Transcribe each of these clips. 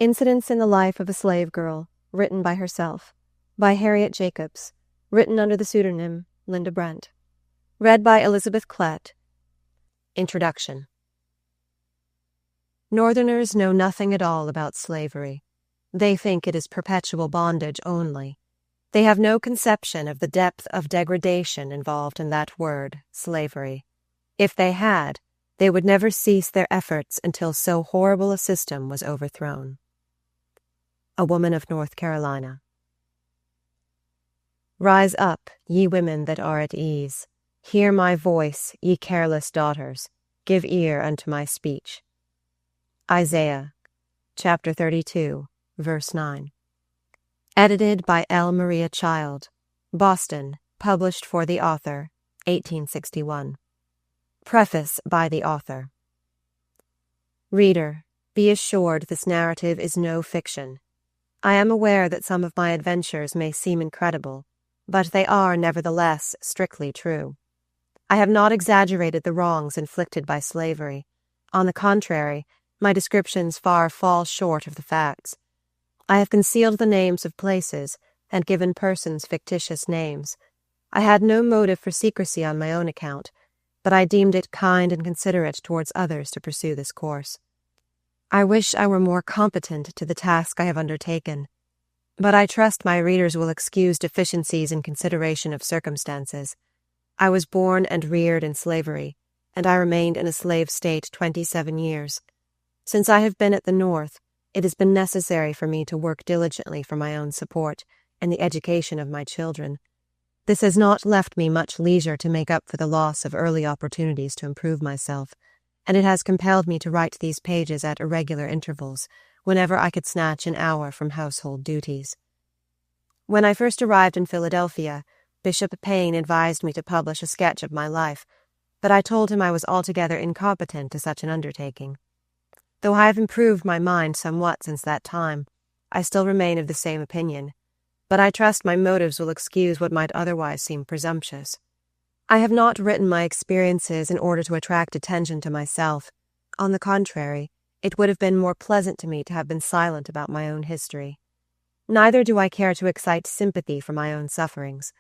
Incidents in the Life of a Slave Girl, written by herself, by Harriet Jacobs, written under the pseudonym Linda Brent. Read by Elizabeth Klett. Introduction. Northerners know nothing at all about slavery. They think it is perpetual bondage only. They have no conception of the depth of degradation involved in that word, slavery. If they had, they would never cease their efforts until so horrible a system was overthrown. A Woman of North Carolina. Rise up, ye women that are at ease. Hear my voice, ye careless daughters. Give ear unto my speech. Isaiah, chapter 32, verse 9. Edited by L. Maria Child. Boston, published for the author, 1861. Preface by the author. Reader, be assured this narrative is no fiction. I am aware that some of my adventures may seem incredible, but they are nevertheless strictly true. I have not exaggerated the wrongs inflicted by slavery. On the contrary, my descriptions far fall short of the facts. I have concealed the names of places and given persons fictitious names. I had no motive for secrecy on my own account, but I deemed it kind and considerate towards others to pursue this course. I wish I were more competent to the task I have undertaken, but I trust my readers will excuse deficiencies in consideration of circumstances. I was born and reared in slavery, and I remained in a slave state 27 years. Since I have been at the North, it has been necessary for me to work diligently for my own support and the education of my children. This has not left me much leisure to make up for the loss of early opportunities to improve myself, and it has compelled me to write these pages at irregular intervals, whenever I could snatch an hour from household duties. When I first arrived in Philadelphia, Bishop Payne advised me to publish a sketch of my life, but I told him I was altogether incompetent to such an undertaking. Though I have improved my mind somewhat since that time, I still remain of the same opinion, but I trust my motives will excuse what might otherwise seem presumptuous. I have not written my experiences in order to attract attention to myself. On the contrary, it would have been more pleasant to me to have been silent about my own history. Neither do I care to excite sympathy for my own sufferings,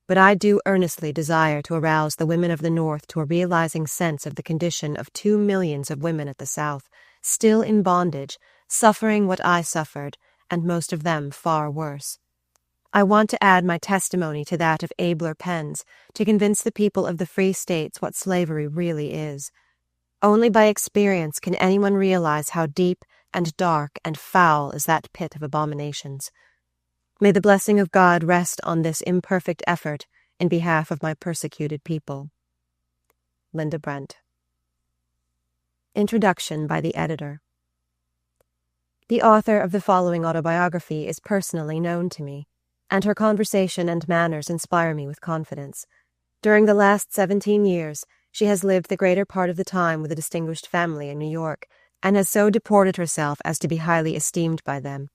but I do earnestly desire to arouse the women of the North to a realizing sense of the condition of 2 millions of women at the South, still in bondage, suffering what I suffered, and most of them far worse. I want to add my testimony to that of abler pens to convince the people of the free states what slavery really is. Only by experience can anyone realize how deep and dark and foul is that pit of abominations. May the blessing of God rest on this imperfect effort in behalf of my persecuted people. Linda Brent. Introduction by the editor. The author of the following autobiography is personally known to me, and her conversation and manners inspire me with confidence. During the last 17 years, she has lived the greater part of the time with a distinguished family in New York, and has so deported herself as to be highly esteemed by them.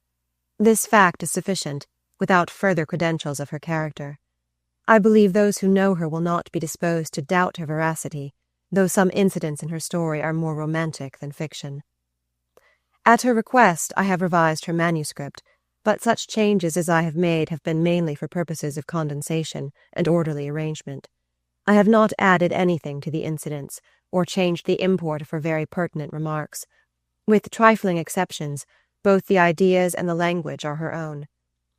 This fact is sufficient, without further credentials of her character. I believe those who know her will not be disposed to doubt her veracity, though some incidents in her story are more romantic than fiction. At her request, I have revised her manuscript, but such changes as I have made have been mainly for purposes of condensation and orderly arrangement. I have not added anything to the incidents, or changed the import of her very pertinent remarks. With trifling exceptions, both the ideas and the language are her own.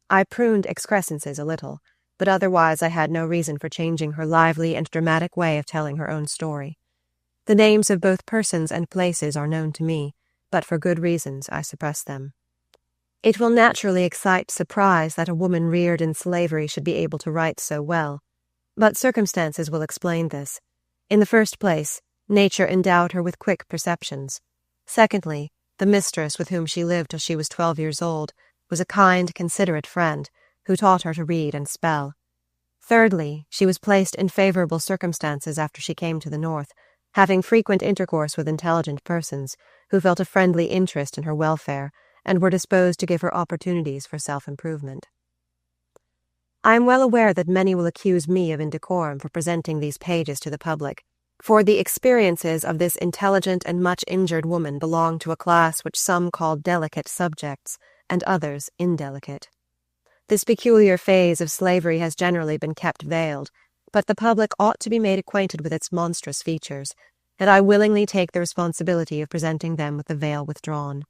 I pruned excrescences a little, but otherwise I had no reason for changing her lively and dramatic way of telling her own story. The names of both persons and places are known to me, but for good reasons I suppress them. It will naturally excite surprise that a woman reared in slavery should be able to write so well, but circumstances will explain this. In the first place, nature endowed her with quick perceptions. Secondly, the mistress with whom she lived till she was 12 years old was a kind, considerate friend who taught her to read and spell. Thirdly, she was placed in favorable circumstances after she came to the North, having frequent intercourse with intelligent persons who felt a friendly interest in her welfare and were disposed to give her opportunities for self-improvement. I am well aware that many will accuse me of indecorum for presenting these pages to the public, For the experiences of this intelligent and much injured woman belong to a class which some call delicate subjects, and others indelicate. This peculiar phase of slavery has generally been kept veiled, but the public ought to be made acquainted with its monstrous features, and I willingly take the responsibility of presenting them with the veil withdrawn.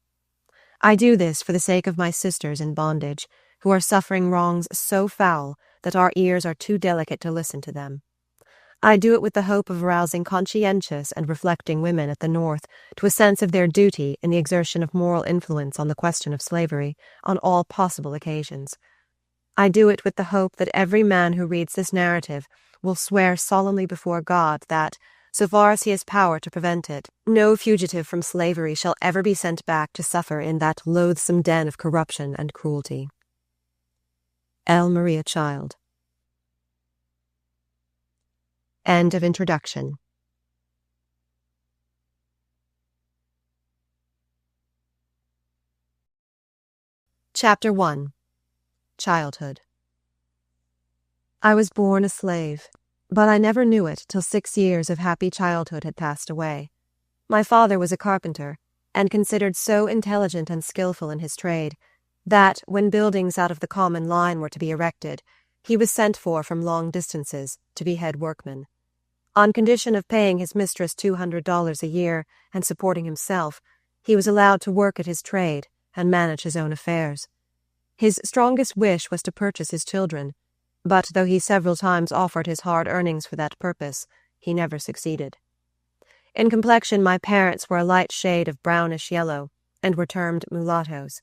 I do this for the sake of my sisters in bondage, who are suffering wrongs so foul that our ears are too delicate to listen to them. I do it with the hope of arousing conscientious and reflecting women at the North to a sense of their duty in the exertion of moral influence on the question of slavery on all possible occasions. I do it with the hope that every man who reads this narrative will swear solemnly before God that, so far as he has power to prevent it, no fugitive from slavery shall ever be sent back to suffer in that loathsome den of corruption and cruelty. L. Maria Child. End of introduction. Chapter 1. Childhood. I was born a slave, but I never knew it till 6 years of happy childhood had passed away. My father was a carpenter, and considered so intelligent and skillful in his trade, that, when buildings out of the common line were to be erected, he was sent for from long distances to be head workman. On condition of paying his mistress $200 a year and supporting himself, he was allowed to work at his trade and manage his own affairs. His strongest wish was to purchase his children, but though he several times offered his hard earnings for that purpose, he never succeeded. In complexion, my parents were a light shade of brownish yellow, and were termed mulattoes.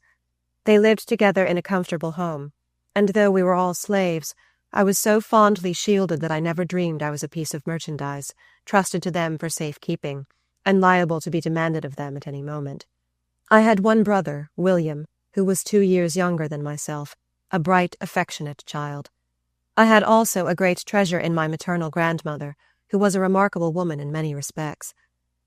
They lived together in a comfortable home, and though we were all slaves, I was so fondly shielded that I never dreamed I was a piece of merchandise, trusted to them for safekeeping, and liable to be demanded of them at any moment. I had one brother, William, who was 2 years younger than myself, a bright, affectionate child. I had also a great treasure in my maternal grandmother, who was a remarkable woman in many respects.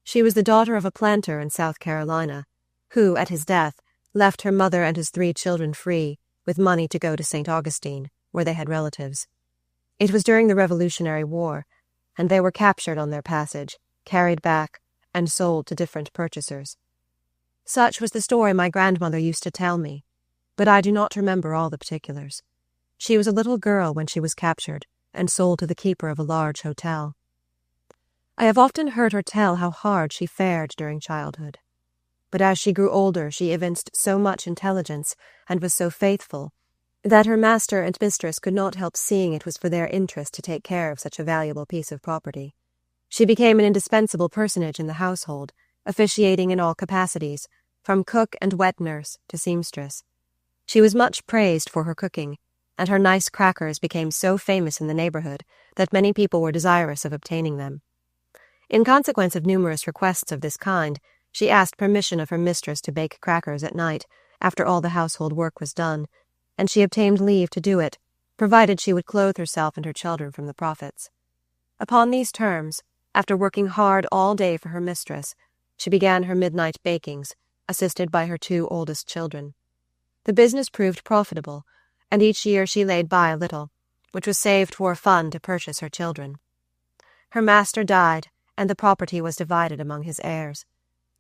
She was the daughter of a planter in South Carolina, who, at his death, left her mother and his 3 children free, with money to go to St. Augustine, where they had relatives. It was during the Revolutionary War, and they were captured on their passage, carried back, and sold to different purchasers. Such was the story my grandmother used to tell me, but I do not remember all the particulars. She was a little girl when she was captured and sold to the keeper of a large hotel. I have often heard her tell how hard she fared during childhood. But as she grew older, she evinced so much intelligence and was so faithful that her master and mistress could not help seeing it was for their interest to take care of such a valuable piece of property. She became an indispensable personage in the household, officiating in all capacities, from cook and wet nurse to seamstress. She was much praised for her cooking, and her nice crackers became so famous in the neighborhood that many people were desirous of obtaining them. In consequence of numerous requests of this kind, she asked permission of her mistress to bake crackers at night, after all the household work was done, and she obtained leave to do it, provided she would clothe herself and her children from the profits. Upon these terms, after working hard all day for her mistress, she began her midnight bakings, assisted by her 2 oldest children. The business proved profitable, and each year she laid by a little, which was saved for a fund to purchase her children. Her master died, and the property was divided among his heirs.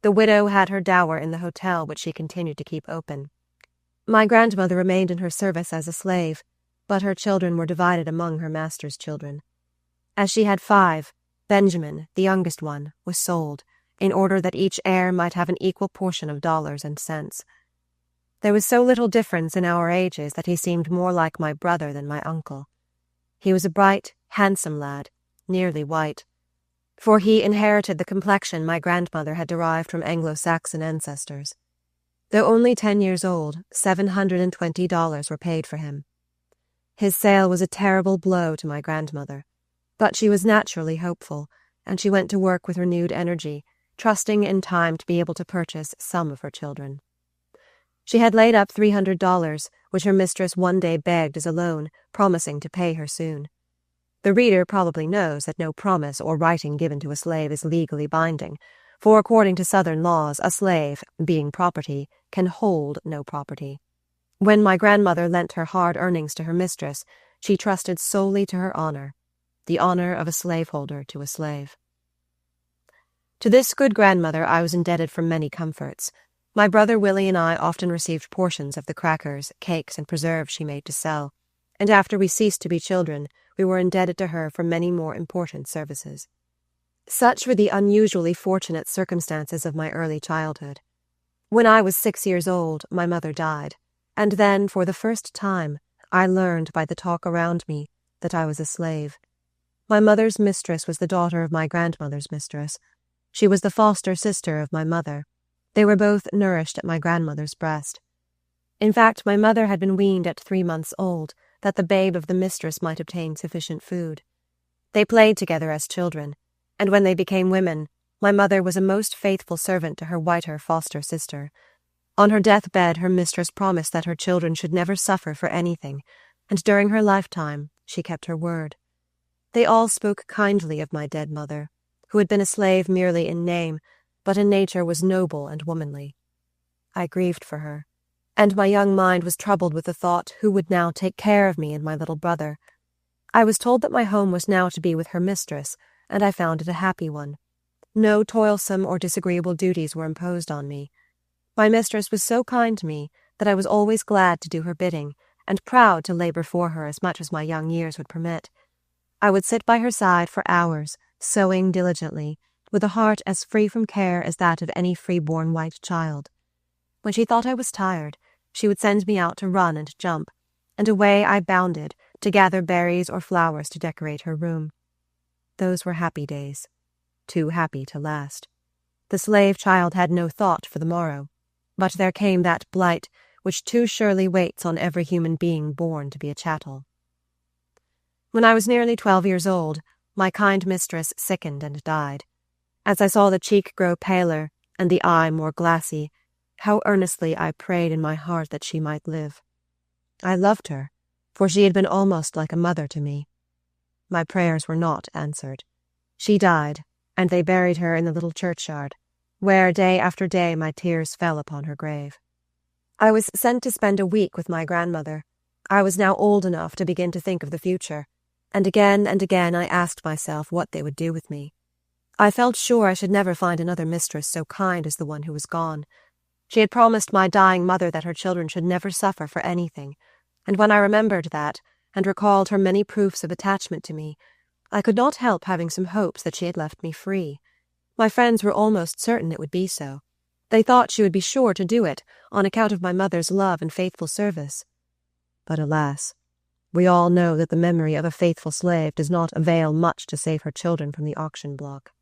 The widow had her dower in the hotel, which she continued to keep open. My grandmother remained in her service as a slave, but her children were divided among her master's children. As she had 5, Benjamin, the youngest one, was sold, in order that each heir might have an equal portion of dollars and cents. There was so little difference in our ages that he seemed more like my brother than my uncle. He was a bright, handsome lad, nearly white, for he inherited the complexion my grandmother had derived from Anglo-Saxon ancestors. Though only 10 years old, $720 were paid for him. His sale was a terrible blow to my grandmother, but she was naturally hopeful, and she went to work with renewed energy, trusting in time to be able to purchase some of her children. She had laid up $300, which her mistress one day begged as a loan, promising to pay her soon. The reader probably knows that no promise or writing given to a slave is legally binding, for according to Southern laws, a slave, being property, can hold no property. When my grandmother lent her hard earnings to her mistress, she trusted solely to her honor, the honor of a slaveholder to a slave. To this good grandmother I was indebted for many comforts. My brother Willie and I often received portions of the crackers, cakes, and preserves she made to sell, and after we ceased to be children, we were indebted to her for many more important services. Such were the unusually fortunate circumstances of my early childhood. When I was 6 years old, my mother died, and then, for the first time, I learned by the talk around me that I was a slave. My mother's mistress was the daughter of my grandmother's mistress. She was the foster sister of my mother. They were both nourished at my grandmother's breast. In fact, my mother had been weaned at 3 months old, that the babe of the mistress might obtain sufficient food. They played together as children, and when they became women, my mother was a most faithful servant to her whiter foster sister. On her deathbed, her mistress promised that her children should never suffer for anything, and during her lifetime she kept her word. They all spoke kindly of my dead mother, who had been a slave merely in name, but in nature was noble and womanly. I grieved for her, and my young mind was troubled with the thought who would now take care of me and my little brother. I was told that my home was now to be with her mistress, and I found it a happy one. No toilsome or disagreeable duties were imposed on me. My mistress was so kind to me that I was always glad to do her bidding, and proud to labor for her as much as my young years would permit. I would sit by her side for hours, sewing diligently, with a heart as free from care as that of any free-born white child. When she thought I was tired, she would send me out to run and jump, and away I bounded to gather berries or flowers to decorate her room. Those were happy days, too happy to last. The slave child had no thought for the morrow, but there came that blight which too surely waits on every human being born to be a chattel. When I was nearly 12 years old, my kind mistress sickened and died. As I saw the cheek grow paler and the eye more glassy, how earnestly I prayed in my heart that she might live. I loved her, for she had been almost like a mother to me. My prayers were not answered. She died, and they buried her in the little churchyard, where day after day my tears fell upon her grave. I was sent to spend a week with my grandmother. I was now old enough to begin to think of the future, and again I asked myself what they would do with me. I felt sure I should never find another mistress so kind as the one who was gone. She had promised my dying mother that her children should never suffer for anything, and when I remembered that, and recalled her many proofs of attachment to me, I could not help having some hopes that she had left me free. My friends were almost certain it would be so. They thought she would be sure to do it, on account of my mother's love and faithful service. But alas, we all know that the memory of a faithful slave does not avail much to save her children from the auction block.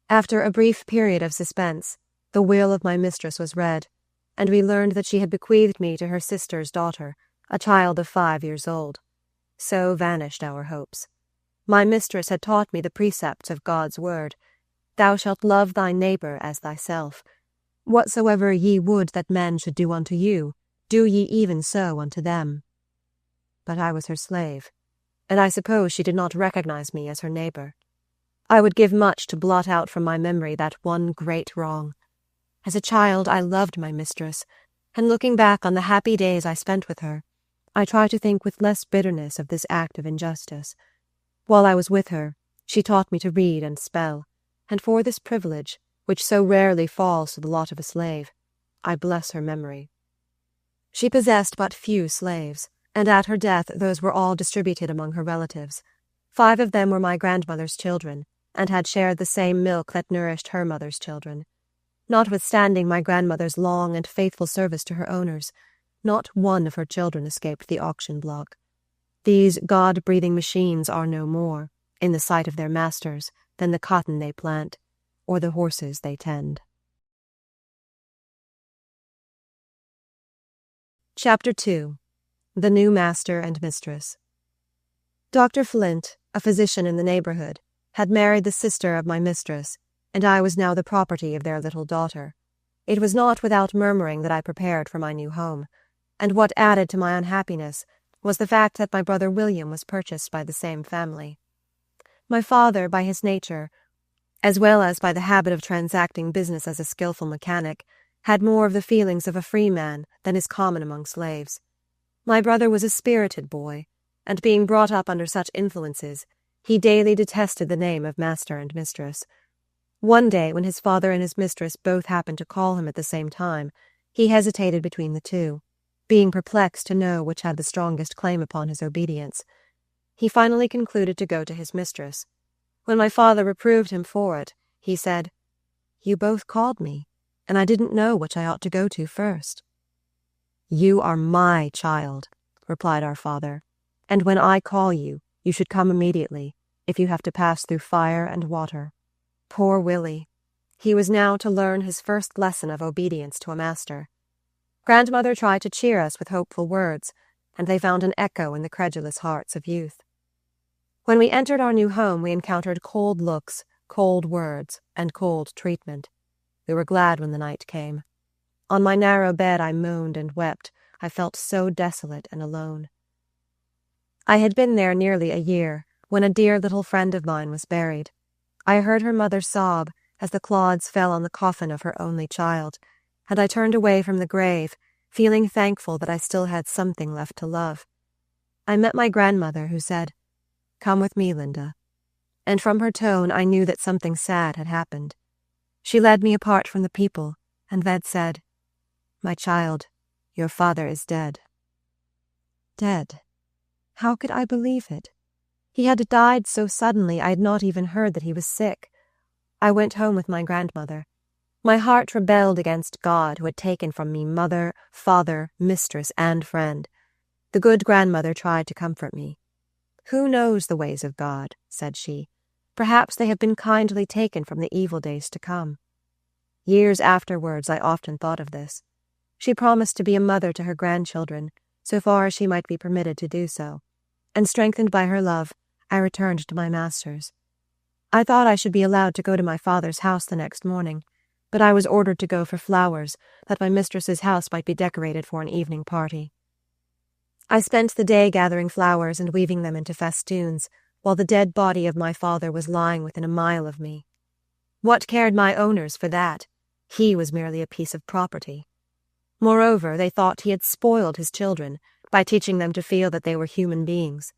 After a brief period of suspense, the will of my mistress was read, and we learned that she had bequeathed me to her sister's daughter, a child of 5 years old. So vanished our hopes. My mistress had taught me the precepts of God's word. Thou shalt love thy neighbour as thyself. Whatsoever ye would that men should do unto you, do ye even so unto them. But I was her slave, and I suppose she did not recognize me as her neighbour. I would give much to blot out from my memory that one great wrong. As a child I loved my mistress, and looking back on the happy days I spent with her, I try to think with less bitterness of this act of injustice. While I was with her, she taught me to read and spell, and for this privilege, which so rarely falls to the lot of a slave, I bless her memory. She possessed but few slaves, and at her death those were all distributed among her relatives. 5 of them were my grandmother's children, and had shared the same milk that nourished her mother's children. Notwithstanding my grandmother's long and faithful service to her owners, not one of her children escaped the auction block. These God-breathing machines are no more, in the sight of their masters, than the cotton they plant, or the horses they tend. Chapter 2. The New Master and Mistress. Dr. Flint, a physician in the neighborhood, had married the sister of my mistress, and I was now the property of their little daughter. It was not without murmuring that I prepared for my new home, and what added to my unhappiness was the fact that my brother William was purchased by the same family. My father, by his nature, as well as by the habit of transacting business as a skillful mechanic, had more of the feelings of a free man than is common among slaves. My brother was a spirited boy, and being brought up under such influences, he daily detested the name of master and mistress. One day, when his father and his mistress both happened to call him at the same time, he hesitated between the two, being perplexed to know which had the strongest claim upon his obedience. He finally concluded to go to his mistress. When my father reproved him for it, he said, "You both called me, and I didn't know which I ought to go to first." "You are my child," replied our father, "and when I call you, you should come immediately, if you have to pass through fire and water." Poor Willie! He was now to learn his first lesson of obedience to a master. Grandmother tried to cheer us with hopeful words, and they found an echo in the credulous hearts of youth. When we entered our new home, we encountered cold looks, cold words, and cold treatment. We were glad when the night came. On my narrow bed I moaned and wept. I felt so desolate and alone. I had been there nearly a year, when a dear little friend of mine was buried. I heard her mother sob as the clods fell on the coffin of her only child, and I turned away from the grave, feeling thankful that I still had something left to love. I met my grandmother, who said, "Come with me, Linda," and from her tone I knew that something sad had happened. She led me apart from the people, and then said, "My child, your father is dead." Dead? How could I believe it? He had died so suddenly I had not even heard that he was sick. I went home with my grandmother. My heart rebelled against God, who had taken from me mother, father, mistress, and friend. The good grandmother tried to comfort me. "Who knows the ways of God?" said she. "Perhaps they have been kindly taken from the evil days to come." Years afterwards I often thought of this. She promised to be a mother to her grandchildren, so far as she might be permitted to do so, and strengthened by her love, I returned to my master's. I thought I should be allowed to go to my father's house the next morning, but I was ordered to go for flowers, that my mistress's house might be decorated for an evening party. I spent the day gathering flowers and weaving them into festoons, while the dead body of my father was lying within a mile of me. What cared my owners for that? He was merely a piece of property. Moreover, they thought he had spoiled his children by teaching them to feel that they were human beings.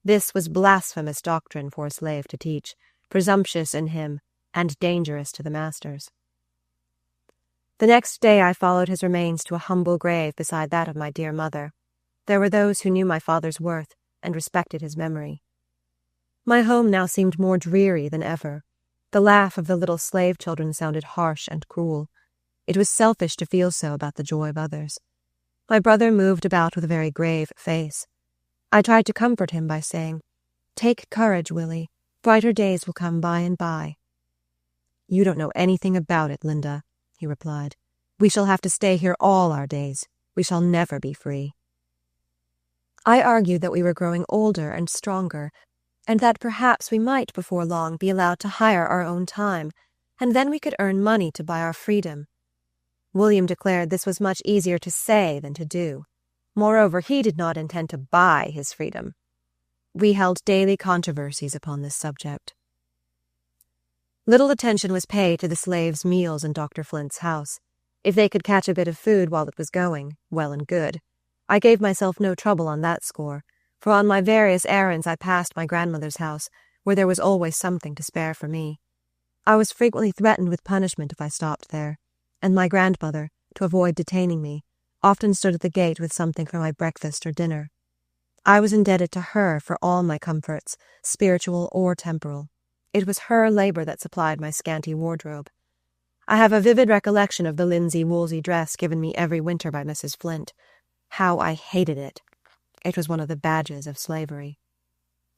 This was blasphemous doctrine for a slave to teach, presumptuous in him, and dangerous to the masters. The next day I followed his remains to a humble grave beside that of my dear mother. There were those who knew my father's worth and respected his memory. My home now seemed more dreary than ever. The laugh of the little slave children sounded harsh and cruel. It was selfish to feel so about the joy of others. My brother moved about with a very grave face. I tried to comfort him by saying, "Take courage, Willie. Brighter days will come by and by." "You don't know anything about it, Linda," he replied. "We shall have to stay here all our days. We shall never be free." I argued that we were growing older and stronger, and that perhaps we might before long be allowed to hire our own time, and then we could earn money to buy our freedom. William declared this was much easier to say than to do. Moreover, he did not intend to buy his freedom. We held daily controversies upon this subject. Little attention was paid to the slaves' meals in Dr. Flint's house. If they could catch a bit of food while it was going, well and good. I gave myself no trouble on that score, for on my various errands I passed my grandmother's house, where there was always something to spare for me. I was frequently threatened with punishment if I stopped there, and my grandmother, to avoid detaining me, often stood at the gate with something for my breakfast or dinner. I was indebted to her for all my comforts, spiritual or temporal. It was her labor that supplied my scanty wardrobe. I have a vivid recollection of the linsey-woolsey dress given me every winter by Mrs. Flint. How I hated it! It was one of the badges of slavery.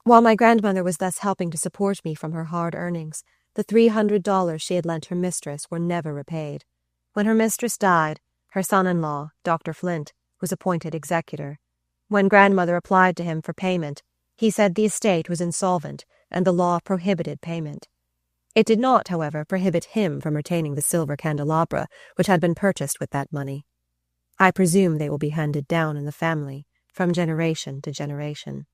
While my grandmother was thus helping to support me from her hard earnings, the $300 she had lent her mistress were never repaid. When her mistress died, her son-in-law, Dr. Flint, was appointed executor. When grandmother applied to him for payment, he said the estate was insolvent and the law prohibited payment. It did not, however, prohibit him from retaining the silver candelabra which had been purchased with that money. I presume they will be handed down in the family, from generation to generation.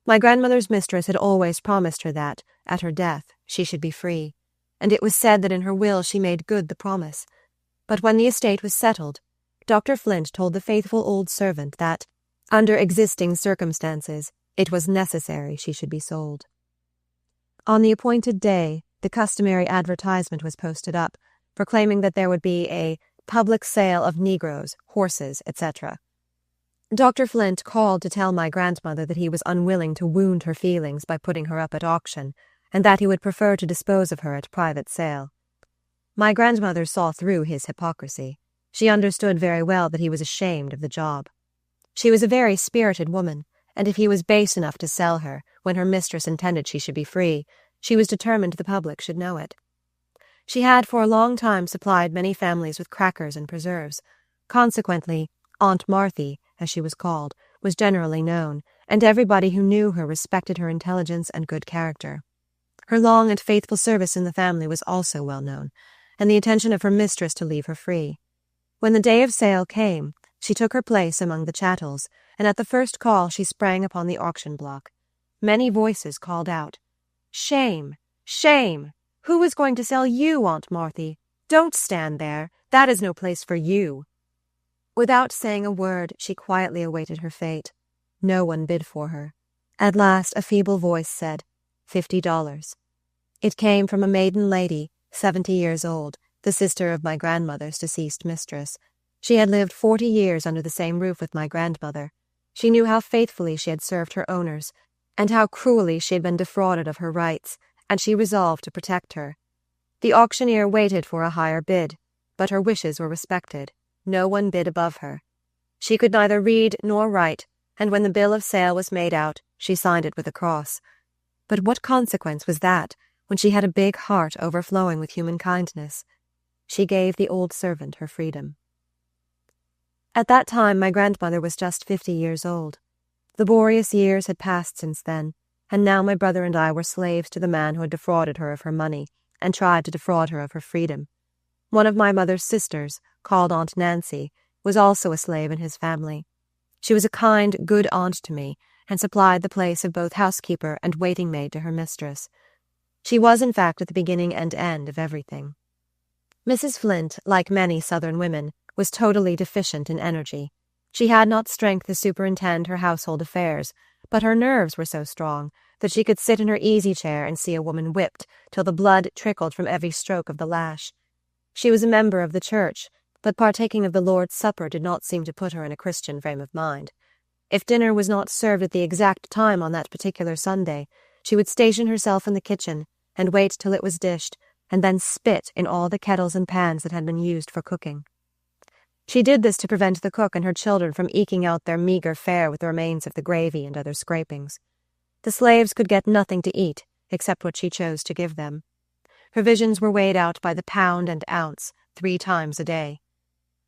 My grandmother's mistress had always promised her that, at her death, she should be free, and it was said that in her will she made good the promise. But when the estate was settled, Dr. Flint told the faithful old servant that, under existing circumstances, it was necessary she should be sold. On the appointed day, the customary advertisement was posted up, proclaiming that there would be a public sale of Negroes, horses, etc. Dr. Flint called to tell my grandmother that he was unwilling to wound her feelings by putting her up at auction, and that he would prefer to dispose of her at private sale. My grandmother saw through his hypocrisy. She understood very well that he was ashamed of the job. She was a very spirited woman, and if he was base enough to sell her, when her mistress intended she should be free, she was determined the public should know it. She had for a long time supplied many families with crackers and preserves. Consequently, Aunt Marthy, as she was called, was generally known, and everybody who knew her respected her intelligence and good character. Her long and faithful service in the family was also well known, and the intention of her mistress to leave her free. When the day of sale came, she took her place among the chattels, and at the first call she sprang upon the auction block. Many voices called out, "Shame! Shame! Who is going to sell you, Aunt Marthy? Don't stand there. That is no place for you." Without saying a word, she quietly awaited her fate. No one bid for her. At last a feeble voice said, $50. It came from a maiden lady, 70 years old, the sister of my grandmother's deceased mistress. She had lived 40 years under the same roof with my grandmother. She knew how faithfully she had served her owners, and how cruelly she had been defrauded of her rights, and she resolved to protect her. The auctioneer waited for a higher bid, but her wishes were respected. No one bid above her. She could neither read nor write, and when the bill of sale was made out, she signed it with a cross. But what consequence was that, when she had a big heart overflowing with human kindness? She gave the old servant her freedom. At that time my grandmother was just 50 years old. Laborious years had passed since then, and now my brother and I were slaves to the man who had defrauded her of her money, and tried to defraud her of her freedom. One of my mother's sisters, called Aunt Nancy, was also a slave in his family. She was a kind, good aunt to me, and supplied the place of both housekeeper and waiting-maid to her mistress. She was, in fact, at the beginning and end of everything. Mrs. Flint, like many Southern women, was totally deficient in energy. She had not strength to superintend her household affairs, but her nerves were so strong that she could sit in her easy-chair and see a woman whipped till the blood trickled from every stroke of the lash. She was a member of the church, but partaking of the Lord's Supper did not seem to put her in a Christian frame of mind. If dinner was not served at the exact time on that particular Sunday, she would station herself in the kitchen and wait till it was dished, and then spit in all the kettles and pans that had been used for cooking. She did this to prevent the cook and her children from eking out their meagre fare with the remains of the gravy and other scrapings. The slaves could get nothing to eat, except what she chose to give them. Provisions were weighed out by the pound and ounce, 3 times a day.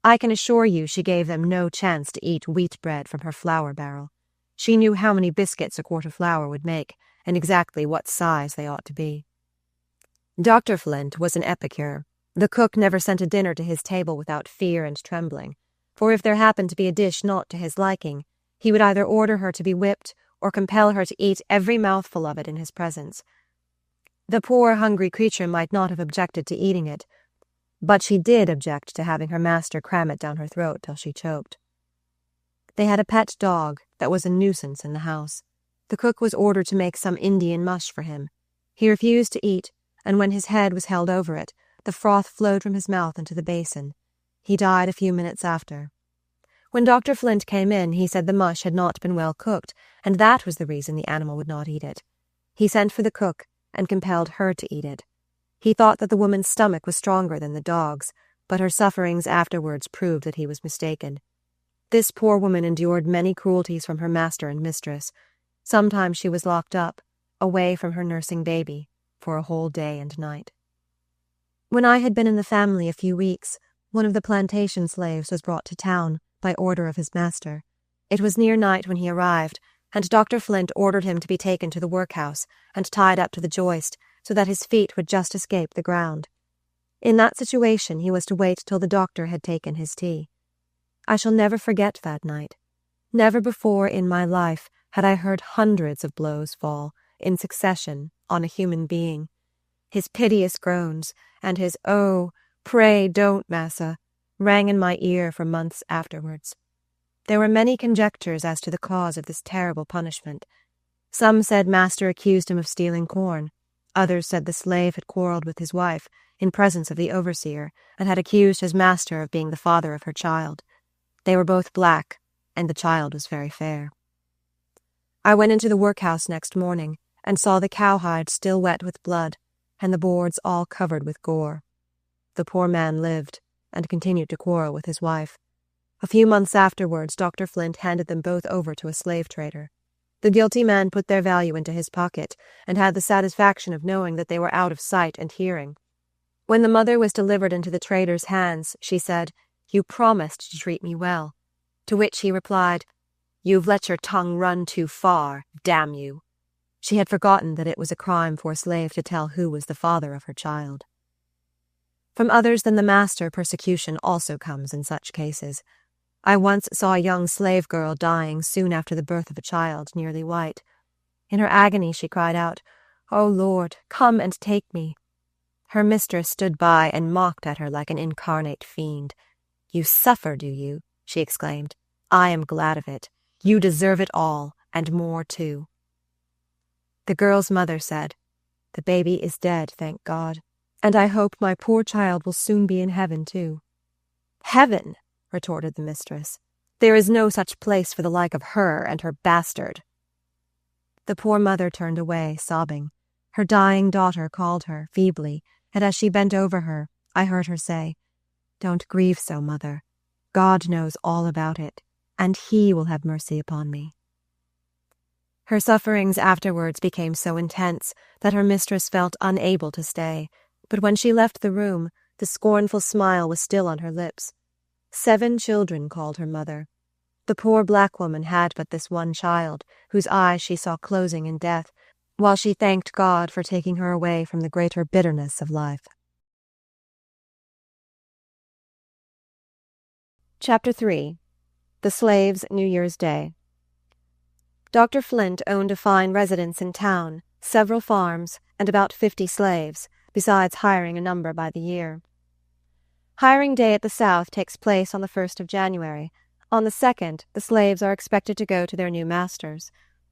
I can assure you she gave them no chance to eat wheat bread from her flour barrel. She knew how many biscuits a quart of flour would make, and exactly what size they ought to be. Dr. Flint was an epicure. The cook never sent a dinner to his table without fear and trembling, for if there happened to be a dish not to his liking, he would either order her to be whipped or compel her to eat every mouthful of it in his presence. The poor, hungry creature might not have objected to eating it, but she did object to having her master cram it down her throat till she choked. They had a pet dog that was a nuisance in the house. The cook was ordered to make some Indian mush for him. He refused to eat, and when his head was held over it, the froth flowed from his mouth into the basin. He died a few minutes after. When Dr. Flint came in, he said the mush had not been well cooked, and that was the reason the animal would not eat it. He sent for the cook and compelled her to eat it. He thought that the woman's stomach was stronger than the dog's, but her sufferings afterwards proved that he was mistaken. This poor woman endured many cruelties from her master and mistress. Sometimes she was locked up, away from her nursing baby, for a whole day and night. When I had been in the family a few weeks, one of the plantation slaves was brought to town by order of his master. It was near night when he arrived, and Dr. Flint ordered him to be taken to the workhouse and tied up to the joist so that his feet would just escape the ground. In that situation he was to wait till the doctor had taken his tea. I shall never forget that night. Never before in my life had I heard hundreds of blows fall, in succession, on a human being. His piteous groans, and his "Oh, pray don't, massa," rang in my ear for months afterwards. There were many conjectures as to the cause of this terrible punishment. Some said master accused him of stealing corn. Others said the slave had quarreled with his wife in presence of the overseer and had accused his master of being the father of her child. They were both black, and the child was very fair. I went into the workhouse next morning and saw the cowhide still wet with blood and the boards all covered with gore. The poor man lived and continued to quarrel with his wife. A few months afterwards, Dr. Flint handed them both over to a slave trader. The guilty man put their value into his pocket and had the satisfaction of knowing that they were out of sight and hearing. When the mother was delivered into the trader's hands, she said, "You promised to treat me well." To which he replied, "You've let your tongue run too far, damn you." She had forgotten that it was a crime for a slave to tell who was the father of her child. From others than the master, persecution also comes in such cases. I once saw a young slave girl dying soon after the birth of a child nearly white. In her agony she cried out, "O Lord, come and take me." Her mistress stood by and mocked at her like an incarnate fiend. "You suffer, do you?" she exclaimed. "I am glad of it. You deserve it all, and more too." The girl's mother said, "The baby is dead, thank God, and I hope my poor child will soon be in heaven too." "Heaven?" retorted the mistress. "There is no such place for the like of her and her bastard." The poor mother turned away, sobbing. Her dying daughter called her, feebly, and as she bent over her, I heard her say, "Don't grieve so, mother. God knows all about it, and He will have mercy upon me." Her sufferings afterwards became so intense that her mistress felt unable to stay, but when she left the room, the scornful smile was still on her lips. 7 children called her mother. The poor black woman had but this one child, whose eyes she saw closing in death, while she thanked God for taking her away from the greater bitterness of life. Chapter 3. The Slave's New Year's Day. Dr. Flint owned a fine residence in town, several farms, and about 50 slaves, besides hiring a number by the year. Hiring day at the South takes place on the 1st of January. On the 2nd, the slaves are expected to go to their new masters.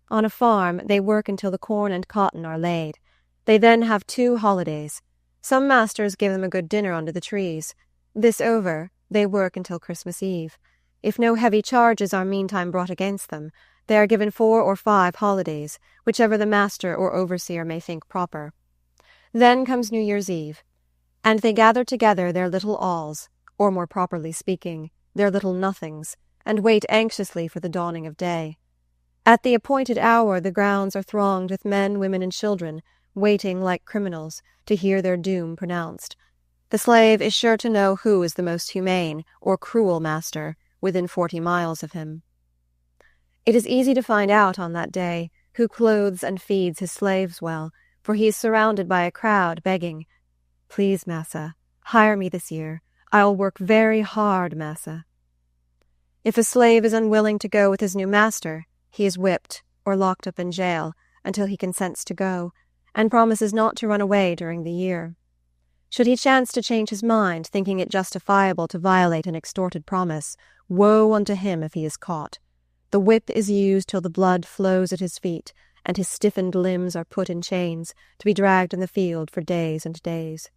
On a farm, they work until the corn and cotton are laid. They then have 2 holidays. Some masters give them a good dinner under the trees. This over, they work until Christmas Eve. If no heavy charges are meantime brought against them, they are given 4 or 5 holidays, whichever the master or overseer may think proper. Then comes New Year's Eve, and they gather together their little alls, or more properly speaking, their little nothings, and wait anxiously for the dawning of day. At the appointed hour the grounds are thronged with men, women, and children, waiting like criminals to hear their doom pronounced. The slave is sure to know who is the most humane or cruel master within 40 miles of him. It is easy to find out on that day who clothes and feeds his slaves well, for he is surrounded by a crowd begging, "Please, massa, hire me this year. I'll work very hard, massa." If a slave is unwilling to go with his new master, he is whipped or locked up in jail until he consents to go, and promises not to run away during the year. Should he chance to change his mind, thinking it justifiable to violate an extorted promise, woe unto him if he is caught. The whip is used till the blood flows at his feet, and his stiffened limbs are put in chains to be dragged in the field for days and days.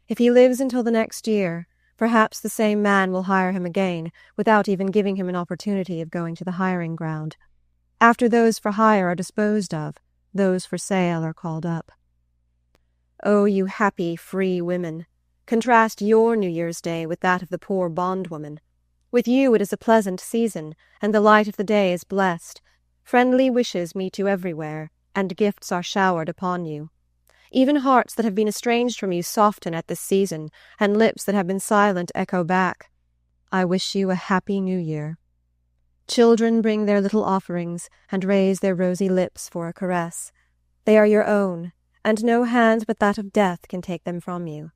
If he lives until the next year, perhaps the same man will hire him again, without even giving him an opportunity of going to the hiring ground. After those for hire are disposed of, those for sale are called up. O you happy, free women! Contrast your New Year's Day with that of the poor bondwoman. With you it is a pleasant season, and the light of the day is blessed. Friendly wishes meet you everywhere, and gifts are showered upon you. Even hearts that have been estranged from you soften at this season, and lips that have been silent echo back, "I wish you a happy New Year." Children bring their little offerings, and raise their rosy lips for a caress. They are your own, and no hand but that of death can take them from you.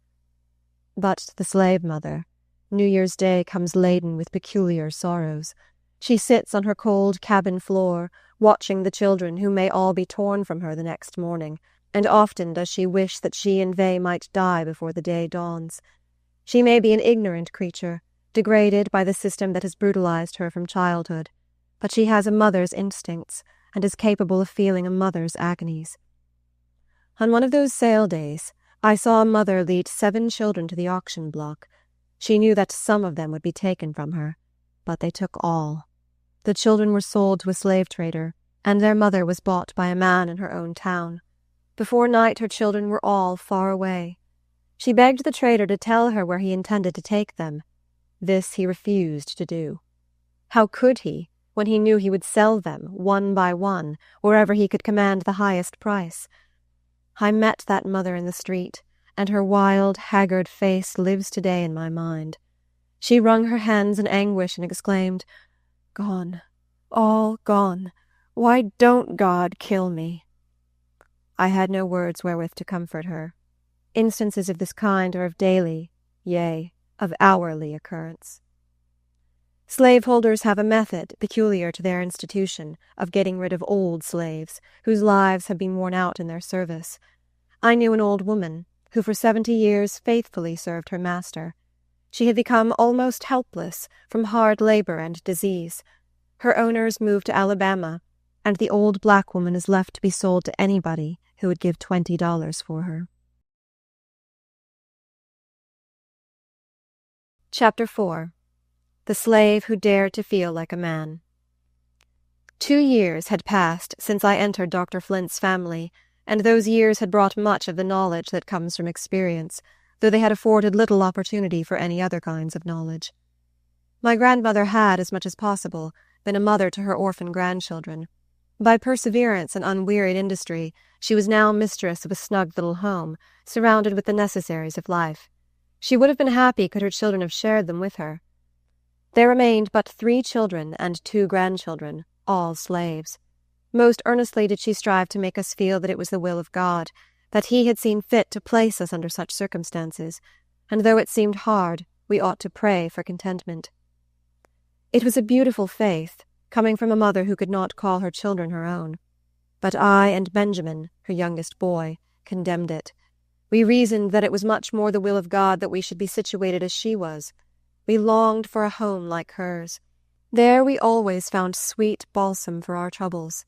But the slave mother, New Year's Day comes laden with peculiar sorrows. She sits on her cold cabin floor, watching the children who may all be torn from her the next morning, and often does she wish that she and they might die before the day dawns. She may be an ignorant creature, degraded by the system that has brutalized her from childhood, but she has a mother's instincts, and is capable of feeling a mother's agonies. On one of those sale days, I saw a mother lead 7 children to the auction block. She knew that some of them would be taken from her, but they took all. The children were sold to a slave trader, and their mother was bought by a man in her own town. Before night her children were all far away. She begged the trader to tell her where he intended to take them. This he refused to do. How could he, when he knew he would sell them, one by one, wherever he could command the highest price? I met that mother in the street, and her wild, haggard face lives today in my mind. She wrung her hands in anguish and exclaimed, "Gone, all gone. Why don't God kill me?" I had no words wherewith to comfort her. Instances of this kind are of daily, yea, of hourly occurrence. Slaveholders have a method peculiar to their institution of getting rid of old slaves whose lives have been worn out in their service. I knew an old woman who for 70 years faithfully served her master. She had become almost helpless from hard labor and disease. Her owners moved to Alabama, and the old black woman is left to be sold to anybody who would give $20 for her. Chapter 4. The Slave Who Dared to Feel Like a Man. 2 years had passed since I entered Dr. Flint's family, and those years had brought much of the knowledge that comes from experience, though they had afforded little opportunity for any other kinds of knowledge. My grandmother had, as much as possible, been a mother to her orphan grandchildren. By perseverance and unwearied industry, she was now mistress of a snug little home, surrounded with the necessaries of life. She would have been happy could her children have shared them with her. There remained but 3 children and 2 grandchildren, all slaves. Most earnestly did she strive to make us feel that it was the will of God, that He had seen fit to place us under such circumstances, and though it seemed hard, we ought to pray for contentment. It was a beautiful faith, coming from a mother who could not call her children her own. But I and Benjamin, her youngest boy, condemned it. We reasoned that it was much more the will of God that we should be situated as she was. We longed for a home like hers. There we always found sweet balsam for our troubles.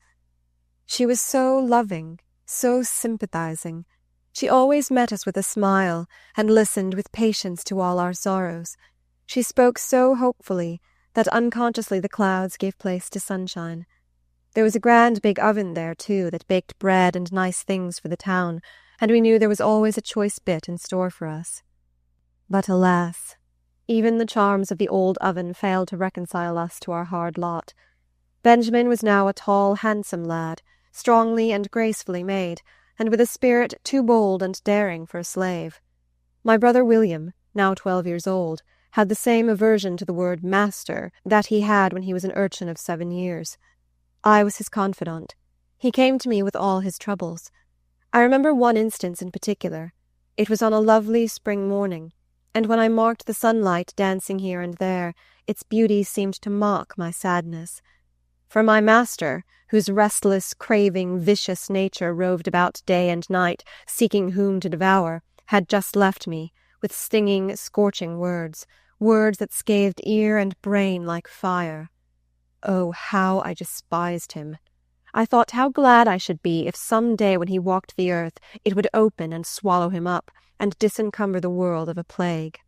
She was so loving, so sympathizing. She always met us with a smile and listened with patience to all our sorrows. She spoke so hopefully that unconsciously the clouds gave place to sunshine. There was a grand big oven there, too, that baked bread and nice things for the town, and we knew there was always a choice bit in store for us. But alas, even the charms of the old oven failed to reconcile us to our hard lot. Benjamin was now a tall, handsome lad, strongly and gracefully made, and with a spirit too bold and daring for a slave. My brother William, now 12 years old, had the same aversion to the word master that he had when he was an urchin of 7 years. I was his confidant. He came to me with all his troubles. I remember one instance in particular. It was on a lovely spring morning, and when I marked the sunlight dancing here and there, its beauty seemed to mock my sadness. For my master, whose restless, craving, vicious nature roved about day and night, seeking whom to devour, had just left me, with stinging, scorching words that scathed ear and brain like fire. Oh, how I despised him! I thought how glad I should be if some day when he walked the earth it would open and swallow him up, and disencumber the world of a plague.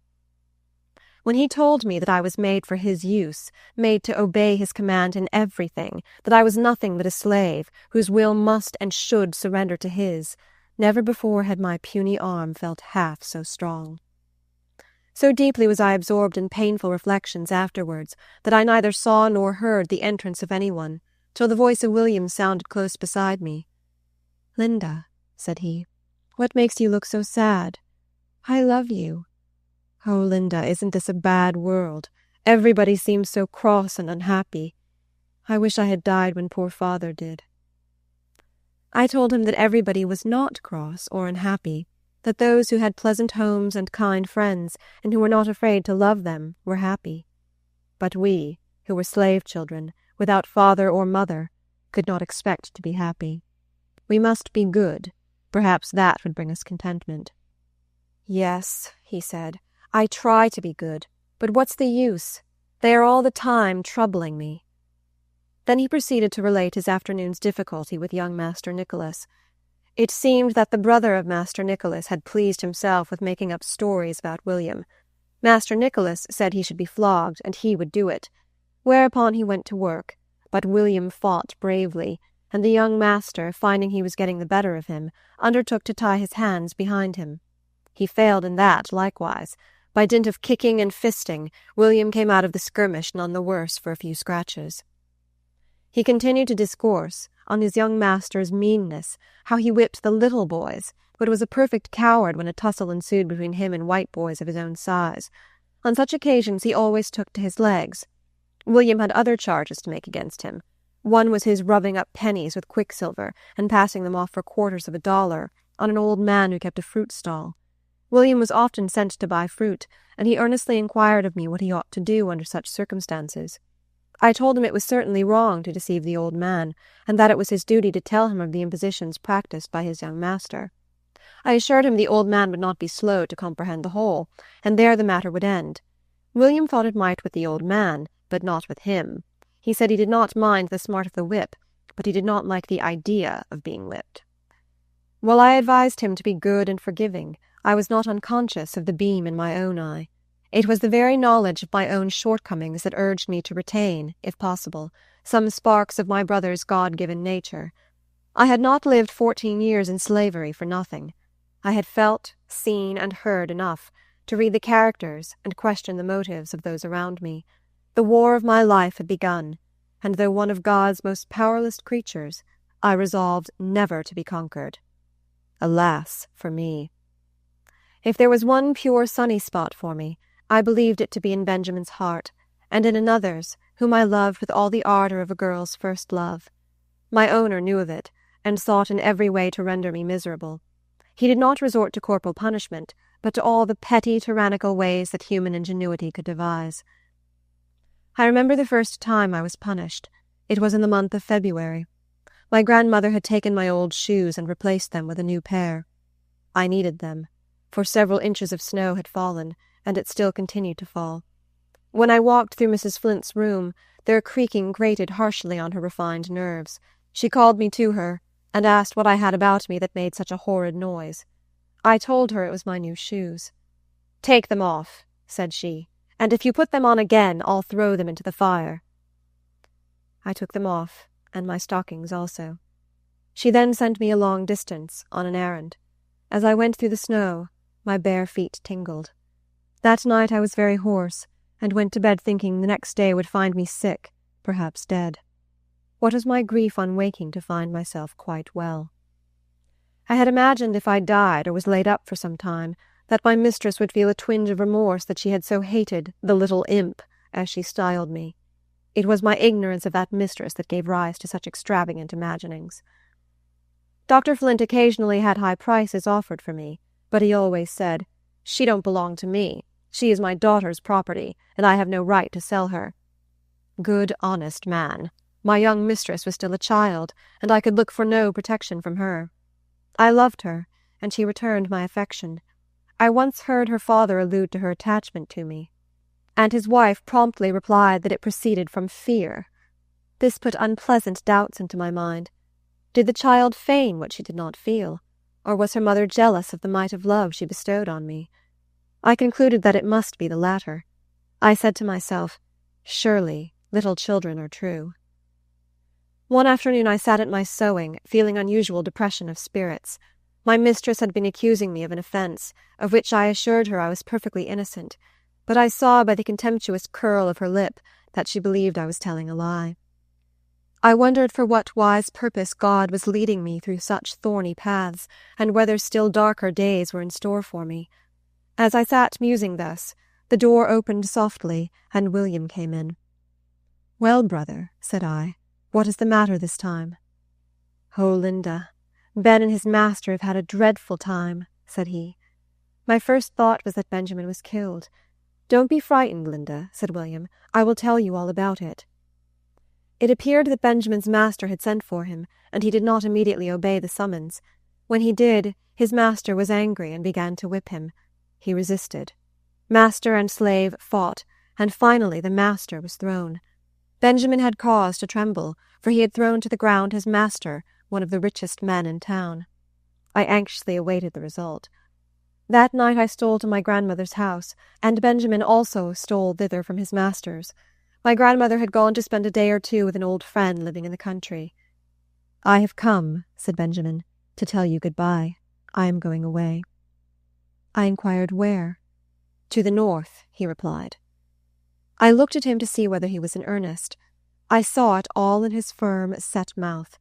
When he told me that I was made for his use, made to obey his command in everything, that I was nothing but a slave, whose will must and should surrender to his, never before had my puny arm felt half so strong. So deeply was I absorbed in painful reflections afterwards that I neither saw nor heard the entrance of anyone, till the voice of William sounded close beside me. "Linda," said he, "what makes you look so sad? I love you." "Oh, Linda, isn't this a bad world? Everybody seems so cross and unhappy. I wish I had died when poor father did." I told him that everybody was not cross or unhappy, that those who had pleasant homes and kind friends, and who were not afraid to love them, were happy. But we, who were slave children, without father or mother, could not expect to be happy. We must be good. Perhaps that would bring us contentment. "Yes," he said, "I try to be good, but what's the use? They are all the time troubling me." Then he proceeded to relate his afternoon's difficulty with young Master Nicholas. It seemed that the brother of Master Nicholas had pleased himself with making up stories about William. Master Nicholas said he should be flogged, and he would do it, whereupon he went to work, but William fought bravely, and the young master, finding he was getting the better of him, undertook to tie his hands behind him. He failed in that likewise. By dint of kicking and fisting, William came out of the skirmish none the worse for a few scratches. He continued to discourse on his young master's meanness, how he whipped the little boys, but was a perfect coward when a tussle ensued between him and white boys of his own size. On such occasions he always took to his legs. William had other charges to make against him. One was his rubbing up pennies with quicksilver and passing them off for quarters of a dollar on an old man who kept a fruit stall. William was often sent to buy fruit, and he earnestly inquired of me what he ought to do under such circumstances. I told him it was certainly wrong to deceive the old man, and that it was his duty to tell him of the impositions practised by his young master. I assured him the old man would not be slow to comprehend the whole, and there the matter would end. William thought it might with the old man, but not with him. He said he did not mind the smart of the whip, but he did not like the idea of being whipped. While I advised him to be good and forgiving, I was not unconscious of the beam in my own eye. It was the very knowledge of my own shortcomings that urged me to retain, if possible, some sparks of my brother's God-given nature. I had not lived 14 years in slavery for nothing. I had felt, seen, and heard enough to read the characters and question the motives of those around me. The war of my life had begun, and though one of God's most powerless creatures, I resolved never to be conquered. Alas for me! If there was one pure sunny spot for me, I believed it to be in Benjamin's heart, and in another's, whom I loved with all the ardour of a girl's first love. My owner knew of it, and sought in every way to render me miserable. He did not resort to corporal punishment, but to all the petty, tyrannical ways that human ingenuity could devise. I remember the first time I was punished. It was in the month of February. My grandmother had taken my old shoes and replaced them with a new pair. I needed them, for several inches of snow had fallen, and it still continued to fall. When I walked through Mrs. Flint's room, their creaking grated harshly on her refined nerves. She called me to her, and asked what I had about me that made such a horrid noise. I told her it was my new shoes. "Take them off," said she, "and if you put them on again, I'll throw them into the fire." I took them off, and my stockings also. She then sent me a long distance on an errand. As I went through the snow, my bare feet tingled. That night I was very hoarse, and went to bed thinking the next day would find me sick, perhaps dead. What was my grief on waking to find myself quite well. I had imagined if I died or was laid up for some time, that my mistress would feel a twinge of remorse that she had so hated the little imp, as she styled me. It was my ignorance of that mistress that gave rise to such extravagant imaginings. Dr. Flint occasionally had high prices offered for me, but he always said, "She don't belong to me. She is my daughter's property, and I have no right to sell her." Good, honest man. My young mistress was still a child, and I could look for no protection from her. I loved her, and she returned my affection. I once heard her father allude to her attachment to me, and his wife promptly replied that it proceeded from fear. This put unpleasant doubts into my mind. Did the child feign what she did not feel, or was her mother jealous of the mite of love she bestowed on me? I concluded that it must be the latter. I said to myself, surely little children are true. One afternoon I sat at my sewing, feeling unusual depression of spirits. My mistress had been accusing me of an offence, of which I assured her I was perfectly innocent, but I saw by the contemptuous curl of her lip that she believed I was telling a lie. I wondered for what wise purpose God was leading me through such thorny paths, and whether still darker days were in store for me. As I sat musing thus, the door opened softly, and William came in. "Well, brother," said I, "what is the matter this time?" "Oh, Linda, Ben and his master have had a dreadful time," said he. "My first thought was that Benjamin was killed." "Don't be frightened, Linda," said William. "I will tell you all about it." It appeared that Benjamin's master had sent for him, and he did not immediately obey the summons. When he did, his master was angry and began to whip him. He resisted. Master and slave fought, and finally the master was thrown. Benjamin had cause to tremble, for he had thrown to the ground his master, one of the richest men in town. I anxiously awaited the result. That night I stole to my grandmother's house, and Benjamin also stole thither from his master's. My grandmother had gone to spend a day or two with an old friend living in the country. "I have come," said Benjamin, "to tell you good-bye. I am going away." I inquired where. "To the north," he replied. I looked at him to see whether he was in earnest. I saw it all in his firm, set mouth.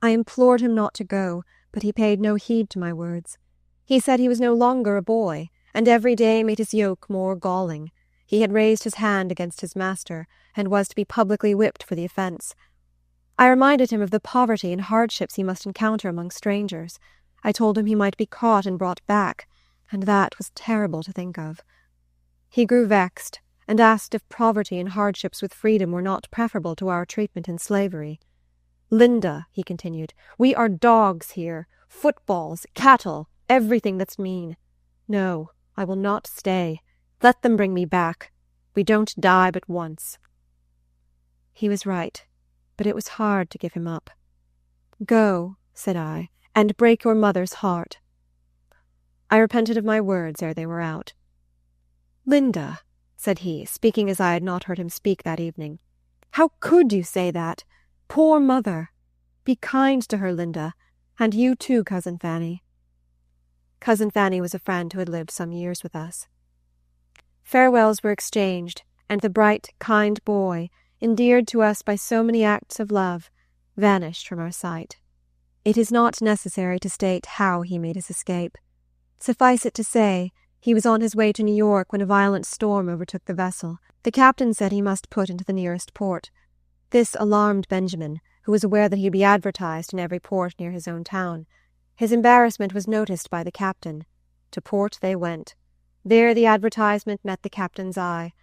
I implored him not to go, but he paid no heed to my words. He said he was no longer a boy, and every day made his yoke more galling. He had raised his hand against his master, and was to be publicly whipped for the offence. I reminded him of the poverty and hardships he must encounter among strangers. I told him he might be caught and brought back, and that was terrible to think of. He grew vexed, and asked if poverty and hardships with freedom were not preferable to our treatment in slavery. "Linda," he continued, "we are dogs here, footballs, cattle, everything that's mean. No, I will not stay. Let them bring me back. We don't die but once." He was right, but it was hard to give him up. "Go," said I, "and break your mother's heart." I repented of my words ere they were out. "Linda," said he, speaking as I had not heard him speak that evening, "how could you say that? Poor mother! Be kind to her, Linda, and you too, Cousin Fanny." Cousin Fanny was a friend who had lived some years with us. Farewells were exchanged, and the bright, kind boy, endeared to us by so many acts of love, vanished from our sight. It is not necessary to state how he made his escape. Suffice it to say, he was on his way to New York when a violent storm overtook the vessel. The captain said he must put into the nearest port. This alarmed Benjamin, who was aware that he would be advertised in every port near his own town. His embarrassment was noticed by the captain. To port they went. There the advertisement met the captain's eye.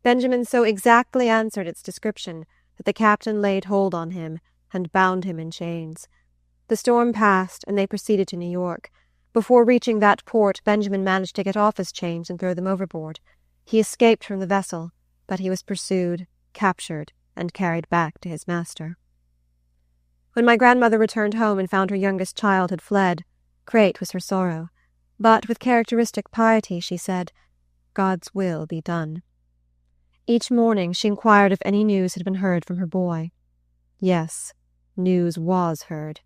Benjamin so exactly answered its description that the captain laid hold on him and bound him in chains. The storm passed, and they proceeded to New York. Before reaching that port, Benjamin managed to get off his chains and throw them overboard. He escaped from the vessel, but he was pursued, captured, and carried back to his master. When my grandmother returned home and found her youngest child had fled, great was her sorrow. But with characteristic piety she said, "God's will be done." Each morning she inquired if any news had been heard from her boy. Yes, news was heard.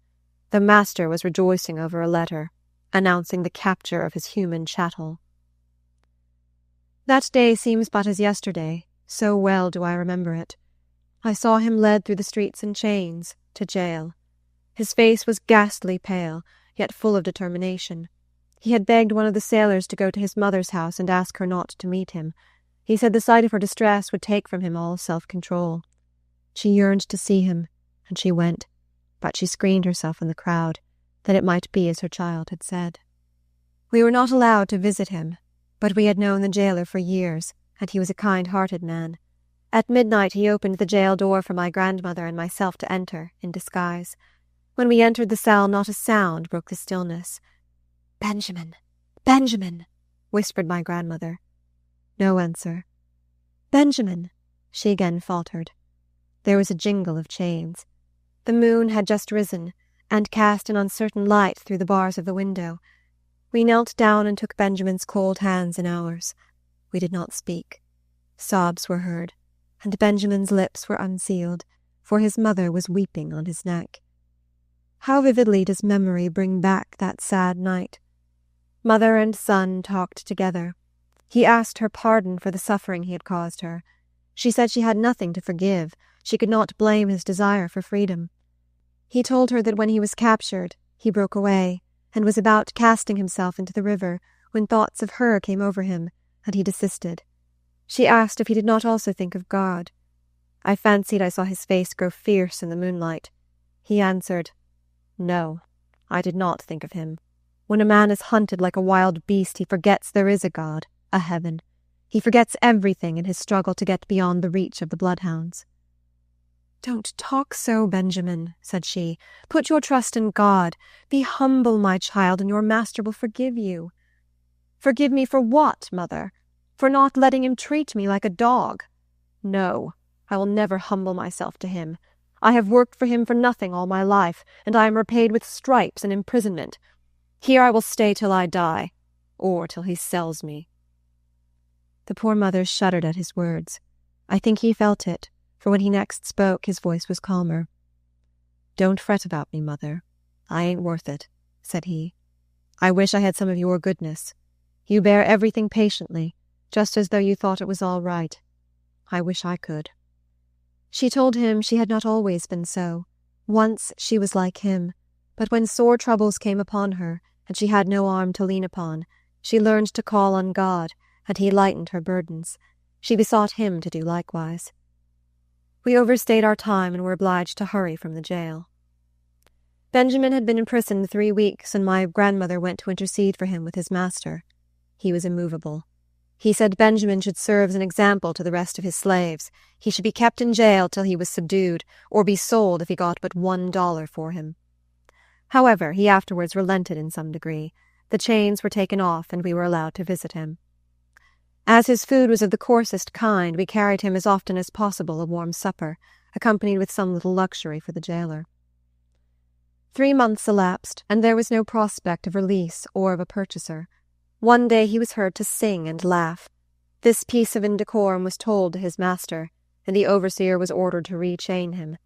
The master was rejoicing over a letter, announcing the capture of his human chattel. That day seems but as yesterday, so well do I remember it. I saw him led through the streets in chains, to jail. His face was ghastly pale, yet full of determination. He had begged one of the sailors to go to his mother's house and ask her not to meet him. He said the sight of her distress would take from him all self-control. She yearned to see him, and she went, but she screened herself in the crowd, that it might be as her child had said. We were not allowed to visit him, but we had known the jailer for years, and he was a kind-hearted man. At midnight he opened the jail door for my grandmother and myself to enter, in disguise. When we entered the cell, not a sound broke the stillness. "Benjamin! Benjamin!" whispered my grandmother. No answer. "Benjamin!" she again faltered. There was a jingle of chains. The moon had just risen, and cast an uncertain light through the bars of the window. We knelt down and took Benjamin's cold hands in ours. We did not speak. Sobs were heard, and Benjamin's lips were unsealed, for his mother was weeping on his neck. How vividly does memory bring back that sad night. Mother and son talked together. He asked her pardon for the suffering he had caused her. She said she had nothing to forgive. She could not blame his desire for freedom. He told her that when he was captured, he broke away, and was about casting himself into the river, when thoughts of her came over him, and he desisted. She asked if he did not also think of God. I fancied I saw his face grow fierce in the moonlight. He answered, "No, I did not think of him. When a man is hunted like a wild beast, he forgets there is a God, a heaven. He forgets everything in his struggle to get beyond the reach of the bloodhounds." "Don't talk so, Benjamin," said she. "Put your trust in God. Be humble, my child, and your master will forgive you." "Forgive me for what, mother? For not letting him treat me like a dog? No, I will never humble myself to him. I have worked for him for nothing all my life, and I am repaid with stripes and imprisonment. Here I will stay till I die, or till he sells me." The poor mother shuddered at his words. I think he felt it, for when he next spoke his voice was calmer. "Don't fret about me, mother. I ain't worth it," said he. "I wish I had some of your goodness. You bear everything patiently, just as though you thought it was all right. I wish I could." She told him she had not always been so. Once she was like him, but when sore troubles came upon her, and she had no arm to lean upon, she learned to call on God, and he lightened her burdens. She besought him to do likewise. We overstayed our time and were obliged to hurry from the jail. Benjamin had been imprisoned 3 weeks, and my grandmother went to intercede for him with his master. He was immovable. He said Benjamin should serve as an example to the rest of his slaves. He should be kept in jail till he was subdued, or be sold if he got but $1 for him. However, he afterwards relented in some degree. The chains were taken off, and we were allowed to visit him. As his food was of the coarsest kind, we carried him as often as possible a warm supper, accompanied with some little luxury for the jailer. 3 months elapsed, and there was no prospect of release or of a purchaser. One day he was heard to sing and laugh. This piece of indecorum was told to his master, and the overseer was ordered to re-chain him.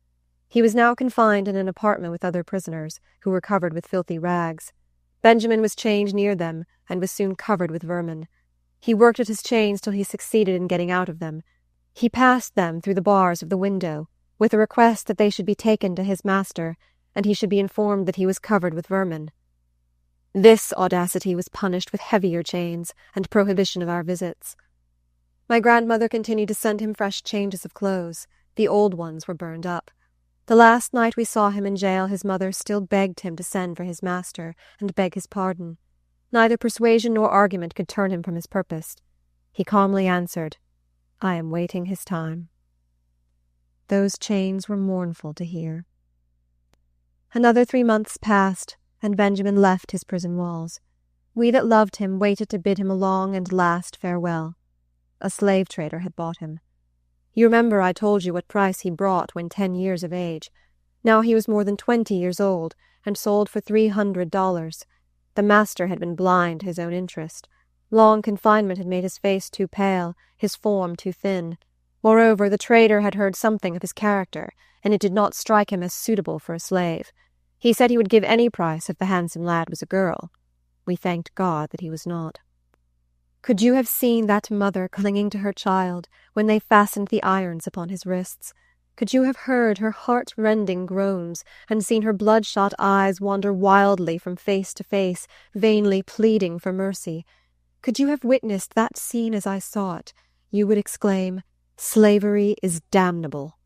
He was now confined in an apartment with other prisoners, who were covered with filthy rags. Benjamin was chained near them, and was soon covered with vermin. He worked at his chains till he succeeded in getting out of them. He passed them through the bars of the window, with a request that they should be taken to his master, and he should be informed that he was covered with vermin. This audacity was punished with heavier chains and prohibition of our visits. My grandmother continued to send him fresh changes of clothes. The old ones were burned up. The last night we saw him in jail, his mother still begged him to send for his master and beg his pardon. Neither persuasion nor argument could turn him from his purpose. He calmly answered, "I am waiting his time." Those chains were mournful to hear. Another 3 months passed, and Benjamin left his prison walls. We that loved him waited to bid him a long and last farewell. A slave trader had bought him. You remember I told you what price he brought when 10 years of age. Now he was more than 20 years old, and sold for $300. The master had been blind to his own interest. Long confinement had made his face too pale, his form too thin. Moreover, the trader had heard something of his character, and it did not strike him as suitable for a slave. He said he would give any price if the handsome lad was a girl. We thanked God that he was not. Could you have seen that mother clinging to her child when they fastened the irons upon his wrists? Could you have heard her heart-rending groans, and seen her bloodshot eyes wander wildly from face to face, vainly pleading for mercy? Could you have witnessed that scene as I saw it, you would exclaim, "Slavery is damnable."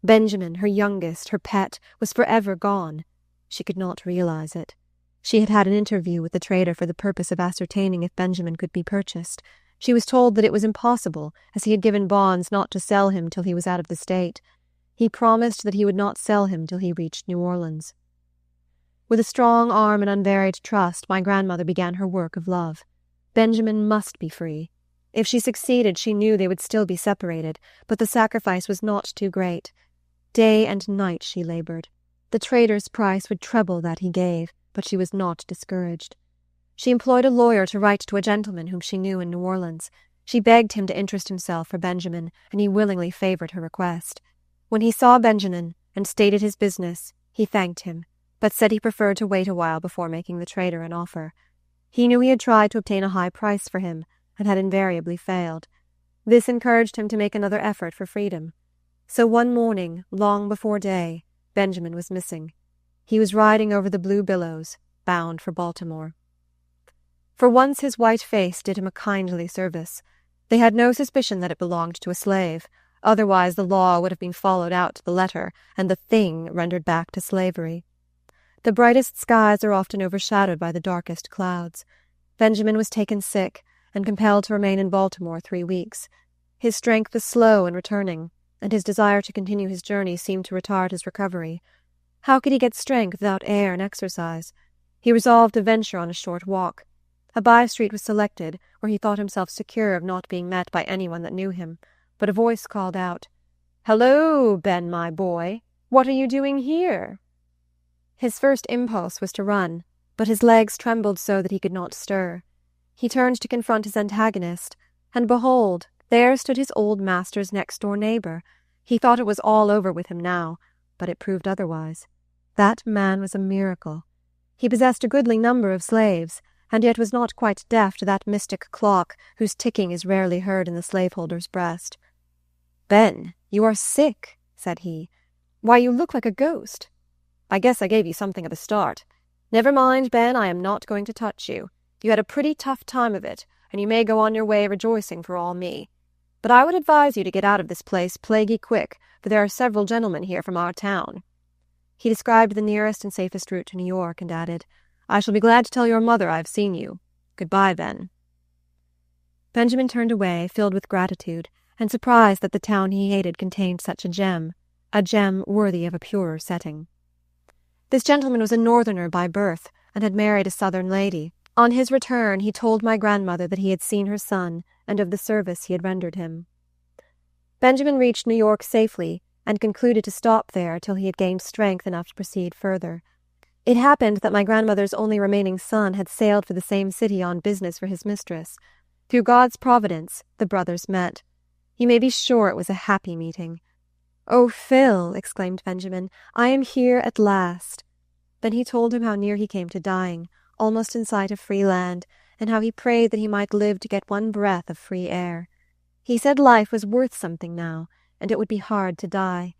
Benjamin, her youngest, her pet, was forever gone. She could not realize it. She had had an interview with the trader for the purpose of ascertaining if Benjamin could be purchased. She was told that it was impossible, as he had given bonds not to sell him till he was out of the state. He promised that he would not sell him till he reached New Orleans. With a strong arm and unvaried trust, my grandmother began her work of love. Benjamin must be free. If she succeeded, she knew they would still be separated, but the sacrifice was not too great. Day and night she labored. The trader's price would treble that he gave, but she was not discouraged. She employed a lawyer to write to a gentleman whom she knew in New Orleans. She begged him to interest himself for Benjamin, and he willingly favored her request. When he saw Benjamin and stated his business, he thanked him, but said he preferred to wait a while before making the trader an offer. He knew he had tried to obtain a high price for him, and had invariably failed. This encouraged him to make another effort for freedom. So one morning, long before day, Benjamin was missing. He was riding over the blue billows, bound for Baltimore. For once his white face did him a kindly service. They had no suspicion that it belonged to a slave, otherwise the law would have been followed out to the letter, and the thing rendered back to slavery. The brightest skies are often overshadowed by the darkest clouds. Benjamin was taken sick, and compelled to remain in Baltimore 3 weeks. His strength was slow in returning, and his desire to continue his journey seemed to retard his recovery. How could he get strength without air and exercise? He resolved to venture on a short walk. A by-street was selected, where he thought himself secure of not being met by anyone that knew him, but a voice called out, "Hello, Ben, my boy! What are you doing here?" His first impulse was to run, but his legs trembled so that he could not stir. He turned to confront his antagonist, and behold, there stood his old master's next-door neighbor. He thought it was all over with him now, but it proved otherwise. That man was a miracle. He possessed a goodly number of slaves, and yet was not quite deaf to that mystic clock whose ticking is rarely heard in the slaveholder's breast. "Ben, you are sick," said he. "Why, you look like a ghost. I guess I gave you something of a start. Never mind, Ben, I am not going to touch you. You had a pretty tough time of it, and you may go on your way rejoicing for all me. But I would advise you to get out of this place plaguey quick, for there are several gentlemen here from our town." He described the nearest and safest route to New York, and added, "I shall be glad to tell your mother I have seen you. Goodbye, Ben." Benjamin turned away, filled with gratitude, and surprised that the town he hated contained such a gem worthy of a purer setting. This gentleman was a Northerner by birth, and had married a Southern lady. On his return, he told my grandmother that he had seen her son, and of the service he had rendered him. Benjamin reached New York safely, and concluded to stop there till he had gained strength enough to proceed further. It happened that my grandmother's only remaining son had sailed for the same city on business for his mistress. Through God's providence, the brothers met. You may be sure it was a happy meeting. "Oh, Phil," exclaimed Benjamin, "I am here at last." Then he told him how near he came to dying, almost in sight of free land, and how he prayed that he might live to get one breath of free air. He said life was worth something now, and it would be hard to die.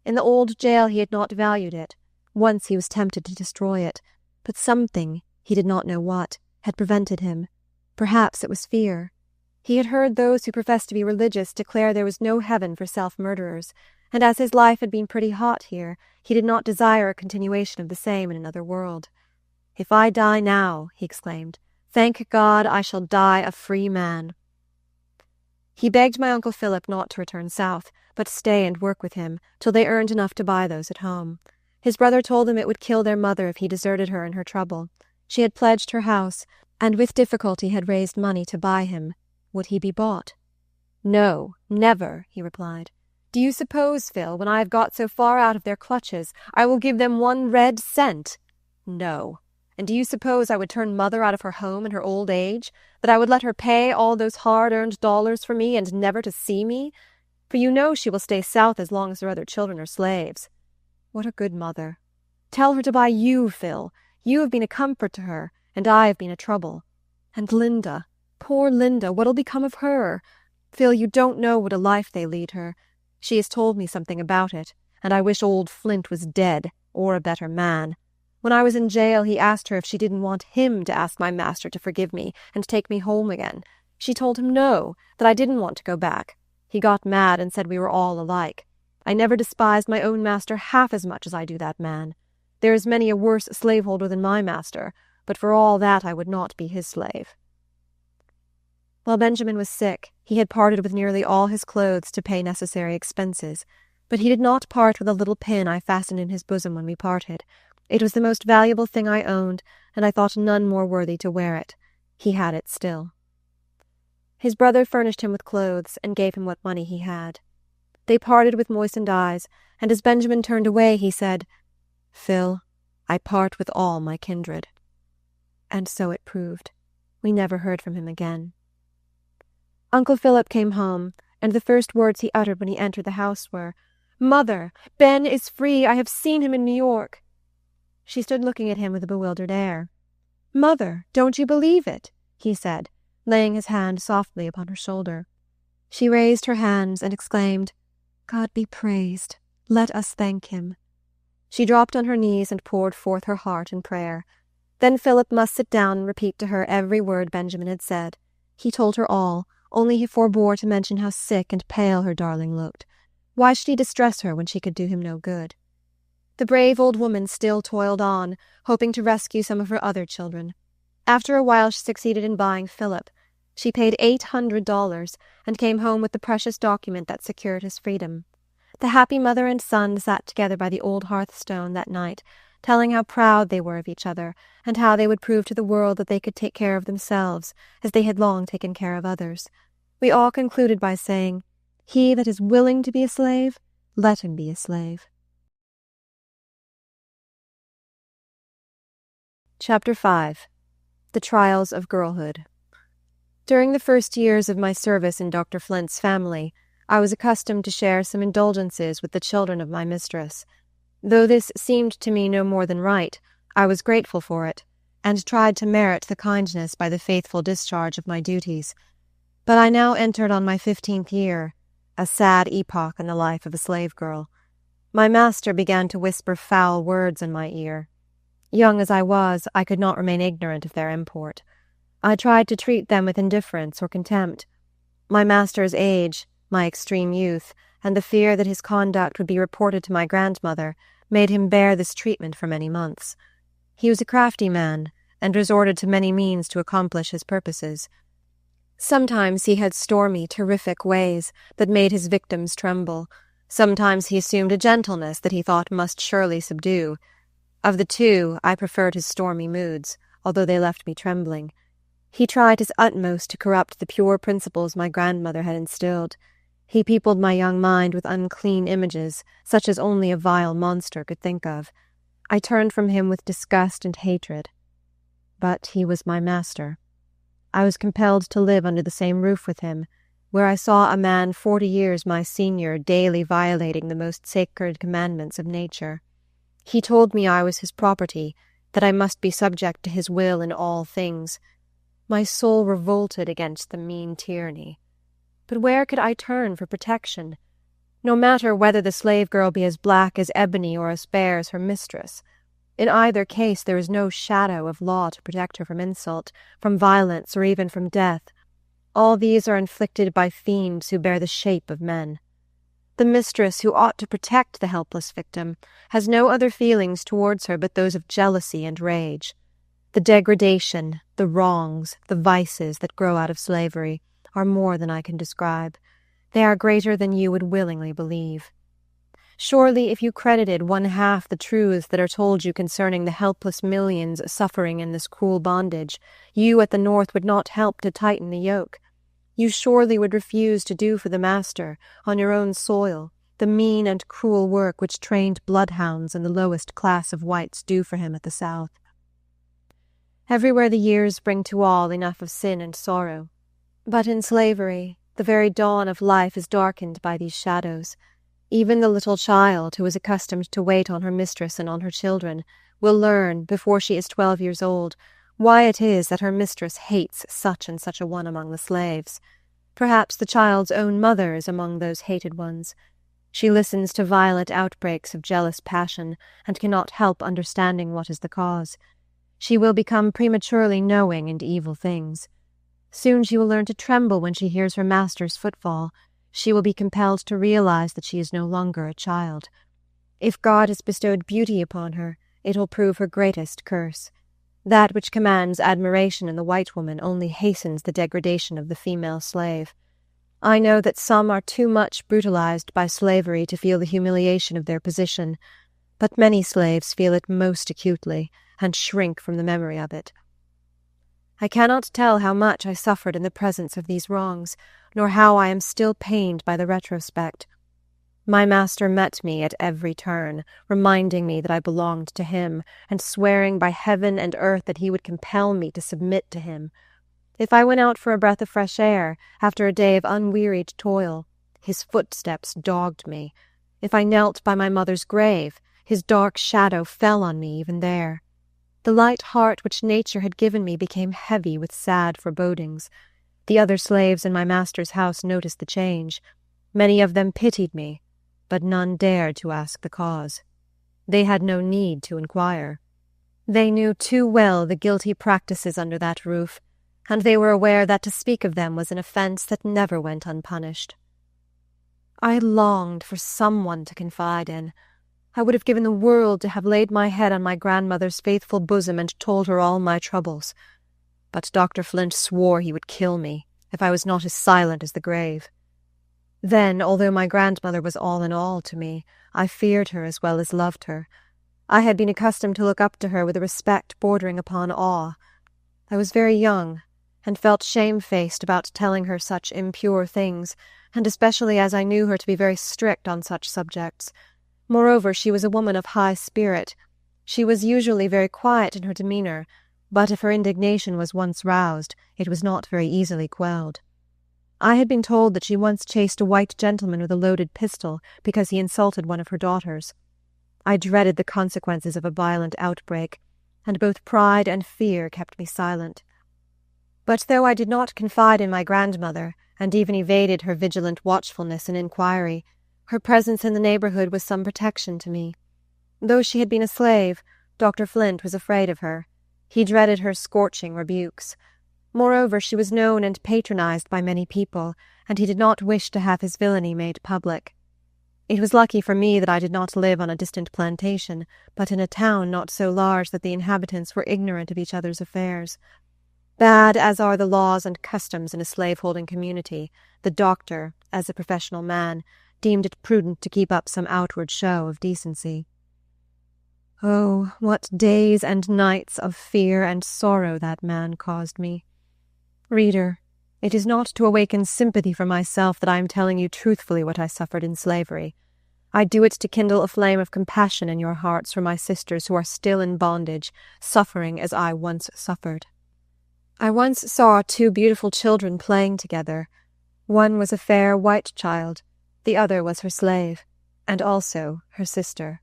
In the old jail he had not valued it. Once he was tempted to destroy it, but something, he did not know what, had prevented him. Perhaps it was fear. He had heard those who professed to be religious declare there was no heaven for self-murderers, and as his life had been pretty hot here, he did not desire a continuation of the same in another world. "If I die now," he exclaimed, "thank God I shall die a free man." He begged my Uncle Philip not to return south, but stay and work with him till they earned enough to buy those at home. His brother told him it would kill their mother if he deserted her in her trouble. She had pledged her house, and with difficulty had raised money to buy him. Would he be bought? "No, never," he replied. "Do you suppose, Phil, when I have got so far out of their clutches, I will give them 1 red cent? No. And do you suppose I would turn mother out of her home in her old age, that I would let her pay all those hard-earned dollars for me and never to see me? For you know she will stay south as long as her other children are slaves. What a good mother. Tell her to buy you, Phil. You have been a comfort to her, and I have been a trouble. And Linda, poor Linda, what'll become of her? Phil, you don't know what a life they lead her. She has told me something about it, and I wish old Flint was dead, or a better man. When I was in jail, he asked her if she didn't want him to ask my master to forgive me and take me home again. She told him no, that I didn't want to go back. He got mad and said we were all alike. I never despised my own master half as much as I do that man. There is many a worse slaveholder than my master, but for all that I would not be his slave." While Benjamin was sick, he had parted with nearly all his clothes to pay necessary expenses, but he did not part with a little pin I fastened in his bosom when we parted. It was the most valuable thing I owned, and I thought none more worthy to wear it. He had it still. His brother furnished him with clothes and gave him what money he had. They parted with moistened eyes, and as Benjamin turned away he said, "Phil, I part with all my kindred." And so it proved. We never heard from him again. Uncle Philip came home, and the first words he uttered when he entered the house were, "Mother, Ben is free. I have seen him in New York." She stood looking at him with a bewildered air. "Mother, don't you believe it?" he said, laying his hand softly upon her shoulder. She raised her hands and exclaimed, "God be praised. Let us thank him." She dropped on her knees and poured forth her heart in prayer. Then Philip must sit down and repeat to her every word Benjamin had said. He told her all, only he forbore to mention how sick and pale her darling looked. Why should he distress her when she could do him no good? The brave old woman still toiled on, hoping to rescue some of her other children. After a while she succeeded in buying Philip. She paid $800 and came home with the precious document that secured his freedom. The happy mother and son sat together by the old hearthstone that night, telling how proud they were of each other, and how they would prove to the world that they could take care of themselves, as they had long taken care of others. We all concluded by saying, "He that is willing to be a slave, let him be a slave." Chapter 5. The Trials of Girlhood. During the first years of my service in Dr. Flint's family, I was accustomed to share some indulgences with the children of my mistress. Though this seemed to me no more than right, I was grateful for it, and tried to merit the kindness by the faithful discharge of my duties. But I now entered on my 15th year, a sad epoch in the life of a slave girl. My master began to whisper foul words in my ear. Young as I was, I could not remain ignorant of their import. I tried to treat them with indifference or contempt. My master's age, my extreme youth, and the fear that his conduct would be reported to my grandmother made him bear this treatment for many months. He was a crafty man, and resorted to many means to accomplish his purposes. Sometimes he had stormy, terrific ways that made his victims tremble. Sometimes he assumed a gentleness that he thought must surely subdue. Of the two, I preferred his stormy moods, although they left me trembling. He tried his utmost to corrupt the pure principles my grandmother had instilled. He peopled my young mind with unclean images, such as only a vile monster could think of. I turned from him with disgust and hatred. But he was my master. I was compelled to live under the same roof with him, where I saw a man 40 years my senior daily violating the most sacred commandments of nature. He told me I was his property, that I must be subject to his will in all things. My soul revolted against the mean tyranny. But where could I turn for protection? No matter whether the slave girl be as black as ebony or as fair as her mistress. In either case there is no shadow of law to protect her from insult, from violence, or even from death. All these are inflicted by fiends who bear the shape of men. The mistress, who ought to protect the helpless victim, has no other feelings towards her but those of jealousy and rage. The degradation, the wrongs, the vices that grow out of slavery are more than I can describe. They are greater than you would willingly believe. Surely, if you credited one half the truths that are told you concerning the helpless millions suffering in this cruel bondage, you at the North would not help to tighten the yoke. You surely would refuse to do for the master, on your own soil, the mean and cruel work which trained bloodhounds and the lowest class of whites do for him at the South. Everywhere the years bring to all enough of sin and sorrow. But in slavery, the very dawn of life is darkened by these shadows. Even the little child, who is accustomed to wait on her mistress and on her children, will learn, before she is 12 years old, why it is that her mistress hates such and such a one among the slaves. Perhaps the child's own mother is among those hated ones. She listens to violent outbreaks of jealous passion, and cannot help understanding what is the cause. She will become prematurely knowing in evil things. Soon she will learn to tremble when she hears her master's footfall. She will be compelled to realize that she is no longer a child. If God has bestowed beauty upon her, it will prove her greatest curse. That which commands admiration in the white woman only hastens the degradation of the female slave. I know that some are too much brutalized by slavery to feel the humiliation of their position, but many slaves feel it most acutely and shrink from the memory of it. I cannot tell how much I suffered in the presence of these wrongs, nor how I am still pained by the retrospect. My master met me at every turn, reminding me that I belonged to him, and swearing by heaven and earth that he would compel me to submit to him. If I went out for a breath of fresh air, after a day of unwearied toil, his footsteps dogged me. If I knelt by my mother's grave, his dark shadow fell on me even there. The light heart which nature had given me became heavy with sad forebodings. The other slaves in my master's house noticed the change. Many of them pitied me, but none dared to ask the cause. They had no need to inquire. They knew too well the guilty practices under that roof, and they were aware that to speak of them was an offense that never went unpunished. I longed for someone to confide in. I would have given the world to have laid my head on my grandmother's faithful bosom and told her all my troubles. But Dr. Flint swore he would kill me if I was not as silent as the grave. Then, although my grandmother was all in all to me, I feared her as well as loved her. I had been accustomed to look up to her with a respect bordering upon awe. I was very young, and felt shamefaced about telling her such impure things, and especially as I knew her to be very strict on such subjects. Moreover, she was a woman of high spirit. She was usually very quiet in her demeanour, but if her indignation was once roused, it was not very easily quelled. I had been told that she once chased a white gentleman with a loaded pistol because he insulted one of her daughters. I dreaded the consequences of a violent outbreak, and both pride and fear kept me silent. But though I did not confide in my grandmother, and even evaded her vigilant watchfulness and inquiry, her presence in the neighbourhood was some protection to me. Though she had been a slave, Dr. Flint was afraid of her. He dreaded her scorching rebukes. Moreover, she was known and patronized by many people, and he did not wish to have his villainy made public. It was lucky for me that I did not live on a distant plantation, but in a town not so large that the inhabitants were ignorant of each other's affairs. Bad as are the laws and customs in a slave-holding community, the doctor, as a professional man, deemed it prudent to keep up some outward show of decency. Oh, what days and nights of fear and sorrow that man caused me! Reader, it is not to awaken sympathy for myself that I am telling you truthfully what I suffered in slavery. I do it to kindle a flame of compassion in your hearts for my sisters who are still in bondage, suffering as I once suffered. I once saw two beautiful children playing together. One was a fair white child, the other was her slave, and also her sister.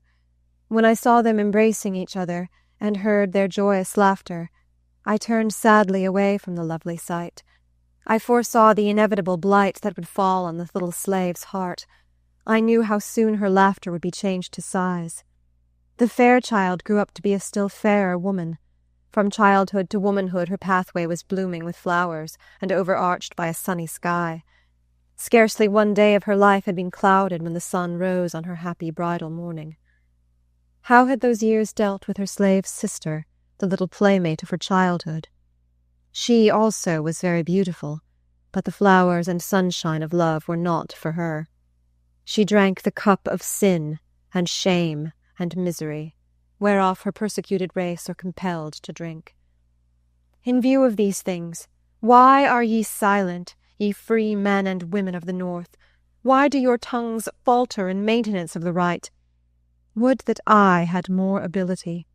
When I saw them embracing each other and heard their joyous laughter, I turned sadly away from the lovely sight. I foresaw the inevitable blight that would fall on the little slave's heart. I knew how soon her laughter would be changed to sighs. The fair child grew up to be a still fairer woman. From childhood to womanhood her pathway was blooming with flowers and overarched by a sunny sky. Scarcely one day of her life had been clouded when the sun rose on her happy bridal morning. How had those years dealt with her slave's sister, the little playmate of her childhood? She also was very beautiful, but the flowers and sunshine of love were not for her. She drank the cup of sin and shame and misery, whereof her persecuted race are compelled to drink. In view of these things, why are ye silent, ye free men and women of the North? Why do your tongues falter in maintenance of the right? Would that I had more ability.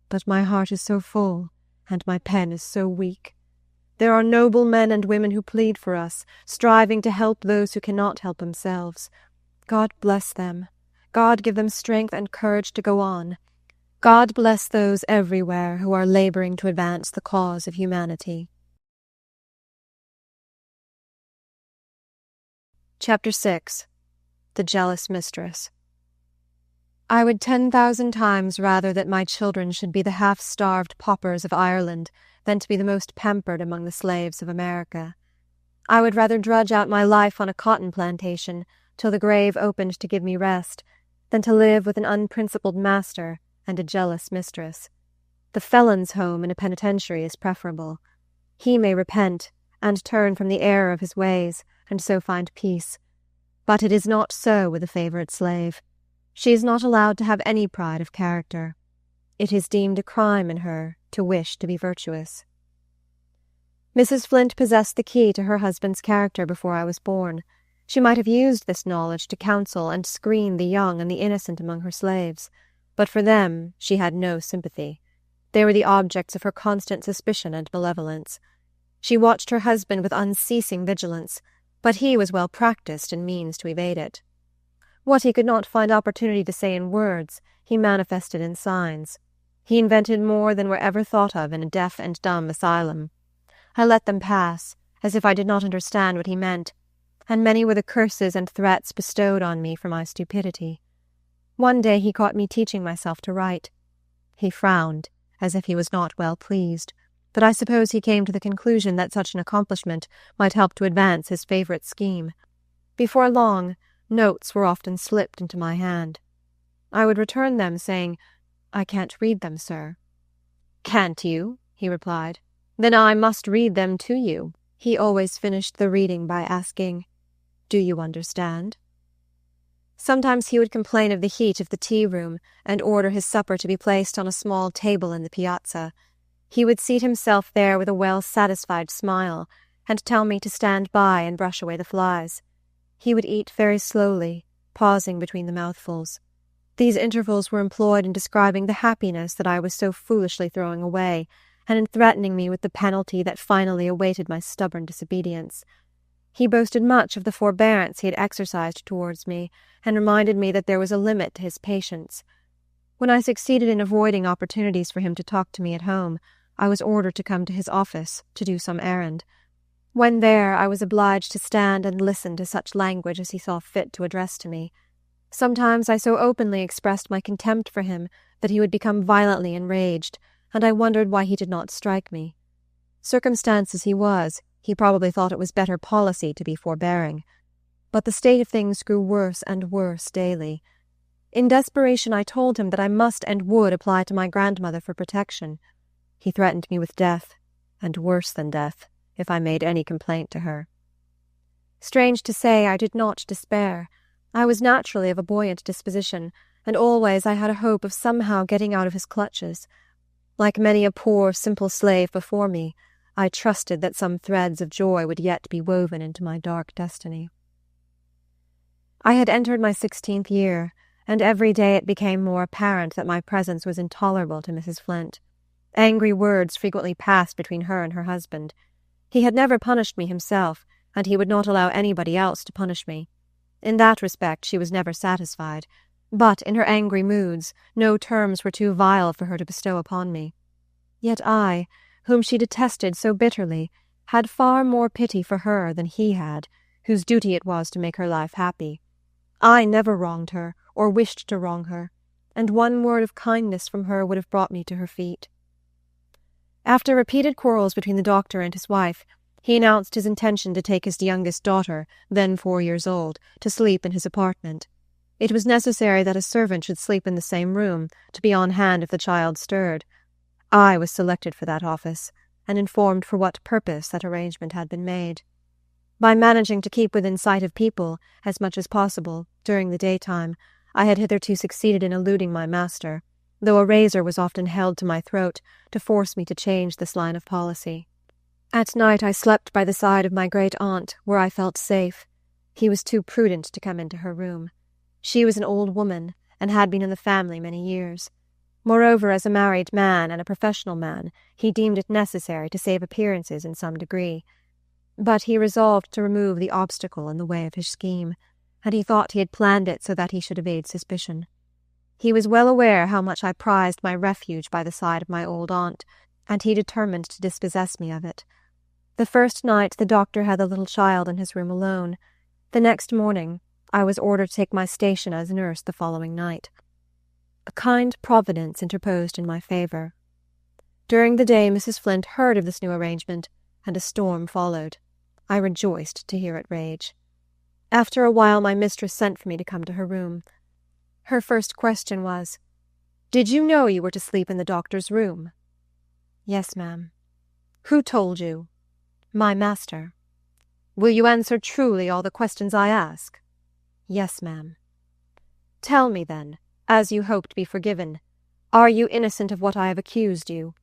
But my heart is so full, and my pen is so weak. There are noble men and women who plead for us, striving to help those who cannot help themselves. God bless them. God give them strength and courage to go on. God bless those everywhere who are laboring to advance the cause of humanity. Chapter 6. The Jealous Mistress. I would 10,000 times rather that my children should be the half-starved paupers of Ireland than to be the most pampered among the slaves of America. I would rather drudge out my life on a cotton plantation till the grave opened to give me rest than to live with an unprincipled master and a jealous mistress. The felon's home in a penitentiary is preferable. He may repent and turn from the error of his ways and so find peace. But it is not so with a favourite slave. She is not allowed to have any pride of character. It is deemed a crime in her to wish to be virtuous. Mrs. Flint possessed the key to her husband's character before I was born. She might have used this knowledge to counsel and screen the young and the innocent among her slaves, but for them she had no sympathy. They were the objects of her constant suspicion and malevolence. She watched her husband with unceasing vigilance, but he was well practised in means to evade it. What he could not find opportunity to say in words, he manifested in signs. He invented more than were ever thought of in a deaf and dumb asylum. I let them pass, as if I did not understand what he meant, and many were the curses and threats bestowed on me for my stupidity. One day he caught me teaching myself to write. He frowned, as if he was not well pleased, but I suppose he came to the conclusion that such an accomplishment might help to advance his favourite scheme. Before long, notes were often slipped into my hand. I would return them, saying, "I can't read them, sir." "Can't you?" he replied. "Then I must read them to you." He always finished the reading by asking, "Do you understand?" Sometimes he would complain of the heat of the tea-room and order his supper to be placed on a small table in the piazza. He would seat himself there with a well-satisfied smile and tell me to stand by and brush away the flies. He would eat very slowly, pausing between the mouthfuls. These intervals were employed in describing the happiness that I was so foolishly throwing away, and in threatening me with the penalty that finally awaited my stubborn disobedience. He boasted much of the forbearance he had exercised towards me, and reminded me that there was a limit to his patience. When I succeeded in avoiding opportunities for him to talk to me at home, I was ordered to come to his office to do some errand. When there, I was obliged to stand and listen to such language as he saw fit to address to me. Sometimes I so openly expressed my contempt for him that he would become violently enraged, and I wondered why he did not strike me. Circumstanced as he was, he probably thought it was better policy to be forbearing. But the state of things grew worse and worse daily. In desperation I told him that I must and would apply to my grandmother for protection. He threatened me with death, and worse than death, if I made any complaint to her. Strange to say, I did not despair. I was naturally of a buoyant disposition, and always I had a hope of somehow getting out of his clutches. Like many a poor, simple slave before me, I trusted that some threads of joy would yet be woven into my dark destiny. I had entered my 16th year, and every day it became more apparent that my presence was intolerable to Mrs. Flint. Angry words frequently passed between her and her husband. He had never punished me himself, and he would not allow anybody else to punish me. In that respect she was never satisfied, but in her angry moods no terms were too vile for her to bestow upon me. Yet I, whom she detested so bitterly, had far more pity for her than he had, whose duty it was to make her life happy. I never wronged her, or wished to wrong her, and one word of kindness from her would have brought me to her feet. After repeated quarrels between the doctor and his wife, he announced his intention to take his youngest daughter, then 4 years old, to sleep in his apartment. It was necessary that a servant should sleep in the same room, to be on hand if the child stirred. I was selected for that office, and informed for what purpose that arrangement had been made. By managing to keep within sight of people, as much as possible, during the daytime, I had hitherto succeeded in eluding my master, though a razor was often held to my throat to force me to change this line of policy. At night I slept by the side of my great-aunt, where I felt safe. He was too prudent to come into her room. She was an old woman, and had been in the family many years. Moreover, as a married man and a professional man, he deemed it necessary to save appearances in some degree. But he resolved to remove the obstacle in the way of his scheme, and he thought he had planned it so that he should evade suspicion. He was well aware how much I prized my refuge by the side of my old aunt, and he determined to dispossess me of it. The first night the doctor had the little child in his room alone. The next morning I was ordered to take my station as nurse the following night. A kind providence interposed in my favour. During the day Mrs. Flint heard of this new arrangement, and a storm followed. I rejoiced to hear it rage. After a while my mistress sent for me to come to her room. Her first question was, "Did you know you were to sleep in the doctor's room?" "Yes, ma'am." "Who told you?" "My master." "Will you answer truly all the questions I ask?" "Yes, ma'am." "Tell me, then, as you hope to be forgiven, are you innocent of what I have accused you?"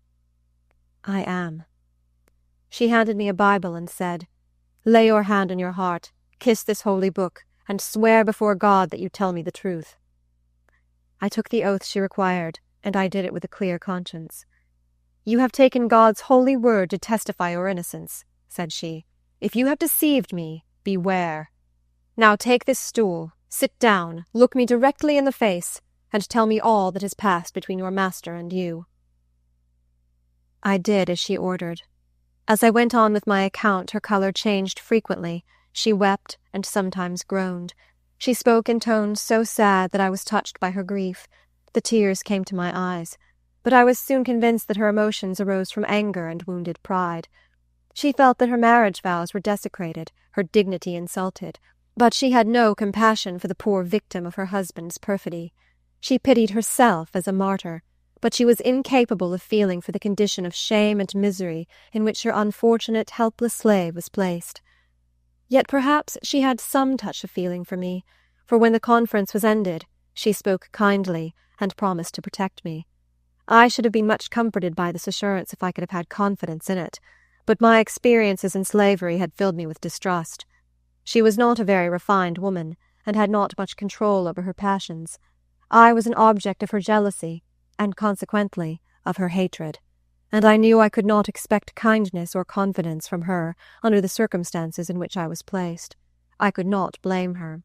"I am." She handed me a Bible and said, "Lay your hand on your heart, kiss this holy book, and swear before God that you tell me the truth." I took the oath she required, and I did it with a clear conscience. "You have taken God's holy word to testify your innocence," said she. "If you have deceived me, beware. Now take this stool, sit down, look me directly in the face, and tell me all that has passed between your master and you." I did as she ordered. As I went on with my account, her colour changed frequently. She wept and sometimes groaned. She spoke in tones so sad that I was touched by her grief. The tears came to my eyes, but I was soon convinced that her emotions arose from anger and wounded pride. She felt that her marriage vows were desecrated, her dignity insulted, but she had no compassion for the poor victim of her husband's perfidy. She pitied herself as a martyr, but she was incapable of feeling for the condition of shame and misery in which her unfortunate, helpless slave was placed. Yet perhaps she had some touch of feeling for me, for when the conference was ended, she spoke kindly and promised to protect me. I should have been much comforted by this assurance if I could have had confidence in it, but my experiences in slavery had filled me with distrust. She was not a very refined woman, and had not much control over her passions. I was an object of her jealousy, and consequently of her hatred, and I knew I could not expect kindness or confidence from her under the circumstances in which I was placed. I could not blame her.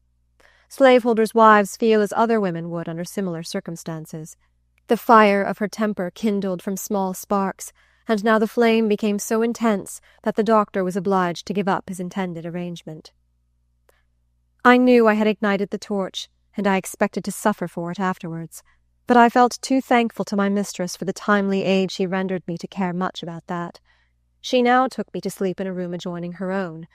Slaveholders' wives feel as other women would under similar circumstances. The fire of her temper kindled from small sparks, and now the flame became so intense that the doctor was obliged to give up his intended arrangement. I knew I had ignited the torch, and I expected to suffer for it afterwards, but I felt too thankful to my mistress for the timely aid she rendered me to care much about that. She now took me to sleep in a room adjoining her own.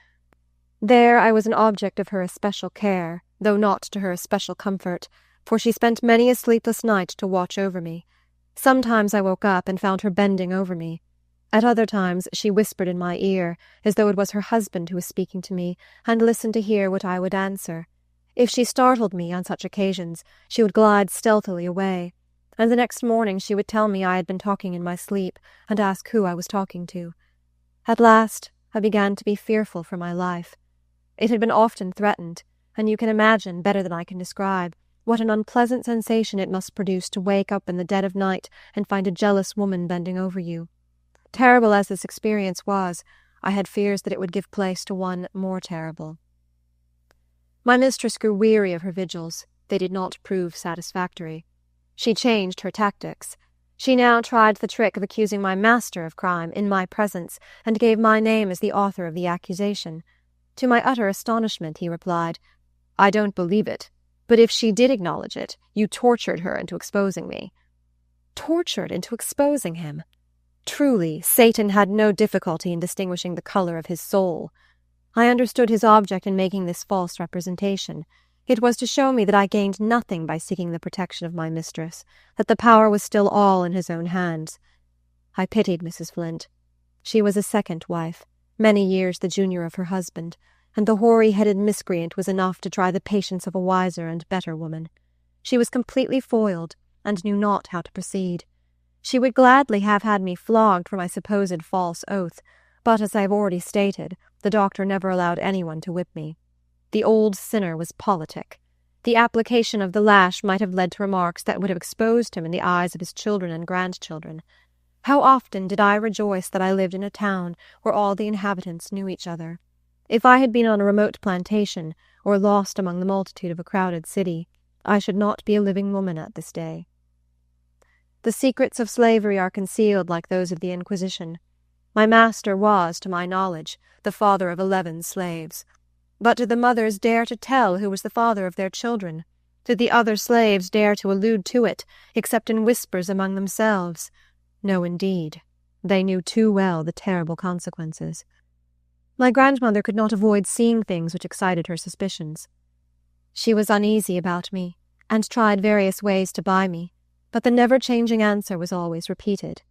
There I was an object of her especial care, though not to her especial comfort, for she spent many a sleepless night to watch over me. Sometimes I woke up and found her bending over me. At other times she whispered in my ear, as though it was her husband who was speaking to me, and listened to hear what I would answer. If she startled me on such occasions, she would glide stealthily away, and the next morning she would tell me I had been talking in my sleep, and ask who I was talking to. At last I began to be fearful for my life. It had been often threatened, and you can imagine, better than I can describe, what an unpleasant sensation it must produce to wake up in the dead of night and find a jealous woman bending over you. Terrible as this experience was, I had fears that it would give place to one more terrible. My mistress grew weary of her vigils. They did not prove satisfactory. She changed her tactics. She now tried the trick of accusing my master of crime in my presence, and gave my name as the author of the accusation. To my utter astonishment, he replied, "I don't believe it, but if she did acknowledge it, you tortured her into exposing me." Tortured into exposing him? Truly, Satan had no difficulty in distinguishing the color of his soul. I understood his object in making this false representation. It was to show me that I gained nothing by seeking the protection of my mistress, that the power was still all in his own hands. I pitied Mrs. Flint. She was a second wife, many years the junior of her husband, and the hoary-headed miscreant was enough to try the patience of a wiser and better woman. She was completely foiled, and knew not how to proceed. She would gladly have had me flogged for my supposed false oath, but, as I have already stated, the doctor never allowed anyone to whip me. The old sinner was politic. The application of the lash might have led to remarks that would have exposed him in the eyes of his children and grandchildren. How often did I rejoice that I lived in a town where all the inhabitants knew each other. If I had been on a remote plantation, or lost among the multitude of a crowded city, I should not be a living woman at this day. The secrets of slavery are concealed like those of the Inquisition. My master was, to my knowledge, the father of 11 slaves. But did the mothers dare to tell who was the father of their children? Did the other slaves dare to allude to it, except in whispers among themselves? No, indeed. They knew too well the terrible consequences. My grandmother could not avoid seeing things which excited her suspicions. She was uneasy about me, and tried various ways to buy me, but the never-changing answer was always repeated.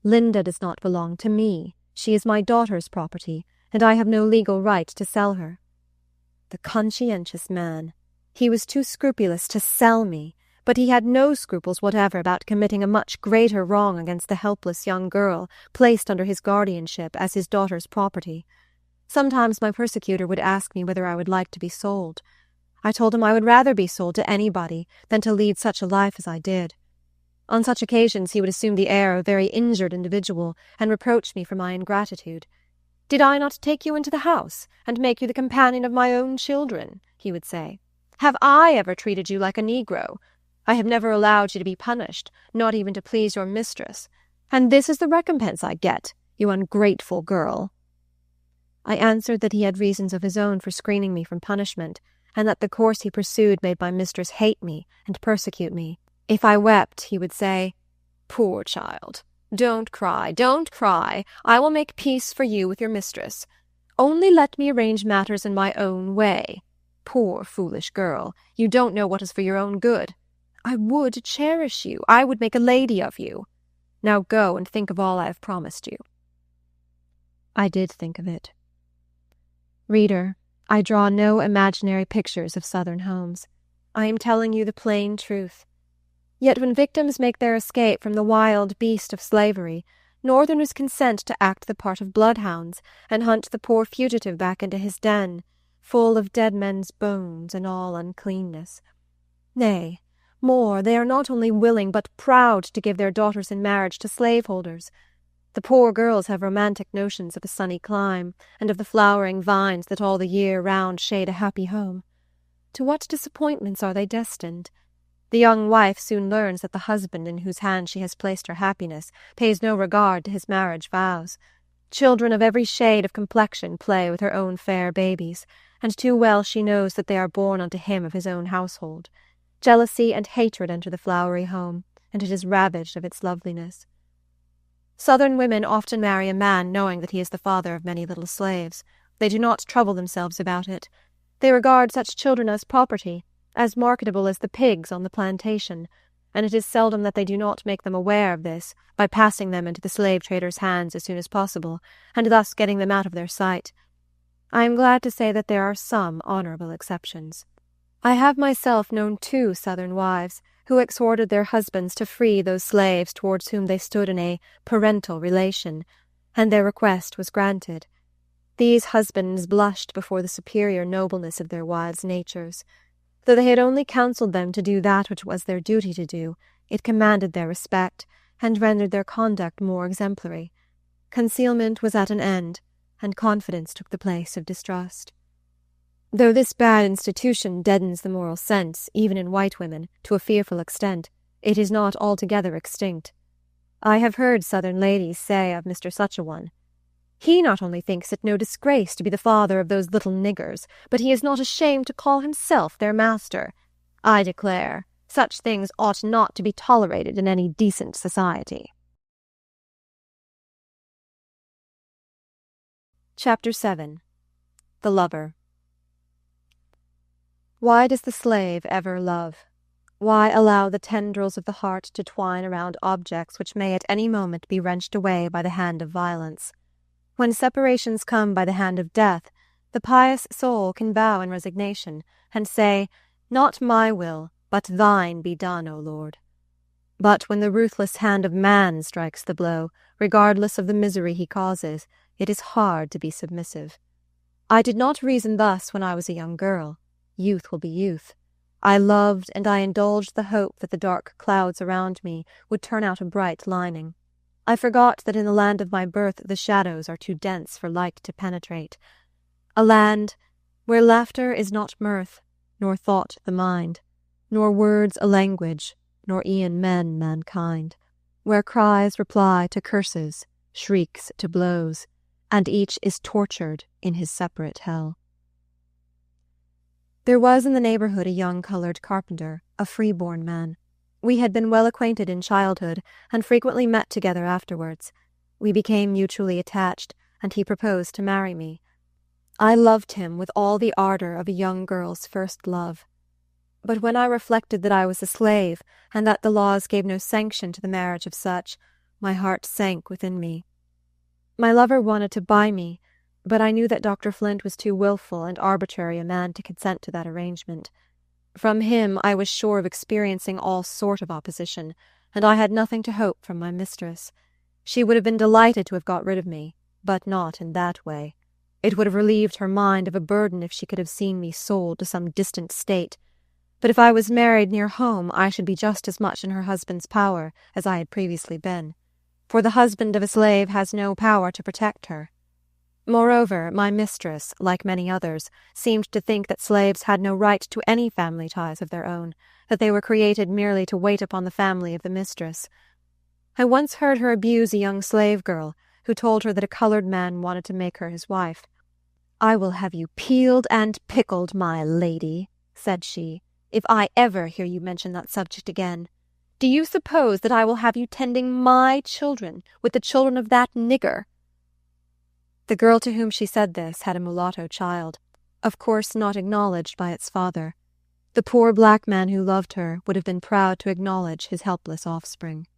Linda does not belong to me. She is my daughter's property, and I have no legal right to sell her. The conscientious man. He was too scrupulous to sell me, but he had no scruples whatever about committing a much greater wrong against the helpless young girl placed under his guardianship as his daughter's property. Sometimes my persecutor would ask me whether I would like to be sold. I told him I would rather be sold to anybody than to lead such a life as I did. On such occasions he would assume the air of a very injured individual and reproach me for my ingratitude. "Did I not take you into the house and make you the companion of my own children?" he would say. "Have I ever treated you like a Negro? I have never allowed you to be punished, not even to please your mistress. And this is the recompense I get, you ungrateful girl." I answered that he had reasons of his own for screening me from punishment, and that the course he pursued made my mistress hate me and persecute me. If I wept, he would say, "Poor child, don't cry, don't cry. I will make peace for you with your mistress. Only let me arrange matters in my own way. Poor foolish girl, you don't know what is for your own good. I would cherish you. I would make a lady of you. Now go and think of all I have promised you." I did think of it. Reader, I draw no imaginary pictures of Southern homes. I am telling you the plain truth. Yet when victims make their escape from the wild beast of slavery, Northerners consent to act the part of bloodhounds and hunt the poor fugitive back into his den, full of dead men's bones and all uncleanness. Nay, More, they are not only willing but proud to give their daughters in marriage to slaveholders. The poor girls have romantic notions of a sunny clime, and of the flowering vines that all the year round shade a happy home. To what disappointments are they destined? The young wife soon learns that the husband in whose hands she has placed her happiness pays no regard to his marriage vows. Children of every shade of complexion play with her own fair babies, and too well she knows that they are born unto him of his own household. Jealousy and hatred enter the flowery home, and it is ravaged of its loveliness. Southern women often marry a man knowing that he is the father of many little slaves. They do not trouble themselves about it. They regard such children as property, as marketable as the pigs on the plantation, and it is seldom that they do not make them aware of this by passing them into the slave traders' hands as soon as possible, and thus getting them out of their sight. I am glad to say that there are some honorable exceptions. I have myself known 2 Southern wives who exhorted their husbands to free those slaves towards whom they stood in a parental relation, and their request was granted. These husbands blushed before the superior nobleness of their wives' natures. Though they had only counselled them to do that which was their duty to do, it commanded their respect, and rendered their conduct more exemplary. Concealment was at an end, and confidence took the place of distrust. Though this bad institution deadens the moral sense, even in white women, to a fearful extent, it is not altogether extinct. I have heard Southern ladies say of Mr. Such-a-one, "He not only thinks it no disgrace to be the father of those little niggers, but he is not ashamed to call himself their master. I declare, such things ought not to be tolerated in any decent society." Chapter 7. The Lover. Why does the slave ever love? Why allow the tendrils of the heart to twine around objects which may at any moment be wrenched away by the hand of violence? When separations come by the hand of death, the pious soul can vow in resignation, and say, "Not my will, but thine be done, O Lord." But when the ruthless hand of man strikes the blow, regardless of the misery he causes, it is hard to be submissive. I did not reason thus when I was a young girl. Youth will be youth. I loved and I indulged the hope that the dark clouds around me would turn out a bright lining. I forgot that in the land of my birth the shadows are too dense for light to penetrate. A land where laughter is not mirth, nor thought the mind, nor words a language, nor e'en men mankind, where cries reply to curses, shrieks to blows, and each is tortured in his separate hell. There was in the neighborhood a young colored carpenter, a free-born man. We had been well acquainted in childhood, and frequently met together afterwards. We became mutually attached, and he proposed to marry me. I loved him with all the ardor of a young girl's first love. But when I reflected that I was a slave, and that the laws gave no sanction to the marriage of such, my heart sank within me. My lover wanted to buy me, but I knew that Dr. Flint was too willful and arbitrary a man to consent to that arrangement. From him I was sure of experiencing all sort of opposition, and I had nothing to hope from my mistress. She would have been delighted to have got rid of me, but not in that way. It would have relieved her mind of a burden if she could have seen me sold to some distant state. But if I was married near home, I should be just as much in her husband's power as I had previously been, for the husband of a slave has no power to protect her. Moreover, my mistress, like many others, seemed to think that slaves had no right to any family ties of their own, that they were created merely to wait upon the family of the mistress. I once heard her abuse a young slave girl, who told her that a colored man wanted to make her his wife. "I will have you peeled and pickled, my lady," said she, "if I ever hear you mention that subject again. Do you suppose that I will have you tending my children with the children of that nigger?" The girl to whom she said this had a mulatto child, of course not acknowledged by its father. The poor black man who loved her would have been proud to acknowledge his helpless offspring.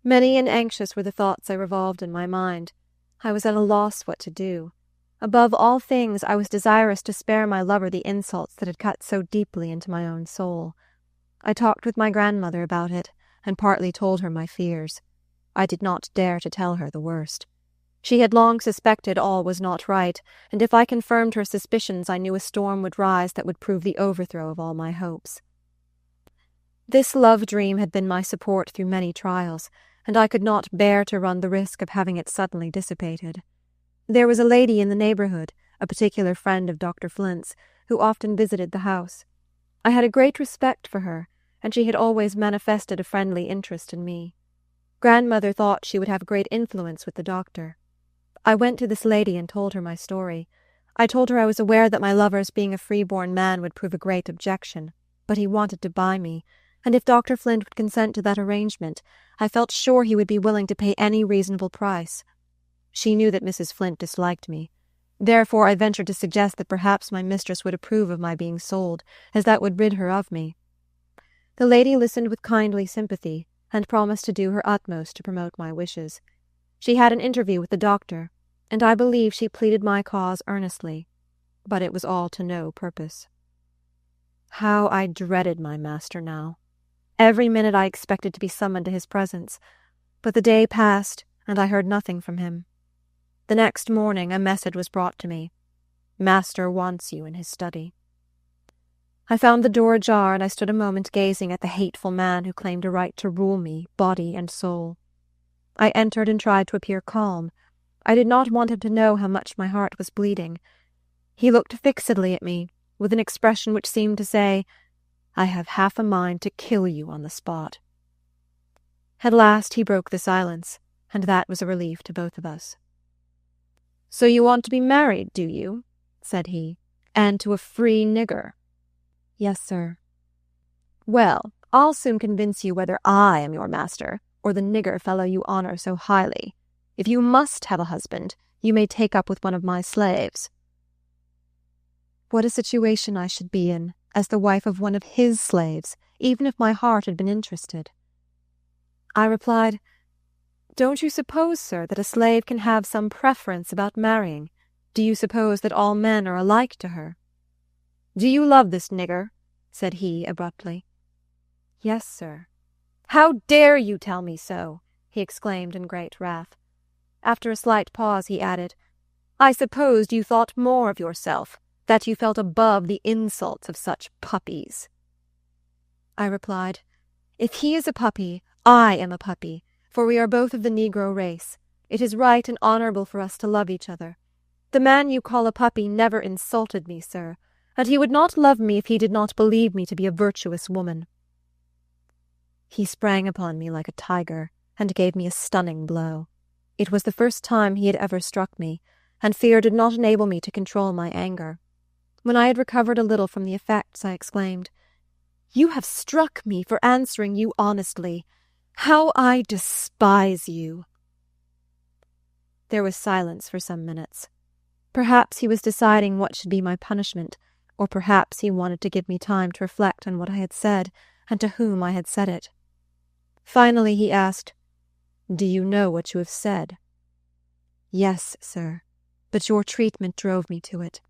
Many and anxious were the thoughts I revolved in my mind. I was at a loss what to do. Above all things, I was desirous to spare my lover the insults that had cut so deeply into my own soul. I talked with my grandmother about it, and partly told her my fears. I did not dare to tell her the worst. She had long suspected all was not right, and if I confirmed her suspicions, I knew a storm would rise that would prove the overthrow of all my hopes. This love dream had been my support through many trials, and I could not bear to run the risk of having it suddenly dissipated. There was a lady in the neighbourhood, a particular friend of Dr. Flint's, who often visited the house. I had a great respect for her, and she had always manifested a friendly interest in me. Grandmother thought she would have great influence with the doctor. I went to this lady and told her my story. I told her I was aware that my lover's being a free-born man would prove a great objection, but he wanted to buy me, and if Dr. Flint would consent to that arrangement, I felt sure he would be willing to pay any reasonable price. She knew that Mrs. Flint disliked me. Therefore I ventured to suggest that perhaps my mistress would approve of my being sold, as that would rid her of me. The lady listened with kindly sympathy, and promised to do her utmost to promote my wishes. She had an interview with the doctor, and I believe she pleaded my cause earnestly, but it was all to no purpose. How I dreaded my master now! Every minute I expected to be summoned to his presence, but the day passed, and I heard nothing from him. The next morning a message was brought to me. Master wants you in his study. I found the door ajar, and I stood a moment gazing at the hateful man who claimed a right to rule me, body and soul. I entered and tried to appear calm. I did not want him to know how much my heart was bleeding. He looked fixedly at me, with an expression which seemed to say, "I have half a mind to kill you on the spot." At last he broke the silence, and that was a relief to both of us. "So you want to be married, do you?" said he, "and to a free nigger?" "Yes, sir." "Well, I'll soon convince you whether I am your master, or the nigger fellow you honour so highly. If you must have a husband, you may take up with one of my slaves." What a situation I should be in, as the wife of one of his slaves, even if my heart had been interested. I replied, "Don't you suppose, sir, that a slave can have some preference about marrying? Do you suppose that all men are alike to her?" "Do you love this nigger?" said he abruptly. "Yes, sir." "How dare you tell me so?" he exclaimed in great wrath. After a slight pause he added, "I supposed you thought more of yourself, that you felt above the insults of such puppies." I replied, "If he is a puppy, I am a puppy, for we are both of the Negro race. It is right and honourable for us to love each other. The man you call a puppy never insulted me, sir, and he would not love me if he did not believe me to be a virtuous woman." He sprang upon me like a tiger, and gave me a stunning blow. It was the first time he had ever struck me, and fear did not enable me to control my anger. When I had recovered a little from the effects, I exclaimed, "You have struck me for answering you honestly. How I despise you!" There was silence for some minutes. Perhaps he was deciding what should be my punishment, or perhaps he wanted to give me time to reflect on what I had said, and to whom I had said it. Finally he asked, "Do you know what you have said?" "Yes, sir, but your treatment drove me to it."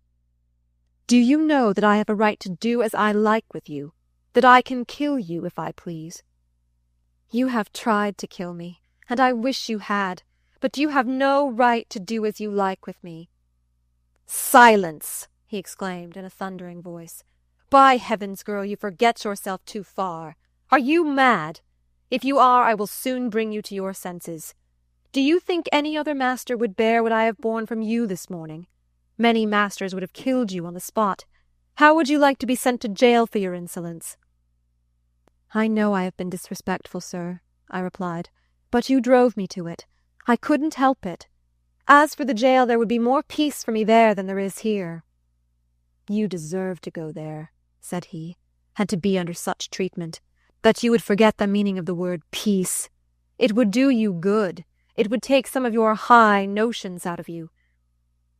"Do you know that I have a right to do as I like with you, that I can kill you if I please?" "You have tried to kill me, and I wish you had, but you have no right to do as you like with me." "Silence!" he exclaimed in a thundering voice. "By heavens, girl, you forget yourself too far. Are you mad? If you are, I will soon bring you to your senses. Do you think any other master would bear what I have borne from you this morning? Many masters would have killed you on the spot. How would you like to be sent to jail for your insolence?" "I know I have been disrespectful, sir," I replied, "but you drove me to it. I couldn't help it. As for the jail, there would be more peace for me there than there is here." "You deserve to go there," said he, "and to be under such treatment, that you would forget the meaning of the word peace. It would do you good. It would take some of your high notions out of you.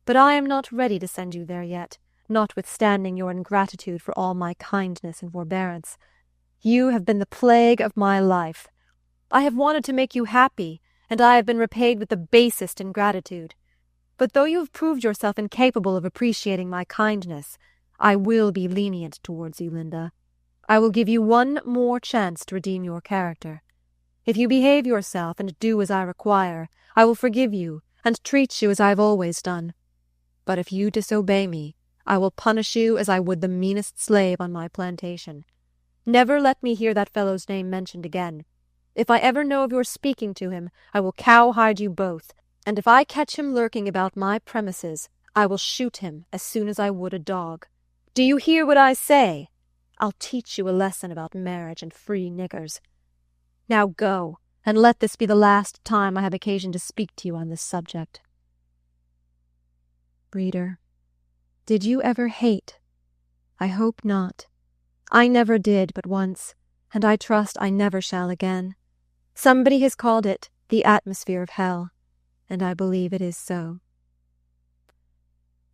But I am not ready to send you there yet, notwithstanding your ingratitude for all my kindness and forbearance. You have been the plague of my life. I have wanted to make you happy, and I have been repaid with the basest ingratitude. But though you have proved yourself incapable of appreciating my kindness, I will be lenient towards you, Linda. I will give you one more chance to redeem your character. If you behave yourself and do as I require, I will forgive you and treat you as I have always done. But if you disobey me, I will punish you as I would the meanest slave on my plantation. Never let me hear that fellow's name mentioned again. If I ever know of your speaking to him, I will cowhide you both, and if I catch him lurking about my premises, I will shoot him as soon as I would a dog. Do you hear what I say? I'll teach you a lesson about marriage and free niggers. Now go, and let this be the last time I have occasion to speak to you on this subject. Reader, did you ever hate? I hope not. I never did but once, and I trust I never shall again. Somebody has called it the atmosphere of hell, and I believe it is so.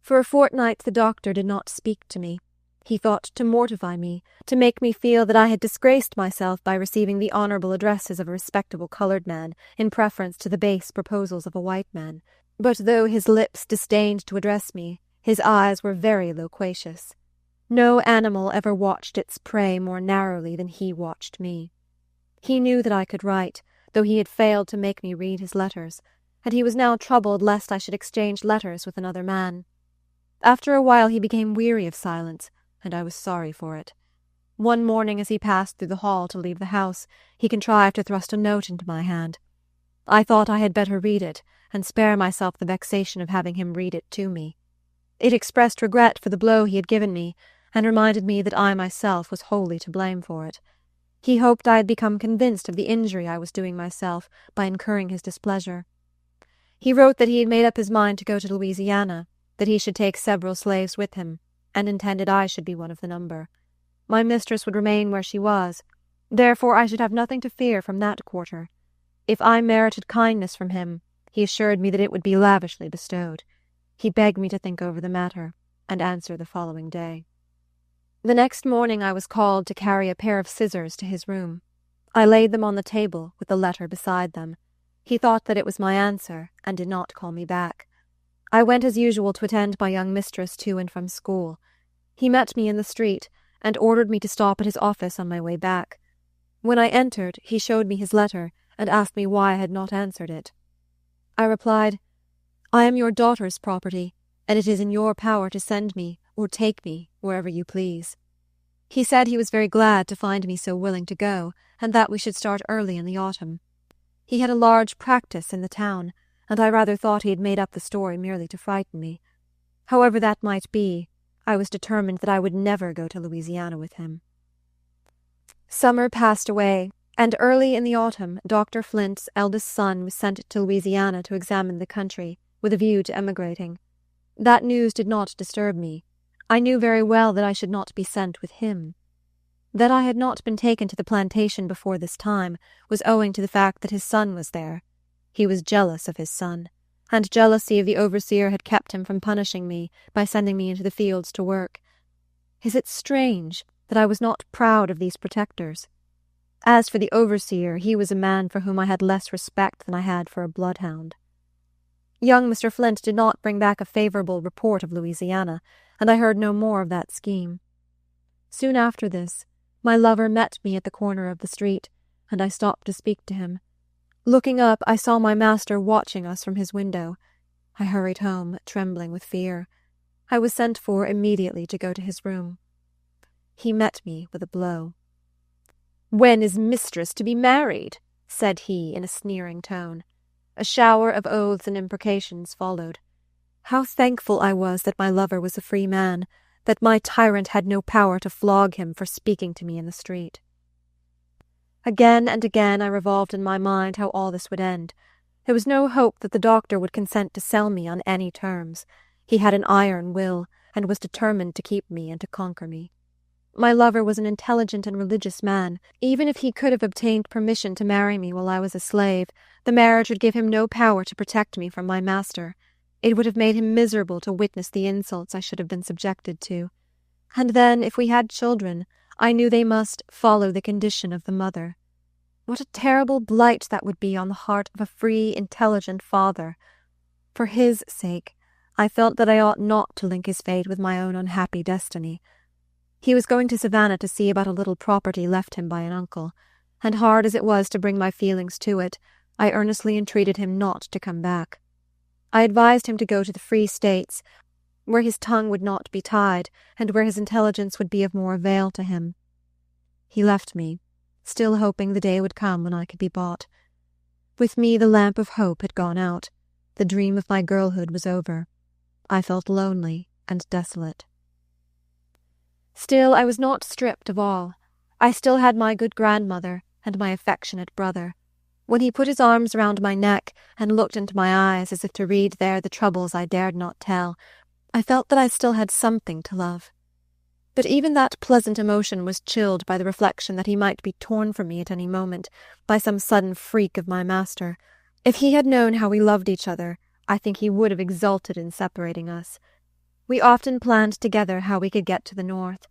For a fortnight the doctor did not speak to me. He thought to mortify me, to make me feel that I had disgraced myself by receiving the honourable addresses of a respectable coloured man in preference to the base proposals of a white man. But though his lips disdained to address me, his eyes were very loquacious. No animal ever watched its prey more narrowly than he watched me. He knew that I could write, though he had failed to make me read his letters, and he was now troubled lest I should exchange letters with another man. After a while he became weary of silence, and I was sorry for it. One morning as he passed through the hall to leave the house, he contrived to thrust a note into my hand. I thought I had better read it, and spare myself the vexation of having him read it to me. It expressed regret for the blow he had given me, and reminded me that I myself was wholly to blame for it. He hoped I had become convinced of the injury I was doing myself by incurring his displeasure. He wrote that he had made up his mind to go to Louisiana, that he should take several slaves with him, and intended I should be one of the number. My mistress would remain where she was, therefore I should have nothing to fear from that quarter. If I merited kindness from him, he assured me that it would be lavishly bestowed. He begged me to think over the matter, and answer the following day. The next morning I was called to carry a pair of scissors to his room. I laid them on the table, with the letter beside them. He thought that it was my answer, and did not call me back. I went as usual to attend my young mistress to and from school. He met me in the street, and ordered me to stop at his office on my way back. When I entered, he showed me his letter, and asked me why I had not answered it. I replied, "I am your daughter's property, and it is in your power to send me, or take me, wherever you please." He said he was very glad to find me so willing to go, and that we should start early in the autumn. He had a large practice in the town, and I rather thought he had made up the story merely to frighten me. However that might be, I was determined that I would never go to Louisiana with him. Summer passed away, and early in the autumn Dr. Flint's eldest son was sent to Louisiana to examine the country, with a view to emigrating. That news did not disturb me. I knew very well that I should not be sent with him. That I had not been taken to the plantation before this time was owing to the fact that his son was there. He was jealous of his son, and jealousy of the overseer had kept him from punishing me by sending me into the fields to work. Is it strange that I was not proud of these protectors? As for the overseer, he was a man for whom I had less respect than I had for a bloodhound. Young Mr. Flint did not bring back a favourable report of Louisiana, and I heard no more of that scheme. Soon after this, my lover met me at the corner of the street, and I stopped to speak to him. Looking up, I saw my master watching us from his window. I hurried home, trembling with fear. I was sent for immediately to go to his room. He met me with a blow. "When is Mistress to be married?" said he in a sneering tone. A shower of oaths and imprecations followed. How thankful I was that my lover was a free man, that my tyrant had no power to flog him for speaking to me in the street. Again and again I revolved in my mind how all this would end. There was no hope that the doctor would consent to sell me on any terms. He had an iron will, and was determined to keep me and to conquer me. My lover was an intelligent and religious man. Even if he could have obtained permission to marry me while I was a slave, the marriage would give him no power to protect me from my master. It would have made him miserable to witness the insults I should have been subjected to. And then, if we had children, I knew they must follow the condition of the mother. What a terrible blight that would be on the heart of a free, intelligent father. For his sake, I felt that I ought not to link his fate with my own unhappy destiny. He was going to Savannah to see about a little property left him by an uncle, and hard as it was to bring my feelings to it, I earnestly entreated him not to come back. I advised him to go to the Free States, where his tongue would not be tied, and where his intelligence would be of more avail to him. He left me, still hoping the day would come when I could be bought. With me the lamp of hope had gone out. The dream of my girlhood was over. I felt lonely and desolate. Still, I was not stripped of all. I still had my good grandmother and my affectionate brother. When he put his arms round my neck and looked into my eyes as if to read there the troubles I dared not tell, I felt that I still had something to love. But even that pleasant emotion was chilled by the reflection that he might be torn from me at any moment by some sudden freak of my master. If he had known how we loved each other, I think he would have exulted in separating us. We often planned together how we could get to the north.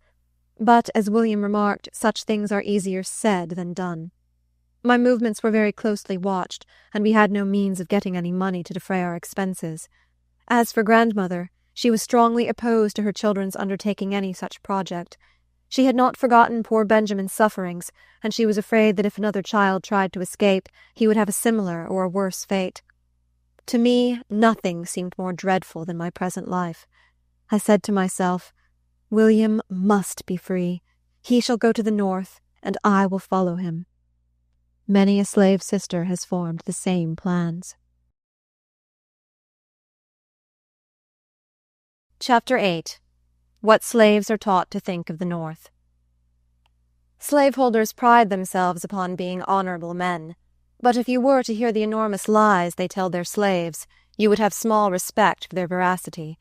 But, as William remarked, such things are easier said than done. My movements were very closely watched, and we had no means of getting any money to defray our expenses. As for grandmother, she was strongly opposed to her children's undertaking any such project. She had not forgotten poor Benjamin's sufferings, and she was afraid that if another child tried to escape, he would have a similar or a worse fate. To me, nothing seemed more dreadful than my present life. I said to myself, William must be free. He shall go to the north, and I will follow him. Many a slave sister has formed the same plans. Chapter 8. What Slaves Are Taught to Think of the North. Slaveholders pride themselves upon being honorable men, but if you were to hear the enormous lies they tell their slaves, you would have small respect for their veracity.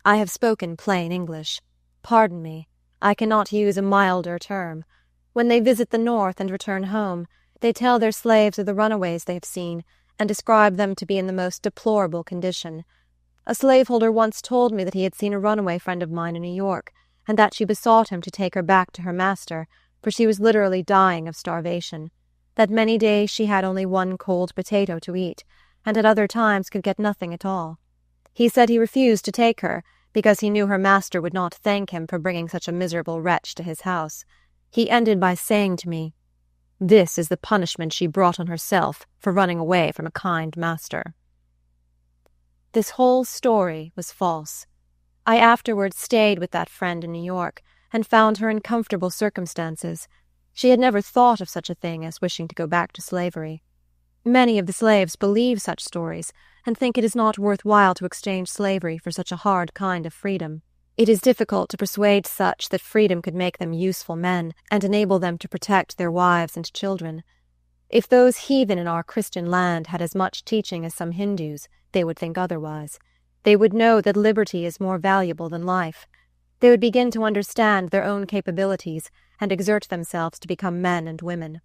I have spoken plain English. Pardon me, I cannot use a milder term. When they visit the North and return home, they tell their slaves of the runaways they have seen, and describe them to be in the most deplorable condition. A slaveholder once told me that he had seen a runaway friend of mine in New York, and that she besought him to take her back to her master, for she was literally dying of starvation. That many days she had only one cold potato to eat, and at other times could get nothing at all. He said he refused to take her, because he knew her master would not thank him for bringing such a miserable wretch to his house. He ended by saying to me, "This is the punishment she brought on herself for running away from a kind master." This whole story was false. I afterwards stayed with that friend in New York, and found her in comfortable circumstances. She had never thought of such a thing as wishing to go back to slavery. Many of the slaves believe such stories, and think it is not worth while to exchange slavery for such a hard kind of freedom. It is difficult to persuade such that freedom could make them useful men, and enable them to protect their wives and children. If those heathen in our Christian land had as much teaching as some Hindus, they would think otherwise. They would know that liberty is more valuable than life. They would begin to understand their own capabilities, and exert themselves to become men and women.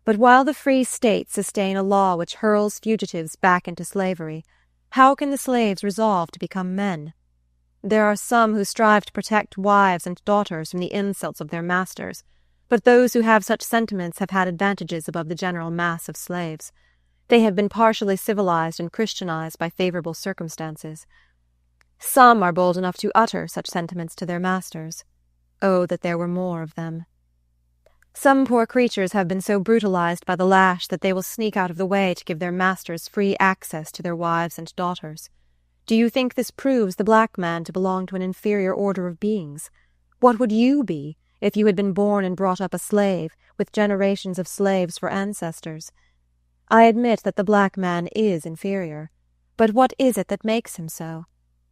But while the free states sustain a law which hurls fugitives back into slavery, how can the slaves resolve to become men? There are some who strive to protect wives and daughters from the insults of their masters, but those who have such sentiments have had advantages above the general mass of slaves. They have been partially civilized and Christianized by favorable circumstances. Some are bold enough to utter such sentiments to their masters. Oh, that there were more of them! Some poor creatures have been so brutalized by the lash that they will sneak out of the way to give their masters free access to their wives and daughters. Do you think this proves the black man to belong to an inferior order of beings? What would you be if you had been born and brought up a slave, with generations of slaves for ancestors? I admit that the black man is inferior, but what is it that makes him so?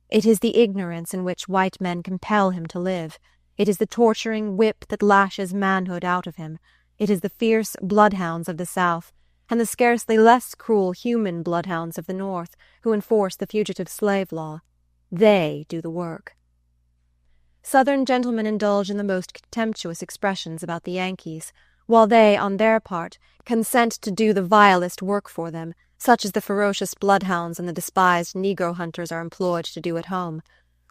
It is the ignorance in which white men compel him to live. It is the torturing whip that lashes manhood out of him. It is the fierce bloodhounds of the South, and the scarcely less cruel human bloodhounds of the North, who enforce the fugitive slave law. They do the work. Southern gentlemen indulge in the most contemptuous expressions about the Yankees, while they, on their part, consent to do the vilest work for them, such as the ferocious bloodhounds and the despised Negro hunters are employed to do at home.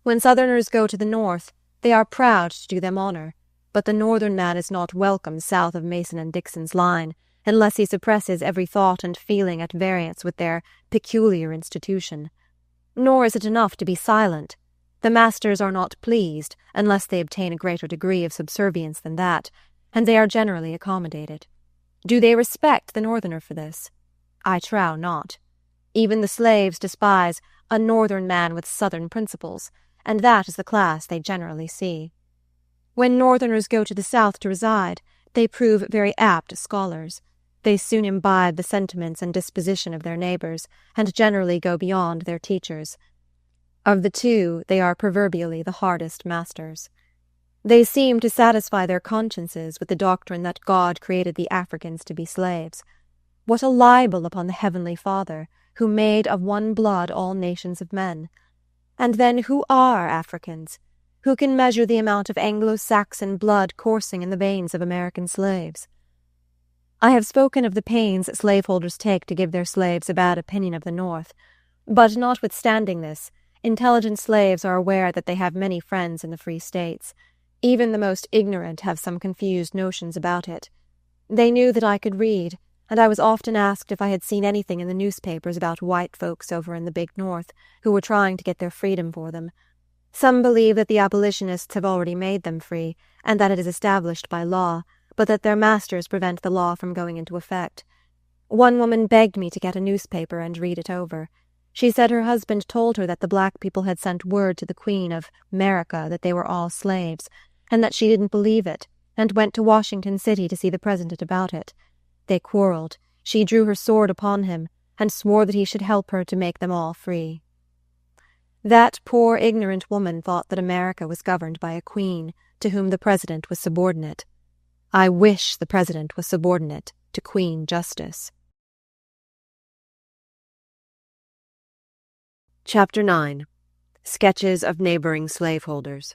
When Southerners go to the North, they are proud to do them honor, but the Northern man is not welcome south of Mason and Dixon's line, unless he suppresses every thought and feeling at variance with their peculiar institution. Nor is it enough to be silent. The masters are not pleased, unless they obtain a greater degree of subservience than that, and they are generally accommodated. Do they respect the Northerner for this? I trow not. Even the slaves despise a Northern man with Southern principles, and that is the class they generally see. When Northerners go to the South to reside, they prove very apt scholars. They soon imbibe the sentiments and disposition of their neighbors, and generally go beyond their teachers. Of the two, they are proverbially the hardest masters. They seem to satisfy their consciences with the doctrine that God created the Africans to be slaves. What a libel upon the Heavenly Father, who made of one blood all nations of men! And then who are Africans? Who can measure the amount of Anglo-Saxon blood coursing in the veins of American slaves? I have spoken of the pains slaveholders take to give their slaves a bad opinion of the North, but notwithstanding this, intelligent slaves are aware that they have many friends in the Free States. Even the most ignorant have some confused notions about it. They knew that I could read, and I was often asked if I had seen anything in the newspapers about white folks over in the Big North who were trying to get their freedom for them. Some believe that the abolitionists have already made them free, and that it is established by law, but that their masters prevent the law from going into effect. One woman begged me to get a newspaper and read it over. She said her husband told her that the black people had sent word to the Queen of America that they were all slaves, and that she didn't believe it, and went to Washington City to see the president about it. They quarreled. She drew her sword upon him, and swore that he should help her to make them all free. That poor ignorant woman thought that America was governed by a queen, to whom the president was subordinate. I wish the president was subordinate to Queen Justice. Chapter 9. Sketches of Neighboring Slaveholders.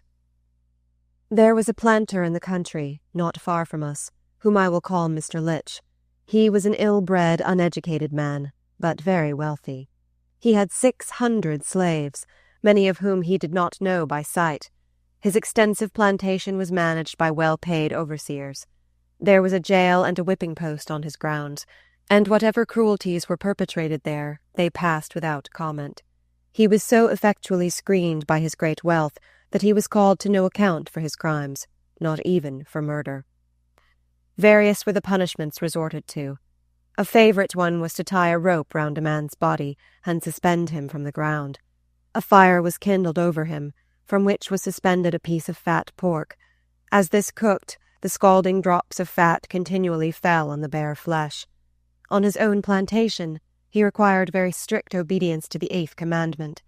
There was a planter in the country, not far from us, whom I will call Mr. Litch. He was an ill-bred, uneducated man, but very wealthy. He had 600 slaves, many of whom he did not know by sight. His extensive plantation was managed by well-paid overseers. There was a jail and a whipping-post on his grounds, and whatever cruelties were perpetrated there, they passed without comment. He was so effectually screened by his great wealth that he was called to no account for his crimes, not even for murder. Various were the punishments resorted to. A favorite one was to tie a rope round a man's body and suspend him from the ground. A fire was kindled over him, from which was suspended a piece of fat pork. As this cooked, the scalding drops of fat continually fell on the bare flesh. On his own plantation, he required very strict obedience to the 8th commandment.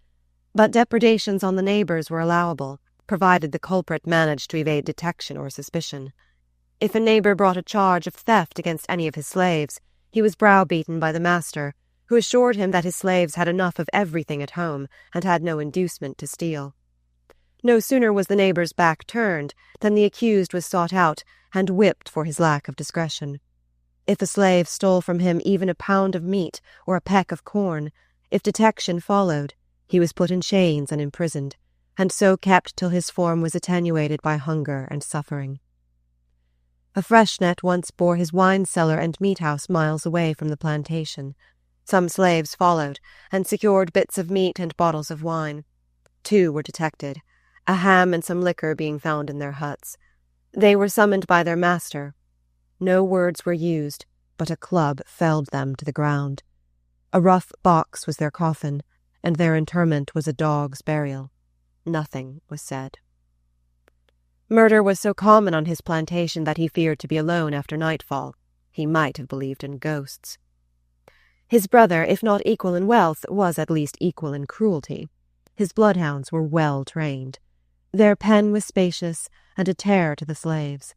But depredations on the neighbors were allowable, provided the culprit managed to evade detection or suspicion. If a neighbor brought a charge of theft against any of his slaves, he was browbeaten by the master, who assured him that his slaves had enough of everything at home and had no inducement to steal. No sooner was the neighbor's back turned than the accused was sought out and whipped for his lack of discretion. If a slave stole from him even a pound of meat or a peck of corn, if detection followed, he was put in chains and imprisoned, and so kept till his form was attenuated by hunger and suffering. A freshet once bore his wine-cellar and meat-house miles away from the plantation. Some slaves followed, and secured bits of meat and bottles of wine. 2 were detected, a ham and some liquor being found in their huts. They were summoned by their master. No words were used, but a club felled them to the ground. A rough box was their coffin, and their interment was a dog's burial. Nothing was said. Murder was so common on his plantation that he feared to be alone after nightfall. He might have believed in ghosts. His brother, if not equal in wealth, was at least equal in cruelty. His bloodhounds were well trained. Their pen was spacious and a terror to the slaves.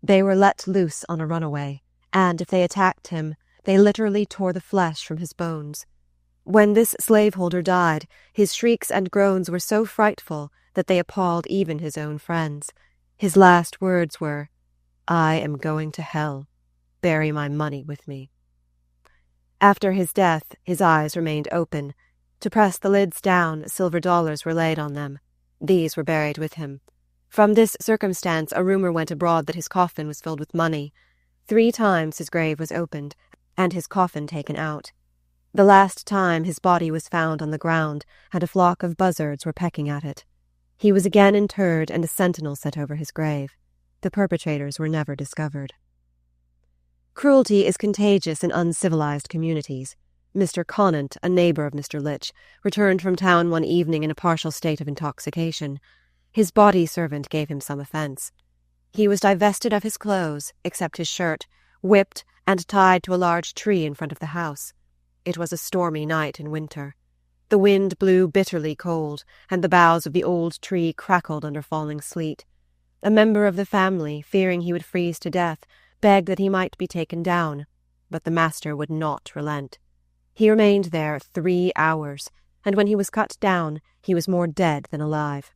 They were let loose on a runaway, and if they attacked him, they literally tore the flesh from his bones. When this slaveholder died, his shrieks and groans were so frightful that they appalled even his own friends. His last words were, "I am going to hell. Bury my money with me." After his death, his eyes remained open. To press the lids down, silver dollars were laid on them. These were buried with him. From this circumstance, a rumor went abroad that his coffin was filled with money. 3 times his grave was opened, and his coffin taken out. The last time his body was found on the ground, and a flock of buzzards were pecking at it. He was again interred, and a sentinel set over his grave. The perpetrators were never discovered. Cruelty is contagious in uncivilized communities. Mr. Conant, a neighbor of Mr. Litch, returned from town one evening in a partial state of intoxication. His body servant gave him some offence. He was divested of his clothes, except his shirt, whipped and tied to a large tree in front of the house. It was a stormy night in winter. The wind blew bitterly cold, and the boughs of the old tree crackled under falling sleet. A member of the family, fearing he would freeze to death, begged that he might be taken down, but the master would not relent. He remained there 3 hours, and when he was cut down, he was more dead than alive.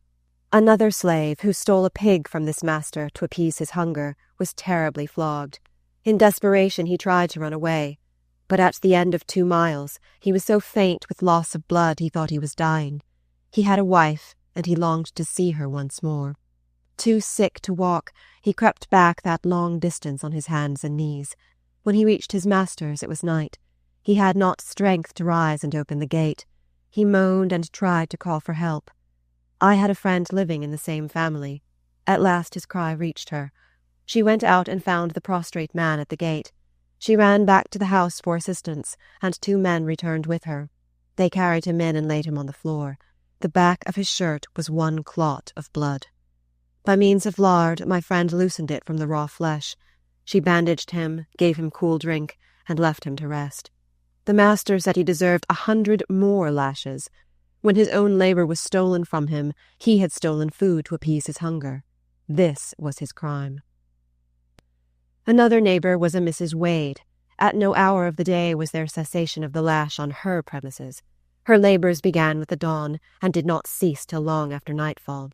Another slave, who stole a pig from this master to appease his hunger, was terribly flogged. In desperation he tried to run away, but at the end of 2 miles he was so faint with loss of blood he thought he was dying. He had a wife, and he longed to see her once more. Too sick to walk, he crept back that long distance on his hands and knees. When he reached his master's, it was night. He had not strength to rise and open the gate. He moaned and tried to call for help. I had a friend living in the same family. At last his cry reached her. She went out and found the prostrate man at the gate. She ran back to the house for assistance, and 2 men returned with her. They carried him in and laid him on the floor. The back of his shirt was one clot of blood. By means of lard, my friend loosened it from the raw flesh. She bandaged him, gave him cool drink, and left him to rest. The master said he deserved 100 more lashes. When his own labor was stolen from him, he had stolen food to appease his hunger. This was his crime. Another neighbor was a Mrs. Wade. At no hour of the day was there cessation of the lash on her premises. Her labors began with the dawn, and did not cease till long after nightfall.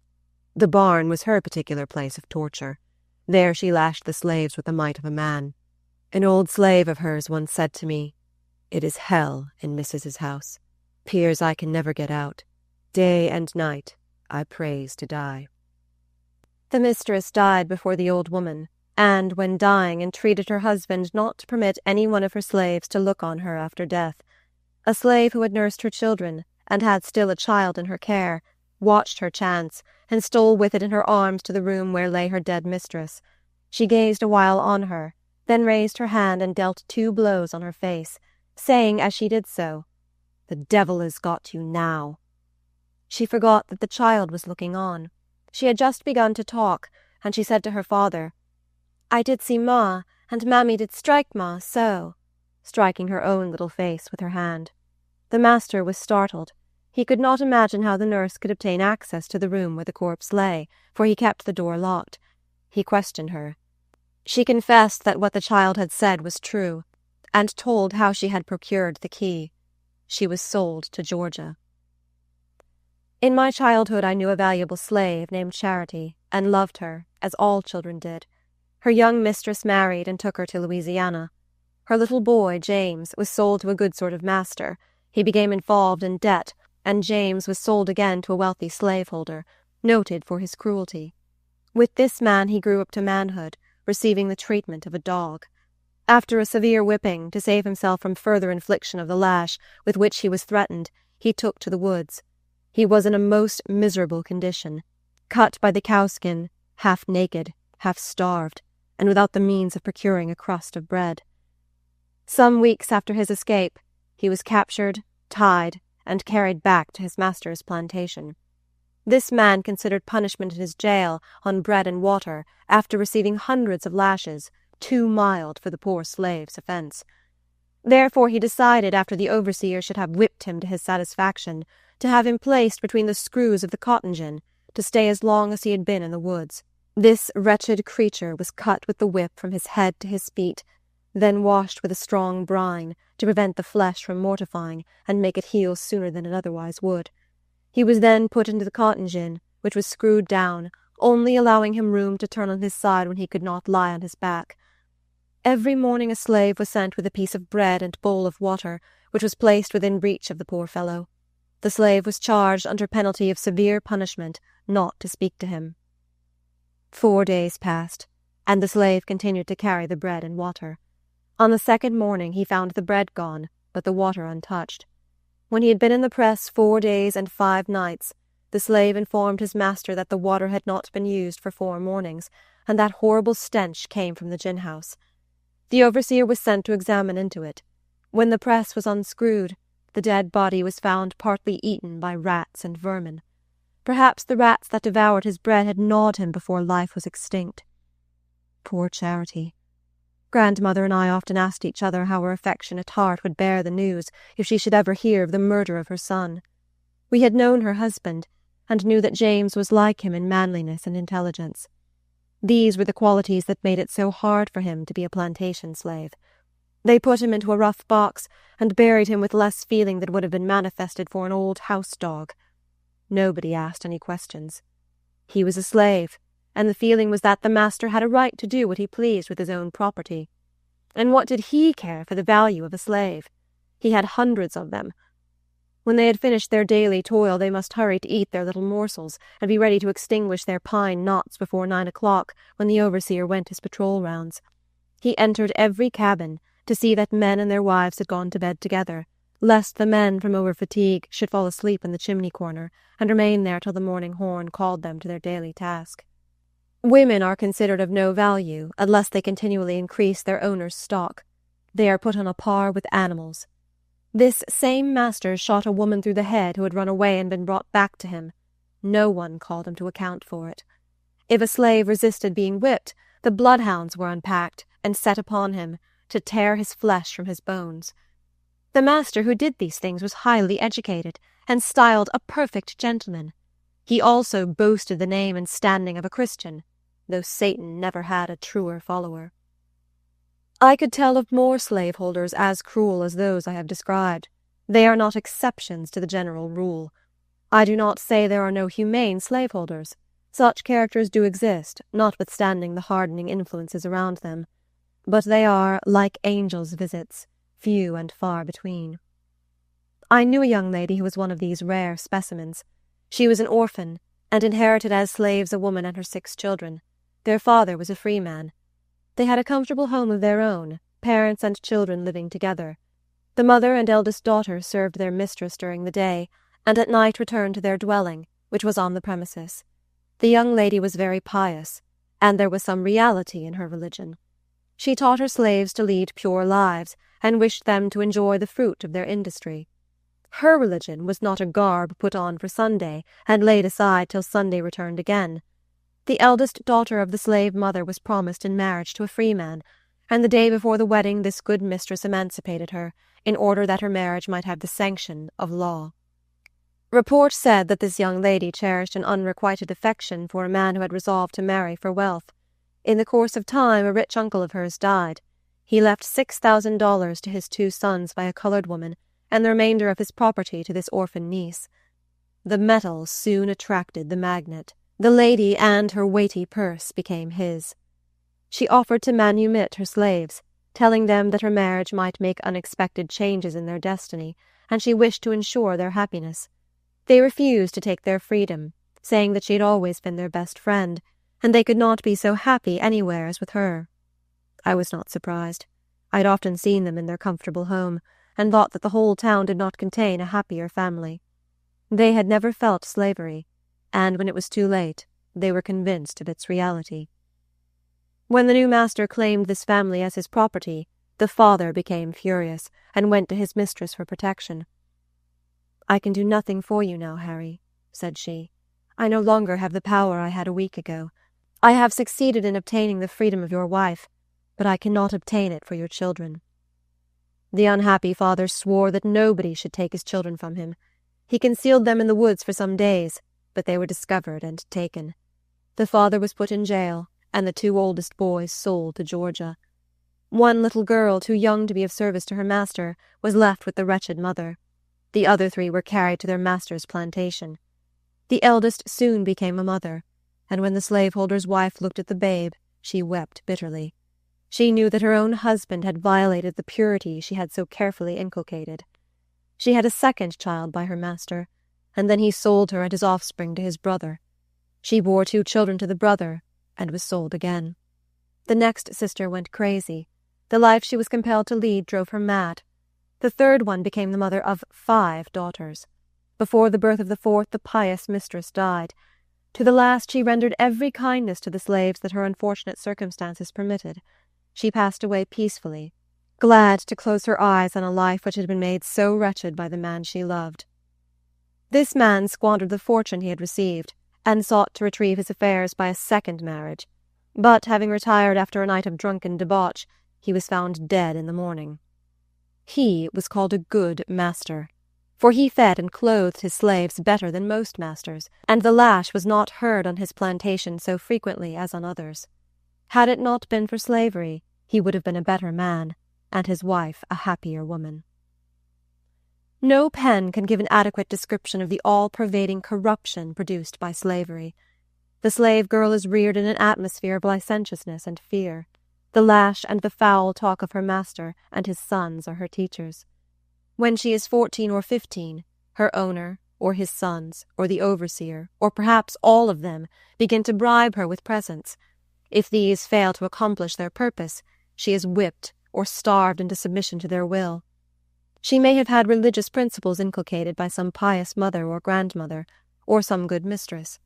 The barn was her particular place of torture. There she lashed the slaves with the might of a man. An old slave of hers once said to me, "It is hell in Missis's house. 'Pears I can never get out. Day and night I prays to die." The mistress died before the old woman, and, when dying, entreated her husband not to permit any one of her slaves to look on her after death. A slave who had nursed her children, and had still a child in her care, watched her chance, and stole with it in her arms to the room where lay her dead mistress. She gazed a while on her, then raised her hand and dealt 2 blows on her face, saying as she did so, "The devil has got you now." She forgot that the child was looking on. She had just begun to talk, and she said to her father, "I did see Ma, and Mammy did strike Ma so," striking her own little face with her hand. The master was startled. He could not imagine how the nurse could obtain access to the room where the corpse lay, for he kept the door locked. He questioned her. She confessed that what the child had said was true, and told how she had procured the key. She was sold to Georgia. In my childhood I knew a valuable slave named Charity, and loved her, as all children did. Her young mistress married and took her to Louisiana. Her little boy, James, was sold to a good sort of master. He became involved in debt, and James was sold again to a wealthy slaveholder, noted for his cruelty. With this man he grew up to manhood, receiving the treatment of a dog. After a severe whipping, to save himself from further infliction of the lash with which he was threatened, he took to the woods. He was in a most miserable condition, cut by the cowskin, half naked, half starved, and without the means of procuring a crust of bread. Some weeks after his escape, he was captured, tied, and carried back to his master's plantation. This man considered punishment in his jail on bread and water, after receiving hundreds of lashes, too mild for the poor slave's offence. Therefore he decided, after the overseer should have whipped him to his satisfaction, to have him placed between the screws of the cotton gin, to stay as long as he had been in the woods. This wretched creature was cut with the whip from his head to his feet, then washed with a strong brine, to prevent the flesh from mortifying and make it heal sooner than it otherwise would. He was then put into the cotton gin, which was screwed down, only allowing him room to turn on his side when he could not lie on his back. Every morning a slave was sent with a piece of bread and bowl of water, which was placed within reach of the poor fellow. The slave was charged under penalty of severe punishment not to speak to him. 4 days passed, and the slave continued to carry the bread and water. On the 2nd morning he found the bread gone, but the water untouched. When he had been in the press 4 days and 5 nights, the slave informed his master that the water had not been used for 4 mornings, and that horrible stench came from the gin-house. The overseer was sent to examine into it. When the press was unscrewed, the dead body was found partly eaten by rats and vermin. Perhaps the rats that devoured his bread had gnawed him before life was extinct. Poor Charity. Grandmother and I often asked each other how her affectionate heart would bear the news if she should ever hear of the murder of her son. We had known her husband, and knew that James was like him in manliness and intelligence. These were the qualities that made it so hard for him to be a plantation slave. They put him into a rough box and buried him with less feeling than would have been manifested for an old house dog. Nobody asked any questions. He was a slave, and the feeling was that the master had a right to do what he pleased with his own property. And what did he care for the value of a slave? He had hundreds of them. When they had finished their daily toil, they must hurry to eat their little morsels, and be ready to extinguish their pine knots before 9 o'clock, when the overseer went his patrol rounds. He entered every cabin to see that men and their wives had gone to bed together, lest the men from over-fatigue should fall asleep in the chimney-corner, and remain there till the morning horn called them to their daily task. Women are considered of no value unless they continually increase their owner's stock. They are put on a par with animals. This same master shot a woman through the head who had run away and been brought back to him. No one called him to account for it. If a slave resisted being whipped, the bloodhounds were unpacked and set upon him to tear his flesh from his bones. The master who did these things was highly educated and styled a perfect gentleman. He also boasted the name and standing of a Christian, though Satan never had a truer follower. I could tell of more slaveholders as cruel as those I have described. They are not exceptions to the general rule. I do not say there are no humane slaveholders. Such characters do exist, notwithstanding the hardening influences around them. But they are, like angels' visits, few and far between. I knew a young lady who was one of these rare specimens. She was an orphan, and inherited as slaves a woman and her 6 children. Their father was a free man. They had a comfortable home of their own, parents and children living together. The mother and eldest daughter served their mistress during the day, and at night returned to their dwelling, which was on the premises. The young lady was very pious, and there was some reality in her religion. She taught her slaves to lead pure lives, and wished them to enjoy the fruit of their industry. Her religion was not a garb put on for Sunday, and laid aside till Sunday returned again. The eldest daughter of the slave mother was promised in marriage to a free man, and the day before the wedding this good mistress emancipated her, in order that her marriage might have the sanction of law. Report said that this young lady cherished an unrequited affection for a man who had resolved to marry for wealth. In the course of time a rich uncle of hers died. He left $6,000 to his 2 sons by a colored woman, and the remainder of his property to this orphan niece. The metal soon attracted the magnet. The lady and her weighty purse became his. She offered to manumit her slaves, telling them that her marriage might make unexpected changes in their destiny, and she wished to ensure their happiness. They refused to take their freedom, saying that she had always been their best friend, and they could not be so happy anywhere as with her. I was not surprised. I had often seen them in their comfortable home, and thought that the whole town did not contain a happier family. They had never felt slavery, and when it was too late, they were convinced of its reality. When the new master claimed this family as his property, the father became furious, and went to his mistress for protection. "I can do nothing for you now, Harry," said she. "I no longer have the power I had a week ago. I have succeeded in obtaining the freedom of your wife, but I cannot obtain it for your children." The unhappy father swore that nobody should take his children from him. He concealed them in the woods for some days, but they were discovered and taken. The father was put in jail, and the 2 oldest boys sold to Georgia. One little girl, too young to be of service to her master, was left with the wretched mother. The other 3 were carried to their master's plantation. The eldest soon became a mother, and when the slaveholder's wife looked at the babe, she wept bitterly. She knew that her own husband had violated the purity she had so carefully inculcated. She had a 2nd child by her master, and then he sold her and his offspring to his brother. She bore 2 children to the brother, and was sold again. The next sister went crazy. The life she was compelled to lead drove her mad. The 3rd one became the mother of 5 daughters. Before the birth of the 4th, the pious mistress died. To the last she rendered every kindness to the slaves that her unfortunate circumstances permitted. She passed away peacefully, glad to close her eyes on a life which had been made so wretched by the man she loved. This man squandered the fortune he had received, and sought to retrieve his affairs by a 2nd marriage. But having retired after a night of drunken debauch, he was found dead in the morning. He was called a good master, for he fed and clothed his slaves better than most masters, and the lash was not heard on his plantation so frequently as on others. Had it not been for slavery, he would have been a better man, and his wife a happier woman. No pen can give an adequate description of the all-pervading corruption produced by slavery. The slave girl is reared in an atmosphere of licentiousness and fear. The lash and the foul talk of her master and his sons are her teachers. When she is 14 or 15, her owner, or his sons, or the overseer, or perhaps all of them, begin to bribe her with presents. If these fail to accomplish their purpose, she is whipped or starved into submission to their will. She may have had religious principles inculcated by some pious mother or grandmother, or some good mistress.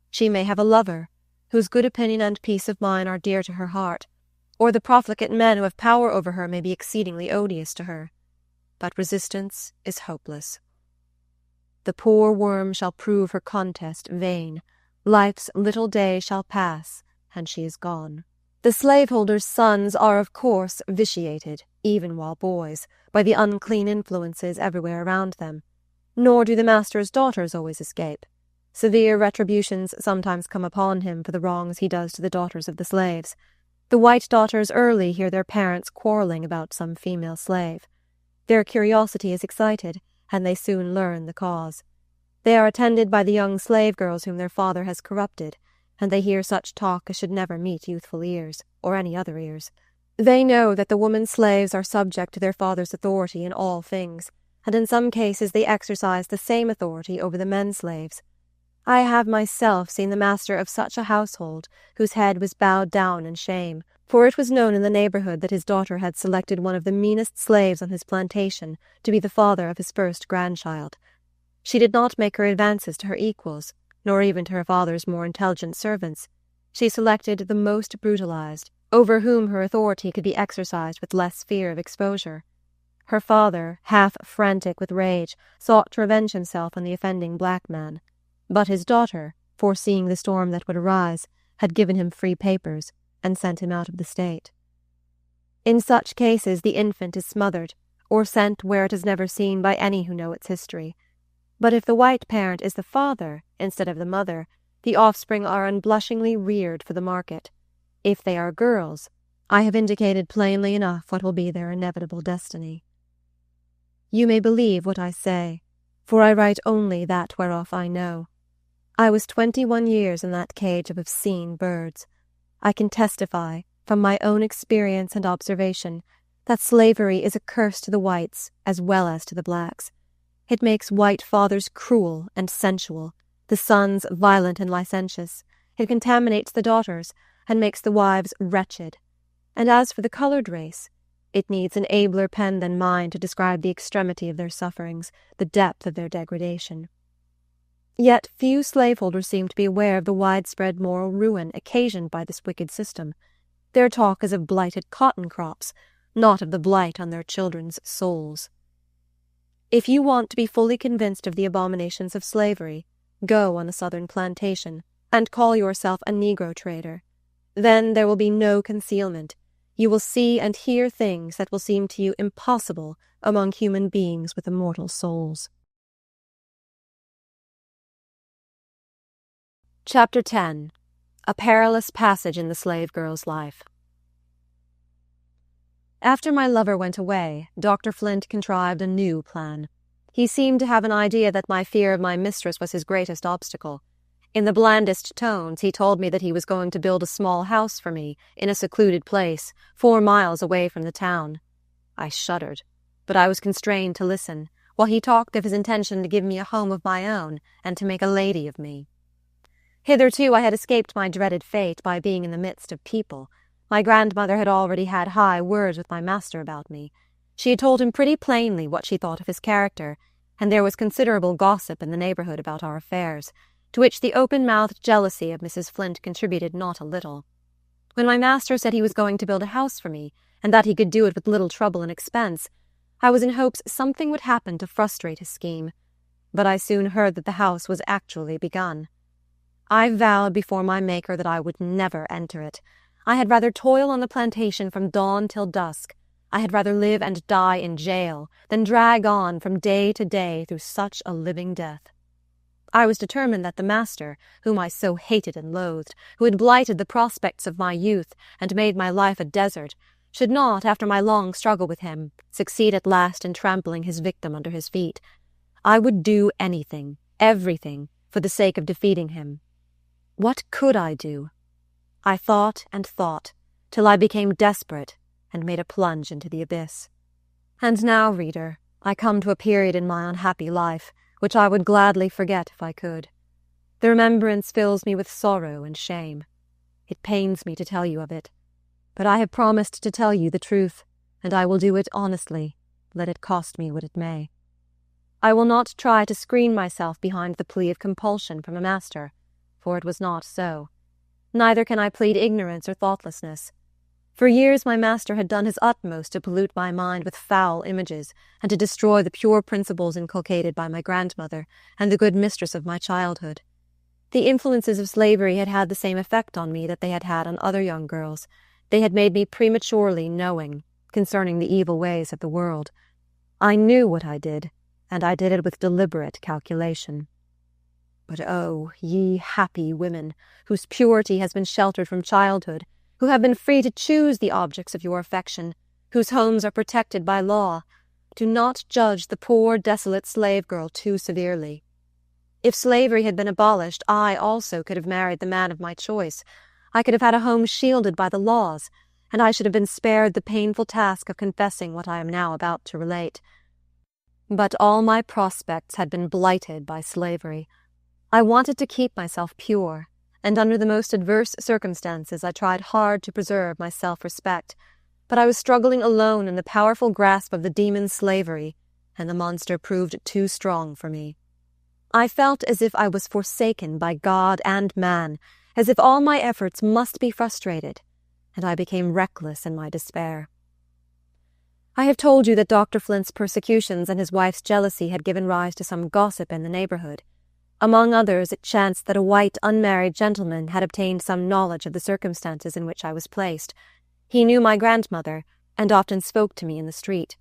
She may have a lover, whose good opinion and peace of mind are dear to her heart, or the profligate men who have power over her may be exceedingly odious to her. But resistance is hopeless. The poor worm shall prove her contest vain. Life's little day shall pass, and she is gone. The slaveholders' sons are of course vitiated, even while boys, by the unclean influences everywhere around them. Nor do the master's daughters always escape. Severe retributions sometimes come upon him for the wrongs he does to the daughters of the slaves. The white daughters early hear their parents quarreling about some female slave. Their curiosity is excited, and they soon learn the cause. They are attended by the young slave girls whom their father has corrupted, and they hear such talk as should never meet youthful ears, or any other ears. They know that the woman slaves are subject to their father's authority in all things, and in some cases they exercise the same authority over the men slaves. I have myself seen the master of such a household, whose head was bowed down in shame, for it was known in the neighborhood that his daughter had selected one of the meanest slaves on his plantation to be the father of his first grandchild. She did not make her advances to her equals, nor even to her father's more intelligent servants. She selected the most brutalized, over whom her authority could be exercised with less fear of exposure. Her father, half frantic with rage, sought to revenge himself on the offending black man. But his daughter, foreseeing the storm that would arise, had given him free papers and sent him out of the state. In such cases the infant is smothered, or sent where it is never seen by any who know its history. But if the white parent is the father instead of the mother, the offspring are unblushingly reared for the market. If they are girls, I have indicated plainly enough what will be their inevitable destiny. You may believe what I say, for I write only that whereof I know. I was 21 years in that cage of obscene birds. I can testify, from my own experience and observation, that slavery is a curse to the whites as well as to the blacks. It makes white fathers cruel and sensual, the sons violent and licentious. It contaminates the daughters, and makes the wives wretched. And as for the colored race, it needs an abler pen than mine to describe the extremity of their sufferings, the depth of their degradation. Yet few slaveholders seem to be aware of the widespread moral ruin occasioned by this wicked system. Their talk is of blighted cotton crops, not of the blight on their children's souls. If you want to be fully convinced of the abominations of slavery, go on a southern plantation, and call yourself a Negro trader. Then there will be no concealment. You will see and hear things that will seem to you impossible among human beings with immortal souls. Chapter 10. A Perilous Passage in the Slave Girl's Life. After my lover went away, Dr. Flint contrived a new plan. He seemed to have an idea that my fear of my mistress was his greatest obstacle. In the blandest tones, he told me that he was going to build a small house for me in a secluded place, 4 miles away from the town. I shuddered, but I was constrained to listen, while he talked of his intention to give me a home of my own and to make a lady of me. Hitherto I had escaped my dreaded fate by being in the midst of people. My grandmother had already had high words with my master about me. She had told him pretty plainly what she thought of his character, and there was considerable gossip in the neighborhood about our affairs, to which the open-mouthed jealousy of Mrs. Flint contributed not a little. When my master said he was going to build a house for me, and that he could do it with little trouble and expense, I was in hopes something would happen to frustrate his scheme, but I soon heard that the house was actually begun. I vowed before my Maker that I would never enter it. I had rather toil on the plantation from dawn till dusk. I had rather live and die in jail than drag on from day to day through such a living death. I was determined that the master, whom I so hated and loathed, who had blighted the prospects of my youth and made my life a desert, should not, after my long struggle with him, succeed at last in trampling his victim under his feet. I would do anything, everything, for the sake of defeating him. What could I do? I thought and thought, till I became desperate and made a plunge into the abyss. And now, reader, I come to a period in my unhappy life which I would gladly forget if I could. The remembrance fills me with sorrow and shame. It pains me to tell you of it, but I have promised to tell you the truth, and I will do it honestly, let it cost me what it may. I will not try to screen myself behind the plea of compulsion from a master, for it was not so. Neither can I plead ignorance or thoughtlessness. For years my master had done his utmost to pollute my mind with foul images, and to destroy the pure principles inculcated by my grandmother and the good mistress of my childhood. The influences of slavery had had the same effect on me that they had had on other young girls. They had made me prematurely knowing concerning the evil ways of the world. I knew what I did, and I did it with deliberate calculation. But oh, ye happy women, whose purity has been sheltered from childhood, who have been free to choose the objects of your affection, whose homes are protected by law, do not judge the poor, desolate slave girl too severely. If slavery had been abolished, I also could have married the man of my choice. I could have had a home shielded by the laws, and I should have been spared the painful task of confessing what I am now about to relate. But all my prospects had been blighted by slavery. I wanted to keep myself pure, and under the most adverse circumstances I tried hard to preserve my self-respect, but I was struggling alone in the powerful grasp of the demon slavery, and the monster proved too strong for me. I felt as if I was forsaken by God and man, as if all my efforts must be frustrated, and I became reckless in my despair. I have told you that Dr. Flint's persecutions and his wife's jealousy had given rise to some gossip in the neighborhood. Among others, it chanced that a white, unmarried gentleman had obtained some knowledge of the circumstances in which I was placed. He knew my grandmother, and often spoke to me in the street.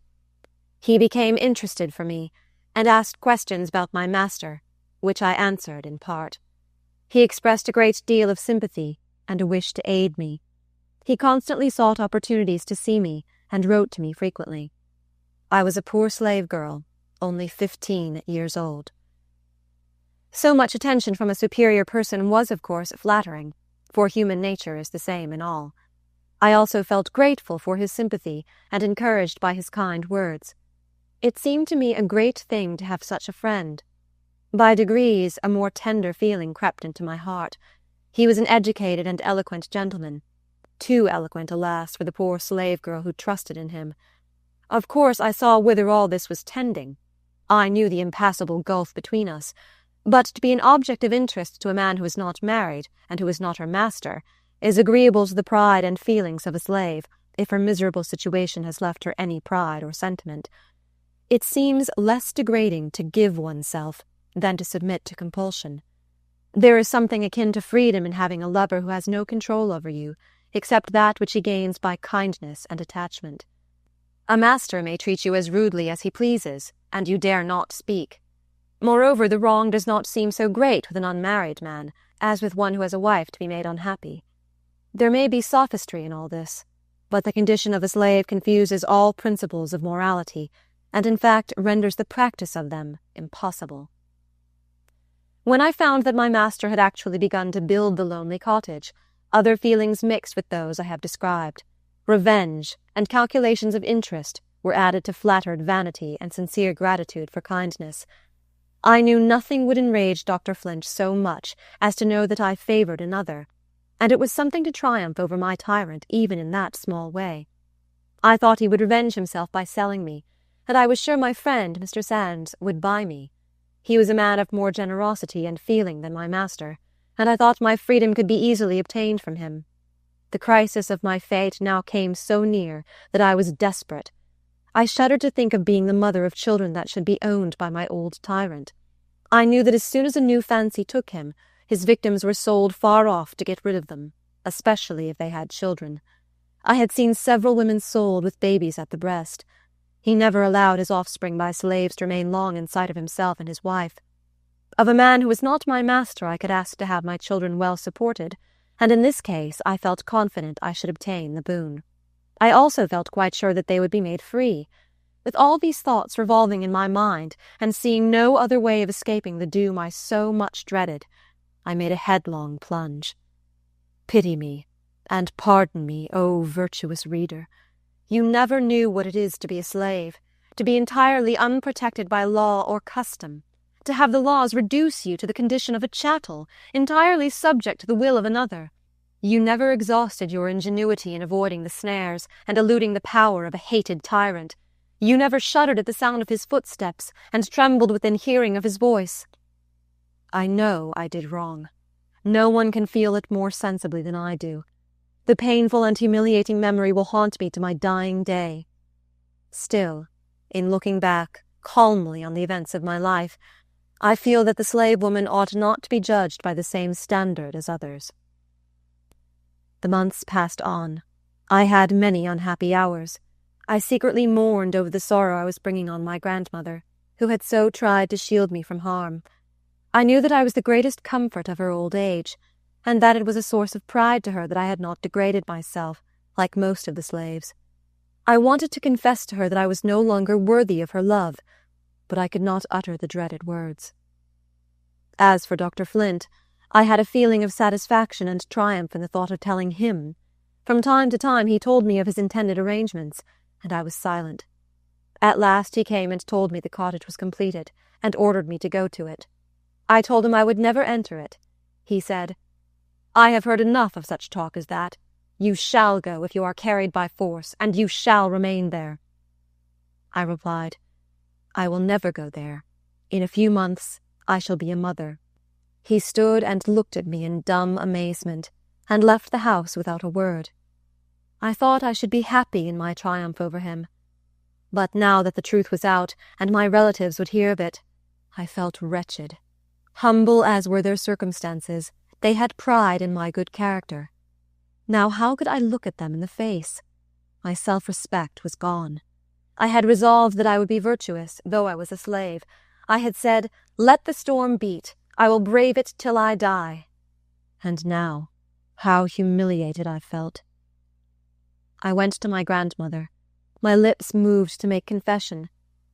He became interested for me, and asked questions about my master, which I answered in part. He expressed a great deal of sympathy and a wish to aid me. He constantly sought opportunities to see me, and wrote to me frequently. I was a poor slave girl, only 15 years old. So much attention from a superior person was, of course, flattering, for human nature is the same in all. I also felt grateful for his sympathy and encouraged by his kind words. It seemed to me a great thing to have such a friend. By degrees, a more tender feeling crept into my heart. He was an educated and eloquent gentleman, too eloquent, alas, for the poor slave girl who trusted in him. Of course, I saw whither all this was tending. I knew the impassable gulf between us, but to be an object of interest to a man who is not married, and who is not her master, is agreeable to the pride and feelings of a slave, if her miserable situation has left her any pride or sentiment. It seems less degrading to give oneself than to submit to compulsion. There is something akin to freedom in having a lover who has no control over you, except that which he gains by kindness and attachment. A master may treat you as rudely as he pleases, and you dare not speak. Moreover, the wrong does not seem so great with an unmarried man as with one who has a wife to be made unhappy. There may be sophistry in all this, but the condition of a slave confuses all principles of morality, and in fact renders the practice of them impossible. When I found that my master had actually begun to build the lonely cottage, other feelings mixed with those I have described. Revenge and calculations of interest were added to flattered vanity and sincere gratitude for kindness. I knew nothing would enrage Dr. Flint so much as to know that I favored another, and it was something to triumph over my tyrant even in that small way. I thought he would revenge himself by selling me, and I was sure my friend, Mr. Sands, would buy me. He was a man of more generosity and feeling than my master, and I thought my freedom could be easily obtained from him. The crisis of my fate now came so near that I was desperate. I shuddered to think of being the mother of children that should be owned by my old tyrant. I knew that as soon as a new fancy took him, his victims were sold far off to get rid of them, especially if they had children. I had seen several women sold with babies at the breast. He never allowed his offspring by slaves to remain long in sight of himself and his wife. Of a man who was not my master I could ask to have my children well supported, and in this case I felt confident I should obtain the boon. I also felt quite sure that they would be made free. With all these thoughts revolving in my mind, and seeing no other way of escaping the doom I so much dreaded, I made a headlong plunge. Pity me, and pardon me, O virtuous reader. You never knew what it is to be a slave, to be entirely unprotected by law or custom, to have the laws reduce you to the condition of a chattel, entirely subject to the will of another. You never exhausted your ingenuity in avoiding the snares and eluding the power of a hated tyrant. You never shuddered at the sound of his footsteps and trembled within hearing of his voice. I know I did wrong. No one can feel it more sensibly than I do. The painful and humiliating memory will haunt me to my dying day. Still, in looking back calmly on the events of my life, I feel that the slave woman ought not to be judged by the same standard as others. The months passed on. I had many unhappy hours. I secretly mourned over the sorrow I was bringing on my grandmother, who had so tried to shield me from harm. I knew that I was the greatest comfort of her old age, and that it was a source of pride to her that I had not degraded myself, like most of the slaves. I wanted to confess to her that I was no longer worthy of her love, but I could not utter the dreaded words. As for Dr. Flint, I had a feeling of satisfaction and triumph in the thought of telling him. From time to time he told me of his intended arrangements, and I was silent. At last he came and told me the cottage was completed, and ordered me to go to it. I told him I would never enter it. He said, "I have heard enough of such talk as that. You shall go if you are carried by force, and you shall remain there." I replied, "I will never go there. In a few months I shall be a mother." He stood and looked at me in dumb amazement, and left the house without a word. I thought I should be happy in my triumph over him. But now that the truth was out, and my relatives would hear of it, I felt wretched. Humble as were their circumstances, they had pride in my good character. Now how could I look at them in the face? My self-respect was gone. I had resolved that I would be virtuous, though I was a slave. I had said, "Let the storm beat, I will brave it till I die." And now, how humiliated I felt. I went to my grandmother. My lips moved to make confession,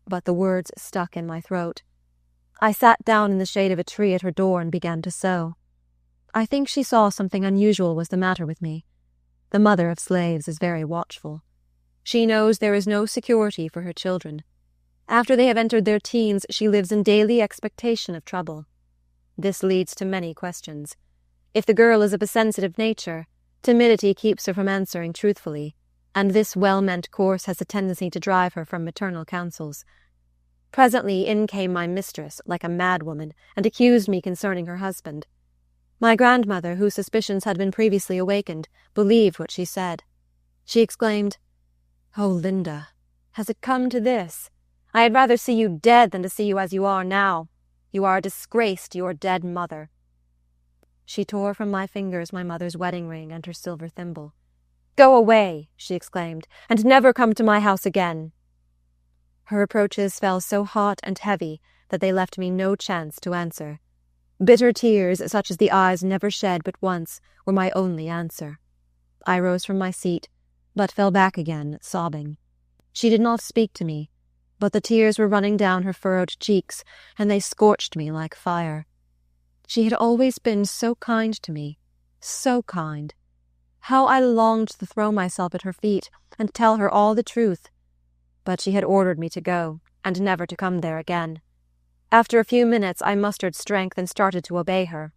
but the words stuck in my throat. I sat down in the shade of a tree at her door and began to sew. I think she saw something unusual was the matter with me. The mother of slaves is very watchful. She knows there is no security for her children. After they have entered their teens, she lives in daily expectation of trouble. This leads to many questions. If the girl is of a sensitive nature, timidity keeps her from answering truthfully, and this well-meant course has a tendency to drive her from maternal counsels. Presently in came my mistress, like a madwoman, and accused me concerning her husband. My grandmother, whose suspicions had been previously awakened, believed what she said. She exclaimed, "Oh, Linda, has it come to this? I had rather see you dead than to see you as you are now. You are a disgrace to your dead mother." She tore from my fingers my mother's wedding ring and her silver thimble. "Go away," she exclaimed, "and never come to my house again." Her reproaches fell so hot and heavy that they left me no chance to answer. Bitter tears, such as the eyes never shed but once, were my only answer. I rose from my seat, but fell back again, sobbing. She did not speak to me, but the tears were running down her furrowed cheeks, and they scorched me like fire. She had always been so kind to me, so kind. How I longed to throw myself at her feet and tell her all the truth. But she had ordered me to go, and never to come there again. After a few minutes I mustered strength and started to obey her.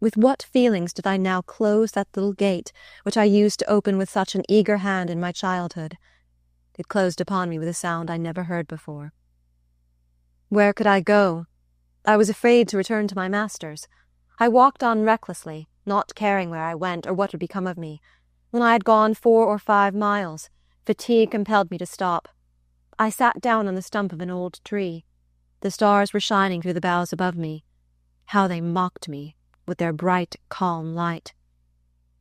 With what feelings did I now close that little gate, which I used to open with such an eager hand in my childhood? It closed upon me with a sound I never heard before. Where could I go? I was afraid to return to my masters. I walked on recklessly, not caring where I went or what would become of me. When I had gone 4 or 5 miles, fatigue compelled me to stop. I sat down on the stump of an old tree. The stars were shining through the boughs above me. How they mocked me, with their bright, calm light.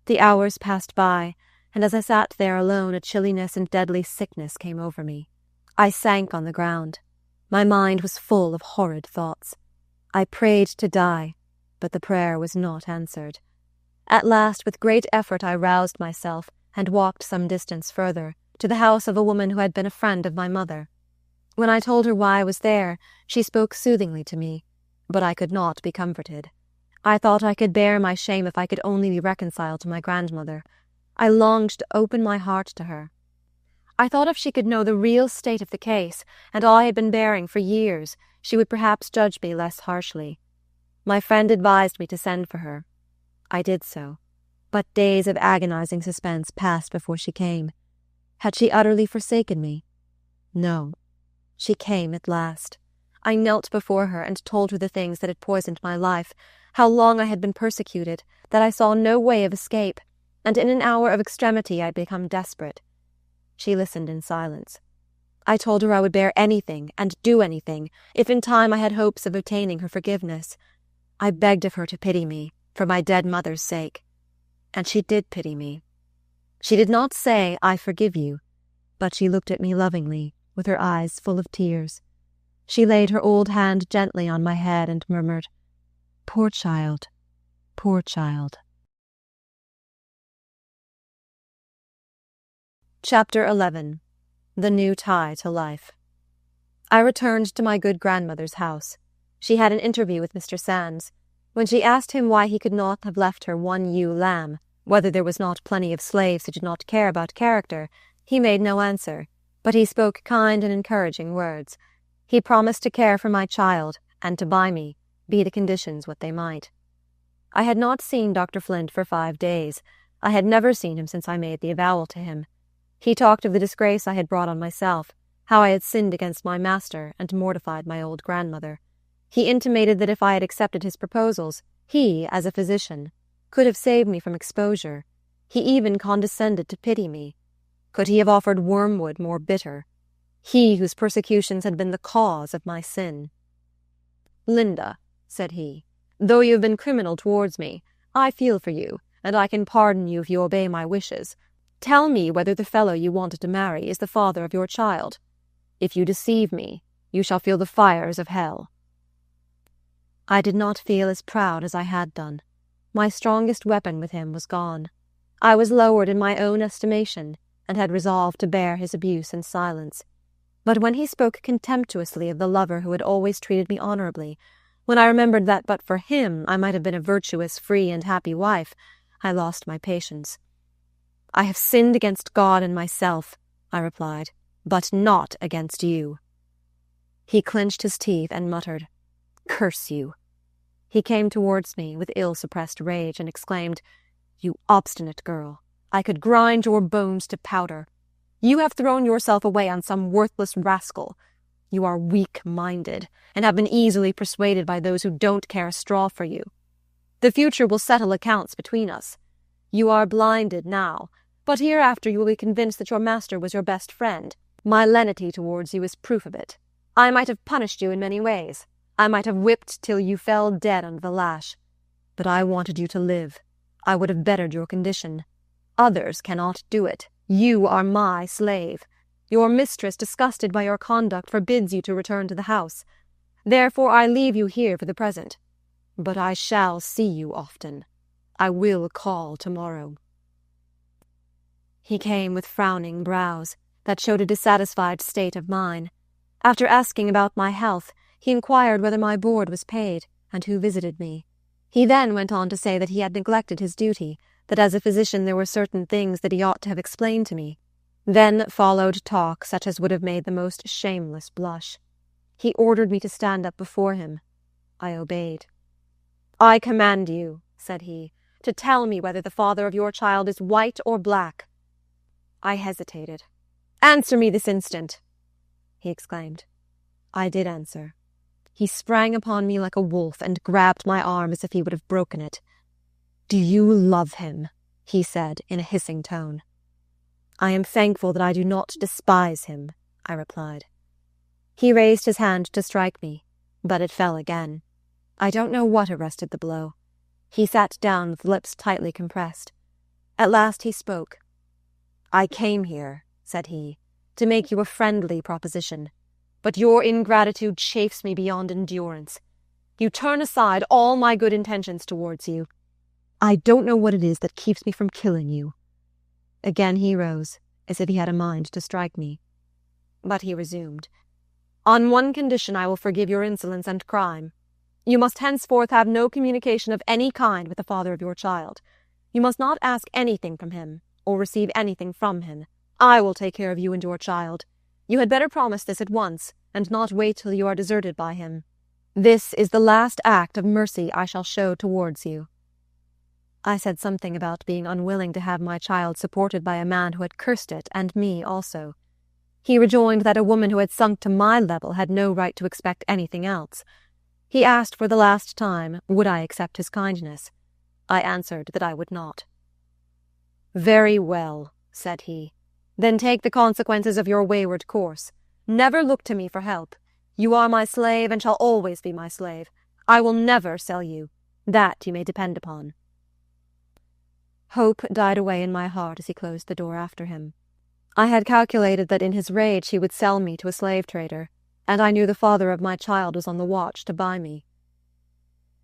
The hours passed by, and as I sat there alone, a chilliness and deadly sickness came over me. I sank on the ground. My mind was full of horrid thoughts. I prayed to die, but the prayer was not answered. At last, with great effort, I roused myself and walked some distance further, to the house of a woman who had been a friend of my mother. When I told her why I was there, she spoke soothingly to me, but I could not be comforted. I thought I could bear my shame if I could only be reconciled to my grandmother. I longed to open my heart to her. I thought if she could know the real state of the case, and all I had been bearing for years, she would perhaps judge me less harshly. My friend advised me to send for her. I did so, but days of agonizing suspense passed before she came. Had she utterly forsaken me? No. She came at last. I knelt before her and told her the things that had poisoned my life, how long I had been persecuted, that I saw no way of escape, and in an hour of extremity I had become desperate. She listened in silence. I told her I would bear anything and do anything, if in time I had hopes of obtaining her forgiveness. I begged of her to pity me, for my dead mother's sake. And she did pity me. She did not say, "I forgive you," but she looked at me lovingly, with her eyes full of tears. She laid her old hand gently on my head and murmured, "Poor child, poor child." Chapter 11. The New Tie to Life. I returned to my good grandmother's house. She had an interview with Mr. Sands. When she asked him why he could not have left her one ewe lamb, whether there was not plenty of slaves who did not care about character, he made no answer, but he spoke kind and encouraging words. He promised to care for my child, and to buy me, be the conditions what they might. I had not seen Dr. Flint for 5 days. I had never seen him since I made the avowal to him. He talked of the disgrace I had brought on myself, how I had sinned against my master and mortified my old grandmother. He intimated that if I had accepted his proposals, he, as a physician, could have saved me from exposure. He even condescended to pity me. Could he have offered wormwood more bitter? He whose persecutions had been the cause of my sin. "Linda," said he, "though you have been criminal towards me, I feel for you, and I can pardon you if you obey my wishes. Tell me whether the fellow you wanted to marry is the father of your child. If you deceive me, you shall feel the fires of hell." I did not feel as proud as I had done. My strongest weapon with him was gone. I was lowered in my own estimation, and had resolved to bear his abuse in silence. But when he spoke contemptuously of the lover who had always treated me honorably, when I remembered that but for him I might have been a virtuous, free, and happy wife, I lost my patience. "I have sinned against God and myself," I replied, "but not against you." He clenched his teeth and muttered, "Curse you." He came towards me with ill-suppressed rage and exclaimed, "You obstinate girl, I could grind your bones to powder. You have thrown yourself away on some worthless rascal. You are weak-minded, and have been easily persuaded by those who don't care a straw for you. The future will settle accounts between us. You are blinded now, but hereafter you will be convinced that your master was your best friend. My lenity towards you is proof of it. I might have punished you in many ways. I might have whipped till you fell dead under the lash. But I wanted you to live. I would have bettered your condition. Others cannot do it. You are my slave. Your mistress, disgusted by your conduct, forbids you to return to the house. Therefore I leave you here for the present. But I shall see you often. I will call tomorrow." He came with frowning brows that showed a dissatisfied state of mind. After asking about my health, he inquired whether my board was paid, and who visited me. He then went on to say that he had neglected his duty, that as a physician there were certain things that he ought to have explained to me. Then followed talk such as would have made the most shameless blush. He ordered me to stand up before him. I obeyed. "I command you," said he, "to tell me whether the father of your child is white or black." I hesitated. "Answer me this instant," he exclaimed. I did answer. He sprang upon me like a wolf and grabbed my arm as if he would have broken it. "Do you love him?" he said in a hissing tone. "I am thankful that I do not despise him," I replied. He raised his hand to strike me, but it fell again. I don't know what arrested the blow. He sat down with lips tightly compressed. At last he spoke. "I came here," said he, "to make you a friendly proposition, but your ingratitude chafes me beyond endurance. You turn aside all my good intentions towards you. I don't know what it is that keeps me from killing you." Again he rose, as if he had a mind to strike me. But he resumed. "On one condition I will forgive your insolence and crime. You must henceforth have no communication of any kind with the father of your child. You must not ask anything from him, or receive anything from him. I will take care of you and your child. You had better promise this at once, and not wait till you are deserted by him. This is the last act of mercy I shall show towards you." I said something about being unwilling to have my child supported by a man who had cursed it, and me also. He rejoined that a woman who had sunk to my level had no right to expect anything else. He asked for the last time, would I accept his kindness? I answered that I would not. "Very well," said he. "Then take the consequences of your wayward course. Never look to me for help. You are my slave and shall always be my slave. I will never sell you. That you may depend upon." Hope died away in my heart as he closed the door after him. I had calculated that in his rage he would sell me to a slave trader, and I knew the father of my child was on the watch to buy me.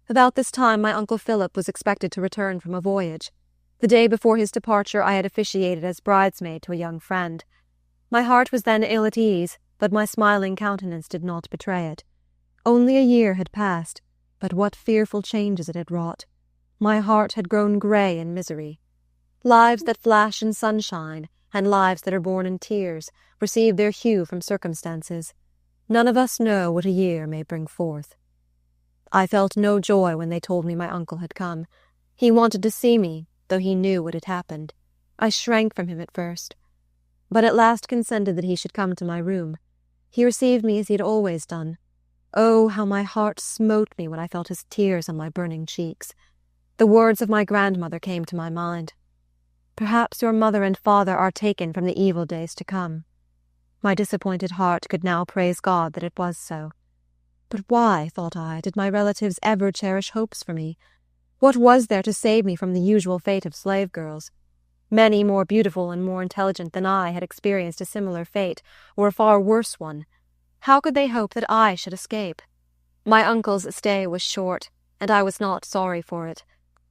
About this time my Uncle Philip was expected to return from a voyage. The day before his departure I had officiated as bridesmaid to a young friend. My heart was then ill at ease, but my smiling countenance did not betray it. Only a year had passed, but what fearful changes it had wrought. My heart had grown grey in misery. Lives that flash in sunshine, and lives that are born in tears, receive their hue from circumstances. None of us know what a year may bring forth. I felt no joy when they told me my uncle had come. He wanted to see me, though he knew what had happened. I shrank from him at first, but at last consented that he should come to my room. He received me as he had always done. Oh, how my heart smote me when I felt his tears on my burning cheeks. The words of my grandmother came to my mind. "Perhaps your mother and father are taken from the evil days to come." My disappointed heart could now praise God that it was so. But why, thought I, did my relatives ever cherish hopes for me? What was there to save me from the usual fate of slave girls? Many more beautiful and more intelligent than I had experienced a similar fate, or a far worse one. How could they hope that I should escape? My uncle's stay was short, and I was not sorry for it.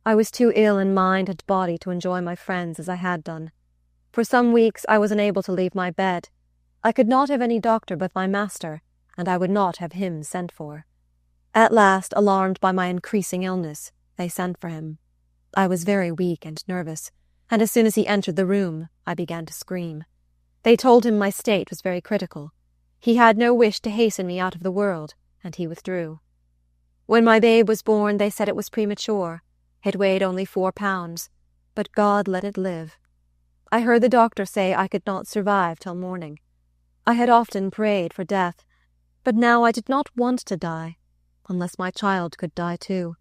I was too ill in mind and body to enjoy my friends as I had done. For some weeks I was unable to leave my bed. I could not have any doctor but my master, and I would not have him sent for. At last, alarmed by my increasing illness, they sent for him. I was very weak and nervous, and as soon as he entered the room, I began to scream. They told him my state was very critical. He had no wish to hasten me out of the world, and he withdrew. When my babe was born, they said it was premature. It weighed only 4 pounds, but God let it live. I heard the doctor say I could not survive till morning. I had often prayed for death, but now I did not want to die, unless my child could die too.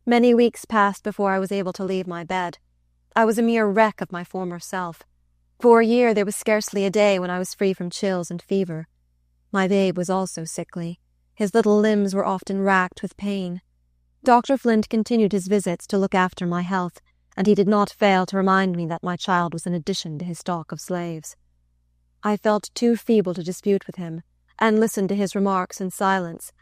Many weeks passed before I was able to leave my bed. I was a mere wreck of my former self. For a year there was scarcely a day when I was free from chills and fever. My babe was also sickly. His little limbs were often racked with pain. Dr. Flint continued his visits to look after my health, and he did not fail to remind me that my child was an addition to his stock of slaves. I felt too feeble to dispute with him, and listened to his remarks in silence.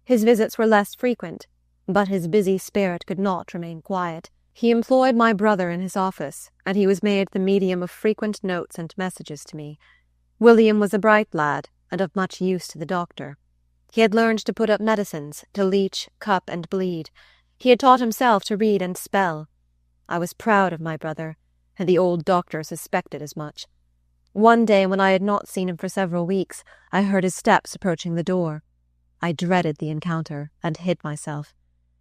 His visits were less frequent, but his busy spirit could not remain quiet. He employed my brother in his office, and he was made the medium of frequent notes and messages to me. William was a bright lad, and of much use to the doctor. He had learned to put up medicines, to leech, cup, and bleed. He had taught himself to read and spell. I was proud of my brother, and the old doctor suspected as much. One day, when I had not seen him for several weeks, I heard his steps approaching the door. I dreaded the encounter, and hid myself.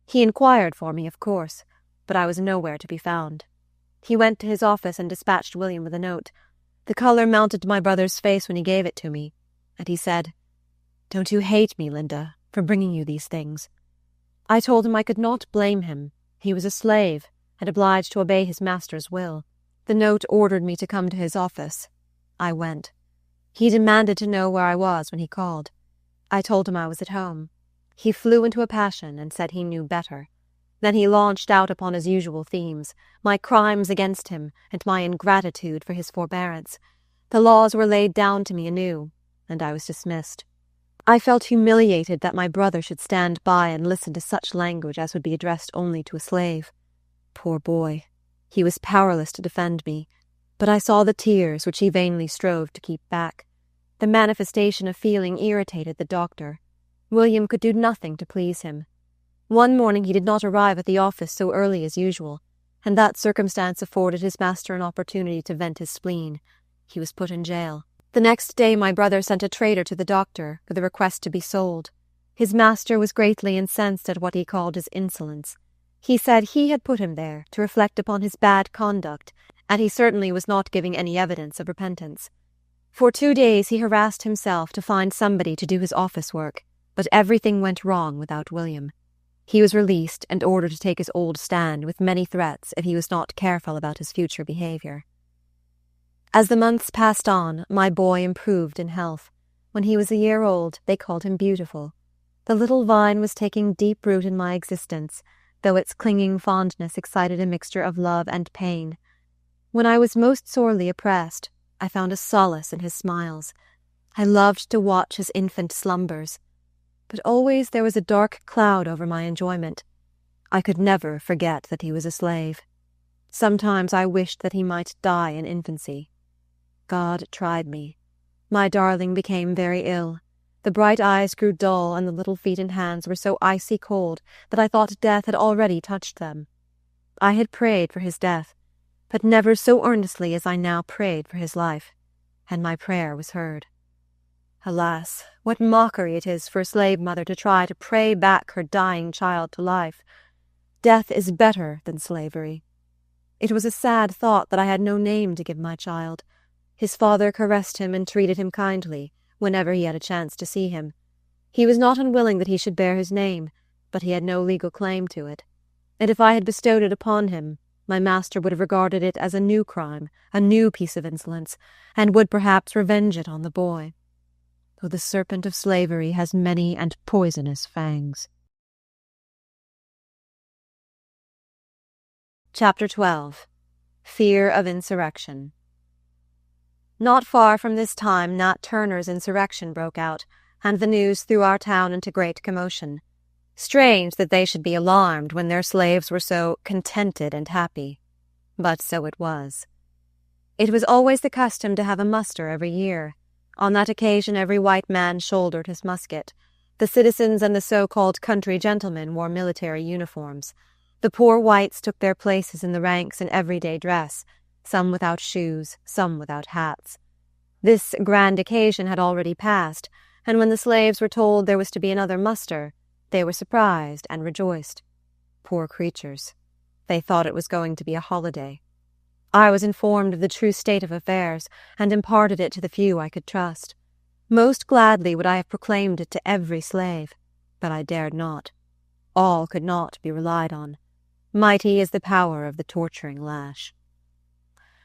He inquired for me, of course, but I was nowhere to be found. He went to his office and dispatched William with a note. The colour mounted to my brother's face when he gave it to me, and he said, "Don't you hate me, Linda, for bringing you these things?" I told him I could not blame him. He was a slave, and obliged to obey his master's will. The note ordered me to come to his office. I went. He demanded to know where I was when he called. I told him I was at home. He flew into a passion and said he knew better. Then he launched out upon his usual themes, my crimes against him and my ingratitude for his forbearance. The laws were laid down to me anew, and I was dismissed. I felt humiliated that my brother should stand by and listen to such language as would be addressed only to a slave. Poor boy, he was powerless to defend me, but I saw the tears which he vainly strove to keep back. The manifestation of feeling irritated the doctor. William could do nothing to please him. One morning he did not arrive at the office so early as usual, and that circumstance afforded his master an opportunity to vent his spleen. He was put in jail. The next day my brother sent a trader to the doctor with a request to be sold. His master was greatly incensed at what he called his insolence. He said he had put him there to reflect upon his bad conduct, and he certainly was not giving any evidence of repentance. For 2 days he harassed himself to find somebody to do his office work, but everything went wrong without William. He was released and ordered to take his old stand with many threats if he was not careful about his future behavior. As the months passed on, my boy improved in health. When he was a year old, they called him Beautiful. The little vine was taking deep root in my existence, though its clinging fondness excited a mixture of love and pain. When I was most sorely oppressed, I found a solace in his smiles. I loved to watch his infant slumbers, but always there was a dark cloud over my enjoyment. I could never forget that he was a slave. Sometimes I wished that he might die in infancy. God tried me. My darling became very ill. The bright eyes grew dull, and the little feet and hands were so icy cold that I thought death had already touched them. I had prayed for his death, but never so earnestly as I now prayed for his life, and my prayer was heard. Alas, what mockery it is for a slave mother to try to pray back her dying child to life. Death is better than slavery. It was a sad thought that I had no name to give my child. His father caressed him and treated him kindly whenever he had a chance to see him. He was not unwilling that he should bear his name, but he had no legal claim to it, and if I had bestowed it upon him, my master would have regarded it as a new crime, a new piece of insolence, and would perhaps revenge it on the boy. Though the serpent of slavery has many and poisonous fangs. Chapter 12. Fear of Insurrection. Not far from this time Nat Turner's insurrection broke out, and the news threw our town into great commotion. Strange that they should be alarmed when their slaves were so contented and happy. But so it was. It was always the custom to have a muster every year. On that occasion every white man shouldered his musket. The citizens and the so-called country gentlemen wore military uniforms. The poor whites took their places in the ranks in everyday dress, some without shoes, some without hats. This grand occasion had already passed, and when the slaves were told there was to be another muster, they were surprised and rejoiced. Poor creatures. They thought it was going to be a holiday. I was informed of the true state of affairs, and imparted it to the few I could trust. Most gladly would I have proclaimed it to every slave, but I dared not. All could not be relied on. Mighty is the power of the torturing lash.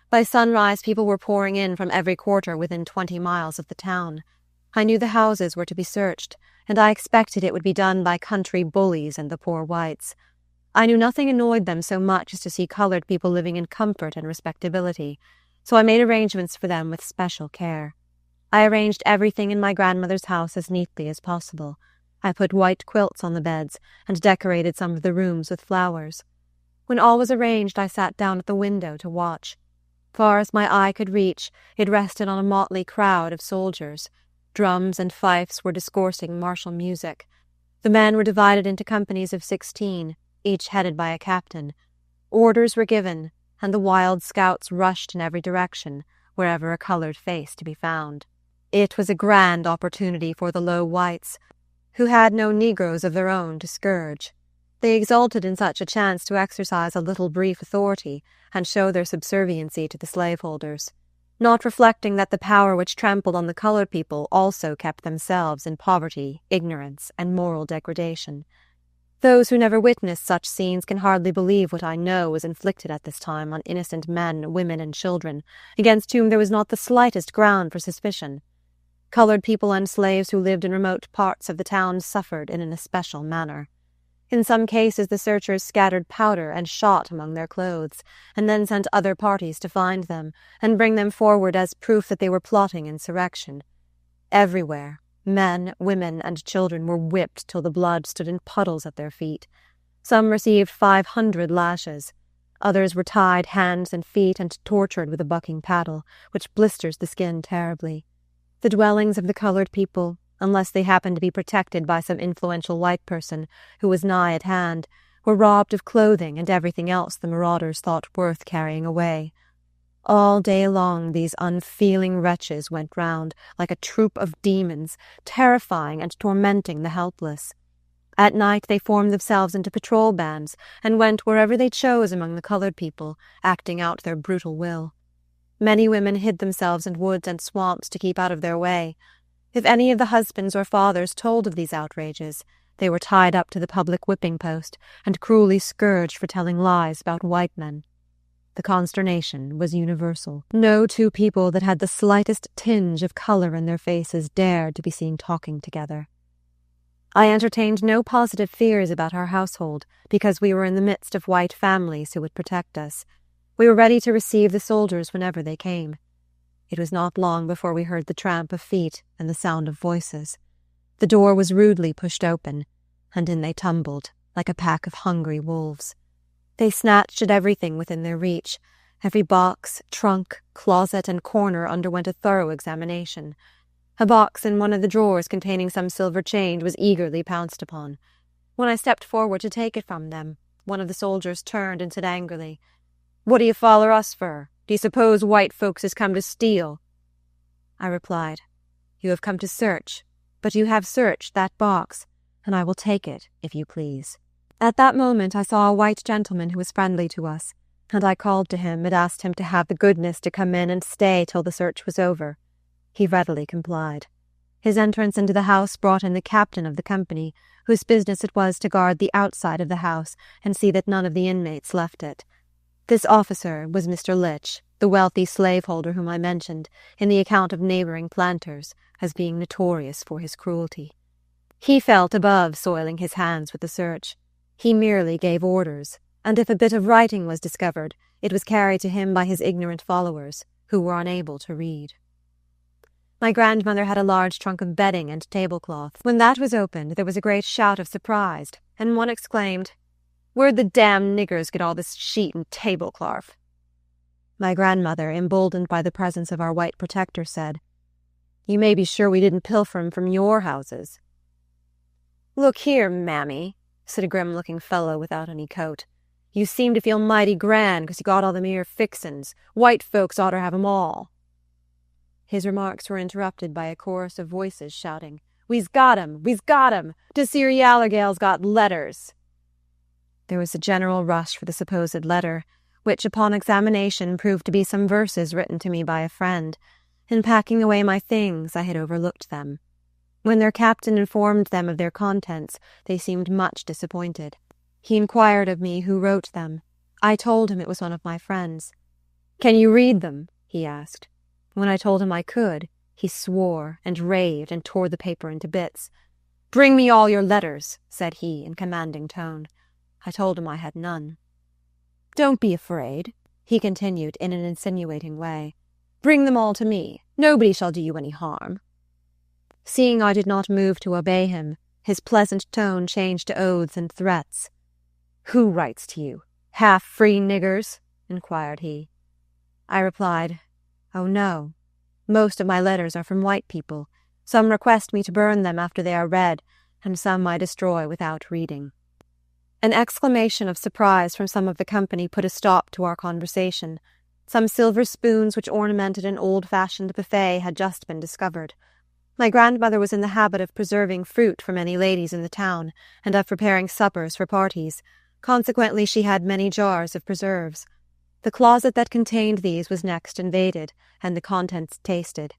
By sunrise people were pouring in from every quarter within 20 miles of the town. I knew the houses were to be searched, and I expected it would be done by country bullies and the poor whites. I knew nothing annoyed them so much as to see colored people living in comfort and respectability, so I made arrangements for them with special care. I arranged everything in my grandmother's house as neatly as possible. I put white quilts on the beds, and decorated some of the rooms with flowers. When all was arranged, I sat down at the window to watch. Far as my eye could reach, it rested on a motley crowd of soldiers. Drums and fifes were discoursing martial music. The men were divided into companies of 16, each headed by a captain. Orders were given, and the wild scouts rushed in every direction, wherever a colored face to be found. It was a grand opportunity for the low whites, who had no Negroes of their own to scourge. They exulted in such a chance to exercise a little brief authority and show their subserviency to the slaveholders, not reflecting that the power which trampled on the colored people also kept themselves in poverty, ignorance, and moral degradation. Those who never witnessed such scenes can hardly believe what I know was inflicted at this time on innocent men, women, and children, against whom there was not the slightest ground for suspicion. Colored people and slaves who lived in remote parts of the town suffered in an especial manner. In some cases the searchers scattered powder and shot among their clothes, and then sent other parties to find them, and bring them forward as proof that they were plotting insurrection. Everywhere, men, women, and children were whipped till the blood stood in puddles at their feet. Some received 500 lashes. Others were tied hands and feet and tortured with a bucking paddle, which blisters the skin terribly. The dwellings of the colored people, unless they happened to be protected by some influential white person who was nigh at hand, were robbed of clothing and everything else the marauders thought worth carrying away. All day long these unfeeling wretches went round like a troop of demons, terrifying and tormenting the helpless. At night they formed themselves into patrol bands and went wherever they chose among the colored people, acting out their brutal will. Many women hid themselves in woods and swamps to keep out of their way. If any of the husbands or fathers told of these outrages, they were tied up to the public whipping post and cruelly scourged for telling lies about white men. The consternation was universal. No two people that had the slightest tinge of color in their faces dared to be seen talking together. I entertained no positive fears about our household, because we were in the midst of white families who would protect us. We were ready to receive the soldiers whenever they came. It was not long before we heard the tramp of feet and the sound of voices. The door was rudely pushed open, and in they tumbled, like a pack of hungry wolves. They snatched at everything within their reach. Every box, trunk, closet, and corner underwent a thorough examination. A box in one of the drawers containing some silver change was eagerly pounced upon. When I stepped forward to take it from them, one of the soldiers turned and said angrily, "What do you foller us for? Do you suppose white folks has come to steal?" I replied, "You have come to search, but you have searched that box, and I will take it, if you please." At that moment I saw a white gentleman who was friendly to us, and I called to him and asked him to have the goodness to come in and stay till the search was over. He readily complied. His entrance into the house brought in the captain of the company, whose business it was to guard the outside of the house and see that none of the inmates left it. This officer was Mr. Litch, the wealthy slaveholder whom I mentioned, in the account of neighboring planters, as being notorious for his cruelty. He felt above soiling his hands with the search. He merely gave orders, and if a bit of writing was discovered, it was carried to him by his ignorant followers, who were unable to read. My grandmother had a large trunk of bedding and tablecloth. When that was opened, there was a great shout of surprise, and one exclaimed, "Where'd the damn niggers get all this sheet and tablecloth?" My grandmother, emboldened by the presence of our white protector, said, "You may be sure we didn't pilfer 'em from your houses." "Look here, mammy," said a grim-looking fellow without any coat. "You seem to feel mighty grand 'cause you got all them here fixin's. White folks oughter have 'em all." His remarks were interrupted by a chorus of voices shouting, "We's got 'em! We's got 'em! Dis here yaller gal's got letters!" There was a general rush for the supposed letter, which upon examination proved to be some verses written to me by a friend. In packing away my things, I had overlooked them. When their captain informed them of their contents, they seemed much disappointed. He inquired of me who wrote them. I told him it was one of my friends. "Can you read them?" he asked. When I told him I could, he swore and raved and tore the paper into bits. "Bring me all your letters," said he in commanding tone. I told him I had none. "Don't be afraid," he continued in an insinuating way. "Bring them all to me. Nobody shall do you any harm." Seeing I did not move to obey him, his pleasant tone changed to oaths and threats. "Who writes to you? Half-free niggers?" inquired he. I replied, "Oh, no. Most of my letters are from white people. Some request me to burn them after they are read, and some I destroy without reading." An exclamation of surprise from some of the company put a stop to our conversation. Some silver spoons which ornamented an old-fashioned buffet had just been discovered. My grandmother was in the habit of preserving fruit for many ladies in the town, and of preparing suppers for parties. Consequently, she had many jars of preserves. The closet that contained these was next invaded, and the contents tasted.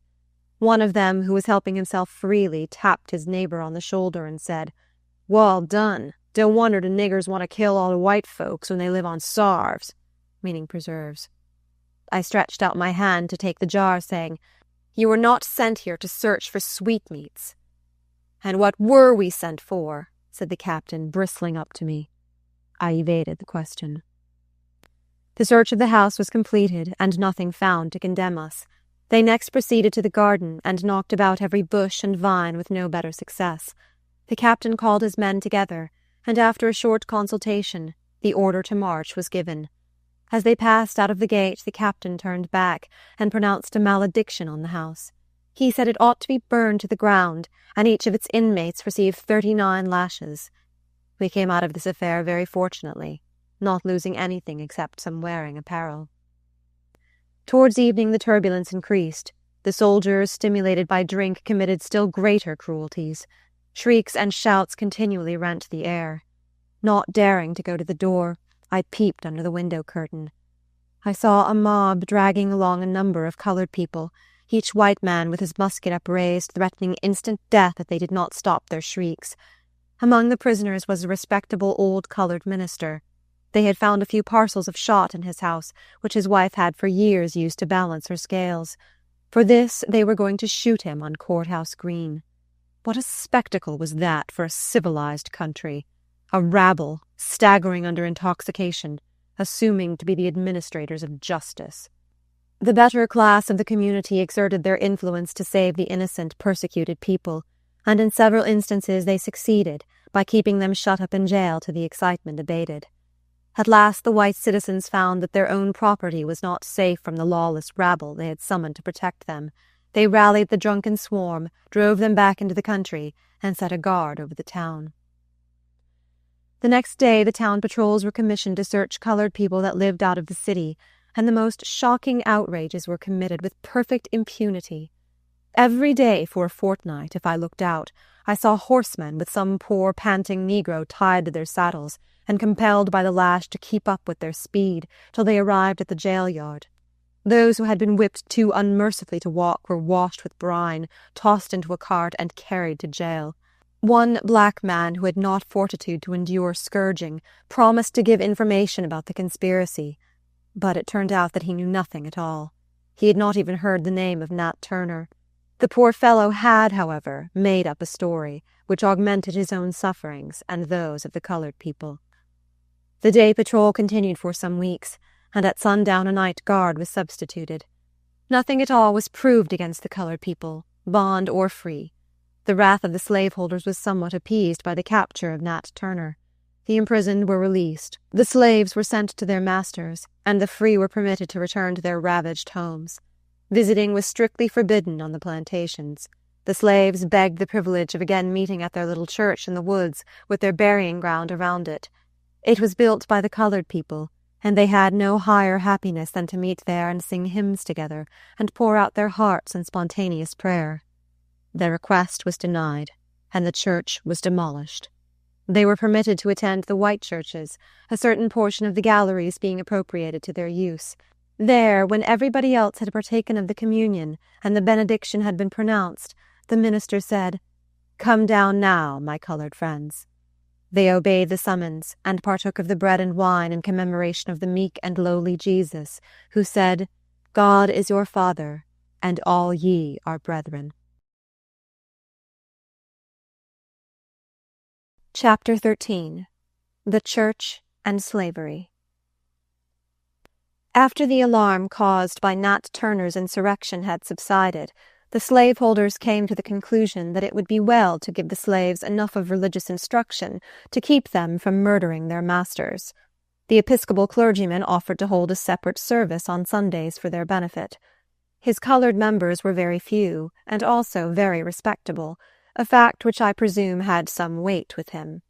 One of them, who was helping himself freely, tapped his neighbor on the shoulder and said, "Well done. Don't wonder the niggers want to kill all the white folks when they live on sarves," meaning preserves. I stretched out my hand to take the jar, saying, "You were not sent here to search for sweetmeats." "And what were we sent for?" said the captain, bristling up to me. I evaded the question. The search of the house was completed, and nothing found to condemn us. They next proceeded to the garden, and knocked about every bush and vine with no better success. The captain called his men together, and after a short consultation, the order to march was given. As they passed out of the gate, the captain turned back, and pronounced a malediction on the house. He said it ought to be burned to the ground, and each of its inmates receive 39 lashes. We came out of this affair very fortunately, not losing anything except some wearing apparel. Towards evening the turbulence increased. The soldiers, stimulated by drink, committed still greater cruelties. Shrieks and shouts continually rent the air. Not daring to go to the door, I peeped under the window curtain. I saw a mob dragging along a number of colored people, each white man with his musket upraised, threatening instant death if they did not stop their shrieks. Among the prisoners was a respectable old colored minister. They had found a few parcels of shot in his house, which his wife had for years used to balance her scales. For this they were going to shoot him on Courthouse Green. What a spectacle was that for a civilized country! A rabble, staggering under intoxication, assuming to be the administrators of justice. The better class of the community exerted their influence to save the innocent, persecuted people, and in several instances they succeeded by keeping them shut up in jail till the excitement abated. At last the white citizens found that their own property was not safe from the lawless rabble they had summoned to protect them. They rallied the drunken swarm, drove them back into the country, and set a guard over the town. The next day the town patrols were commissioned to search colored people that lived out of the city, and the most shocking outrages were committed with perfect impunity. Every day for a fortnight, if I looked out, I saw horsemen with some poor panting Negro tied to their saddles and compelled by the lash to keep up with their speed till they arrived at the jail yard. Those who had been whipped too unmercifully to walk were washed with brine, tossed into a cart, and carried to jail. One black man who had not fortitude to endure scourging promised to give information about the conspiracy, but it turned out that he knew nothing at all. He had not even heard the name of Nat Turner. The poor fellow had, however, made up a story which augmented his own sufferings and those of the colored people. The day patrol continued for some weeks, and at sundown a night guard was substituted. Nothing at all was proved against the colored people, bond or free. The wrath of the slaveholders was somewhat appeased by the capture of Nat Turner. The imprisoned were released, the slaves were sent to their masters, and the free were permitted to return to their ravaged homes. Visiting was strictly forbidden on the plantations. The slaves begged the privilege of again meeting at their little church in the woods, with their burying ground around it. It was built by the colored people, and they had no higher happiness than to meet there and sing hymns together, and pour out their hearts in spontaneous prayer. Their request was denied, and the church was demolished. They were permitted to attend the white churches, a certain portion of the galleries being appropriated to their use. There, when everybody else had partaken of the communion, and the benediction had been pronounced, the minister said, "Come down now, my colored friends." They obeyed the summons, and partook of the bread and wine in commemoration of the meek and lowly Jesus, who said, "God is your Father, and all ye are brethren." Chapter 13. The Church and Slavery. After the alarm caused by Nat Turner's insurrection had subsided, the slaveholders came to the conclusion that it would be well to give the slaves enough of religious instruction to keep them from murdering their masters. The Episcopal clergyman offered to hold a separate service on Sundays for their benefit. His colored members were very few, and also very respectable, a fact which I presume had some weight with him.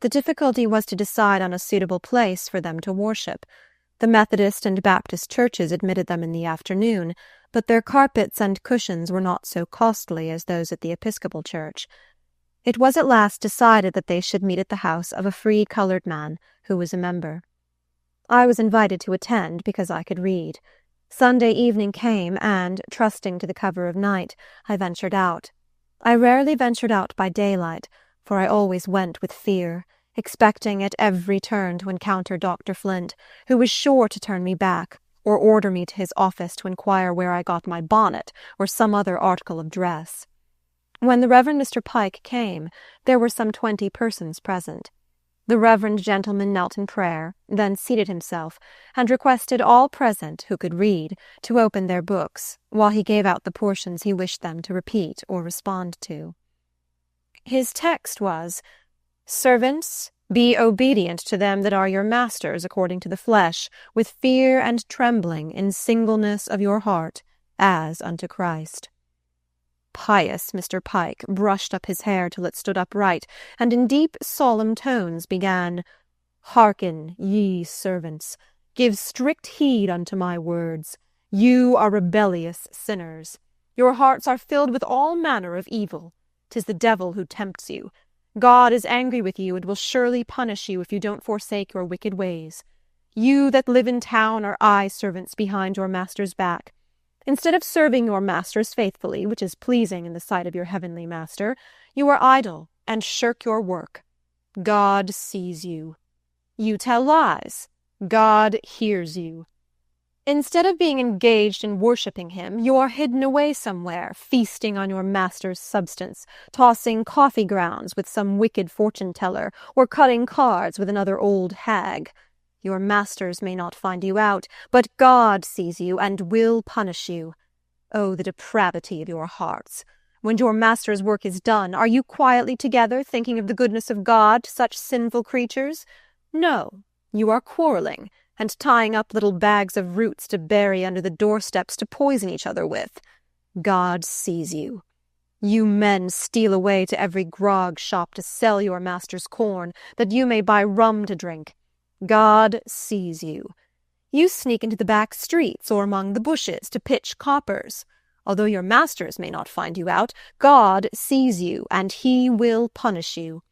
The difficulty was to decide on a suitable place for them to worship. The Methodist and Baptist churches admitted them in the afternoon, but their carpets and cushions were not so costly as those at the Episcopal church. It was at last decided that they should meet at the house of a free colored man who was a member. I was invited to attend because I could read. Sunday evening came, and, trusting to the cover of night, I ventured out. I rarely ventured out by daylight, for I always went with fear, expecting at every turn to encounter Dr. Flint, who was sure to turn me back, or order me to his office to inquire where I got my bonnet or some other article of dress. When the Reverend Mr. Pike came, there were some 20 persons present. The reverend gentleman knelt in prayer, then seated himself, and requested all present who could read to open their books, while he gave out the portions he wished them to repeat or respond to. His text was, "Servants, be obedient to them that are your masters according to the flesh, with fear and trembling in singleness of your heart, as unto Christ." Pious Mr. Pike brushed up his hair till it stood upright, and in deep, solemn tones began, "Hearken, ye servants, give strict heed unto my words. You are rebellious sinners. Your hearts are filled with all manner of evil. 'Tis the devil who tempts you. God is angry with you, and will surely punish you if you don't forsake your wicked ways. You that live in town are eye-servants behind your master's back. Instead of serving your masters faithfully, which is pleasing in the sight of your heavenly master, you are idle and shirk your work. God sees you. You tell lies. God hears you. Instead of being engaged in worshipping him, you are hidden away somewhere, feasting on your master's substance, tossing coffee grounds with some wicked fortune-teller, or cutting cards with another old hag. Your masters may not find you out, but God sees you and will punish you. Oh, the depravity of your hearts! When your master's work is done, are you quietly together, thinking of the goodness of God to such sinful creatures? No, you are quarrelling, and tying up little bags of roots to bury under the doorsteps to poison each other with. God sees you. You men steal away to every grog shop to sell your master's corn, that you may buy rum to drink. God sees you. You sneak into the back streets or among the bushes to pitch coppers. Although your masters may not find you out, God sees you, and he will punish you.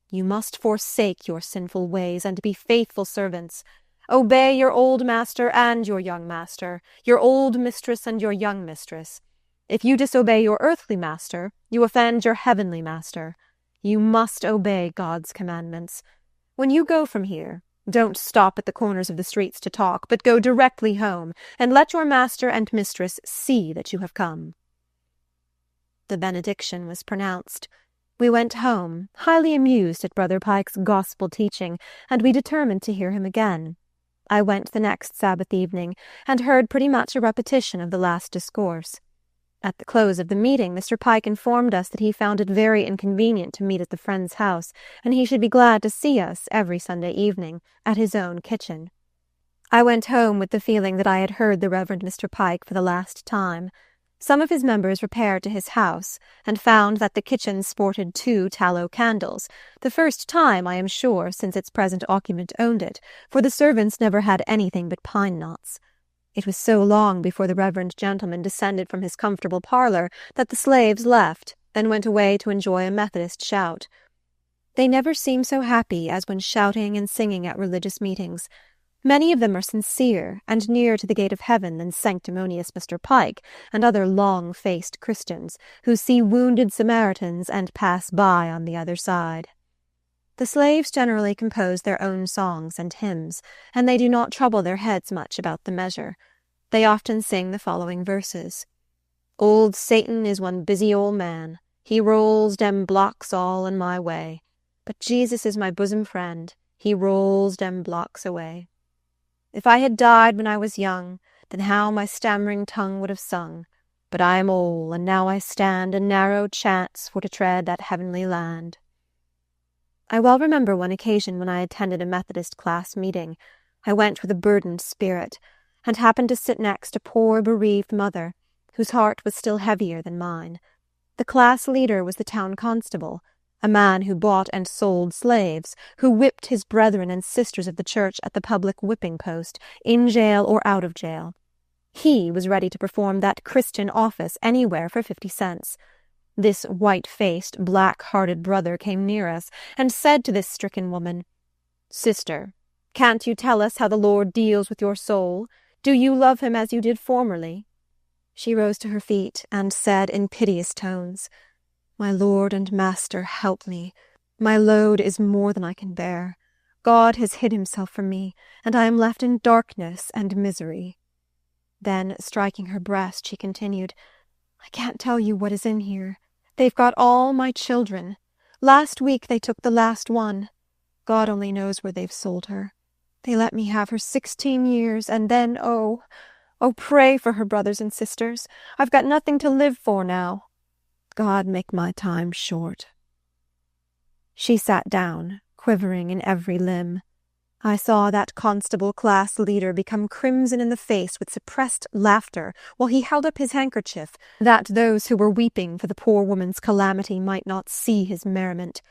You must forsake your sinful ways and be faithful servants. Obey your old master and your young master, your old mistress and your young mistress. If you disobey your earthly master, you offend your heavenly master. You must obey God's commandments. When you go from here, don't stop at the corners of the streets to talk, but go directly home, and let your master and mistress see that you have come." The benediction was pronounced. We went home, highly amused at Brother Pike's gospel teaching, and we determined to hear him again. I went the next Sabbath evening, and heard pretty much a repetition of the last discourse. At the close of the meeting, Mr. Pike informed us that he found it very inconvenient to meet at the friend's house, and he should be glad to see us every Sunday evening at his own kitchen. I went home with the feeling that I had heard the Reverend Mr. Pike for the last time. Some of his members repaired to his house, and found that the kitchen sported 2 tallow candles, the first time, I am sure, since its present occupant owned it, for the servants never had anything but pine knots. It was so long before the reverend gentleman descended from his comfortable parlour that the slaves left, then went away to enjoy a Methodist shout. They never seem so happy as when shouting and singing at religious meetings. Many of them are sincere and nearer to the gate of heaven than sanctimonious Mr. Pike and other long-faced Christians who see wounded Samaritans and pass by on the other side. The slaves generally compose their own songs and hymns, and they do not trouble their heads much about the measure. They often sing the following verses. "Old Satan is one busy old man. He rolls dem blocks all in my way. But Jesus is my bosom friend. He rolls dem blocks away. If I had died when I was young, then how my stammering tongue would have sung. But I am old, and now I stand a narrow chance for to tread that heavenly land." I well remember one occasion when I attended a Methodist class meeting. I went with a burdened spirit, and happened to sit next a poor bereaved mother, whose heart was still heavier than mine. The class leader was the town constable, a man who bought and sold slaves, who whipped his brethren and sisters of the church at the public whipping post, in jail or out of jail. He was ready to perform that Christian office anywhere for 50 cents. This white-faced, black-hearted brother came near us, and said to this stricken woman, "Sister, can't you tell us how the Lord deals with your soul? Do you love him as you did formerly?" She rose to her feet, and said in piteous tones, "My Lord and Master, help me. My load is more than I can bear. God has hid himself from me, and I am left in darkness and misery." Then, striking her breast, she continued, "I can't tell you what is in here. They've got all my children. Last week they took the last one. God only knows where they've sold her. They let me have her 16 years, and then, oh, pray for her brothers and sisters. I've got nothing to live for now. God make my time short." She sat down, quivering in every limb. I saw that constable class leader become crimson in the face with suppressed laughter while he held up his handkerchief, that those who were weeping for the poor woman's calamity might not see his merriment.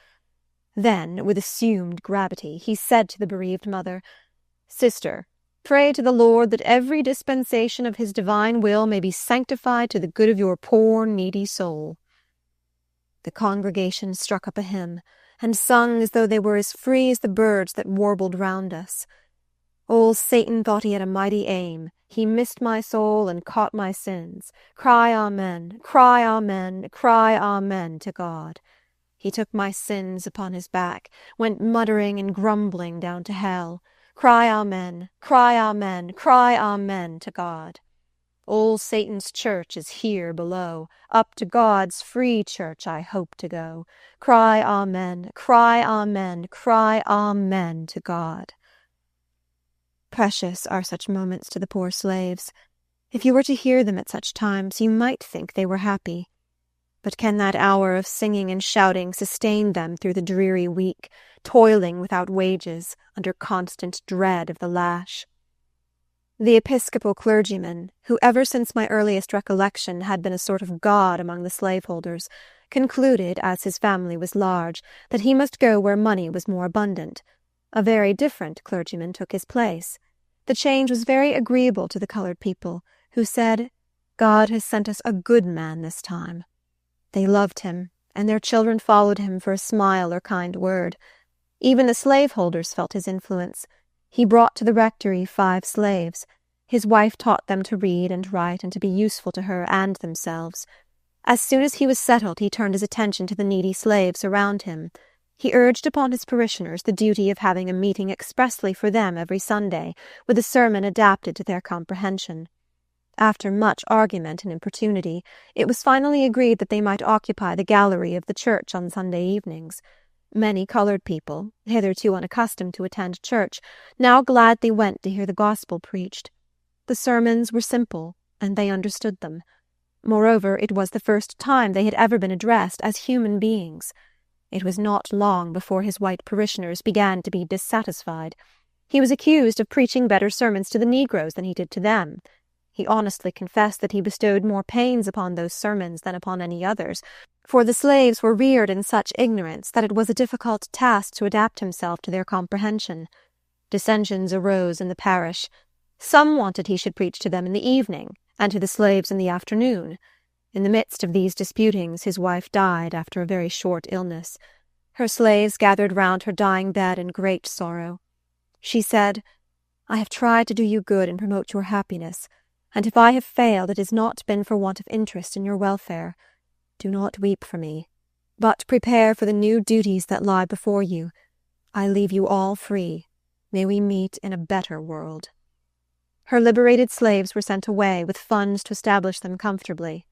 Then, with assumed gravity, he said to the bereaved mother, "Sister, pray to the Lord that every dispensation of his divine will may be sanctified to the good of your poor needy soul." The congregation struck up a hymn, and sung as though they were as free as the birds that warbled round us. Old Satan thought he had a mighty aim. He missed my soul and caught my sins. Cry amen, cry amen, cry amen to God. He took my sins upon his back, went muttering and grumbling down to hell. Cry amen, cry amen, cry amen to God. Old Satan's church is here below. Up to God's free church I hope to go. Cry amen, cry amen, cry amen to God. Precious are such moments to the poor slaves. If you were to hear them at such times, you might think they were happy. But can that hour of singing and shouting sustain them through the dreary week, toiling without wages, under constant dread of the lash? The Episcopal clergyman, who ever since my earliest recollection had been a sort of god among the slaveholders, concluded, as his family was large, that he must go where money was more abundant. A very different clergyman took his place. The change was very agreeable to the colored people, who said, "God has sent us a good man this time." They loved him, and their children followed him for a smile or kind word. Even the slaveholders felt his influence. He brought to the rectory 5 slaves. His wife taught them to read and write and to be useful to her and themselves. As soon as he was settled, he turned his attention to the needy slaves around him. He urged upon his parishioners the duty of having a meeting expressly for them every Sunday, with a sermon adapted to their comprehension. After much argument and importunity, it was finally agreed that they might occupy the gallery of the church on Sunday evenings. Many colored people, hitherto unaccustomed to attend church, now gladly went to hear the gospel preached. The sermons were simple, and they understood them. Moreover, it was the first time they had ever been addressed as human beings. It was not long before his white parishioners began to be dissatisfied. He was accused of preaching better sermons to the Negroes than he did to them. He honestly confessed that he bestowed more pains upon those sermons than upon any others, for the slaves were reared in such ignorance that it was a difficult task to adapt himself to their comprehension. Dissensions arose in the parish. Some wanted he should preach to them in the evening, and to the slaves in the afternoon. In the midst of these disputings his wife died after a very short illness. Her slaves gathered round her dying bed in great sorrow. She said, "I have tried to do you good and promote your happiness, and if I have failed, it has not been for want of interest in your welfare. Do not weep for me, but prepare for the new duties that lie before you. I leave you all free. May we meet in a better world." Her liberated slaves were sent away with funds to establish them comfortably.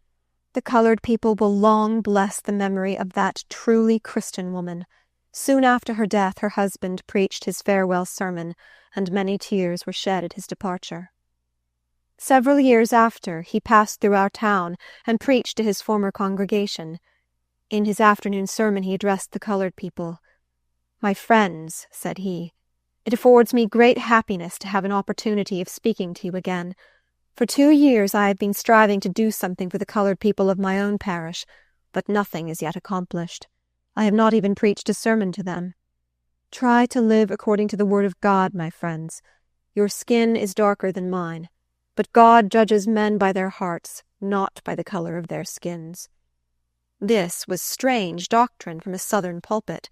The colored people will long bless the memory of that truly Christian woman. Soon after her death, her husband preached his farewell sermon, and many tears were shed at his departure. Several years after, he passed through our town and preached to his former congregation. In his afternoon sermon he addressed the colored people. "My friends," said he, "it affords me great happiness to have an opportunity of speaking to you again. For 2 years I have been striving to do something for the colored people of my own parish, but nothing is yet accomplished. I have not even preached a sermon to them. Try to live according to the word of God, my friends. Your skin is darker than mine, but God judges men by their hearts, not by the color of their skins." This was strange doctrine from a southern pulpit.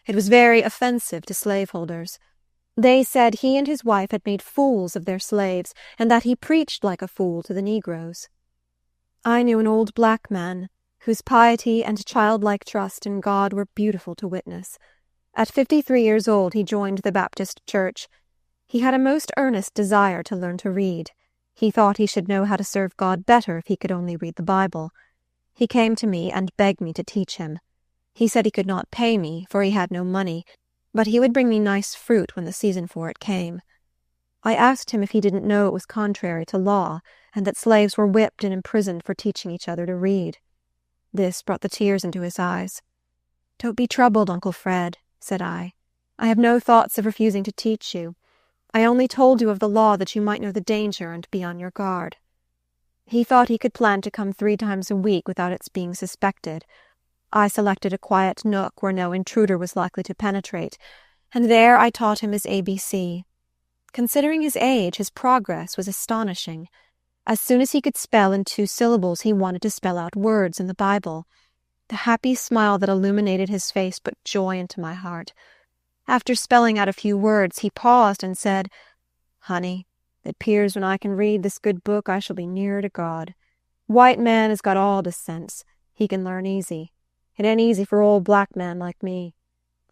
It was very offensive to slaveholders. They said he and his wife had made fools of their slaves, and that he preached like a fool to the Negroes. I knew an old black man, whose piety and childlike trust in God were beautiful to witness. At 53 years old he joined the Baptist Church. He had a most earnest desire to learn to read. He thought he should know how to serve God better if he could only read the Bible. He came to me and begged me to teach him. He said he could not pay me, for he had no money, but he would bring me nice fruit when the season for it came. I asked him if he didn't know it was contrary to law, and that slaves were whipped and imprisoned for teaching each other to read. This brought the tears into his eyes. "Don't be troubled, Uncle Fred," said I. "I have no thoughts of refusing to teach you. I only told you of the law that you might know the danger and be on your guard." He thought he could plan to come 3 times a week without its being suspected. I selected a quiet nook where no intruder was likely to penetrate, and there I taught him his ABC. Considering his age, his progress was astonishing. As soon as he could spell in 2 syllables, he wanted to spell out words in the Bible. The happy smile that illuminated his face put joy into my heart. After spelling out a few words, he paused and said, "Honey, it 'pears when I can read this good book I shall be nearer to God. White man has got all the sense. He can learn easy. It ain't easy for old black man like me.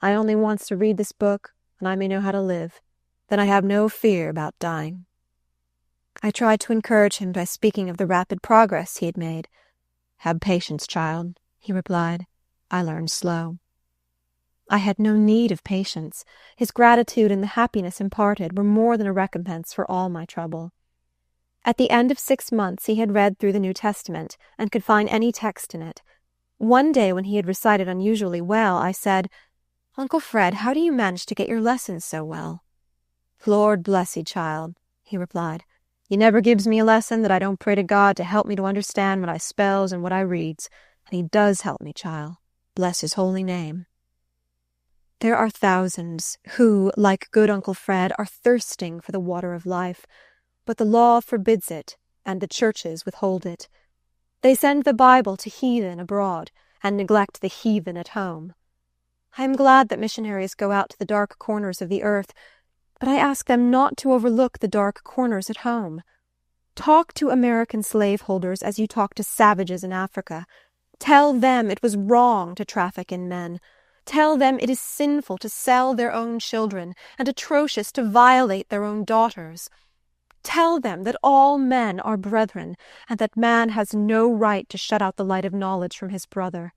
I only wants to read this book, and I may know how to live. Then I have no fear about dying." I tried to encourage him by speaking of the rapid progress he had made. "Have patience, child," he replied. "I learned slow." I had no need of patience. His gratitude and the happiness imparted were more than a recompense for all my trouble. At the end of 6 months he had read through the New Testament and could find any text in it. One day when he had recited unusually well, I said, "Uncle Fred, how do you manage to get your lessons so well?" "Lord bless you, child," he replied. "You never gives me a lesson that I don't pray to God to help me to understand what I spells and what I reads, and he does help me, child. Bless his holy name." There are thousands who, like good Uncle Fred, are thirsting for the water of life, but the law forbids it, and the churches withhold it. They send the Bible to heathen abroad, and neglect the heathen at home. I am glad that missionaries go out to the dark corners of the earth, but I ask them not to overlook the dark corners at home. Talk to American slaveholders as you talk to savages in Africa. Tell them it was wrong to traffic in men. Tell them it is sinful to sell their own children and atrocious to violate their own daughters. Tell them that all men are brethren and that man has no right to shut out the light of knowledge from his brother.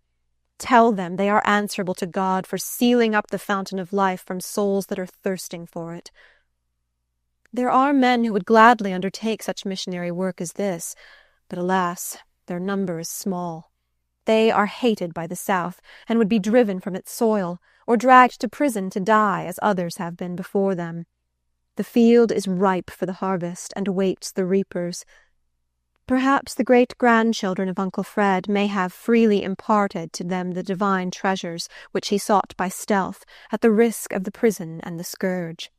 Tell them they are answerable to God for sealing up the fountain of life from souls that are thirsting for it. There are men who would gladly undertake such missionary work as this, but alas, their number is small. They are hated by the South, and would be driven from its soil, or dragged to prison to die, as others have been before them. The field is ripe for the harvest, and awaits the reapers. Perhaps the great-grandchildren of Uncle Fred may have freely imparted to them the divine treasures which he sought by stealth, at the risk of the prison and the scourge.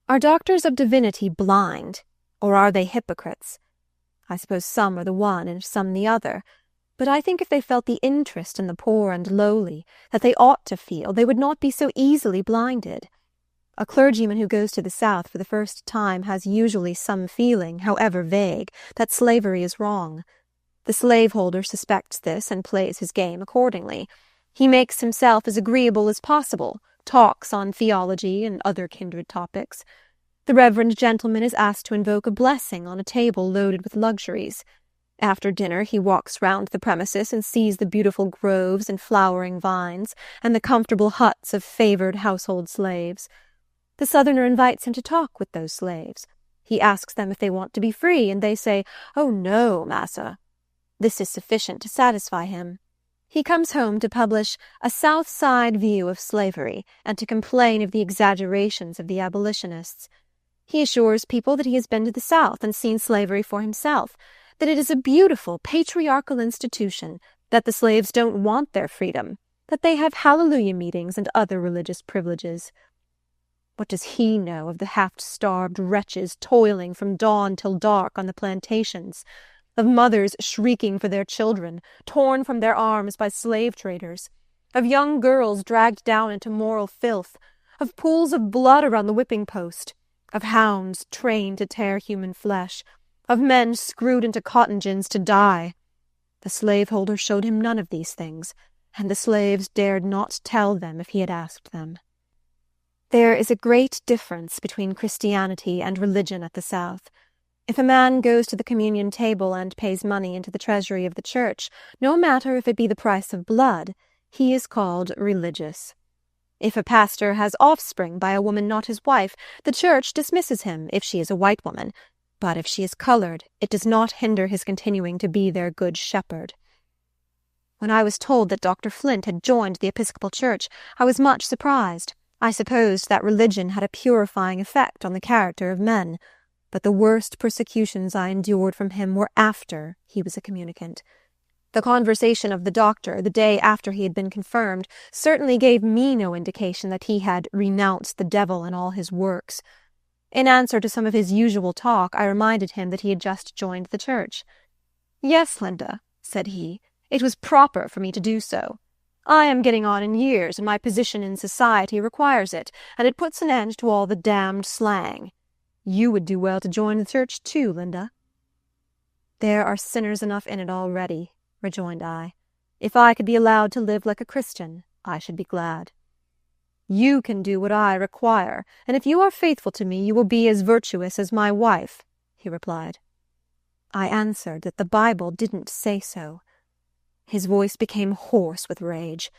Are doctors of divinity blind, or are they hypocrites? I suppose some are the one and some the other, but I think if they felt the interest in the poor and lowly that they ought to feel, they would not be so easily blinded. A clergyman who goes to the South for the first time has usually some feeling, however vague, that slavery is wrong. The slaveholder suspects this and plays his game accordingly. He makes himself as agreeable as possible, talks on theology and other kindred topics. The reverend gentleman is asked to invoke a blessing on a table loaded with luxuries. After dinner he walks round the premises and sees the beautiful groves and flowering vines, and the comfortable huts of favoured household slaves. The Southerner invites him to talk with those slaves. He asks them if they want to be free, and they say, "Oh, no, massa." This is sufficient to satisfy him. He comes home to publish a South Side view of slavery, and to complain of the exaggerations of the abolitionists. He assures people that he has been to the South and seen slavery for himself, that it is a beautiful, patriarchal institution, that the slaves don't want their freedom, that they have hallelujah meetings and other religious privileges. What does he know of the half-starved wretches toiling from dawn till dark on the plantations, of mothers shrieking for their children, torn from their arms by slave-traders, of young girls dragged down into moral filth, of pools of blood around the whipping-post, of hounds trained to tear human flesh, of men screwed into cotton gins to die? The slaveholder showed him none of these things, and the slaves dared not tell them if he had asked them. There is a great difference between Christianity and religion at the South. If a man goes to the communion table and pays money into the treasury of the church, no matter if it be the price of blood, he is called religious. If a pastor has offspring by a woman not his wife, the church dismisses him if she is a white woman, but if she is colored, it does not hinder his continuing to be their good shepherd. When I was told that Dr. Flint had joined the Episcopal Church, I was much surprised. I supposed that religion had a purifying effect on the character of men, but the worst persecutions I endured from him were after he was a communicant. The conversation of the doctor the day after he had been confirmed certainly gave me no indication that he had renounced the devil and all his works. In answer to some of his usual talk, I reminded him that he had just joined the church. "Yes, Linda," said he, "it was proper for me to do so. I am getting on in years, and my position in society requires it, and it puts an end to all the damned slang. You would do well to join the church too, Linda." "There are sinners enough in it already," rejoined I. "If I could be allowed to live like a Christian, I should be glad." "You can do what I require, and if you are faithful to me, you will be as virtuous as my wife," he replied. I answered that the Bible didn't say so. His voice became hoarse with rage.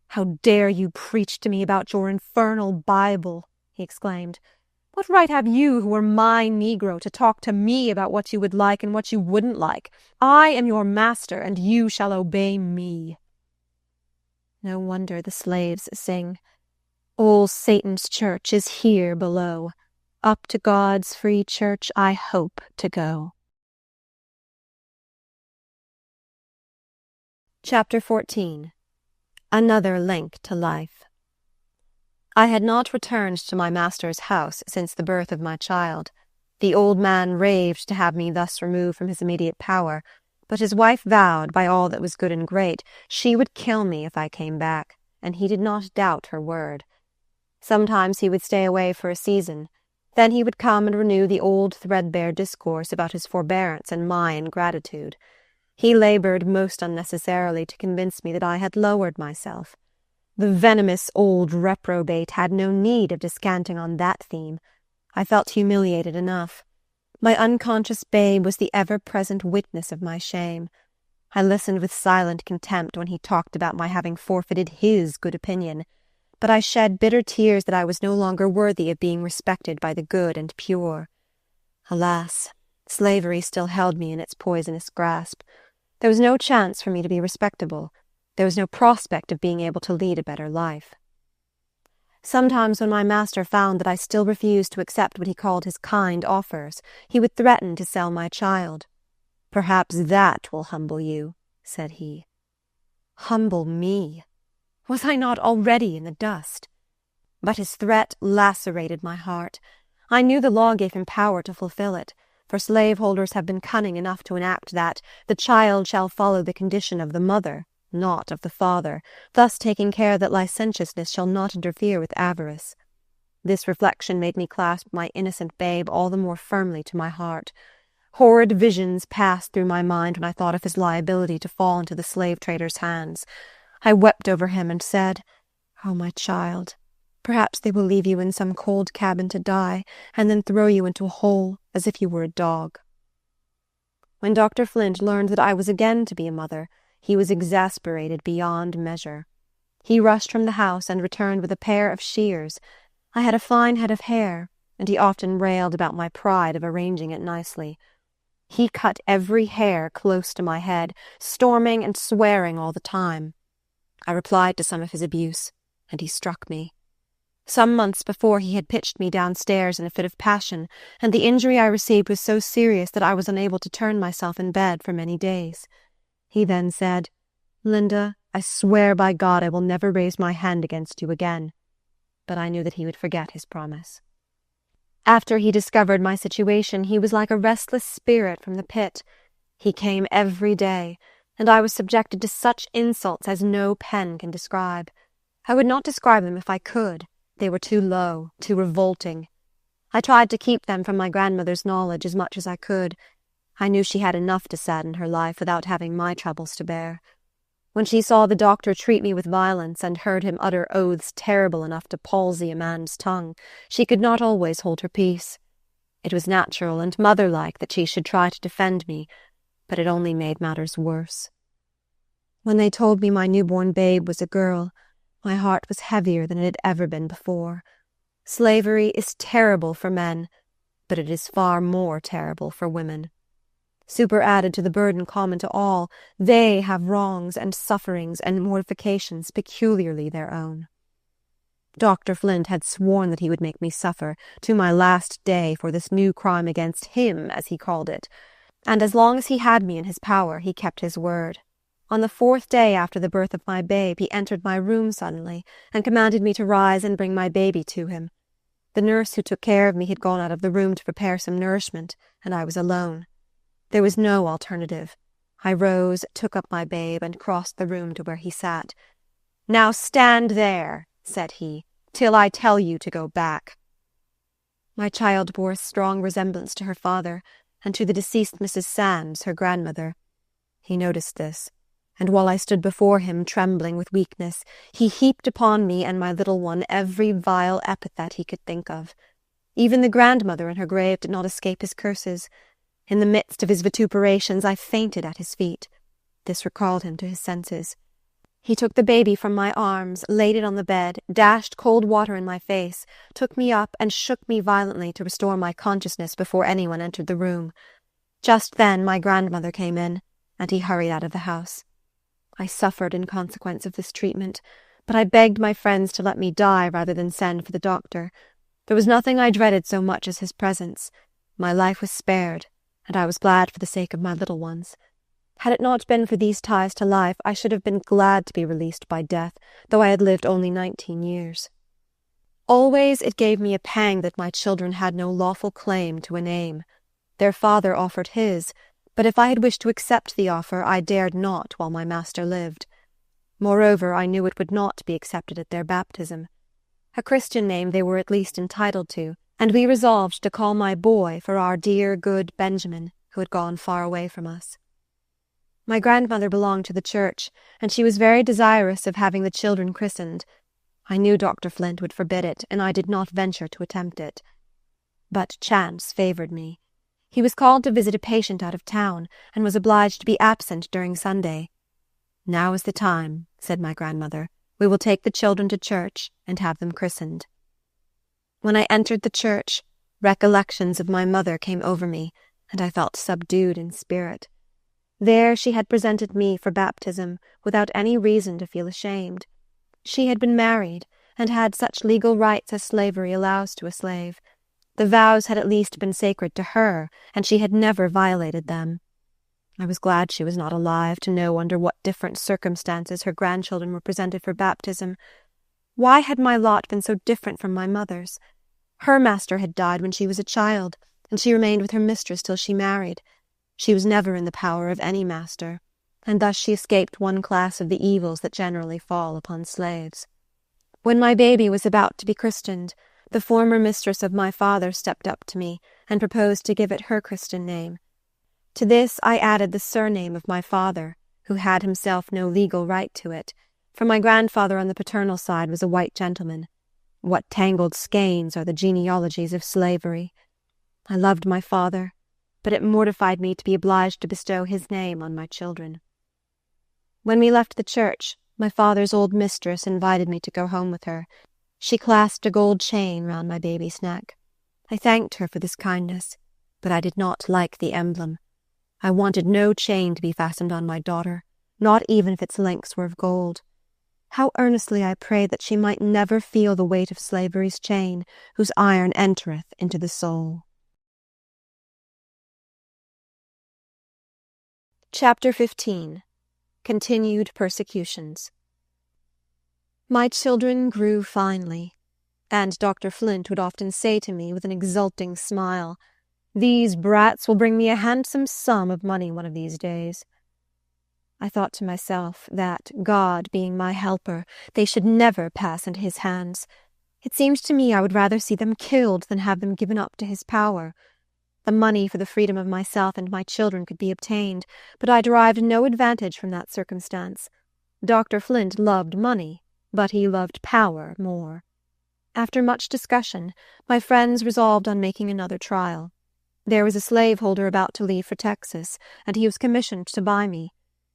"How dare you preach to me about your infernal Bible?" he exclaimed. "What right have you, who are my Negro, to talk to me about what you would like and what you wouldn't like? I am your master, and you shall obey me." No wonder the slaves sing, "All Satan's church is here below. Up to God's free church I hope to go." Chapter 14. Another Link to Life. I had not returned to my master's house since the birth of my child. The old man raved to have me thus removed from his immediate power, but his wife vowed, by all that was good and great, she would kill me if I came back, and he did not doubt her word. Sometimes he would stay away for a season. Then he would come and renew the old threadbare discourse about his forbearance and my ingratitude. He labored most unnecessarily to convince me that I had lowered myself. The venomous old reprobate had no need of descanting on that theme. I felt humiliated enough. My unconscious babe was the ever-present witness of my shame. I listened with silent contempt when he talked about my having forfeited his good opinion, but I shed bitter tears that I was no longer worthy of being respected by the good and pure. Alas, slavery still held me in its poisonous grasp. There was no chance for me to be respectable. There was no prospect of being able to lead a better life. Sometimes when my master found that I still refused to accept what he called his kind offers, he would threaten to sell my child. "Perhaps that will humble you," said he. Humble me? Was I not already in the dust? But his threat lacerated my heart. I knew the law gave him power to fulfill it, for slaveholders have been cunning enough to enact that the child shall follow the condition of the mother, not of the father, thus taking care that licentiousness shall not interfere with avarice. This reflection made me clasp my innocent babe all the more firmly to my heart. Horrid visions passed through my mind when I thought of his liability to fall into the slave-trader's hands. I wept over him and said, "Oh, my child, perhaps they will leave you in some cold cabin to die, and then throw you into a hole as if you were a dog." When Dr. Flint learned that I was again to be a mother, he was exasperated beyond measure. He rushed from the house and returned with a pair of shears. I had a fine head of hair, and he often railed about my pride of arranging it nicely. He cut every hair close to my head, storming and swearing all the time. I replied to some of his abuse, and he struck me. Some months before he had pitched me downstairs in a fit of passion, and the injury I received was so serious that I was unable to turn myself in bed for many days. He then said, "Linda, I swear by God I will never raise my hand against you again." But I knew that he would forget his promise. After he discovered my situation, he was like a restless spirit from the pit. He came every day, and I was subjected to such insults as no pen can describe. I would not describe them if I could. They were too low, too revolting. I tried to keep them from my grandmother's knowledge as much as I could. I knew she had enough to sadden her life without having my troubles to bear. When she saw the doctor treat me with violence and heard him utter oaths terrible enough to palsy a man's tongue, she could not always hold her peace. It was natural and mother-like that she should try to defend me, but it only made matters worse. When they told me my newborn babe was a girl, my heart was heavier than it had ever been before. Slavery is terrible for men, but it is far more terrible for women. Superadded to the burden common to all, they have wrongs and sufferings and mortifications peculiarly their own. Dr. Flint had sworn that he would make me suffer to my last day for this new crime against him, as he called it, and as long as he had me in his power, he kept his word. On the 4th day after the birth of my babe, he entered my room suddenly and commanded me to rise and bring my baby to him. The nurse who took care of me had gone out of the room to prepare some nourishment, and I was alone. There was no alternative. I rose, took up my babe, and crossed the room to where he sat. "Now stand there," said he, "till I tell you to go back." My child bore a strong resemblance to her father, and to the deceased Mrs. Sands, her grandmother. He noticed this, and while I stood before him, trembling with weakness, he heaped upon me and my little one every vile epithet he could think of. Even the grandmother in her grave did not escape his curses. In the midst of his vituperations, I fainted at his feet. This recalled him to his senses. He took the baby from my arms, laid it on the bed, dashed cold water in my face, took me up, and shook me violently to restore my consciousness before anyone entered the room. Just then my grandmother came in, and he hurried out of the house. I suffered in consequence of this treatment, but I begged my friends to let me die rather than send for the doctor. There was nothing I dreaded so much as his presence. My life was spared, and I was glad for the sake of my little ones. Had it not been for these ties to life, I should have been glad to be released by death, though I had lived only 19 years. Always it gave me a pang that my children had no lawful claim to a name. Their father offered his, but if I had wished to accept the offer, I dared not while my master lived. Moreover, I knew it would not be accepted at their baptism. A Christian name they were at least entitled to, and we resolved to call my boy for our dear, good Benjamin, who had gone far away from us. My grandmother belonged to the church, and she was very desirous of having the children christened. I knew Dr. Flint would forbid it, and I did not venture to attempt it. But chance favoured me. He was called to visit a patient out of town, and was obliged to be absent during Sunday. "Now is the time," said my grandmother. "We will take the children to church, and have them christened." When I entered the church, recollections of my mother came over me, and I felt subdued in spirit. There she had presented me for baptism, without any reason to feel ashamed. She had been married, and had such legal rights as slavery allows to a slave. The vows had at least been sacred to her, and she had never violated them. I was glad she was not alive to know under what different circumstances her grandchildren were presented for baptism. Why had my lot been so different from my mother's? Her master had died when she was a child, and she remained with her mistress till she married. She was never in the power of any master, and thus she escaped one class of the evils that generally fall upon slaves. When my baby was about to be christened, the former mistress of my father stepped up to me and proposed to give it her Christian name. To this I added the surname of my father, who had himself no legal right to it, for my grandfather on the paternal side was a white gentleman. What tangled skeins are the genealogies of slavery! I loved my father, but it mortified me to be obliged to bestow his name on my children. When we left the church, my father's old mistress invited me to go home with her. She clasped a gold chain round my baby's neck. I thanked her for this kindness, but I did not like the emblem. I wanted no chain to be fastened on my daughter, not even if its links were of gold. How earnestly I prayed that she might never feel the weight of slavery's chain, whose iron entereth into the soul. Chapter 15. Continued Persecutions. My children grew finely, and Dr. Flint would often say to me with an exulting smile, "These brats will bring me a handsome sum of money one of these days." I thought to myself that, God being my helper, they should never pass into his hands. It seemed to me I would rather see them killed than have them given up to his power. The money for the freedom of myself and my children could be obtained, but I derived no advantage from that circumstance. Dr. Flint loved money, but he loved power more. After much discussion, my friends resolved on making another trial. There was a slaveholder about to leave for Texas, and he was commissioned to buy me.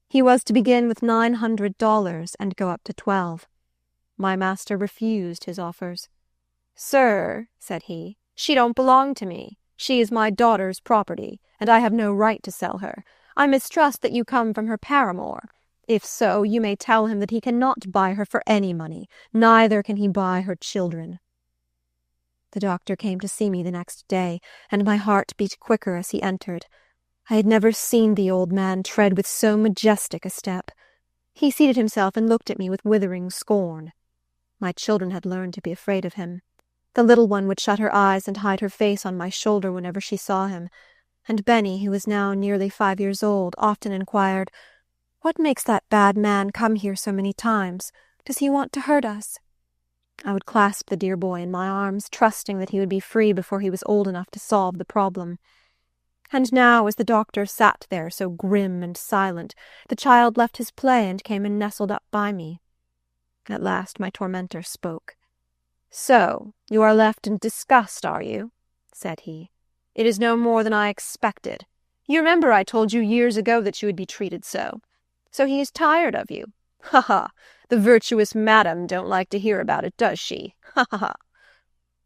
He was to begin with $900 and go up to $12. My master refused his offers. "Sir," said he, "she don't belong to me. She is my daughter's property, and I have no right to sell her. I mistrust that you come from her paramour. If so, you may tell him that he cannot buy her for any money, neither can he buy her children." The doctor came to see me the next day, and my heart beat quicker as he entered. I had never seen the old man tread with so majestic a step. He seated himself and looked at me with withering scorn. My children had learned to be afraid of him. The little one would shut her eyes and hide her face on my shoulder whenever she saw him, and Benny, who was now nearly 5 years old, often inquired, "What makes that bad man come here so many times? Does he want to hurt us?" I would clasp the dear boy in my arms, trusting that he would be free before he was old enough to solve the problem. And now, as the doctor sat there so grim and silent, the child left his play and came and nestled up by me. At last my tormentor spoke. "So, you are left in disgust, are you?" said he. "It is no more than I expected. You remember I told you years ago that you would be treated so. So he is tired of you. Ha ha! The virtuous madam don't like to hear about it, does she? Ha ha ha!"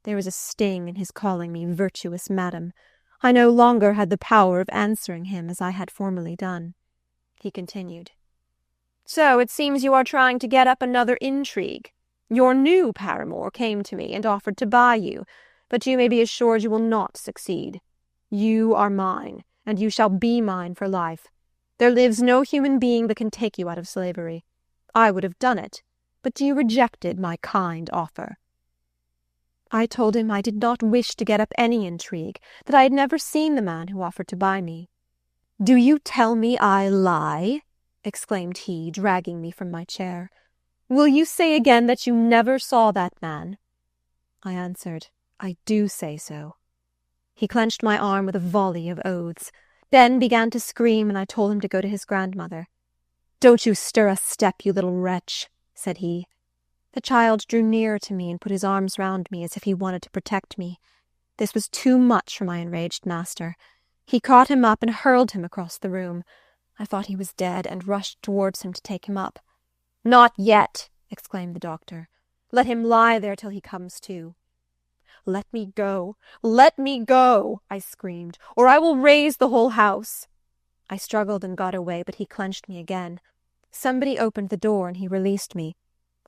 There was a sting in his calling me virtuous madam. I no longer had the power of answering him as I had formerly done. He continued. "So it seems you are trying to get up another intrigue. Your new paramour came to me and offered to buy you, but you may be assured you will not succeed. You are mine, and you shall be mine for life. There lives no human being that can take you out of slavery. I would have done it, but you rejected my kind offer." I told him I did not wish to get up any intrigue, that I had never seen the man who offered to buy me. "Do you tell me I lie?" exclaimed he, dragging me from my chair. "Will you say again that you never saw that man?" I answered, "I do say so." He clenched my arm with a volley of oaths, then began to scream, and I told him to go to his grandmother. "Don't you stir a step, you little wretch," said he. The child drew nearer to me and put his arms round me as if he wanted to protect me. This was too much for my enraged master. He caught him up and hurled him across the room. I thought he was dead, and rushed towards him to take him up. "Not yet," exclaimed the doctor. "Let him lie there till he comes to." "Let me go! Let me go!" I screamed, "or I will raise the whole house." I struggled and got away, but he clenched me again. Somebody opened the door, and he released me.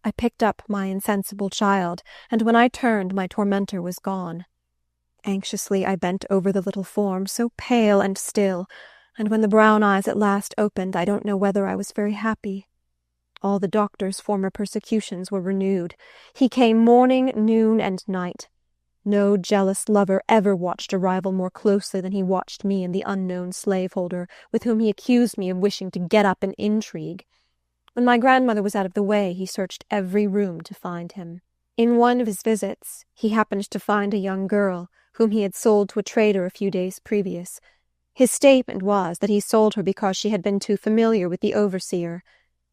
I picked up my insensible child, and when I turned, my tormentor was gone. Anxiously I bent over the little form, so pale and still, and when the brown eyes at last opened, I don't know whether I was very happy. All the doctor's former persecutions were renewed. He came morning, noon, and night. No jealous lover ever watched a rival more closely than he watched me and the unknown slaveholder, with whom he accused me of wishing to get up an intrigue. When my grandmother was out of the way, he searched every room to find him. In one of his visits, he happened to find a young girl, whom he had sold to a trader a few days previous. His statement was that he sold her because she had been too familiar with the overseer.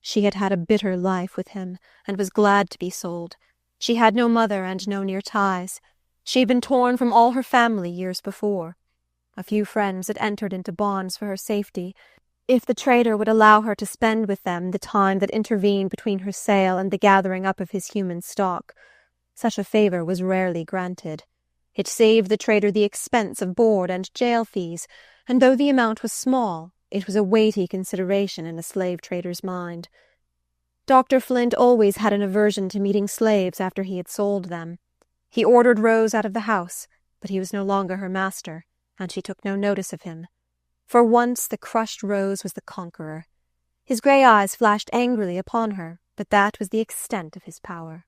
She had had a bitter life with him, and was glad to be sold. She had no mother and no near ties. She had been torn from all her family years before. A few friends had entered into bonds for her safety, if the trader would allow her to spend with them the time that intervened between her sale and the gathering up of his human stock. Such a favour was rarely granted. It saved the trader the expense of board and jail fees, and though the amount was small, it was a weighty consideration in a slave trader's mind. Dr. Flint always had an aversion to meeting slaves after he had sold them. He ordered Rose out of the house, but he was no longer her master, and she took no notice of him. For once the crushed Rose was the conqueror. His grey eyes flashed angrily upon her, but that was the extent of his power.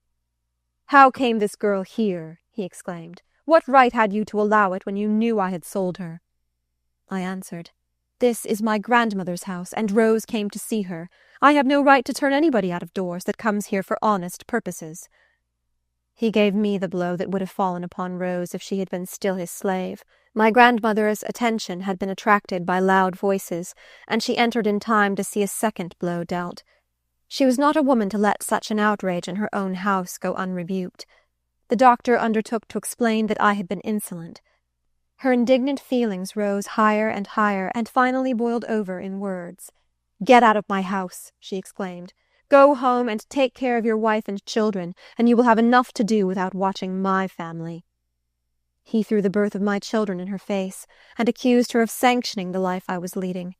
"How came this girl here?" he exclaimed. "What right had you to allow it when you knew I had sold her?" I answered, "This is my grandmother's house, and Rose came to see her. I have no right to turn anybody out of doors that comes here for honest purposes." He gave me the blow that would have fallen upon Rose if she had been still his slave. My grandmother's attention had been attracted by loud voices, and she entered in time to see a second blow dealt. She was not a woman to let such an outrage in her own house go unrebuked. The doctor undertook to explain that I had been insolent. Her indignant feelings rose higher and finally boiled over in words. "Get out of my house," she exclaimed. "Go home and take care of your wife and children, and you will have enough to do without watching my family." He threw the birth of my children in her face, and accused her of sanctioning the life I was leading.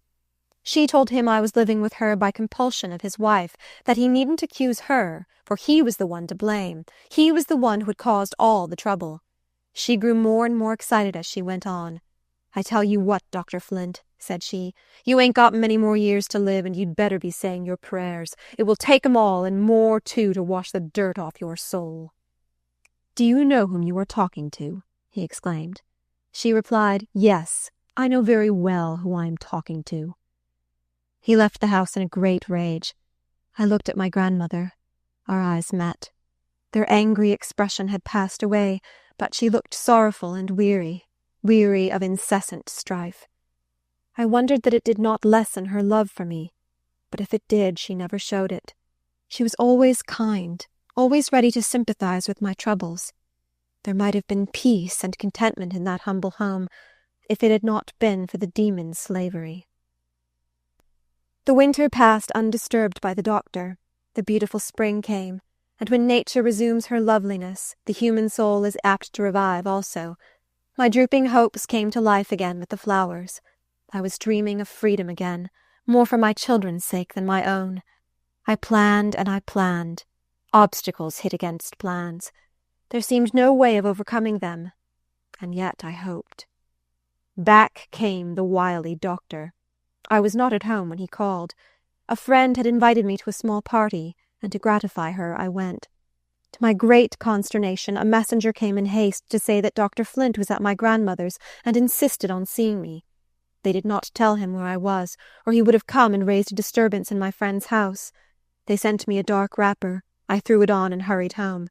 She told him I was living with her by compulsion of his wife, that he needn't accuse her, for he was the one to blame. He was the one who had caused all the trouble. She grew more and more excited as she went on. "I tell you what, Dr. Flint," said she, "you ain't got many more years to live, and you'd better be saying your prayers. It will take 'em all, and more too, to wash the dirt off your soul." "Do you know whom you are talking to?" he exclaimed. She replied, "Yes, I know very well who I am talking to." He left the house in a great rage. I looked at my grandmother. Our eyes met. Their angry expression had passed away, but she looked sorrowful and weary of incessant strife. I wondered that it did not lessen her love for me, but if it did, she never showed it. She was always kind, always ready to sympathize with my troubles. There might have been peace and contentment in that humble home, if it had not been for the demon slavery. The winter passed undisturbed by the doctor. The beautiful spring came, and when nature resumes her loveliness, the human soul is apt to revive also. My drooping hopes came to life again with the flowers. I was dreaming of freedom again, more for my children's sake than my own. I planned and I planned. Obstacles hit against plans. There seemed no way of overcoming them, and yet I hoped. Back came the wily doctor. I was not at home when he called. A friend had invited me to a small party, and to gratify her I went. To my great consternation, a messenger came in haste to say that Dr. Flint was at my grandmother's and insisted on seeing me. They did not tell him where I was, or he would have come and raised a disturbance in my friend's house. They sent me a dark wrapper. I threw it on and hurried home.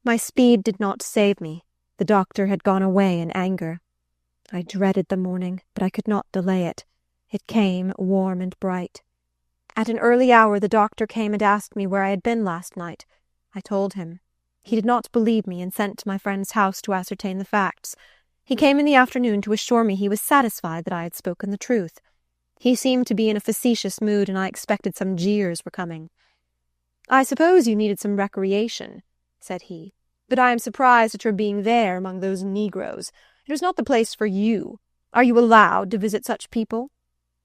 My speed did not save me. The doctor had gone away in anger. I dreaded the morning, but I could not delay it. It came warm and bright. At an early hour the doctor came and asked me where I had been last night. I told him. He did not believe me and sent to my friend's house to ascertain the facts. He came in the afternoon to assure me he was satisfied that I had spoken the truth. He seemed to be in a facetious mood, and I expected some jeers were coming. "I suppose you needed some recreation," said he, "but I am surprised at your being there among those Negroes. It is not the place for you. Are you allowed to visit such people?"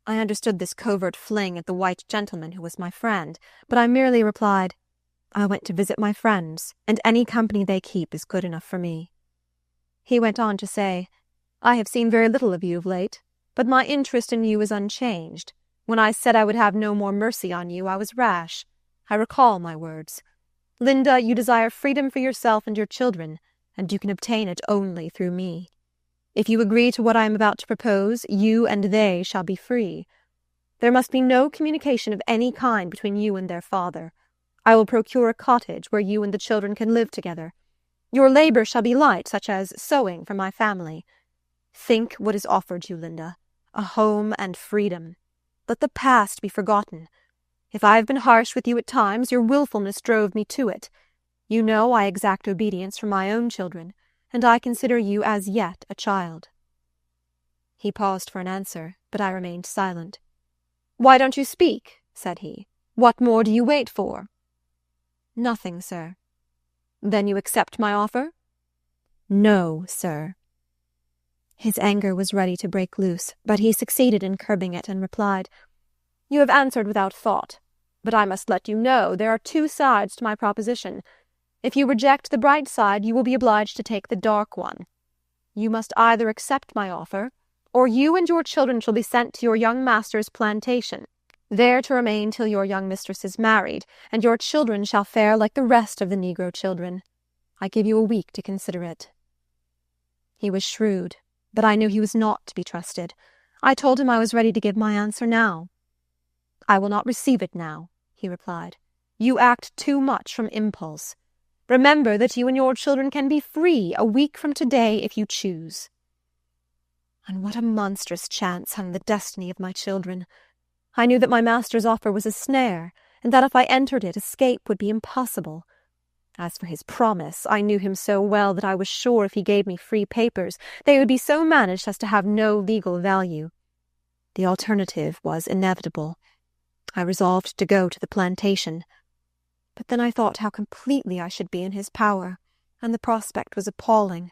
I understood this covert fling at the white gentleman who was my friend, but I merely replied, "I went to visit my friends, and any company they keep is good enough for me." He went on to say, "I have seen very little of you of late, but my interest in you is unchanged. When I said I would have no more mercy on you, I was rash. I recall my words. Linda, you desire freedom for yourself and your children, and you can obtain it only through me. If you agree to what I am about to propose, you and they shall be free. There must be no communication of any kind between you and their father. I will procure a cottage where you and the children can live together. Your labor shall be light, such as sewing for my family. Think what is offered you, Linda, a home and freedom. Let the past be forgotten. If I have been harsh with you at times, your willfulness drove me to it. You know I exact obedience from my own children, and I consider you as yet a child." He paused for an answer, but I remained silent. "Why don't you speak?" said he. "What more do you wait for?" "Nothing, sir." "Then you accept my offer?" "No, sir." His anger was ready to break loose, but he succeeded in curbing it and replied, "You have answered without thought, but I must let you know there are two sides to my proposition. If you reject the bright side, you will be obliged to take the dark one. You must either accept my offer, or you and your children shall be sent to your young master's plantation, there to remain till your young mistress is married, and your children shall fare like the rest of the Negro children. I give you a week to consider it." He was shrewd, but I knew he was not to be trusted. I told him I was ready to give my answer now. "I will not receive it now," he replied. "You act too much from impulse. Remember that you and your children can be free a week from today if you choose." On what a monstrous chance hung the destiny of my children. I knew that my master's offer was a snare, and that if I entered it, escape would be impossible. As for his promise, I knew him so well that I was sure if he gave me free papers, they would be so managed as to have no legal value. The alternative was inevitable. I resolved to go to the plantation. But then I thought how completely I should be in his power, and the prospect was appalling.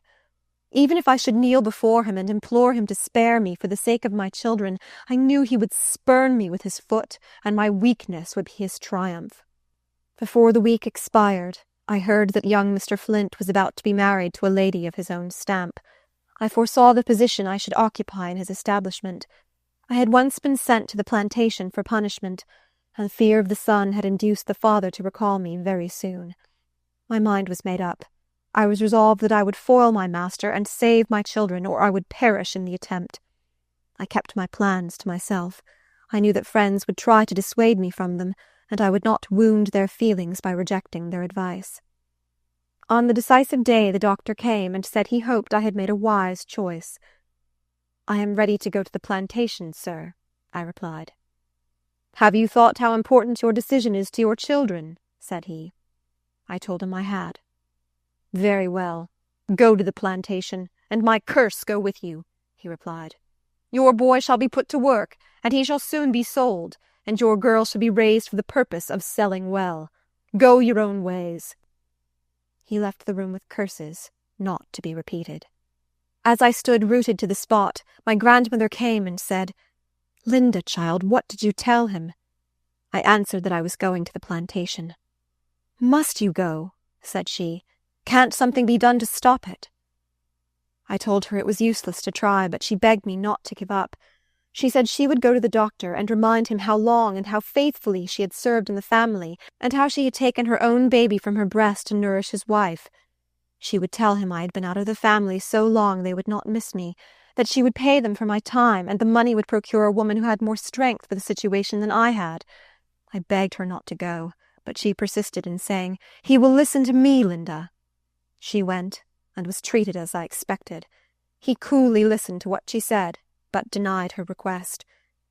Even if I should kneel before him and implore him to spare me for the sake of my children, I knew he would spurn me with his foot, and my weakness would be his triumph. Before the week expired, I heard that young Mr. Flint was about to be married to a lady of his own stamp. I foresaw the position I should occupy in his establishment. I had once been sent to the plantation for punishment, and fear of the son had induced the father to recall me very soon. My mind was made up. I was resolved that I would foil my master and save my children, or I would perish in the attempt. I kept my plans to myself. I knew that friends would try to dissuade me from them, and I would not wound their feelings by rejecting their advice. On the decisive day the doctor came and said he hoped I had made a wise choice. "I am ready to go to the plantation, sir," I replied. "Have you thought how important your decision is to your children?" said he. I told him I had. "Very well. Go to the plantation, and my curse go with you," he replied. "Your boy shall be put to work, and he shall soon be sold, and your girl shall be raised for the purpose of selling well. Go your own ways." He left the room with curses, not to be repeated. As I stood rooted to the spot, my grandmother came and said, "Linda, child, what did you tell him?" I answered that I was going to the plantation. "Must you go?" said she. "Can't something be done to stop it?" I told her it was useless to try, but she begged me not to give up. She said she would go to the doctor and remind him how long and how faithfully she had served in the family, and how she had taken her own baby from her breast to nourish his wife. She would tell him I had been out of the family so long they would not miss me, that she would pay them for my time, and the money would procure a woman who had more strength for the situation than I had. I begged her not to go, but she persisted in saying, "He will listen to me, Linda." She went, and was treated as I expected. He coolly listened to what she said, but denied her request.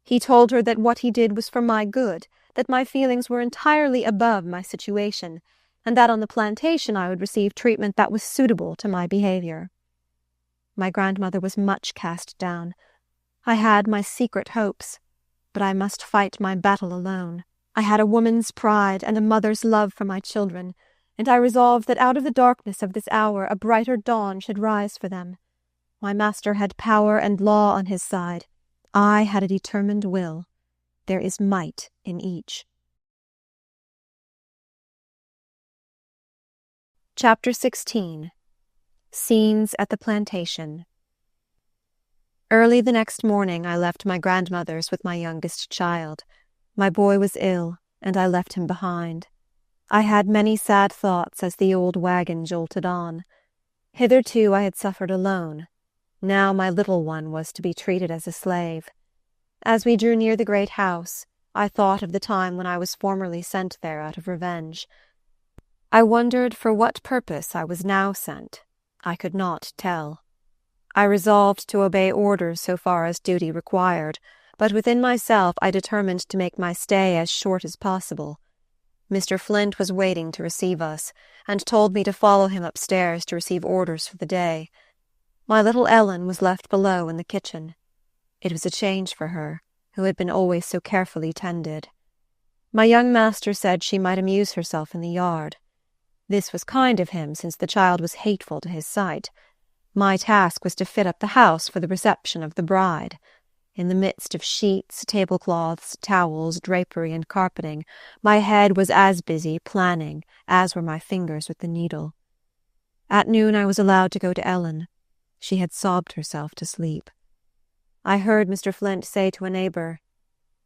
He told her that what he did was for my good, that my feelings were entirely above my situation, and that on the plantation I would receive treatment that was suitable to my behavior. My grandmother was much cast down. I had my secret hopes, but I must fight my battle alone. I had a woman's pride and a mother's love for my children, and I resolved that out of the darkness of this hour a brighter dawn should rise for them. My master had power and law on his side. I had a determined will. There is might in each. Chapter 16. Scenes at the Plantation. Early the next morning I left my grandmother's with my youngest child. My boy was ill, and I left him behind. I had many sad thoughts as the old wagon jolted on. Hitherto I had suffered alone. Now my little one was to be treated as a slave. As we drew near the great house, I thought of the time when I was formerly sent there out of revenge. I wondered for what purpose I was now sent. I could not tell. I resolved to obey orders so far as duty required, but within myself I determined to make my stay as short as possible. Mr. Flint was waiting to receive us, and told me to follow him upstairs to receive orders for the day. My little Ellen was left below in the kitchen. It was a change for her, who had been always so carefully tended. My young master said she might amuse herself in the yard. This was kind of him, since the child was hateful to his sight. My task was to fit up the house for the reception of the bride. In the midst of sheets, tablecloths, towels, drapery, and carpeting, my head was as busy planning as were my fingers with the needle. At noon I was allowed to go to Ellen. She had sobbed herself to sleep. I heard Mr. Flint say to a neighbor,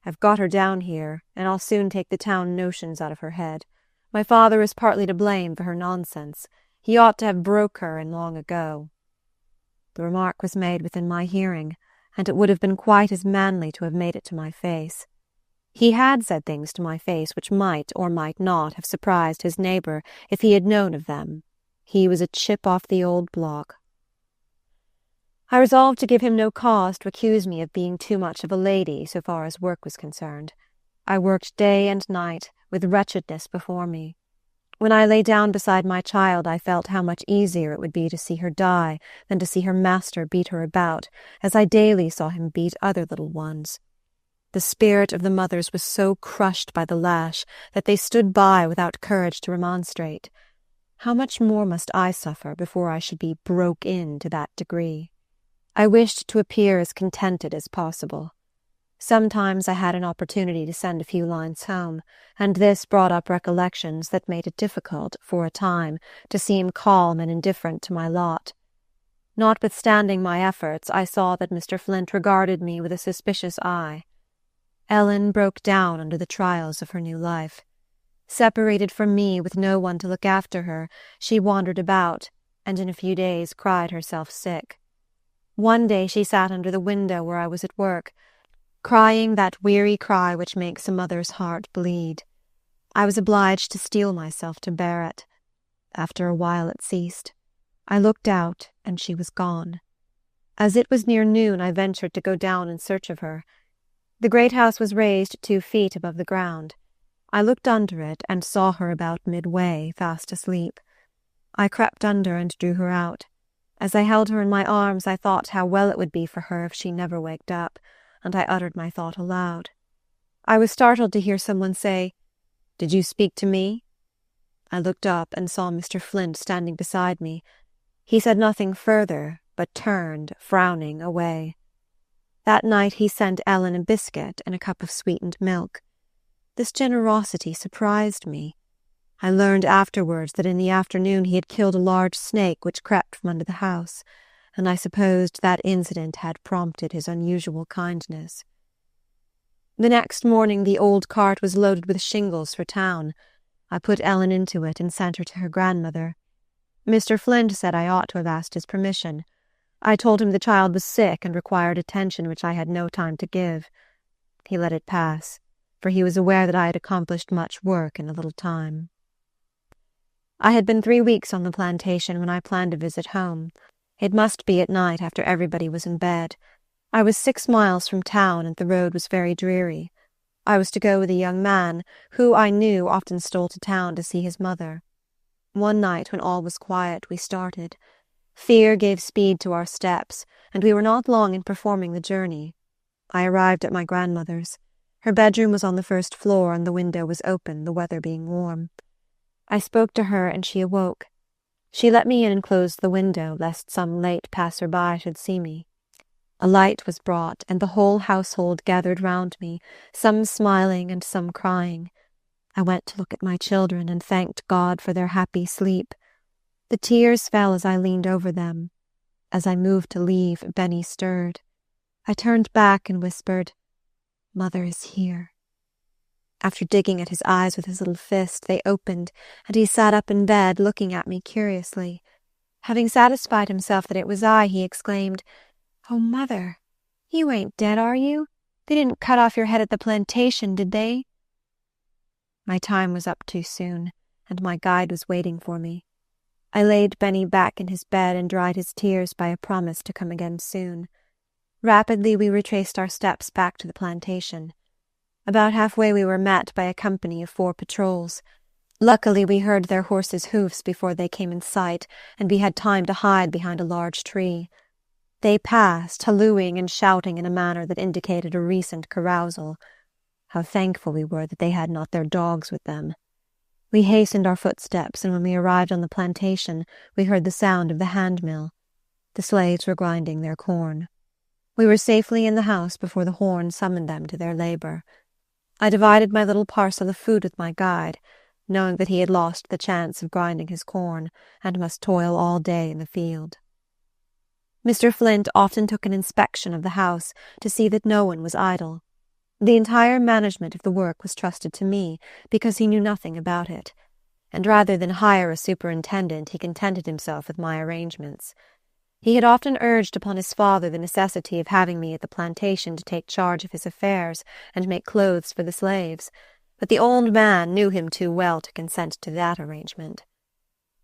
"I've got her down here, and I'll soon take the town notions out of her head. My father is partly to blame for her nonsense. He ought to have broke her in long ago." The remark was made within my hearing, and it would have been quite as manly to have made it to my face. He had said things to my face which might or might not have surprised his neighbor if he had known of them. He was a chip off the old block. I resolved to give him no cause to accuse me of being too much of a lady so far as work was concerned. I worked day and night, with wretchedness before me. When I lay down beside my child, I felt how much easier it would be to see her die than to see her master beat her about, as I daily saw him beat other little ones. The spirit of the mothers was so crushed by the lash that they stood by without courage to remonstrate. How much more must I suffer before I should be broke in to that degree? I wished to appear as contented as possible. Sometimes I had an opportunity to send a few lines home, and this brought up recollections that made it difficult, for a time, to seem calm and indifferent to my lot. Notwithstanding my efforts, I saw that Mr. Flint regarded me with a suspicious eye. Ellen broke down under the trials of her new life. Separated from me, with no one to look after her, she wandered about, and in a few days cried herself sick. One day she sat under the window where I was at work, crying that weary cry which makes a mother's heart bleed. I was obliged to steel myself to bear it. After a while it ceased. I looked out, and she was gone. As it was near noon, I ventured to go down in search of her. The great house was raised 2 feet above the ground. I looked under it, and saw her about midway, fast asleep. I crept under and drew her out. As I held her in my arms, I thought how well it would be for her if she never waked up, and I uttered my thought aloud. I was startled to hear someone say, "Did you speak to me?" I looked up and saw Mr. Flint standing beside me. He said nothing further, but turned, frowning, away. That night he sent Ellen a biscuit and a cup of sweetened milk. This generosity surprised me. I learned afterwards that in the afternoon he had killed a large snake which crept from under the house, and I supposed that incident had prompted his unusual kindness. The next morning the old cart was loaded with shingles for town. I put Ellen into it and sent her to her grandmother. Mr. Flint said I ought to have asked his permission. I told him the child was sick and required attention which I had no time to give. He let it pass, for he was aware that I had accomplished much work in a little time. I had been 3 weeks on the plantation when I planned a visit home. It must be at night after everybody was in bed. I was 6 miles from town, and the road was very dreary. I was to go with a young man, who I knew often stole to town to see his mother. One night, when all was quiet, we started. Fear gave speed to our steps, and we were not long in performing the journey. I arrived at my grandmother's. Her bedroom was on the 1st floor, and the window was open, the weather being warm. I spoke to her, and she awoke. She let me in and closed the window, lest some late passer-by should see me. A light was brought, and the whole household gathered round me, some smiling and some crying. I went to look at my children, and thanked God for their happy sleep. The tears fell as I leaned over them. As I moved to leave, Benny stirred. I turned back and whispered, "Mother is here." After digging at his eyes with his little fist, they opened, and he sat up in bed, looking at me curiously. Having satisfied himself that it was I, he exclaimed, "Oh, Mother, you ain't dead, are you? They didn't cut off your head at the plantation, did they?" My time was up too soon, and my guide was waiting for me. I laid Benny back in his bed and dried his tears by a promise to come again soon. Rapidly we retraced our steps back to the plantation. About halfway we were met by a company of 4 patrols. Luckily we heard their horses' hoofs before they came in sight, and we had time to hide behind a large tree. They passed, hallooing and shouting in a manner that indicated a recent carousal. How thankful we were that they had not their dogs with them. We hastened our footsteps, and when we arrived on the plantation, we heard the sound of the hand-mill. The slaves were grinding their corn. We were safely in the house before the horn summoned them to their labor. I divided my little parcel of food with my guide, knowing that he had lost the chance of grinding his corn, and must toil all day in the field. Mr. Flint often took an inspection of the house to see that no one was idle. The entire management of the work was trusted to me, because he knew nothing about it, and rather than hire a superintendent, he contented himself with my arrangements. He had often urged upon his father the necessity of having me at the plantation to take charge of his affairs and make clothes for the slaves, but the old man knew him too well to consent to that arrangement.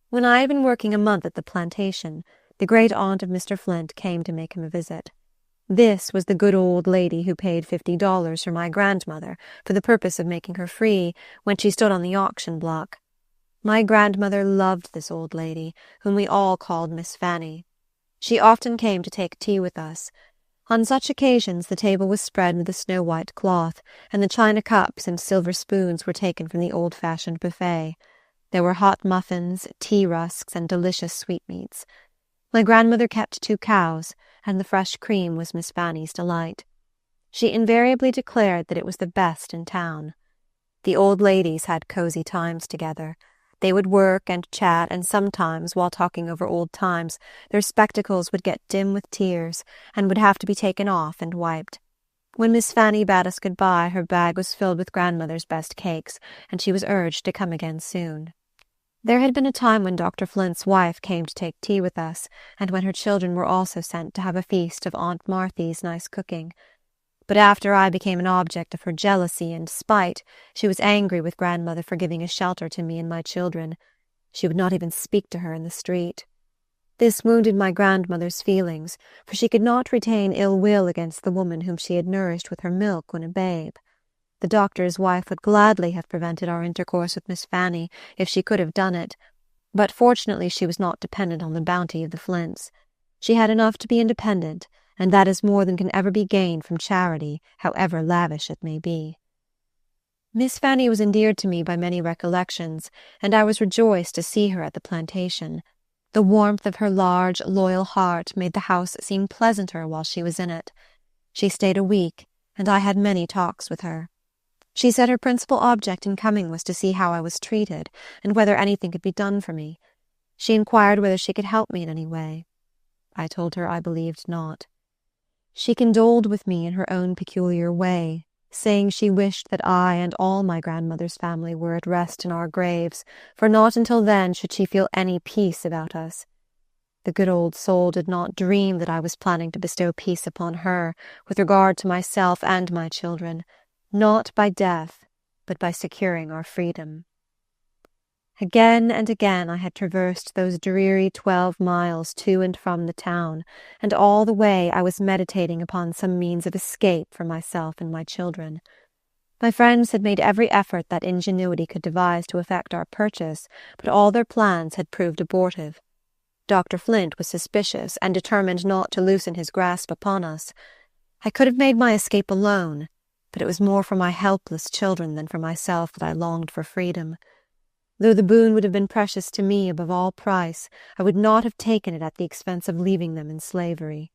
When I had been working a month at the plantation, the great-aunt of Mr. Flint came to make him a visit. This was the good old lady who paid $50 for my grandmother for the purpose of making her free when she stood on the auction block. My grandmother loved this old lady, whom we all called Miss Fanny. She often came to take tea with us. On such occasions the table was spread with a snow-white cloth, and the china cups and silver spoons were taken from the old-fashioned buffet. There were hot muffins, tea rusks, and delicious sweetmeats. My grandmother kept 2 cows, and the fresh cream was Miss Fanny's delight. She invariably declared that it was the best in town. The old ladies had cosy times together. They would work and chat, and sometimes, while talking over old times, their spectacles would get dim with tears, and would have to be taken off and wiped. When Miss Fanny bade us good-bye, her bag was filled with grandmother's best cakes, and she was urged to come again soon. There had been a time when Dr. Flint's wife came to take tea with us, and when her children were also sent to have a feast of Aunt Marthy's nice cooking. But after I became an object of her jealousy and spite, she was angry with grandmother for giving a shelter to me and my children. She would not even speak to her in the street. This wounded my grandmother's feelings, for she could not retain ill will against the woman whom she had nourished with her milk when a babe. The doctor's wife would gladly have prevented our intercourse with Miss Fanny if she could have done it, but fortunately she was not dependent on the bounty of the Flints. She had enough to be independent, and that is more than can ever be gained from charity, however lavish it may be. Miss Fanny was endeared to me by many recollections, and I was rejoiced to see her at the plantation. The warmth of her large, loyal heart made the house seem pleasanter while she was in it. She stayed a week, and I had many talks with her. She said her principal object in coming was to see how I was treated, and whether anything could be done for me. She inquired whether she could help me in any way. I told her I believed not. She condoled with me in her own peculiar way, saying she wished that I and all my grandmother's family were at rest in our graves, for not until then should she feel any peace about us. The good old soul did not dream that I was planning to bestow peace upon her with regard to myself and my children, not by death, but by securing our freedom. Again and again I had traversed those dreary 12 miles to and from the town, and all the way I was meditating upon some means of escape for myself and my children. My friends had made every effort that ingenuity could devise to effect our purchase, but all their plans had proved abortive. Dr. Flint was suspicious and determined not to loosen his grasp upon us. I could have made my escape alone, but it was more for my helpless children than for myself that I longed for freedom. Though the boon would have been precious to me above all price, I would not have taken it at the expense of leaving them in slavery.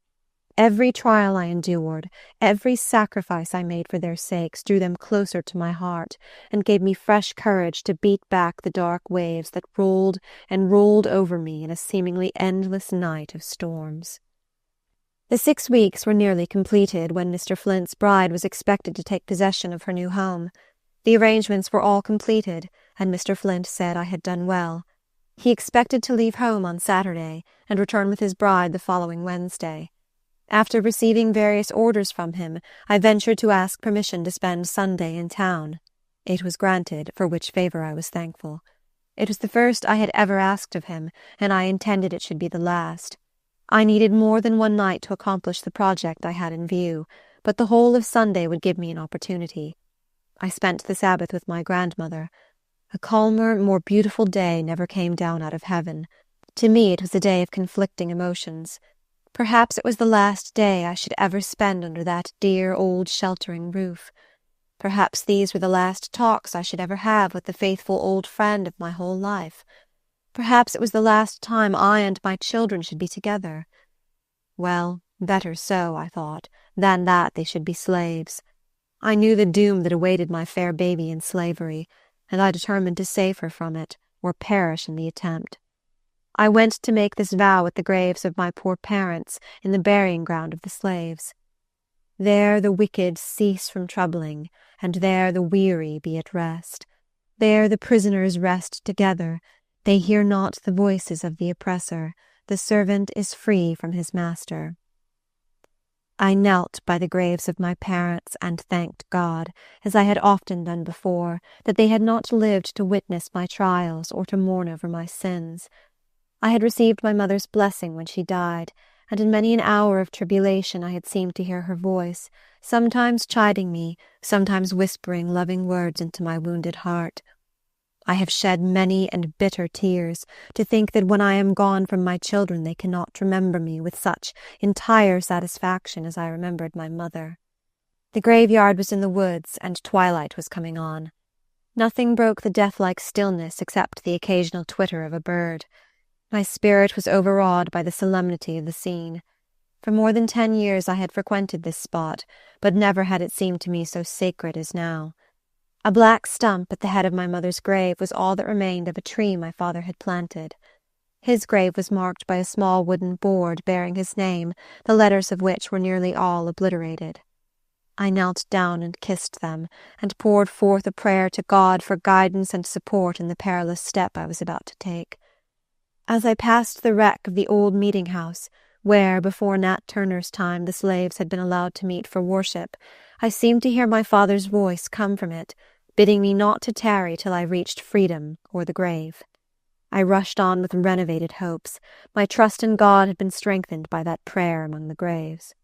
Every trial I endured, every sacrifice I made for their sakes drew them closer to my heart, and gave me fresh courage to beat back the dark waves that rolled and rolled over me in a seemingly endless night of storms. The 6 weeks were nearly completed when Mr. Flint's bride was expected to take possession of her new home. The arrangements were all completed, and Mr. Flint said I had done well. He expected to leave home on Saturday and return with his bride the following Wednesday. After receiving various orders from him, I ventured to ask permission to spend Sunday in town. It was granted, for which favor I was thankful. It was the first I had ever asked of him, and I intended it should be the last. I needed more than one night to accomplish the project I had in view, but the whole of Sunday would give me an opportunity. I spent the Sabbath with my grandmother. A calmer, more beautiful day never came down out of heaven. To me it was a day of conflicting emotions. Perhaps it was the last day I should ever spend under that dear old sheltering roof. Perhaps these were the last talks I should ever have with the faithful old friend of my whole life. Perhaps it was the last time I and my children should be together. Well, better so, I thought, than that they should be slaves. I knew the doom that awaited my fair baby in slavery, and I determined to save her from it, or perish in the attempt. I went to make this vow at the graves of my poor parents in the burying ground of the slaves. There the wicked cease from troubling, and there the weary be at rest. There the prisoners rest together. They hear not the voices of the oppressor. The servant is free from his master. I knelt by the graves of my parents and thanked God, as I had often done before, that they had not lived to witness my trials or to mourn over my sins. I had received my mother's blessing when she died, and in many an hour of tribulation I had seemed to hear her voice, sometimes chiding me, sometimes whispering loving words into my wounded heart. I have shed many and bitter tears to think that when I am gone from my children they cannot remember me with such entire satisfaction as I remembered my mother. The graveyard was in the woods, and twilight was coming on. Nothing broke the death-like stillness except the occasional twitter of a bird. My spirit was overawed by the solemnity of the scene. For more than 10 years I had frequented this spot, but never had it seemed to me so sacred as now. A black stump at the head of my mother's grave was all that remained of a tree my father had planted. His grave was marked by a small wooden board bearing his name, the letters of which were nearly all obliterated. I knelt down and kissed them, and poured forth a prayer to God for guidance and support in the perilous step I was about to take. As I passed the wreck of the old meeting-house, where, before Nat Turner's time, the slaves had been allowed to meet for worship, I seemed to hear my father's voice come from it, bidding me not to tarry till I reached freedom or the grave. I rushed on with renovated hopes. My trust in God had been strengthened by that prayer among the graves.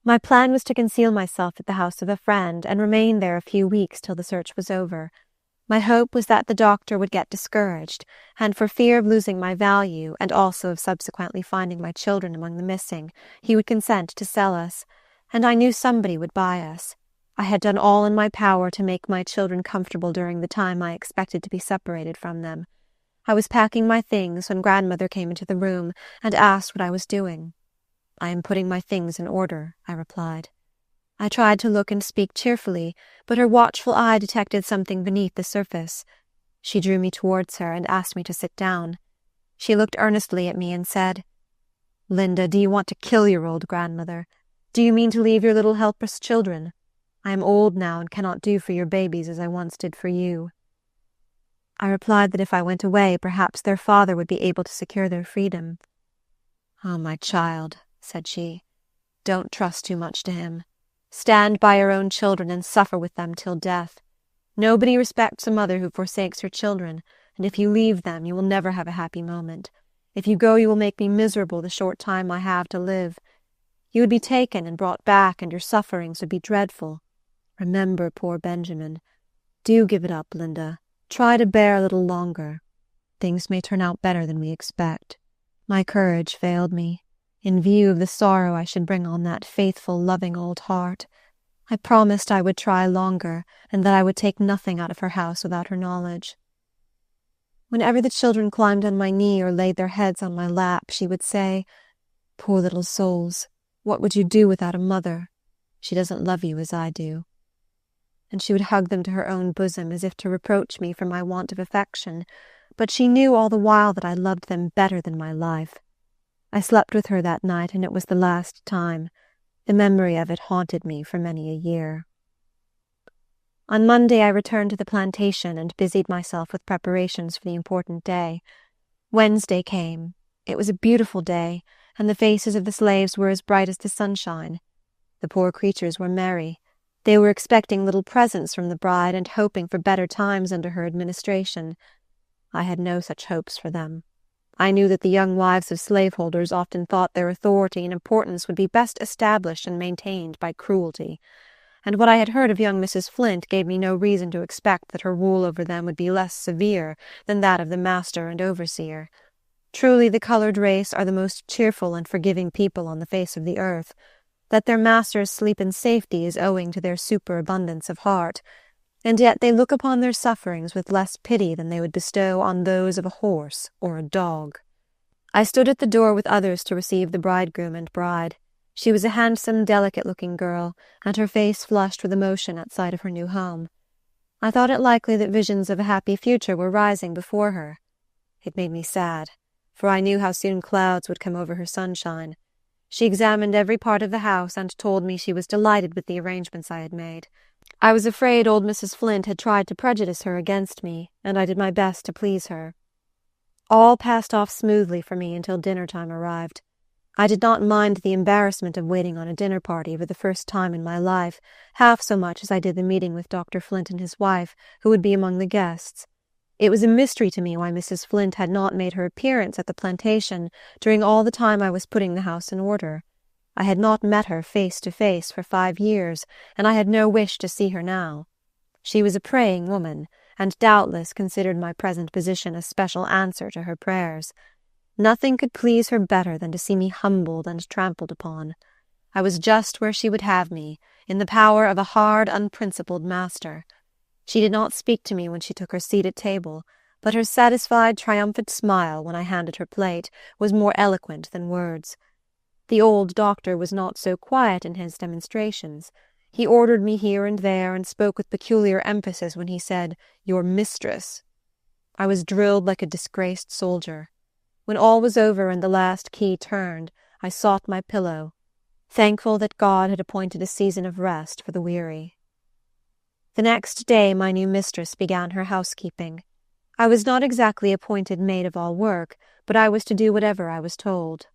My plan was to conceal myself at the house of a friend and remain there a few weeks till the search was over. My hope was that the doctor would get discouraged, and for fear of losing my value, and also of subsequently finding my children among the missing, he would consent to sell us, and I knew somebody would buy us. I had done all in my power to make my children comfortable during the time I expected to be separated from them. I was packing my things when grandmother came into the room and asked what I was doing. "I am putting my things in order," I replied. I tried to look and speak cheerfully, but her watchful eye detected something beneath the surface. She drew me towards her and asked me to sit down. She looked earnestly at me and said, "Linda, do you want to kill your old grandmother? Do you mean to leave your little helpless children? I am old now and cannot do for your babies as I once did for you." I replied that if I went away, perhaps their father would be able to secure their freedom. "Oh, my child," said she, "don't trust too much to him. Stand by your own children and suffer with them till death. Nobody respects a mother who forsakes her children, and if you leave them, you will never have a happy moment. If you go, you will make me miserable the short time I have to live. You would be taken and brought back, and your sufferings would be dreadful. Remember poor Benjamin. Do give it up, Linda. Try to bear a little longer. Things may turn out better than we expect." My courage failed me. In view of the sorrow I should bring on that faithful, loving old heart, I promised I would try longer, and that I would take nothing out of her house without her knowledge. Whenever the children climbed on my knee or laid their heads on my lap, she would say, "Poor little souls, what would you do without a mother? She doesn't love you as I do." And she would hug them to her own bosom as if to reproach me for my want of affection, but she knew all the while that I loved them better than my life. I slept with her that night, and it was the last time. The memory of it haunted me for many a year. On Monday I returned to the plantation and busied myself with preparations for the important day. Wednesday came. It was a beautiful day, and the faces of the slaves were as bright as the sunshine. The poor creatures were merry. They were expecting little presents from the bride and hoping for better times under her administration. I had no such hopes for them. I knew that the young wives of slaveholders often thought their authority and importance would be best established and maintained by cruelty, and what I had heard of young Mrs. Flint gave me no reason to expect that her rule over them would be less severe than that of the master and overseer. Truly the colored race are the most cheerful and forgiving people on the face of the earth. That their masters sleep in safety is owing to their superabundance of heart, and yet they look upon their sufferings with less pity than they would bestow on those of a horse or a dog. I stood at the door with others to receive the bridegroom and bride. She was a handsome, delicate-looking girl, and her face flushed with emotion at sight of her new home. I thought it likely that visions of a happy future were rising before her. It made me sad, for I knew how soon clouds would come over her sunshine. She examined every part of the house and told me she was delighted with the arrangements I had made. I was afraid old Mrs. Flint had tried to prejudice her against me, and I did my best to please her. All passed off smoothly for me until dinner-time arrived. I did not mind the embarrassment of waiting on a dinner party for the first time in my life, half so much as I did the meeting with Dr. Flint and his wife, who would be among the guests. It was a mystery to me why Mrs. Flint had not made her appearance at the plantation during all the time I was putting the house in order. I had not met her face to face for 5 years, and I had no wish to see her now. She was a praying woman, and doubtless considered my present position a special answer to her prayers. Nothing could please her better than to see me humbled and trampled upon. I was just where she would have me, in the power of a hard, unprincipled master. She did not speak to me when she took her seat at table, but her satisfied, triumphant smile when I handed her plate was more eloquent than words. The old doctor was not so quiet in his demonstrations. He ordered me here and there, and spoke with peculiar emphasis when he said, "Your mistress." I was drilled like a disgraced soldier. When all was over and the last key turned, I sought my pillow, thankful that God had appointed a season of rest for the weary. The next day my new mistress began her housekeeping. I was not exactly appointed maid of all work, but I was to do whatever I was told.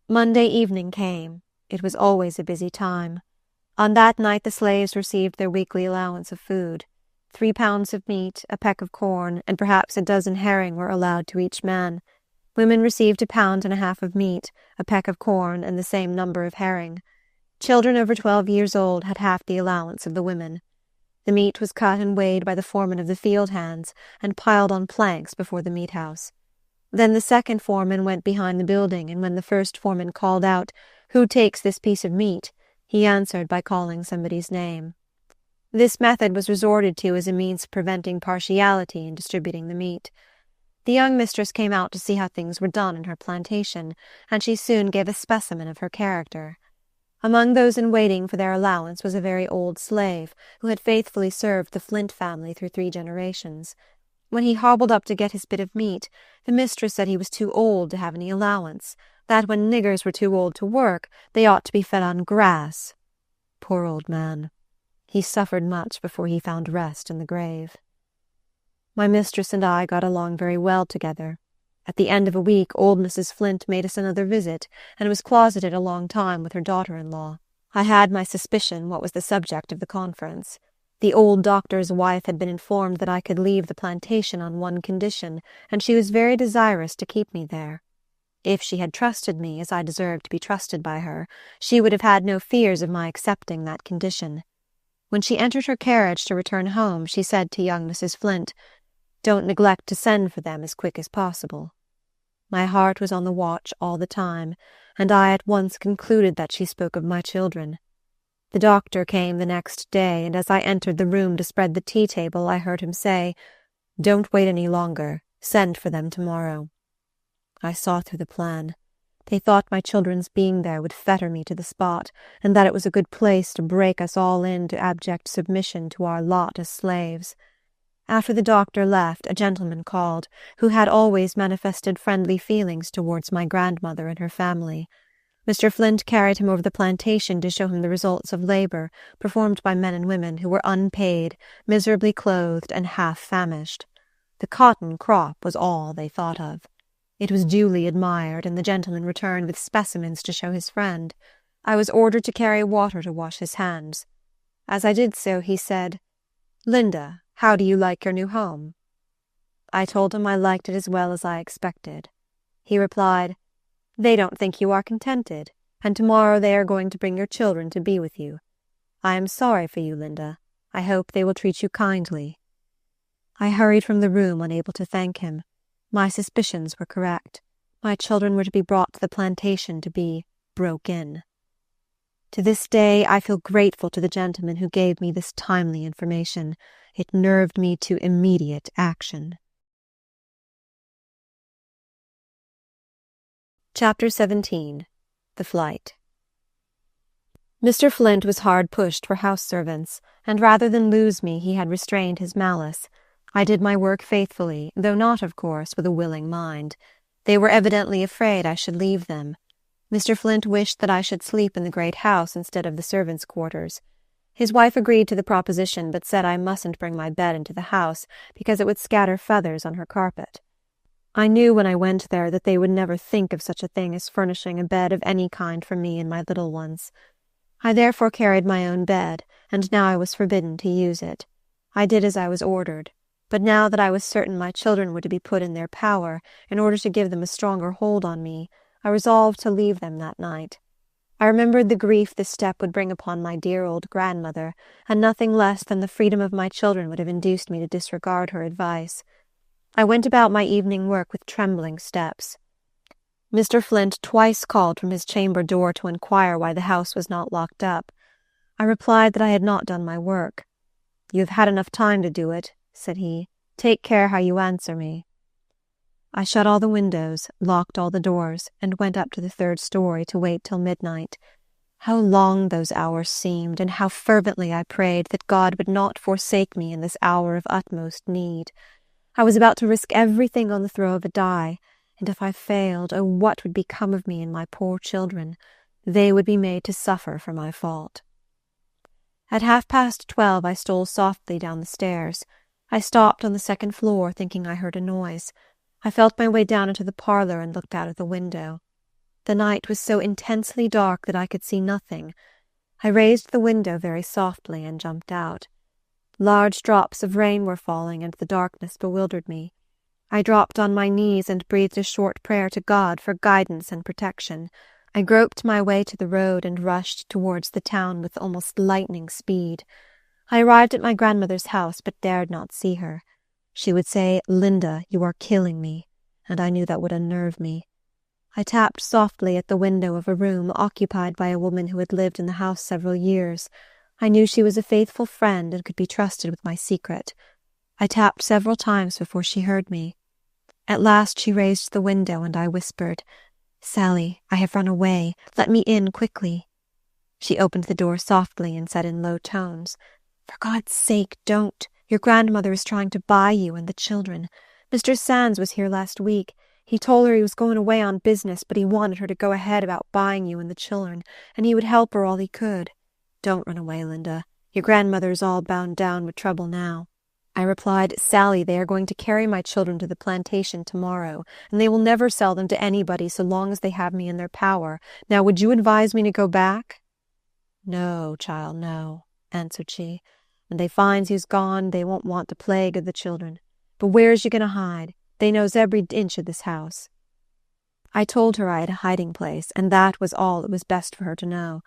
Monday evening came. It was always a busy time. On that night the slaves received their weekly allowance of food. 3 pounds of meat, a peck of corn, and perhaps a dozen herring were allowed to each man. Women received 1.5 pounds of meat, a peck of corn, and the same number of herring. Children over 12 years old had half the allowance of the women. The meat was cut and weighed by the foreman of the field hands, and piled on planks before the meat-house. Then the second foreman went behind the building, and when the first foreman called out, "Who takes this piece of meat?" he answered by calling somebody's name. This method was resorted to as a means of preventing partiality in distributing the meat. The young mistress came out to see how things were done in her plantation, and she soon gave a specimen of her character. Among those in waiting for their allowance was a very old slave, who had faithfully served the Flint family through 3 generations. When he hobbled up to get his bit of meat, the mistress said he was too old to have any allowance, that when niggers were too old to work, they ought to be fed on grass. Poor old man. He suffered much before he found rest in the grave. My mistress and I got along very well together. At the end of a week, old Mrs. Flint made us another visit, and was closeted a long time with her daughter-in-law. I had my suspicion what was the subject of the conference. The old doctor's wife had been informed that I could leave the plantation on one condition, and she was very desirous to keep me there. If she had trusted me, as I deserved to be trusted by her, she would have had no fears of my accepting that condition. When she entered her carriage to return home, she said to young Mrs. Flint, "Don't neglect to send for them as quick as possible." My heart was on the watch all the time, and I at once concluded that she spoke of my children. The doctor came the next day, and as I entered the room to spread the tea-table, I heard him say, "Don't wait any longer. Send for them tomorrow." I saw through the plan. They thought my children's being there would fetter me to the spot, and that it was a good place to break us all in to abject submission to our lot as slaves. After the doctor left, a gentleman called, who had always manifested friendly feelings towards my grandmother and her family. Mr. Flint carried him over the plantation to show him the results of labor performed by men and women who were unpaid, miserably clothed, and half-famished. The cotton crop was all they thought of. It was duly admired, and the gentleman returned with specimens to show his friend. I was ordered to carry water to wash his hands. As I did so, he said, "Linda, how do you like your new home?" I told him I liked it as well as I expected. He replied, "They don't think you are contented, and tomorrow they are going to bring your children to be with you. I am sorry for you, Linda. I hope they will treat you kindly." I hurried from the room, unable to thank him. My suspicions were correct. My children were to be brought to the plantation to be broke in. To this day I feel grateful to the gentleman who gave me this timely information. It nerved me to immediate action. Chapter 17. The Flight. Mr. Flint was hard pushed for house servants, and rather than lose me he had restrained his malice. I did my work faithfully, though not, of course, with a willing mind. They were evidently afraid I should leave them. Mr. Flint wished that I should sleep in the great house instead of the servants' quarters. His wife agreed to the proposition, but said I mustn't bring my bed into the house, because it would scatter feathers on her carpet. I knew when I went there that they would never think of such a thing as furnishing a bed of any kind for me and my little ones. I therefore carried my own bed, and now I was forbidden to use it. I did as I was ordered, but now that I was certain my children were to be put in their power, in order to give them a stronger hold on me, I resolved to leave them that night. I remembered the grief this step would bring upon my dear old grandmother, and nothing less than the freedom of my children would have induced me to disregard her advice. I went about my evening work with trembling steps. Mr. Flint twice called from his chamber door to inquire why the house was not locked up. I replied that I had not done my work. "You have had enough time to do it," said he. "Take care how you answer me." I shut all the windows, locked all the doors, and went up to the 3rd story to wait till midnight. How long those hours seemed, and how fervently I prayed that God would not forsake me in this hour of utmost need. I was about to risk everything on the throw of a die, and if I failed, oh, what would become of me and my poor children? They would be made to suffer for my fault. At 12:30 I stole softly down the stairs. I stopped on the 2nd floor, thinking I heard a noise. I felt my way down into the parlor and looked out of the window. The night was so intensely dark that I could see nothing. I raised the window very softly and jumped out. Large drops of rain were falling, and the darkness bewildered me. I dropped on my knees and breathed a short prayer to God for guidance and protection. I groped my way to the road and rushed towards the town with almost lightning speed. I arrived at my grandmother's house, but dared not see her. She would say, "Linda, you are killing me," and I knew that would unnerve me. I tapped softly at the window of a room occupied by a woman who had lived in the house several years. I knew she was a faithful friend and could be trusted with my secret. I tapped several times before she heard me. At last she raised the window, and I whispered, "Sally, I have run away. Let me in quickly." She opened the door softly and said in low tones, "For God's sake, don't. Your grandmother is trying to buy you and the children. Mr. Sands was here last week. He told her he was going away on business, but he wanted her to go ahead about buying you and the children, and he would help her all he could. Don't run away, Linda. Your grandmother is all bound down with trouble now." I replied, "Sally, they are going to carry my children to the plantation tomorrow, and they will never sell them to anybody so long as they have me in their power. Now, would you advise me to go back?" "No, child, no," answered she. "When they finds you's gone, they won't want to plague the children. But where's you going to hide? They knows every inch of this house." I told her I had a hiding place, and that was all it was best for her to know.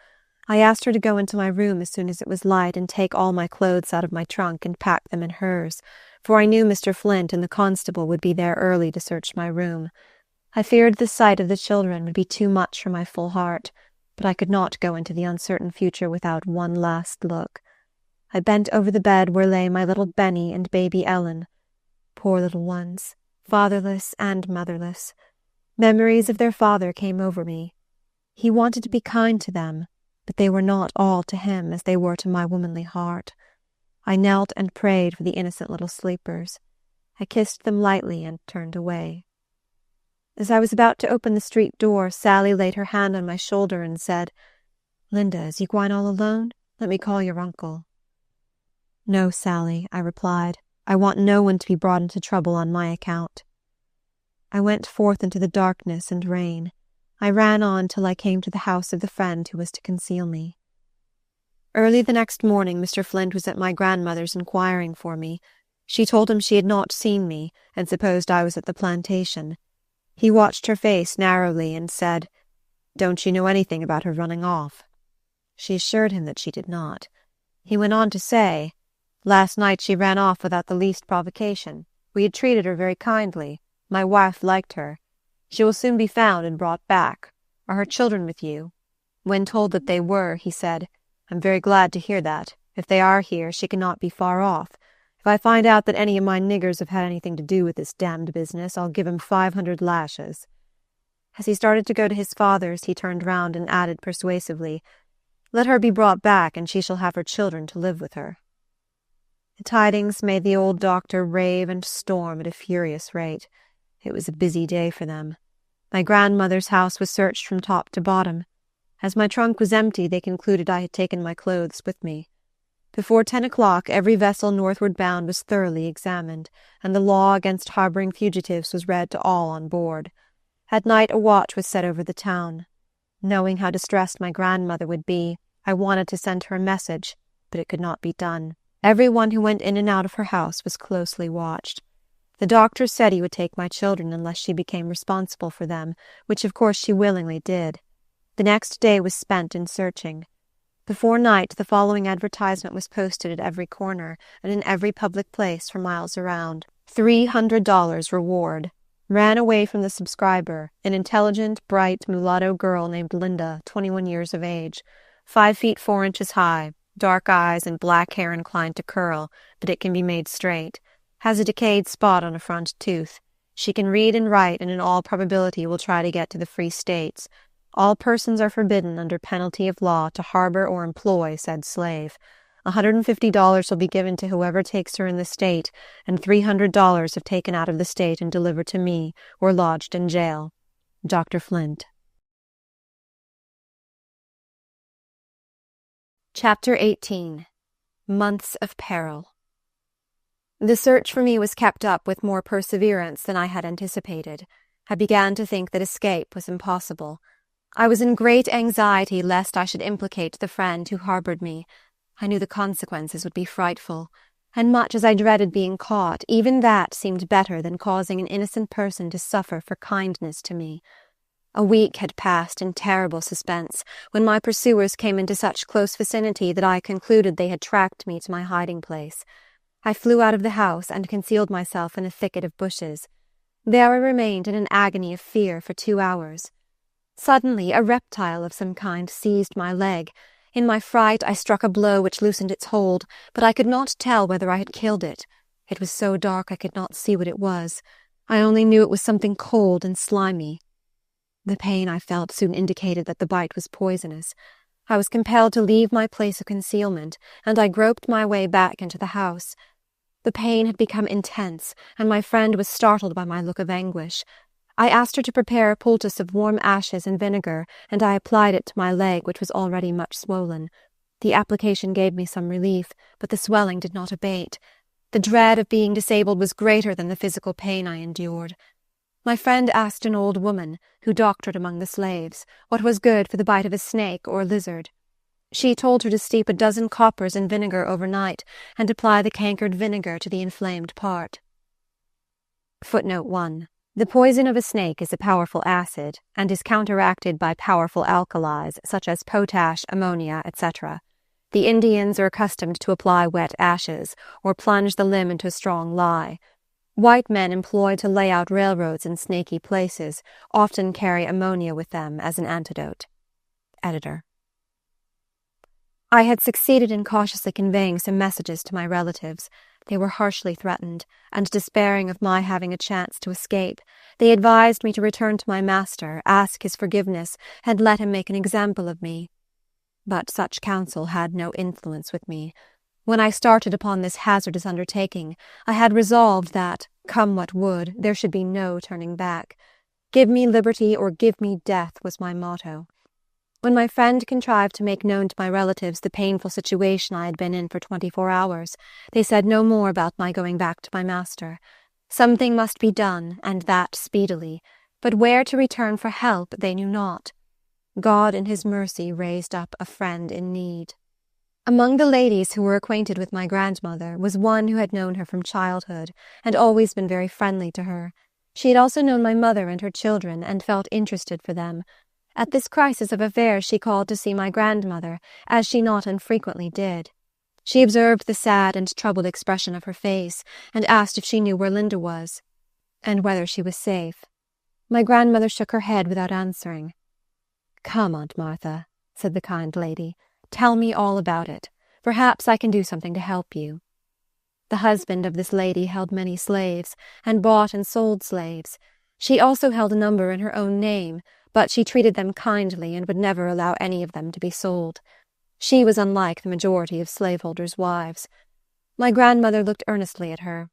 I asked her to go into my room as soon as it was light and take all my clothes out of my trunk and pack them in hers, for I knew Mr. Flint and the constable would be there early to search my room. I feared the sight of the children would be too much for my full heart, but I could not go into the uncertain future without one last look. I bent over the bed where lay my little Benny and baby Ellen. Poor little ones, fatherless and motherless. Memories of their father came over me. He wanted to be kind to them, but they were not all to him as they were to my womanly heart. I knelt and prayed for the innocent little sleepers. I kissed them lightly and turned away. As I was about to open the street door, Sally laid her hand on my shoulder and said, "Linda, is you gwine all alone? Let me call your uncle." "No, Sally," I replied. "I want no one to be brought into trouble on my account." I went forth into the darkness and rain. I ran on till I came to the house of the friend who was to conceal me. Early the next morning Mr. Flint was at my grandmother's inquiring for me. She told him she had not seen me, and supposed I was at the plantation. He watched her face narrowly and said, "Don't you know anything about her running off?" She assured him that she did not. He went on to say, "Last night she ran off without the least provocation. We had treated her very kindly. My wife liked her. She will soon be found and brought back. Are her children with you?" When told that they were, he said, "I'm very glad to hear that. If they are here, she cannot be far off. If I find out that any of my niggers have had anything to do with this damned business, I'll give 'em 500 lashes." As he started to go to his father's, he turned round and added persuasively, "Let her be brought back, and she shall have her children to live with her." The tidings made the old doctor rave and storm at a furious rate. It was a busy day for them. My grandmother's house was searched from top to bottom. As my trunk was empty, they concluded I had taken my clothes with me. Before 10 o'clock, every vessel northward bound was thoroughly examined, and the law against harboring fugitives was read to all on board. At night a watch was set over the town. Knowing how distressed my grandmother would be, I wanted to send her a message, but it could not be done. Every one who went in and out of her house was closely watched. The doctor said he would take my children unless she became responsible for them, which of course she willingly did. The next day was spent in searching. Before night, the following advertisement was posted at every corner and in every public place for miles around. $300 reward. Ran away from the subscriber, an intelligent, bright, mulatto girl named Linda, 21 years of age, 5 feet 4 inches high, dark eyes and black hair inclined to curl, but it can be made straight. Has a decayed spot on a front tooth. She can read and write and in all probability will try to get to the Free States. All persons are forbidden under penalty of law to harbor or employ said slave. $150 will be given to whoever takes her in the state, and $300 if taken out of the state and delivered to me, or lodged in jail. Dr. Flint. Chapter 18. Months of Peril. The search for me was kept up with more perseverance than I had anticipated. I began to think that escape was impossible. I was in great anxiety lest I should implicate the friend who harbored me. I knew the consequences would be frightful, and much as I dreaded being caught, even that seemed better than causing an innocent person to suffer for kindness to me. A week had passed in terrible suspense, when my pursuers came into such close vicinity that I concluded they had tracked me to my hiding place. I flew out of the house and concealed myself in a thicket of bushes. There I remained in an agony of fear for 2 hours. Suddenly, a reptile of some kind seized my leg. In my fright, I struck a blow which loosened its hold, but I could not tell whether I had killed it. It was so dark I could not see what it was. I only knew it was something cold and slimy. The pain I felt soon indicated that the bite was poisonous. I was compelled to leave my place of concealment, and I groped my way back into the house. The pain had become intense, and my friend was startled by my look of anguish. I asked her to prepare a poultice of warm ashes and vinegar, and I applied it to my leg, which was already much swollen. The application gave me some relief, but the swelling did not abate. The dread of being disabled was greater than the physical pain I endured. My friend asked an old woman, who doctored among the slaves, what was good for the bite of a snake or lizard. She told her to steep 12 coppers in vinegar overnight, and apply the cankered vinegar to the inflamed part. Footnote 1. The poison of a snake is a powerful acid, and is counteracted by powerful alkalis, such as potash, ammonia, etc. The Indians are accustomed to apply wet ashes, or plunge the limb into strong lye. White men employed to lay out railroads in snaky places often carry ammonia with them as an antidote. Editor. I had succeeded in cautiously conveying some messages to my relatives. They were harshly threatened, and despairing of my having a chance to escape, they advised me to return to my master, ask his forgiveness, and let him make an example of me. But such counsel had no influence with me. When I started upon this hazardous undertaking, I had resolved that, come what would, there should be no turning back. Give me liberty or give me death was my motto. When my friend contrived to make known to my relatives the painful situation I had been in for 24 hours, they said no more about my going back to my master. Something must be done, and that speedily, but where to return for help they knew not. God in his mercy raised up a friend in need. Among the ladies who were acquainted with my grandmother was one who had known her from childhood, and always been very friendly to her. She had also known my mother and her children, and felt interested for them. At this crisis of affairs she called to see my grandmother, as she not infrequently did. She observed the sad and troubled expression of her face, and asked if she knew where Linda was, and whether she was safe. My grandmother shook her head without answering. "Come, Aunt Martha," said the kind lady. "Tell me all about it. Perhaps I can do something to help you." The husband of this lady held many slaves, and bought and sold slaves. She also held a number in her own name, but she treated them kindly and would never allow any of them to be sold. She was unlike the majority of slaveholders' wives. My grandmother looked earnestly at her.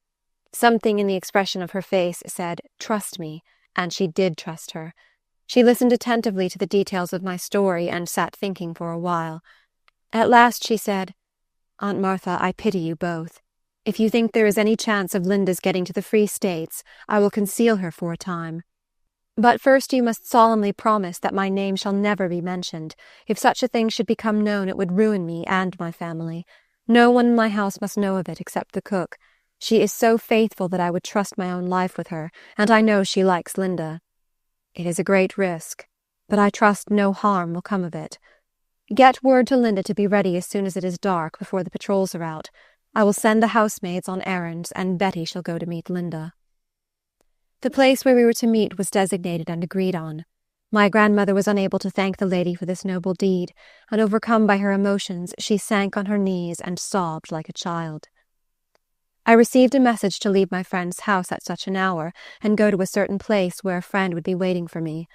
Something in the expression of her face said, "Trust me," and she did trust her. She listened attentively to the details of my story and sat thinking for a while. At last she said, "Aunt Martha, I pity you both. If you think there is any chance of Linda's getting to the Free States, I will conceal her for a time. But first you must solemnly promise that my name shall never be mentioned. If such a thing should become known, it would ruin me and my family. No one in my house must know of it except the cook. She is so faithful that I would trust my own life with her, and I know she likes Linda. It is a great risk. but I trust no harm will come of it. Get word to Linda to be ready as soon as it is dark, before the patrols are out. I will send the housemaids on errands, and Betty shall go to meet Linda." The place where we were to meet was designated and agreed on. My grandmother was unable to thank the lady for this noble deed, and overcome by her emotions, she sank on her knees and sobbed like a child. I received a message to leave my friend's house at such an hour, and go to a certain place where a friend would be waiting for me.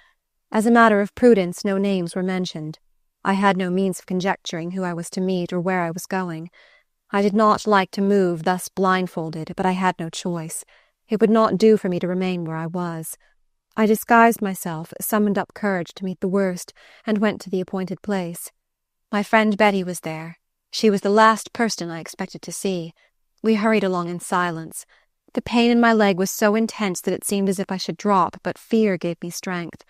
As a matter of prudence, no names were mentioned. I had no means of conjecturing who I was to meet or where I was going. I did not like to move thus blindfolded, but I had no choice. It would not do for me to remain where I was. I disguised myself, summoned up courage to meet the worst, and went to the appointed place. My friend Betty was there. She was the last person I expected to see. We hurried along in silence. The pain in my leg was so intense that it seemed as if I should drop, but fear gave me strength.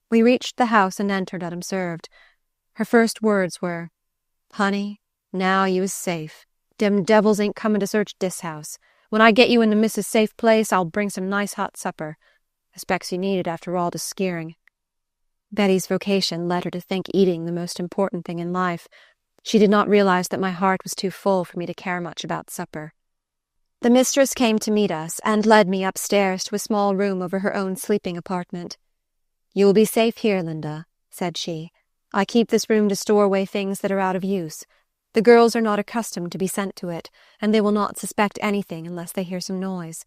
We reached the house and entered unobserved. Her first words were, "Honey, now you is safe. Dem devils ain't comin' to search dis house. When I get you into Mrs. Safe place, I'll bring some nice hot supper. I specs you need it after all the skeering." Betty's vocation led her to think eating the most important thing in life. She did not realize that my heart was too full for me to care much about supper. The mistress came to meet us, and led me upstairs to a small room over her own sleeping apartment. "You will be safe here, Linda," said she. "I keep this room to store away things that are out of use. The girls are not accustomed to be sent to it, and they will not suspect anything unless they hear some noise.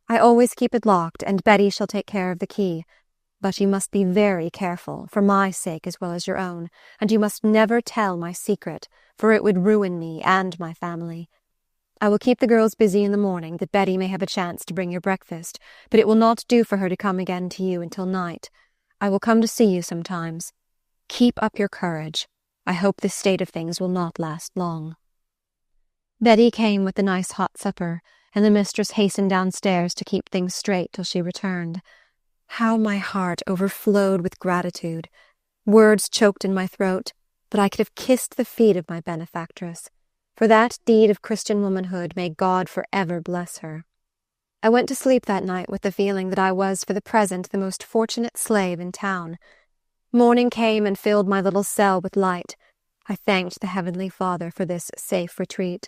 I always keep it locked, and Betty shall take care of the key. But you must be very careful, for my sake as well as your own, and you must never tell my secret, for it would ruin me and my family. I will keep the girls busy in the morning, that Betty may have a chance to bring your breakfast, but it will not do for her to come again to you until night. I will come to see you sometimes. Keep up your courage. I hope this state of things will not last long." Betty came with the nice hot supper, and the mistress hastened downstairs to keep things straight till she returned. How my heart overflowed with gratitude. Words choked in my throat, but I could have kissed the feet of my benefactress. For that deed of Christian womanhood, may God forever bless her. I went to sleep that night with the feeling that I was for the present the most fortunate slave in town. Morning came and filled my little cell with light. I thanked the Heavenly Father for this safe retreat.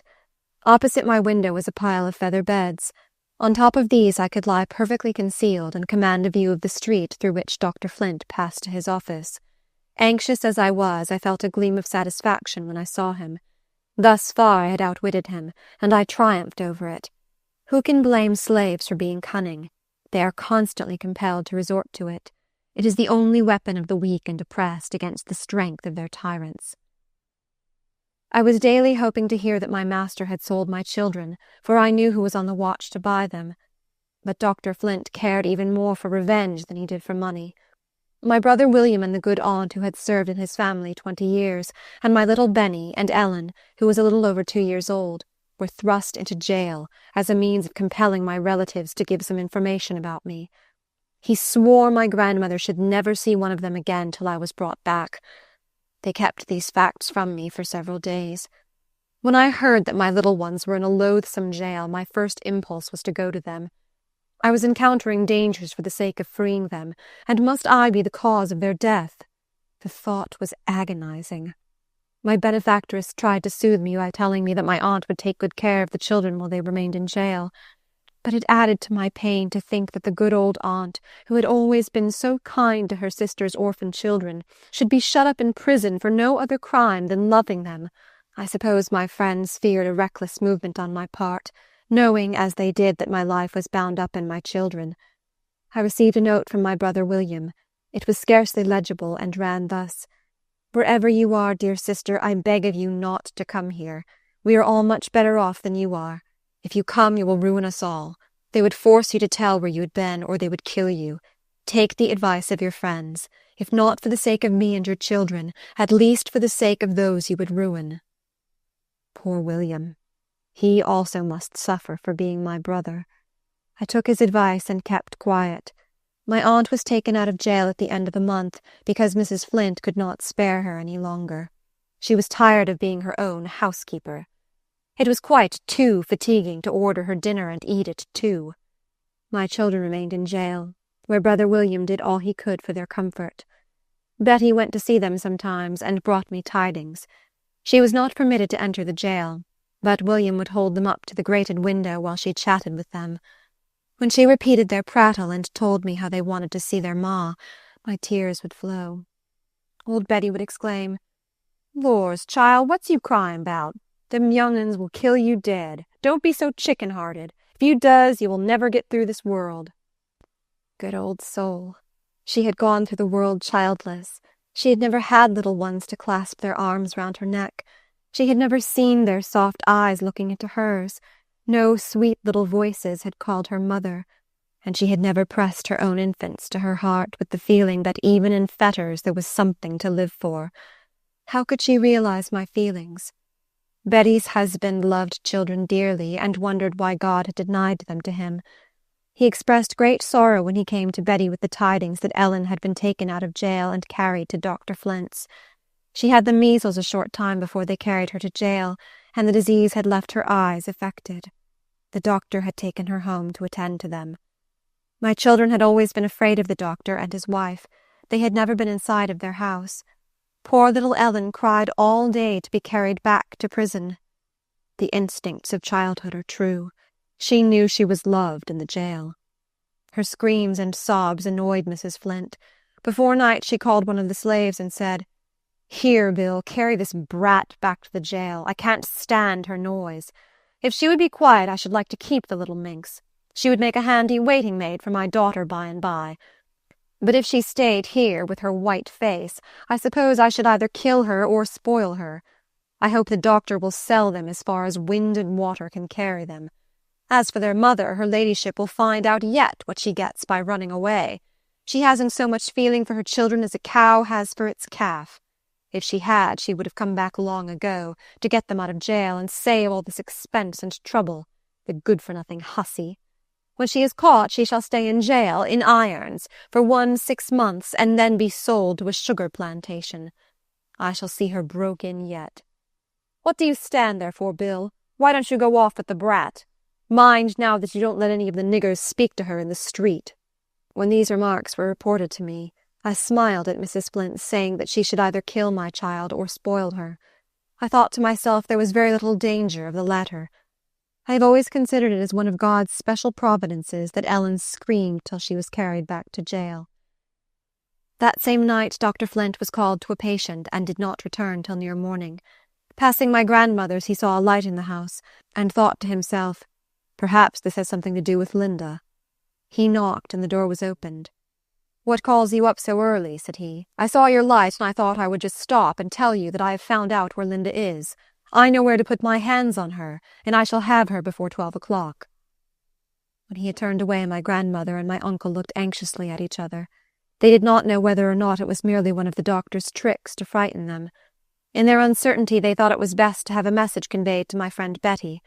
Opposite my window was a pile of feather beds. On top of these I could lie perfectly concealed and command a view of the street through which Dr. Flint passed to his office. Anxious as I was, I felt a gleam of satisfaction when I saw him. Thus far I had outwitted him, and I triumphed over it. Who can blame slaves for being cunning? They are constantly compelled to resort to it. It is the only weapon of the weak and oppressed against the strength of their tyrants. I was daily hoping to hear that my master had sold my children, for I knew who was on the watch to buy them. But Dr. Flint cared even more for revenge than he did for money. My brother William and the good aunt who had served in his family 20 years, and my little Benny and Ellen, who was a little over 2 years old, were thrust into jail as a means of compelling my relatives to give some information about me. He swore my grandmother should never see one of them again till I was brought back. They kept these facts from me for several days. When I heard that my little ones were in a loathsome jail, my first impulse was to go to them. I was encountering dangers for the sake of freeing them, and must I be the cause of their death? The thought was agonizing. My benefactress tried to soothe me by telling me that my aunt would take good care of the children while they remained in jail. But it added to my pain to think that the good old aunt, who had always been so kind to her sister's orphan children, should be shut up in prison for no other crime than loving them. I suppose my friends feared a reckless movement on my part, knowing as they did that my life was bound up in my children. I received a note from my brother William. It was scarcely legible, and ran thus: "Wherever you are, dear sister, I beg of you not to come here. We are all much better off than you are. If you come, you will ruin us all. They would force you to tell where you had been, or they would kill you. Take the advice of your friends. If not for the sake of me and your children, at least for the sake of those you would ruin." Poor William. He also must suffer for being my brother. I took his advice and kept quiet. My aunt was taken out of jail at the end of the month because Mrs. Flint could not spare her any longer. She was tired of being her own housekeeper. It was quite too fatiguing to order her dinner and eat it too. My children remained in jail, where brother William did all he could for their comfort. Betty went to see them sometimes and brought me tidings. She was not permitted to enter the jail, but William would hold them up to the grated window while she chatted with them. When she repeated their prattle and told me how they wanted to see their ma, my tears would flow. Old Betty would exclaim, "Lors, child, what's you crying 'bout? Them young'uns will kill you dead. Don't be so chicken-hearted. If you does, you will never get through this world." Good old soul. She had gone through the world childless. She had never had little ones to clasp their arms round her neck. She had never seen their soft eyes looking into hers. No sweet little voices had called her mother, and she had never pressed her own infants to her heart with the feeling that even in fetters there was something to live for. How could she realize my feelings? Betty's husband loved children dearly and wondered why God had denied them to him. He expressed great sorrow when he came to Betty with the tidings that Ellen had been taken out of jail and carried to Dr. Flint's. She had the measles a short time before they carried her to jail, and the disease had left her eyes affected. The doctor had taken her home to attend to them. My children had always been afraid of the doctor and his wife. They had never been inside of their house. Poor little Ellen cried all day to be carried back to prison. The instincts of childhood are true. She knew she was loved in the jail. Her screams and sobs annoyed Mrs. Flint. Before night she called one of the slaves and said, "Here, Bill, carry this brat back to the jail. I can't stand her noise. If she would be quiet, I should like to keep the little minx. She would make a handy waiting-maid for my daughter by and by. But if she stayed here with her white face, I suppose I should either kill her or spoil her. I hope the doctor will sell them as far as wind and water can carry them. As for their mother, her ladyship will find out yet what she gets by running away. She hasn't so much feeling for her children as a cow has for its calf. If she had, she would have come back long ago, to get them out of jail and save all this expense and trouble. The good-for-nothing hussy. When she is caught, she shall stay in jail, in irons, for 6 months, and then be sold to a sugar plantation. I shall see her broke in yet. What do you stand there for, Bill? Why don't you go off with the brat? Mind now that you don't let any of the niggers speak to her in the street." When these remarks were reported to me, I smiled at Mrs. Flint, saying that she should either kill my child or spoil her. I thought to myself there was very little danger of the latter. I have always considered it as one of God's special providences that Ellen screamed till she was carried back to jail. That same night Dr. Flint was called to a patient and did not return till near morning. Passing my grandmother's, he saw a light in the house, and thought to himself, "Perhaps this has something to do with Linda." He knocked, and the door was opened. "What calls you up so early?" said he. "I saw your light, and I thought I would just stop and tell you that I have found out where Linda is. I know where to put my hands on her, and I shall have her before 12 o'clock. When he had turned away, my grandmother and my uncle looked anxiously at each other. They did not know whether or not it was merely one of the doctor's tricks to frighten them. In their uncertainty, they thought it was best to have a message conveyed to my friend Betty.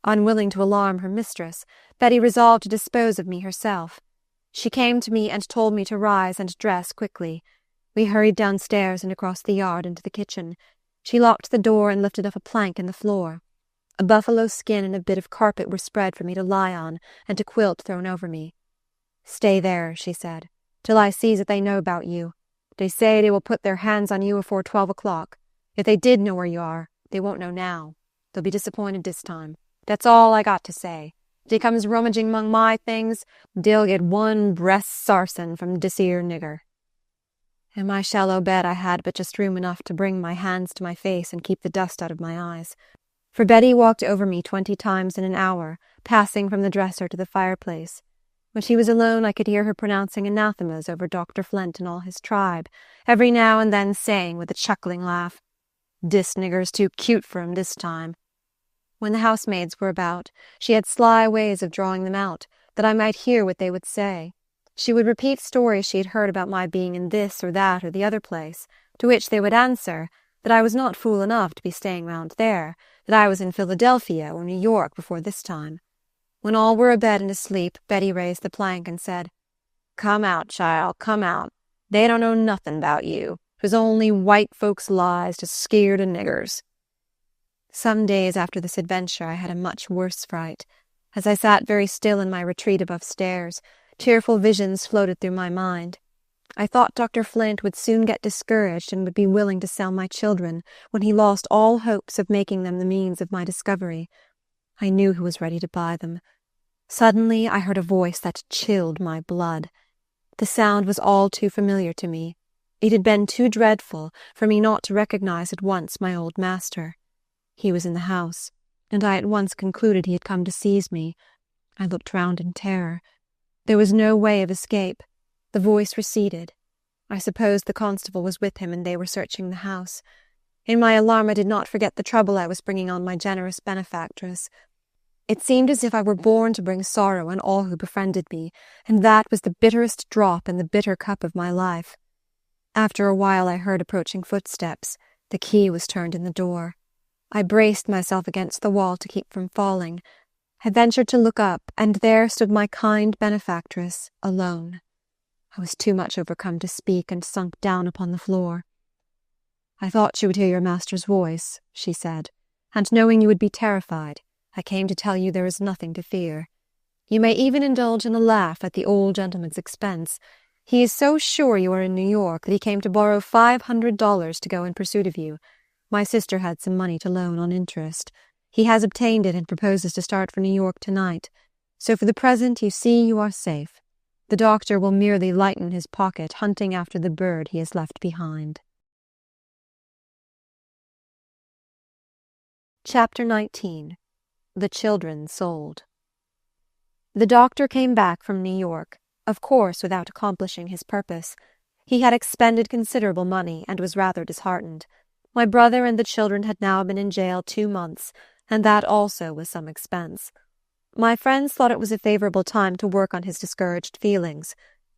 Unwilling to alarm her mistress, Betty resolved to dispose of me herself. She came to me and told me to rise and dress quickly. We hurried downstairs and across the yard into the kitchen. She locked the door and lifted up a plank in the floor. A buffalo skin and a bit of carpet were spread for me to lie on, and a quilt thrown over me. "Stay there," she said, "till I sees that they know about you. They say they will put their hands on you afore 12 o'clock. If they did know where you are, they won't know now. They'll be disappointed this time. That's all I got to say. If they comes rummaging among my things, they'll get one breast sarsen from dis 'ere nigger." In my shallow bed I had but just room enough to bring my hands to my face and keep the dust out of my eyes. For Betty walked over me 20 times in an hour, passing from the dresser to the fireplace. When she was alone, I could hear her pronouncing anathemas over Dr. Flint and all his tribe, every now and then saying with a chuckling laugh, "Dis nigger's too cute for him this time." When the housemaids were about, she had sly ways of drawing them out, that I might hear what they would say. She would repeat stories she had heard about my being in this or that or the other place, to which they would answer that I was not fool enough to be staying round there, that I was in Philadelphia or New York before this time. When all were abed and asleep, Betty raised the plank and said, "Come out, child, come out. They don't know nothing about you. 'Twas only white folks' lies to skeer the niggers." Some days after this adventure I had a much worse fright. As I sat very still in my retreat above stairs, tearful visions floated through my mind. I thought Dr. Flint would soon get discouraged and would be willing to sell my children when he lost all hopes of making them the means of my discovery. I knew he was ready to buy them. Suddenly I heard a voice that chilled my blood. The sound was all too familiar to me. It had been too dreadful for me not to recognize at once my old master. He was in the house, and I at once concluded he had come to seize me. I looked round in terror. There was no way of escape. The voice receded. I supposed the constable was with him and they were searching the house. In my alarm I did not forget the trouble I was bringing on my generous benefactress. It seemed as if I were born to bring sorrow on all who befriended me, and that was the bitterest drop in the bitter cup of my life. After a while I heard approaching footsteps. The key was turned in the door. I braced myself against the wall to keep from falling. I ventured to look up, and there stood my kind benefactress, alone. I was too much overcome to speak, and sunk down upon the floor. "I thought you would hear your master's voice," she said, "and knowing you would be terrified, I came to tell you there is nothing to fear. You may even indulge in a laugh at the old gentleman's expense. He is so sure you are in New York that he came to borrow $500 to go in pursuit of you. My sister had some money to loan on interest. He has obtained it and proposes to start for New York tonight. So for the present, you see, you are safe. The doctor will merely lighten his pocket hunting after the bird he has left behind." Chapter 19. The Children Sold. The doctor came back from New York, of course without accomplishing his purpose. He had expended considerable money and was rather disheartened. My brother and the children had now been in jail 2 months, and that also was some expense. My friends thought it was a favorable time to work on his discouraged feelings.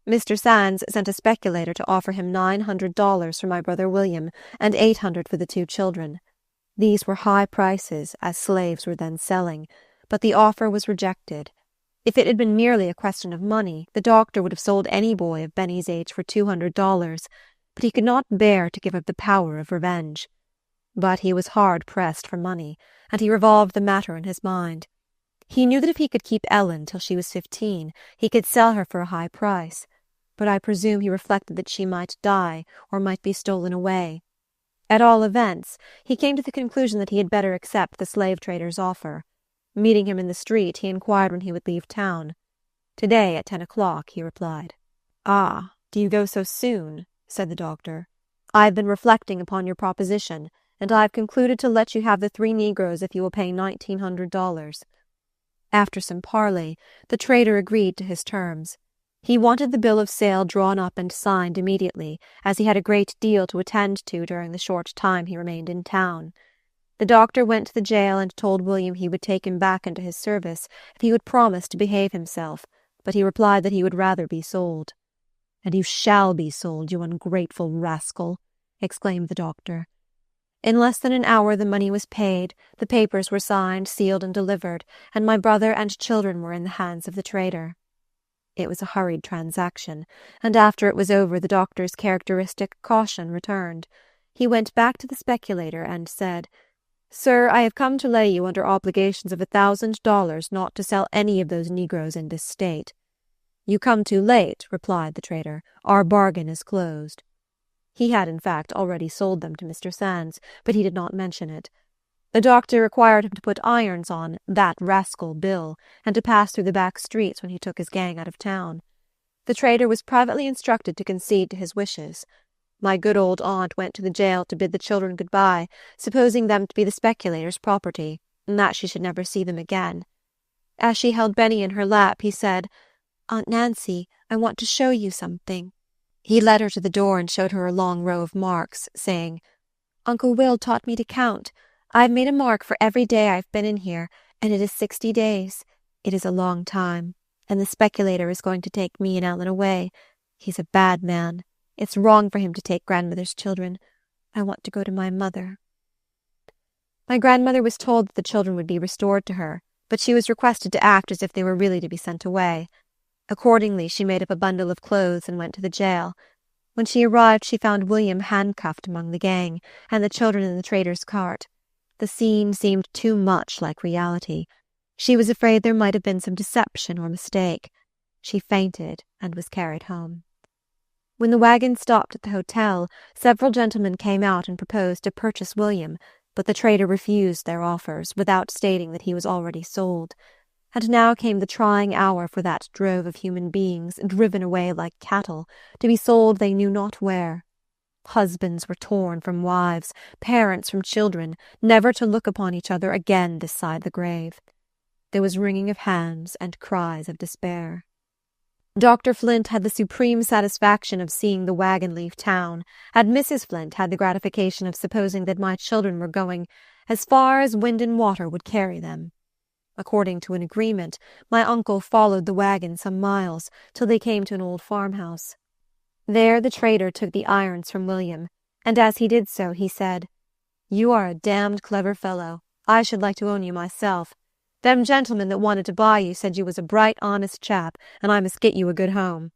Mr. Sands sent a speculator to offer him $900 for my brother William and $800 for the 2 children. These were high prices, as slaves were then selling, but the offer was rejected. If it had been merely a question of money, the doctor would have sold any boy of Benny's age for $200, but he could not bear to give up the power of revenge. But he was hard-pressed for money, and he revolved the matter in his mind. He knew that if he could keep Ellen till she was 15, he could sell her for a high price, but I presume he reflected that she might die or might be stolen away. At all events, he came to the conclusion that he had better accept the slave-trader's offer. Meeting him in the street, he inquired when he would leave town. "Today at 10 o'clock," he replied. "Ah, do you go so soon?" said the doctor. "I have been reflecting upon your proposition, and I have concluded to let you have the 3 negroes if you will pay $1,900. After some parley, the trader agreed to his terms. He wanted the bill of sale drawn up and signed immediately, as he had a great deal to attend to during the short time he remained in town. The doctor went to the jail and told William he would take him back into his service if he would promise to behave himself, but he replied that he would rather be sold. "And you shall be sold, you ungrateful rascal," exclaimed the doctor. In less than an hour the money was paid, the papers were signed, sealed, and delivered, and my brother and children were in the hands of the trader. It was a hurried transaction, and after it was over the doctor's characteristic caution returned. He went back to the speculator and said, "Sir, I have come to lay you under obligations of $1,000 not to sell any of those negroes in this state." "You come too late," replied the trader. "Our bargain is closed." He had, in fact, already sold them to Mr. Sands, but he did not mention it. The doctor required him to put irons on "that rascal Bill," and to pass through the back streets when he took his gang out of town. The trader was privately instructed to concede to his wishes. My good old aunt went to the jail to bid the children good-bye, supposing them to be the speculator's property, and that she should never see them again. As she held Benny in her lap, he said, "Aunt Nancy, I want to show you something." He led her to the door and showed her a long row of marks, saying, "Uncle Will taught me to count. I have made a mark for every day I have been in here, and it is 60 days. It is a long time, and the speculator is going to take me and Ellen away. He's a bad man. It's wrong for him to take grandmother's children. I want to go to my mother." My grandmother was told that the children would be restored to her, but she was requested to act as if they were really to be sent away. Accordingly, she made up a bundle of clothes and went to the jail. When she arrived, she found William handcuffed among the gang, and the children in the trader's cart. The scene seemed too much like reality. She was afraid there might have been some deception or mistake. She fainted and was carried home. When the wagon stopped at the hotel, several gentlemen came out and proposed to purchase William, but the trader refused their offers, without stating that he was already sold. And now came the trying hour for that drove of human beings, driven away like cattle, to be sold they knew not where. Husbands were torn from wives, parents from children, never to look upon each other again this side the grave. There was wringing of hands and cries of despair. Dr. Flint had the supreme satisfaction of seeing the wagon leave town, and Mrs. Flint had the gratification of supposing that my children were going as far as wind and water would carry them. According to an agreement, my uncle followed the wagon some miles, till they came to an old farmhouse. There the trader took the irons from William, and as he did so, he said, "You are a damned clever fellow. I should like to own you myself. Them gentlemen that wanted to buy you said you was a bright, honest chap, and I must get you a good home.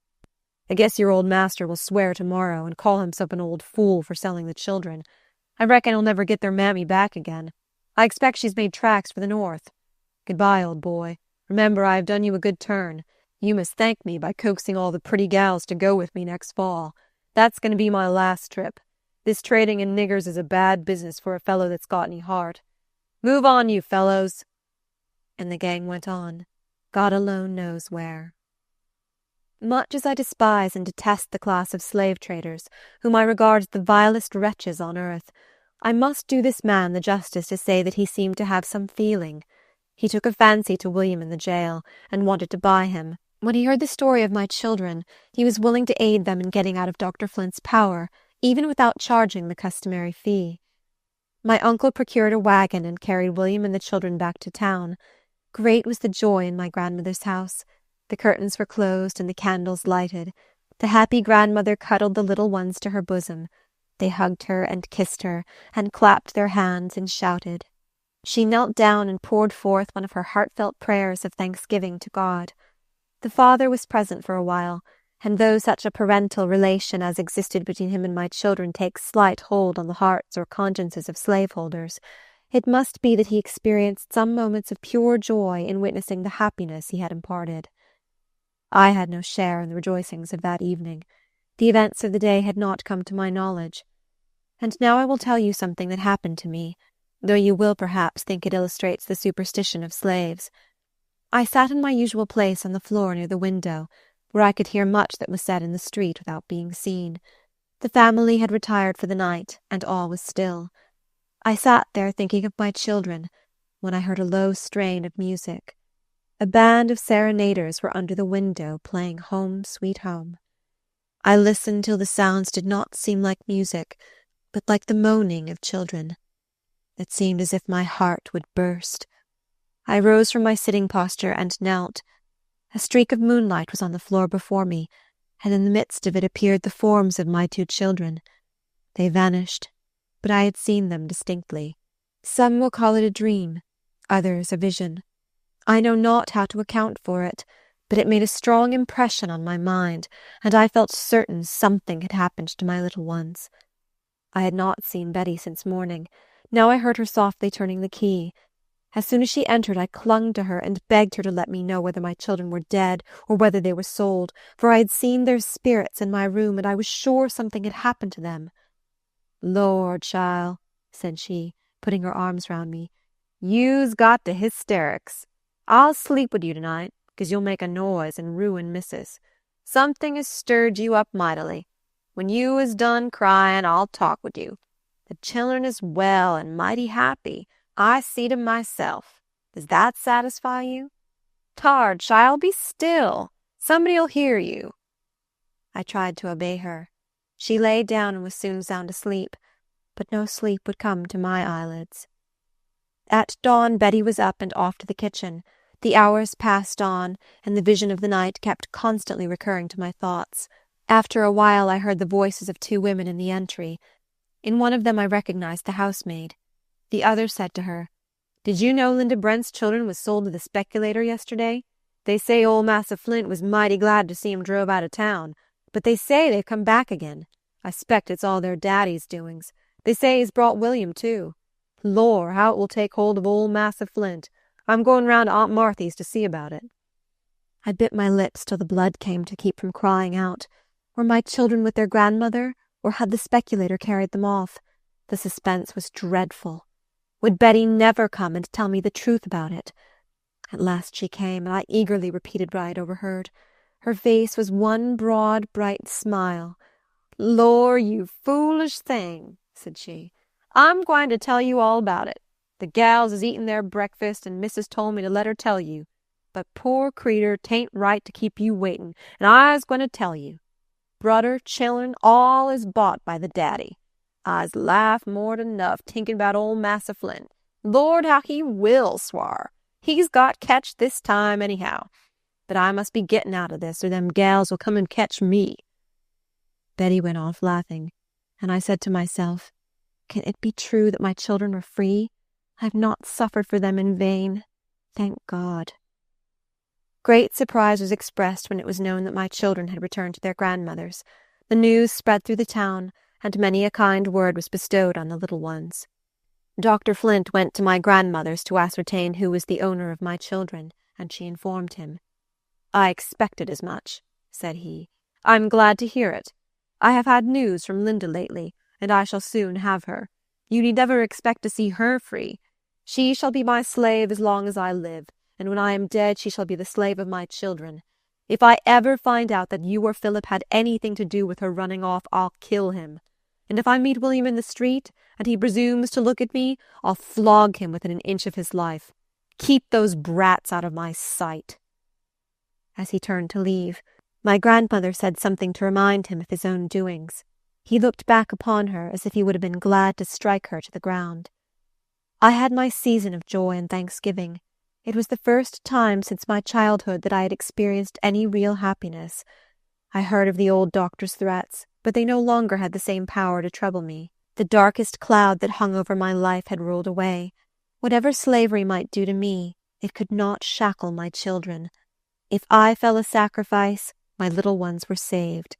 I guess your old master will swear tomorrow and call himself an old fool for selling the children. I reckon he'll never get their mammy back again. I expect she's made tracks for the north. Goodbye, old boy. Remember, I have done you a good turn. You must thank me by coaxing all the pretty gals to go with me next fall. That's going to be my last trip. This trading in niggers is a bad business for a fellow that's got any heart. Move on, you fellows." And the gang went on, God alone knows where. Much as I despise and detest the class of slave traders, whom I regard as the vilest wretches on earth, I must do this man the justice to say that he seemed to have some feeling. He took a fancy to William in the jail, and wanted to buy him. When he heard the story of my children, he was willing to aid them in getting out of Dr. Flint's power, even without charging the customary fee. My uncle procured a wagon and carried William and the children back to town. Great was the joy in my grandmother's house. The curtains were closed and the candles lighted. The happy grandmother cuddled the little ones to her bosom. They hugged her and kissed her, and clapped their hands and shouted. She knelt down and poured forth one of her heartfelt prayers of thanksgiving to God. The father was present for a while, and though such a parental relation as existed between him and my children takes slight hold on the hearts or consciences of slaveholders, it must be that he experienced some moments of pure joy in witnessing the happiness he had imparted. I had no share in the rejoicings of that evening. The events of the day had not come to my knowledge. And now I will tell you something that happened to me, though you will perhaps think it illustrates the superstition of slaves. I sat in my usual place on the floor near the window, where I could hear much that was said in the street without being seen. The family had retired for the night, and all was still. I sat there thinking of my children, when I heard a low strain of music. A band of serenaders were under the window playing Home, Sweet Home. I listened till the sounds did not seem like music, but like the moaning of children. It seemed as if my heart would burst. I rose from my sitting posture and knelt. A streak of moonlight was on the floor before me, and in the midst of it appeared the forms of my 2 children. They vanished, but I had seen them distinctly. Some will call it a dream, others a vision. I know not how to account for it, but it made a strong impression on my mind, and I felt certain something had happened to my little ones. I had not seen Betty since morning. Now I heard her softly turning the key. As soon as she entered, I clung to her and begged her to let me know whether my children were dead or whether they were sold, for I had seen their spirits in my room, and I was sure something had happened to them. "Lord, child," said she, putting her arms round me, "you's got the hysterics. I'll sleep with you tonight, 'cause you'll make a noise and ruin Missus. Something has stirred you up mightily. When you is done crying, I'll talk with you. The children is well and mighty happy. I seed 'em myself. Does that satisfy you? Tard, child, be still. Somebody'll hear you." I tried to obey her. She lay down and was soon sound asleep, but no sleep would come to my eyelids. At dawn, Betty was up and off to the kitchen. The hours passed on, and the vision of the night kept constantly recurring to my thoughts. After a while I heard the voices of 2 women in the entry. In one of them I recognized the housemaid. The other said to her, "Did you know Linda Brent's children was sold to the speculator yesterday? They say old Massa Flint was mighty glad to see 'em drove out of town, but they say they've come back again. I s'pect it's all their daddy's doings. They say he's brought William, too. Lor, how it will take hold of old Massa Flint. I'm going round to Aunt Marthy's to see about it." I bit my lips till the blood came to keep from crying out. Were my children with their grandmother, or had the speculator carried them off? The suspense was dreadful. Would Betty never come and tell me the truth about it? At last she came, and I eagerly repeated what I had overheard. Her face was one broad, bright smile. "Lor, you foolish thing," said she. "I'm going to tell you all about it. The gals is eating their breakfast, and Missus told me to let her tell you. But poor creetur, 'tain't right to keep you waiting, and I's going to tell you. Brudder, children, all is bought by the daddy. I's laugh more than enough tinking about old Massa Flint. Lord, how he will swar. He's got catch this time anyhow. But I must be getting out of this, or them gals will come and catch me." Betty went off laughing, and I said to myself, "Can it be true that my children are free? I have not suffered for them in vain. Thank God." Great surprise was expressed when it was known that my children had returned to their grandmothers. The news spread through the town, and many a kind word was bestowed on the little ones. Dr. Flint went to my grandmother's to ascertain who was the owner of my children, and she informed him. "I expected as much," said he. "I'm glad to hear it. I have had news from Linda lately, and I shall soon have her. You need never expect to see her free. She shall be my slave as long as I live, and when I am dead she shall be the slave of my children. If I ever find out that you or Philip had anything to do with her running off, I'll kill him. And if I meet William in the street, and he presumes to look at me, I'll flog him within an inch of his life. Keep those brats out of my sight." As he turned to leave, my grandmother said something to remind him of his own doings. He looked back upon her as if he would have been glad to strike her to the ground. I had my season of joy and thanksgiving. It was the first time since my childhood that I had experienced any real happiness. I heard of the old doctor's threats, but they no longer had the same power to trouble me. The darkest cloud that hung over my life had rolled away. Whatever slavery might do to me, it could not shackle my children. If I fell a sacrifice, my little ones were saved.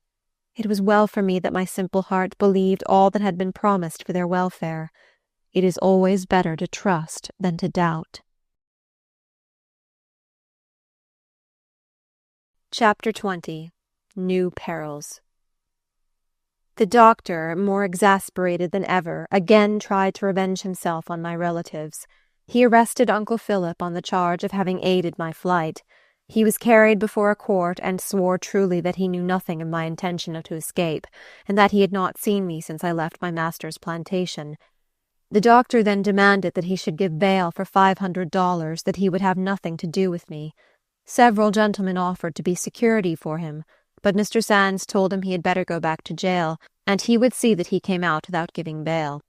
It was well for me that my simple heart believed all that had been promised for their welfare. It is always better to trust than to doubt. Chapter 20. New Perils. The doctor, more exasperated than ever, again tried to revenge himself on my relatives. He arrested Uncle Philip on the charge of having aided my flight. He was carried before a court and swore truly that he knew nothing of my intention to escape, and that he had not seen me since I left my master's plantation. The doctor then demanded that he should give bail for $500, that he would have nothing to do with me. Several gentlemen offered to be security for him, but Mr. Sands told him he had better go back to jail, and he would see that he came out without giving bail.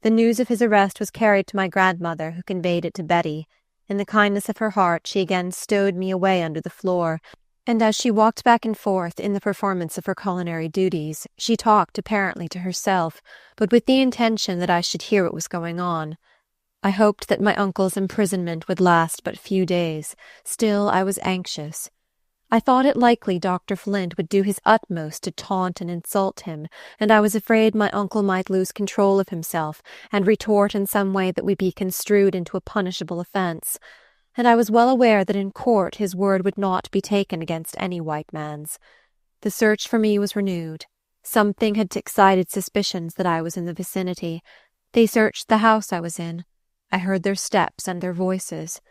The news of his arrest was carried to my grandmother, who conveyed it to Betty. In the kindness of her heart, she again stowed me away under the floor, and as she walked back and forth in the performance of her culinary duties, she talked apparently to herself, but with the intention that I should hear what was going on. I hoped that my uncle's imprisonment would last but few days. Still, I was anxious. I thought it likely Dr. Flint would do his utmost to taunt and insult him, and I was afraid my uncle might lose control of himself and retort in some way that would be construed into a punishable offence. And I was well aware that in court his word would not be taken against any white man's. The search for me was renewed. Something had excited suspicions that I was in the vicinity. They searched the house I was in. I heard their steps and their voices.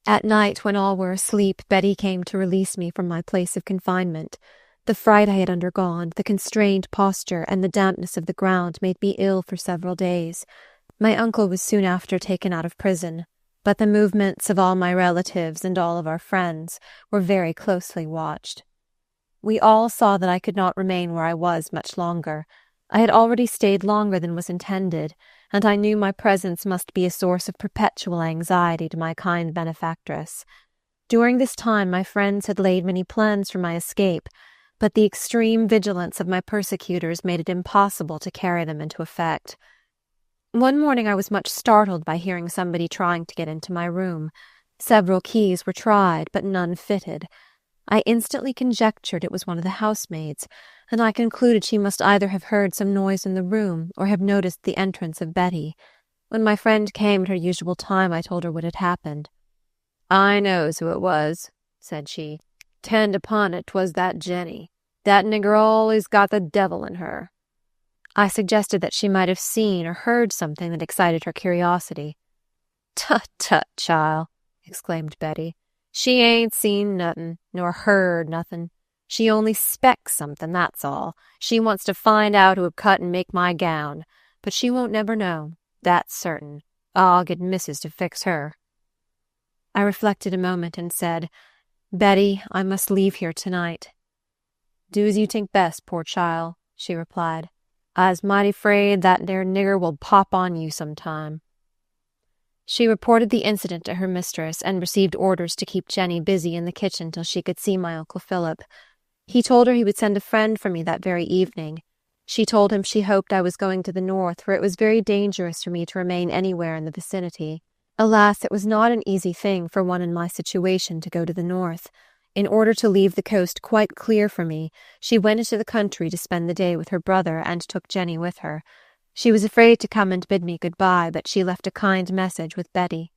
At night, when all were asleep, Betty came to release me from my place of confinement. The fright I had undergone, the constrained posture, and the dampness of the ground made me ill for several days. My uncle was soon after taken out of prison, but the movements of all my relatives and all of our friends were very closely watched. We all saw that I could not remain where I was much longer. I had already stayed longer than was intended, and I knew my presence must be a source of perpetual anxiety to my kind benefactress. During this time my friends had laid many plans for my escape, but the extreme vigilance of my persecutors made it impossible to carry them into effect. One morning I was much startled by hearing somebody trying to get into my room. Several keys were tried, but none fitted. I instantly conjectured it was one of the housemaids, and I concluded she must either have heard some noise in the room or have noticed the entrance of Betty. When my friend came at her usual time, I told her what had happened. "I knows who it was," said she. "Tend upon it 'twas that Jenny. That nigger always got the devil in her." I suggested that she might have seen or heard something that excited her curiosity. "Tut, tut, child," exclaimed Betty. "She ain't seen nothin', nor heard nothin'. She only spects something, that's all. She wants to find out who cut and make my gown. But she won't never know, that's certain. I'll get Missus to fix her." I reflected a moment and said, "Betty, I must leave here tonight." "Do as you think best, poor child," she replied. "I's mighty afraid that there nigger will pop on you sometime." She reported the incident to her mistress and received orders to keep Jenny busy in the kitchen till she could see my Uncle Philip. He told her he would send a friend for me that very evening. She told him she hoped I was going to the north, where it was very dangerous for me to remain anywhere in the vicinity. Alas, it was not an easy thing for one in my situation to go to the north. In order to leave the coast quite clear for me, she went into the country to spend the day with her brother and took Jenny with her. She was afraid to come and bid me good-bye, but she left a kind message with Betty.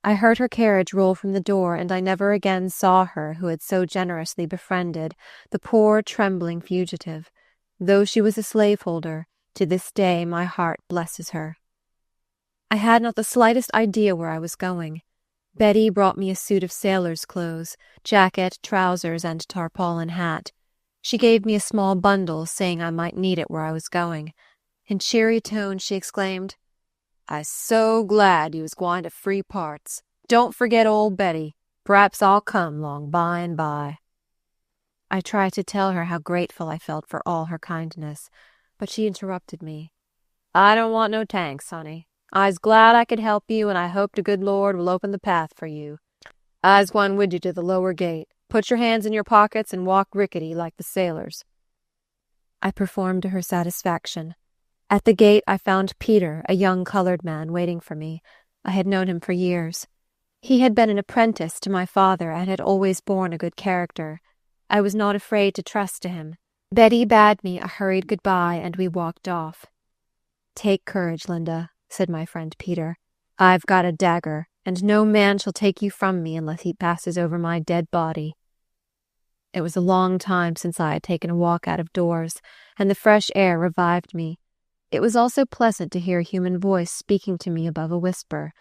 I heard her carriage roll from the door, and I never again saw her who had so generously befriended the poor, trembling fugitive. Though she was a slaveholder, to this day my heart blesses her. I had not the slightest idea where I was going. Betty brought me a suit of sailor's clothes, jacket, trousers, and tarpaulin hat. She gave me a small bundle, saying I might need it where I was going. In cheery tones she exclaimed, "I's so glad you was gwine to free parts. Don't forget old Betty. P'raps I'll come 'long by and by." I tried to tell her how grateful I felt for all her kindness, but she interrupted me. "I don't want no thanks, honey. I's glad I could help you, and I hope the good Lord will open the path for you. I's gwine wid you to the lower gate. Put your hands in your pockets and walk rickety like the sailors." I performed to her satisfaction. At the gate I found Peter, a young colored man, waiting for me. I had known him for years. He had been an apprentice to my father and had always borne a good character. I was not afraid to trust to him. Betty bade me a hurried goodbye, and we walked off. "Take courage, Linda," said my friend Peter. "I've got a dagger, and no man shall take you from me unless he passes over my dead body." It was a long time since I had taken a walk out of doors, and the fresh air revived me. It was also pleasant to hear a human voice speaking to me above a whisper.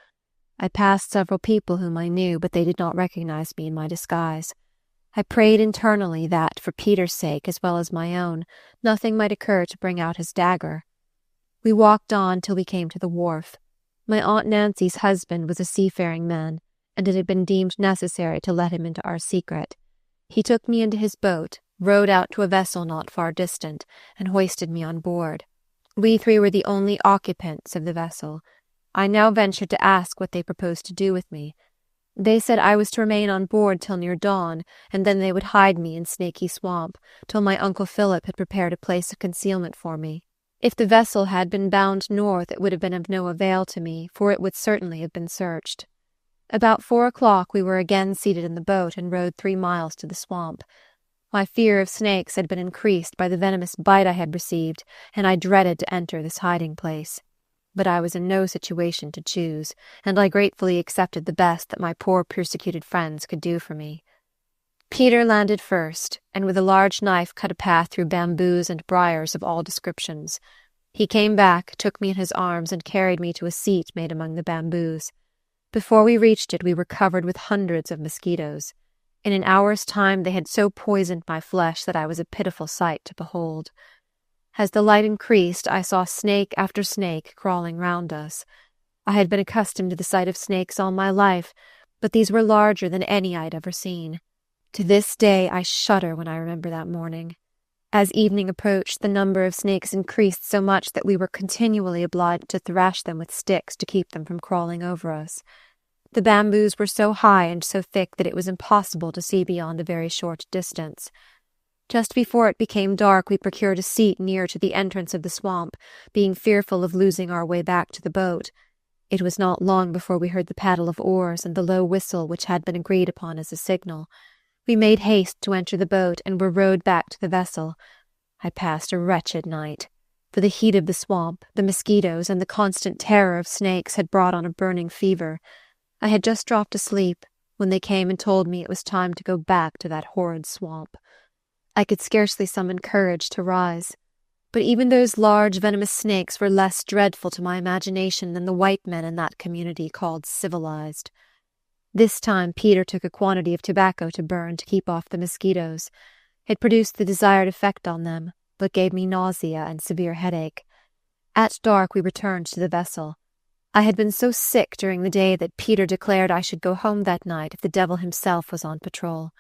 I passed several people whom I knew, but they did not recognize me in my disguise. I prayed internally that, for Peter's sake as well as my own, nothing might occur to bring out his dagger. We walked on till we came to the wharf. My Aunt Nancy's husband was a seafaring man, and it had been deemed necessary to let him into our secret. He took me into his boat, rowed out to a vessel not far distant, and hoisted me on board. We three were the only occupants of the vessel. I now ventured to ask what they proposed to do with me. They said I was to remain on board till near dawn, and then they would hide me in Snaky Swamp, till my Uncle Philip had prepared a place of concealment for me. If the vessel had been bound north, it would have been of no avail to me, for it would certainly have been searched. About 4 o'clock we were again seated in the boat and rowed 3 miles to the swamp. My fear of snakes had been increased by the venomous bite I had received, and I dreaded to enter this hiding-place. But I was in no situation to choose, and I gratefully accepted the best that my poor persecuted friends could do for me. Peter landed first, and with a large knife cut a path through bamboos and briars of all descriptions. He came back, took me in his arms, and carried me to a seat made among the bamboos. Before we reached it, we were covered with hundreds of mosquitoes. In an hour's time they had so poisoned my flesh that I was a pitiful sight to behold. As the light increased, I saw snake after snake crawling round us. I had been accustomed to the sight of snakes all my life, but these were larger than any I had ever seen. To this day I shudder when I remember that morning. As evening approached, the number of snakes increased so much that we were continually obliged to thrash them with sticks to keep them from crawling over us. The bamboos were so high and so thick that it was impossible to see beyond a very short distance. Just before it became dark, we procured a seat near to the entrance of the swamp, being fearful of losing our way back to the boat. It was not long before we heard the paddle of oars and the low whistle which had been agreed upon as a signal. We made haste to enter the boat and were rowed back to the vessel. I passed a wretched night, for the heat of the swamp, the mosquitoes, and the constant terror of snakes had brought on a burning fever. I had just dropped asleep when they came and told me it was time to go back to that horrid swamp. I could scarcely summon courage to rise. But even those large venomous snakes were less dreadful to my imagination than the white men in that community called civilized. This time Peter took a quantity of tobacco to burn to keep off the mosquitoes. It produced the desired effect on them, but gave me nausea and severe headache. At dark we returned to the vessel. I had been so sick during the day that Peter declared I should go home that night if the devil himself was on patrol.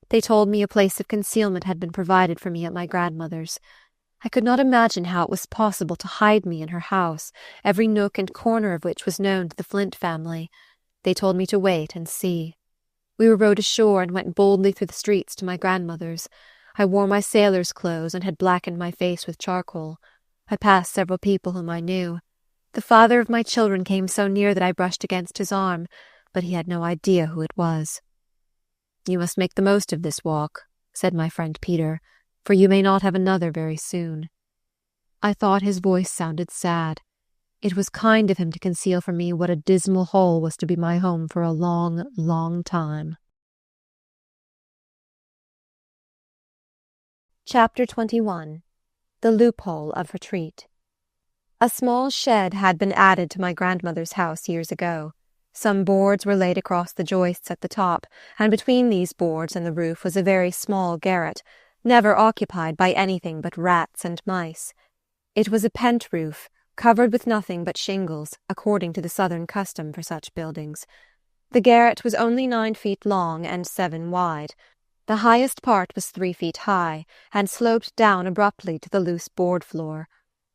They told me a place of concealment had been provided for me at my grandmother's. I could not imagine how it was possible to hide me in her house, every nook and corner of which was known to the Flint family. They told me to wait and see. We were rowed ashore and went boldly through the streets to my grandmother's. I wore my sailor's clothes and had blackened my face with charcoal. I passed several people whom I knew. The father of my children came so near that I brushed against his arm, but he had no idea who it was. "You must make the most of this walk," said my friend Peter, "for you may not have another very soon." I thought his voice sounded sad. It was kind of him to conceal from me what a dismal hole was to be my home for a long, long time. Chapter 21. The Loophole of Retreat. A small shed had been added to my grandmother's house years ago. Some boards were laid across the joists at the top, and between these boards and the roof was a very small garret, never occupied by anything but rats and mice. It was a pent roof, covered with nothing but shingles, according to the southern custom for such buildings. The garret was only 9 feet long and 7 wide. The highest part was 3 feet high, and sloped down abruptly to the loose board floor.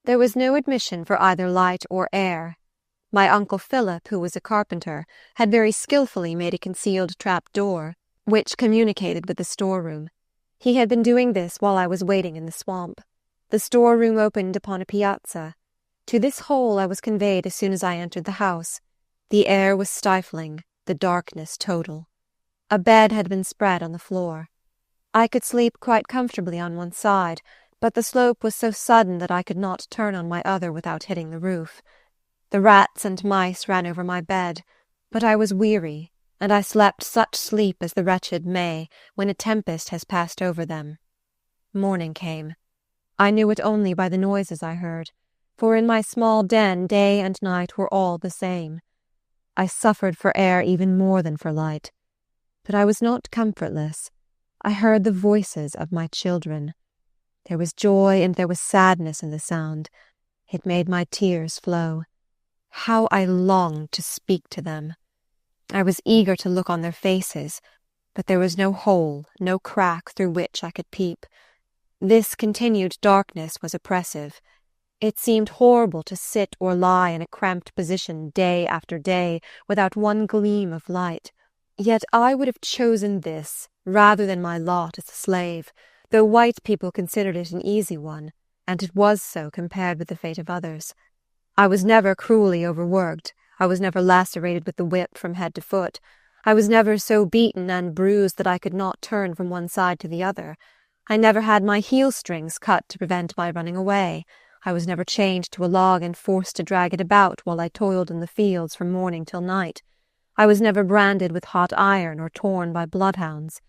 There was no admission for either light or air. My Uncle Philip, who was a carpenter, had very skilfully made a concealed trap-door, which communicated with the storeroom. He had been doing this while I was waiting in the swamp. The storeroom opened upon a piazza. To this hole I was conveyed as soon as I entered the house. The air was stifling, the darkness total. A bed had been spread on the floor. I could sleep quite comfortably on one side, but the slope was so sudden that I could not turn on my other without hitting the roof. The rats and mice ran over my bed, but I was weary, and I slept such sleep as the wretched may when a tempest has passed over them. Morning came. I knew it only by the noises I heard, for in my small den day and night were all the same. I suffered for air even more than for light. But I was not comfortless. I heard the voices of my children. There was joy and there was sadness in the sound. It made my tears flow. How I longed to speak to them! I was eager to look on their faces, but there was no hole, no crack through which I could peep. This continued darkness was oppressive. It seemed horrible to sit or lie in a cramped position day after day without one gleam of light. Yet I would have chosen this rather than my lot as a slave, though white people considered it an easy one, and it was so compared with the fate of others. I was never cruelly overworked. I was never lacerated with the whip from head to foot. I was never so beaten and bruised that I could not turn from one side to the other. I never had my heel-strings cut to prevent my running away. I was never chained to a log and forced to drag it about while I toiled in the fields from morning till night. I was never branded with hot iron or torn by bloodhounds.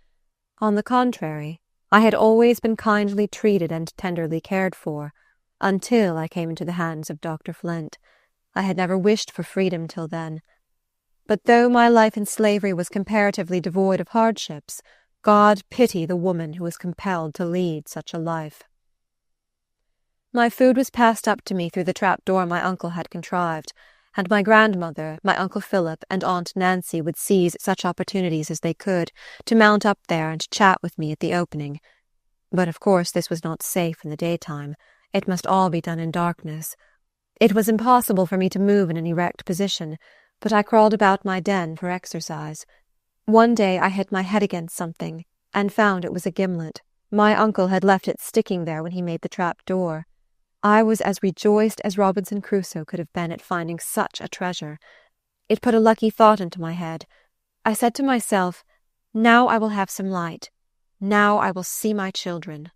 On the contrary, I had always been kindly treated and tenderly cared for, until I came into the hands of Dr. Flint. I had never wished for freedom till then. But though my life in slavery was comparatively devoid of hardships, God pity the woman who was compelled to lead such a life. My food was passed up to me through the trap-door my uncle had contrived, and my grandmother, my Uncle Philip, and Aunt Nancy would seize such opportunities as they could to mount up there and chat with me at the opening. But of course this was not safe in the daytime. It must all be done in darkness. It was impossible for me to move in an erect position, but I crawled about my den for exercise. One day I hit my head against something, and found it was a gimlet. My uncle had left it sticking there when he made the trap-door. I was as rejoiced as Robinson Crusoe could have been at finding such a treasure. It put a lucky thought into my head. I said to myself, "Now I will have some light. Now I will see my children."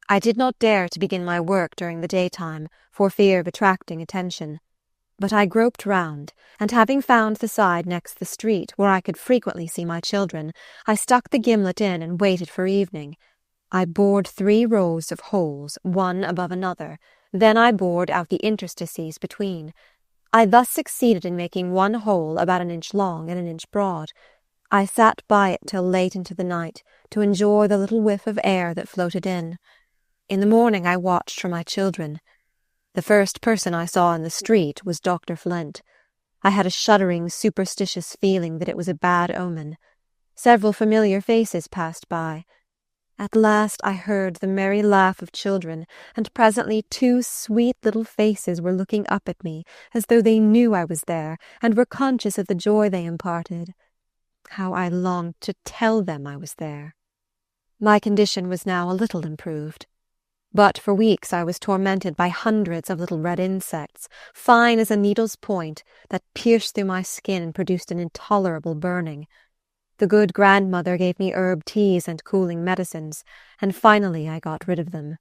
I did not dare to begin my work during the daytime, for fear of attracting attention. But I groped round, and having found the side next the street, where I could frequently see my children, I stuck the gimlet in and waited for evening. I bored 3 rows of holes, one above another. Then I bored out the interstices between. I thus succeeded in making one hole about 1 inch long and 1 inch broad. I sat by it till late into the night, to enjoy the little whiff of air that floated in. In the morning I watched for my children. The first person I saw in the street was Dr. Flint. I had a shuddering, superstitious feeling that it was a bad omen. Several familiar faces passed by. At last I heard the merry laugh of children, and presently 2 sweet little faces were looking up at me, as though they knew I was there, and were conscious of the joy they imparted. How I longed to tell them I was there. My condition was now a little improved. But for weeks I was tormented by hundreds of little red insects, fine as a needle's point, that pierced through my skin and produced an intolerable burning. The good grandmother gave me herb teas and cooling medicines, and finally I got rid of them.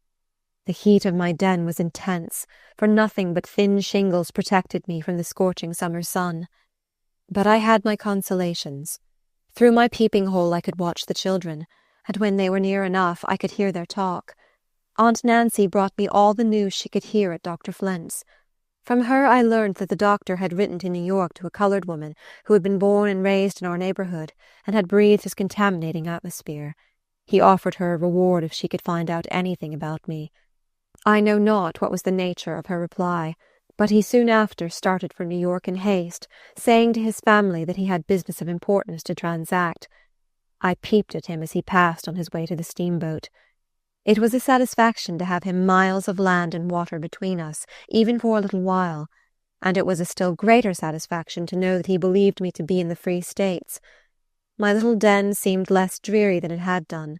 The heat of my den was intense, for nothing but thin shingles protected me from the scorching summer sun. But I had my consolations. Through my peeping hole I could watch the children, and when they were near enough I could hear their talk. Aunt Nancy brought me all the news she could hear at Dr. Flint's. From her I learned that the doctor had written to New York to a colored woman who had been born and raised in our neighborhood and had breathed his contaminating atmosphere. He offered her a reward if she could find out anything about me. I know not what was the nature of her reply, but he soon after started for New York in haste, saying to his family that he had business of importance to transact. I peeped at him as he passed on his way to the steamboat. It was a satisfaction to have him miles of land and water between us, even for a little while, and it was a still greater satisfaction to know that he believed me to be in the Free States. My little den seemed less dreary than it had done.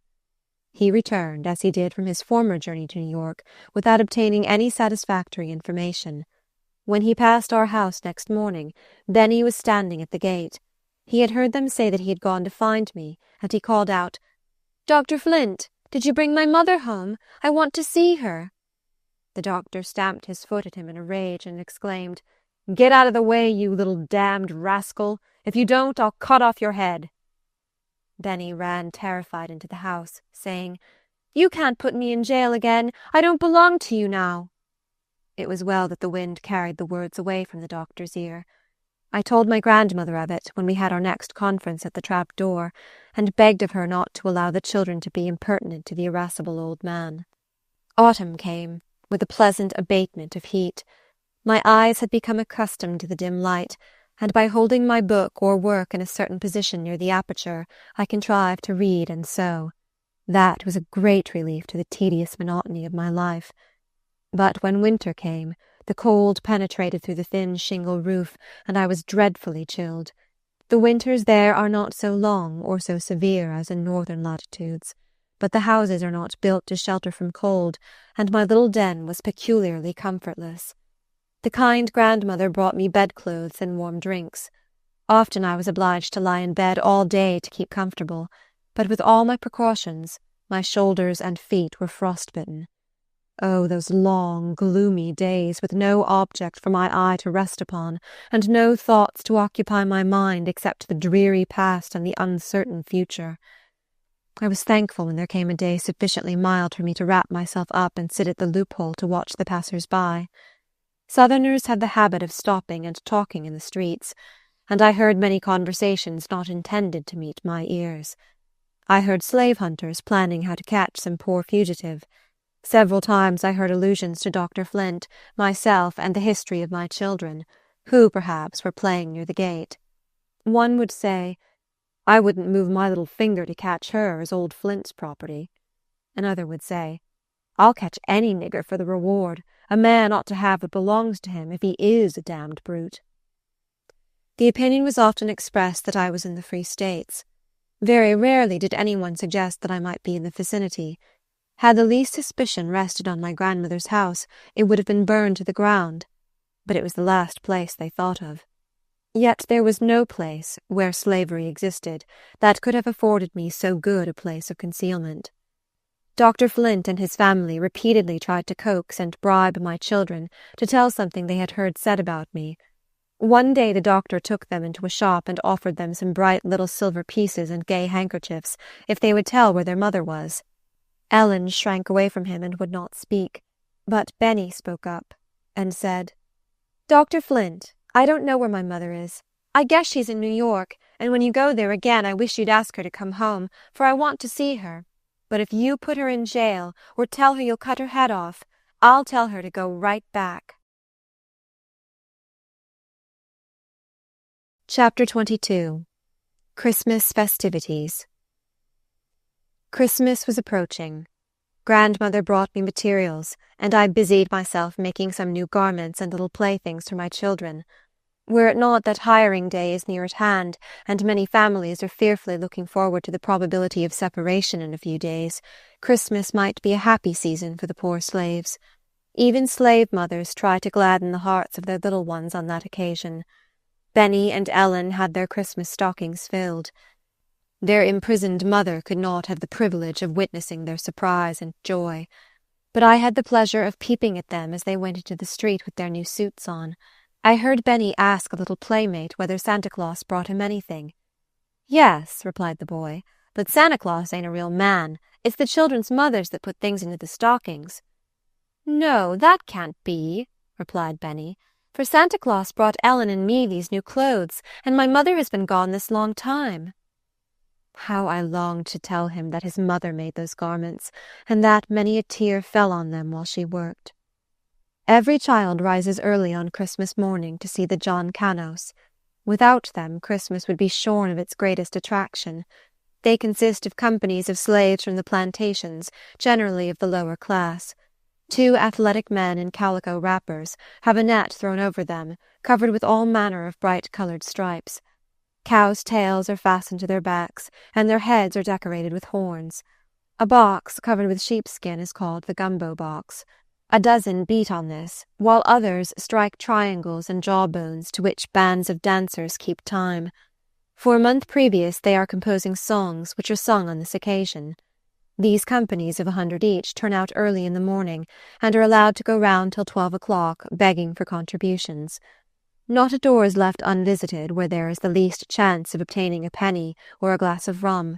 He returned, as he did from his former journey to New York, without obtaining any satisfactory information. When he passed our house next morning, Benny was standing at the gate. He had heard them say that he had gone to find me, and he called out, "Dr. Flint! Did you bring my mother home? I want to see her." The doctor stamped his foot at him in a rage and exclaimed, "Get out of the way, you little damned rascal! If you don't, I'll cut off your head." Benny ran terrified into the house, saying, "You can't put me in jail again. I don't belong to you now." It was well that the wind carried the words away from the doctor's ear. I told my grandmother of it when we had our next conference at the trap door, and begged of her not to allow the children to be impertinent to the irascible old man. Autumn came, with a pleasant abatement of heat. My eyes had become accustomed to the dim light, and by holding my book or work in a certain position near the aperture, I contrived to read and sew. That was a great relief to the tedious monotony of my life. But when winter came, the cold penetrated through the thin shingle roof, and I was dreadfully chilled. The winters there are not so long or so severe as in northern latitudes, but the houses are not built to shelter from cold, and my little den was peculiarly comfortless. The kind grandmother brought me bedclothes and warm drinks. Often I was obliged to lie in bed all day to keep comfortable, but with all my precautions, my shoulders and feet were frostbitten. Oh, those long, gloomy days, with no object for my eye to rest upon, and no thoughts to occupy my mind except the dreary past and the uncertain future. I was thankful when there came a day sufficiently mild for me to wrap myself up and sit at the loophole to watch the passers-by. Southerners have the habit of stopping and talking in the streets, and I heard many conversations not intended to meet my ears. I heard slave-hunters planning how to catch some poor fugitive. Several times I heard allusions to Dr. Flint, myself, and the history of my children, who, perhaps, were playing near the gate. One would say, "I wouldn't move my little finger to catch her as old Flint's property." Another would say, "I'll catch any nigger for the reward. A man ought to have what belongs to him if he is a damned brute." The opinion was often expressed that I was in the Free States. Very rarely did anyone suggest that I might be in the vicinity. Had the least suspicion rested on my grandmother's house, it would have been burned to the ground, but it was the last place they thought of. Yet there was no place, where slavery existed, that could have afforded me so good a place of concealment. Dr. Flint and his family repeatedly tried to coax and bribe my children to tell something they had heard said about me. One day the doctor took them into a shop and offered them some bright little silver pieces and gay handkerchiefs if they would tell where their mother was. Ellen shrank away from him and would not speak, but Benny spoke up and said, "Dr. Flint, I don't know where my mother is. I guess she's in New York, and when you go there again I wish you'd ask her to come home, for I want to see her. But if you put her in jail, or tell her you'll cut her head off, I'll tell her to go right back." Chapter 22. Christmas Festivities. Christmas was approaching. Grandmother brought me materials, and I busied myself making some new garments and little playthings for my children. Were it not that hiring day is near at hand, and many families are fearfully looking forward to the probability of separation in a few days, Christmas might be a happy season for the poor slaves. Even slave mothers try to gladden the hearts of their little ones on that occasion. Benny and Ellen had their Christmas stockings filled. Their imprisoned mother could not have the privilege of witnessing their surprise and joy, but I had the pleasure of peeping at them as they went into the street with their new suits on. I heard Benny ask a little playmate whether Santa Claus brought him anything. "Yes," replied the boy, "but Santa Claus ain't a real man. It's the children's mothers that put things into the stockings." "No, that can't be," replied Benny, "for Santa Claus brought Ellen and me these new clothes, and my mother has been gone this long time." How I longed to tell him that his mother made those garments, and that many a tear fell on them while she worked. Every child rises early on Christmas morning to see the John Canos. Without them, Christmas would be shorn of its greatest attraction. They consist of companies of slaves from the plantations, generally of the lower class. Two athletic men in calico wrappers have a net thrown over them, covered with all manner of bright-colored stripes. Cows' tails are fastened to their backs, and their heads are decorated with horns. A box covered with sheepskin is called the gumbo box. A dozen beat on this, while others strike triangles and jawbones to which bands of dancers keep time. For a month previous they are composing songs which are sung on this occasion. These companies of 100 each turn out early in the morning, and are allowed to go round till 12 o'clock, begging for contributions. Not a door is left unvisited where there is the least chance of obtaining a penny or a glass of rum.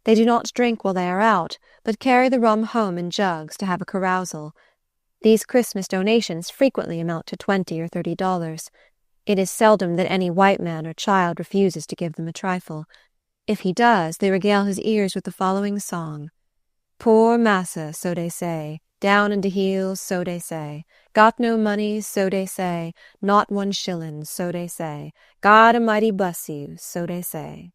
They do not drink while they are out, but carry the rum home in jugs to have a carousal. These Christmas donations frequently amount to $20 or $30. It is seldom that any white man or child refuses to give them a trifle. If he does, they regale his ears with the following song. "Poor massa, so they say, down in de heels, so they say. Got no money, so they say, not 1 shillin', so they say. God Almighty bless you, so they say."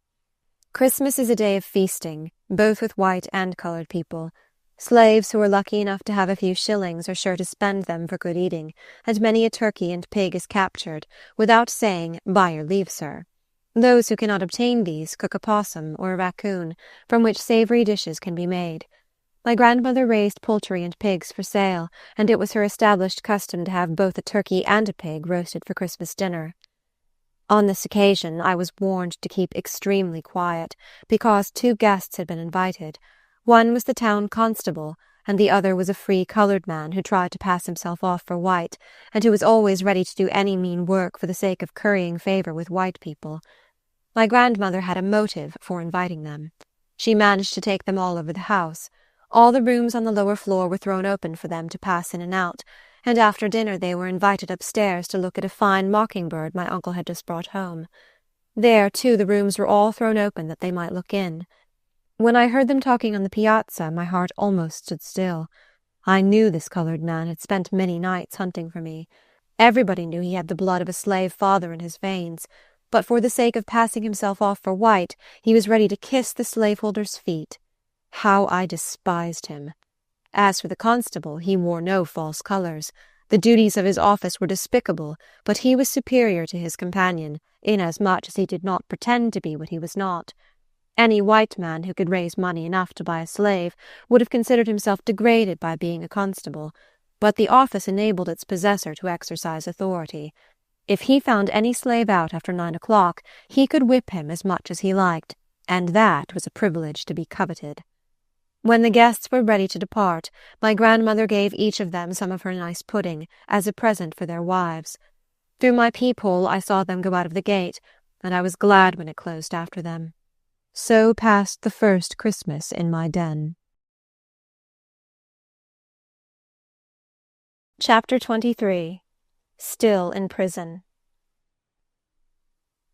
Christmas is a day of feasting, both with white and colored people. Slaves who are lucky enough to have a few shillings are sure to spend them for good eating, and many a turkey and pig is captured, without saying, "By your leave, sir." Those who cannot obtain these cook a possum or a raccoon, from which savory dishes can be made. My grandmother raised poultry and pigs for sale, and it was her established custom to have both a turkey and a pig roasted for Christmas dinner. On this occasion I was warned to keep extremely quiet, because 2 guests had been invited. One was the town constable, and the other was a free colored man who tried to pass himself off for white, and who was always ready to do any mean work for the sake of currying favor with white people. My grandmother had a motive for inviting them. She managed to take them all over the house. All the rooms on the lower floor were thrown open for them to pass in and out, and after dinner they were invited upstairs to look at a fine mockingbird my uncle had just brought home. There, too, the rooms were all thrown open that they might look in. When I heard them talking on the piazza, my heart almost stood still. I knew this colored man had spent many nights hunting for me. Everybody knew he had the blood of a slave father in his veins, but for the sake of passing himself off for white, he was ready to kiss the slaveholder's feet. How I despised him! As for the constable, he wore no false colors. The duties of his office were despicable, but he was superior to his companion, inasmuch as he did not pretend to be what he was not. Any white man who could raise money enough to buy a slave would have considered himself degraded by being a constable, but the office enabled its possessor to exercise authority. If he found any slave out after 9 o'clock, he could whip him as much as he liked, and that was a privilege to be coveted. When the guests were ready to depart, my grandmother gave each of them some of her nice pudding, as a present for their wives. Through my peephole I saw them go out of the gate, and I was glad when it closed after them. So passed the first Christmas in my den. Chapter 23. Still in Prison.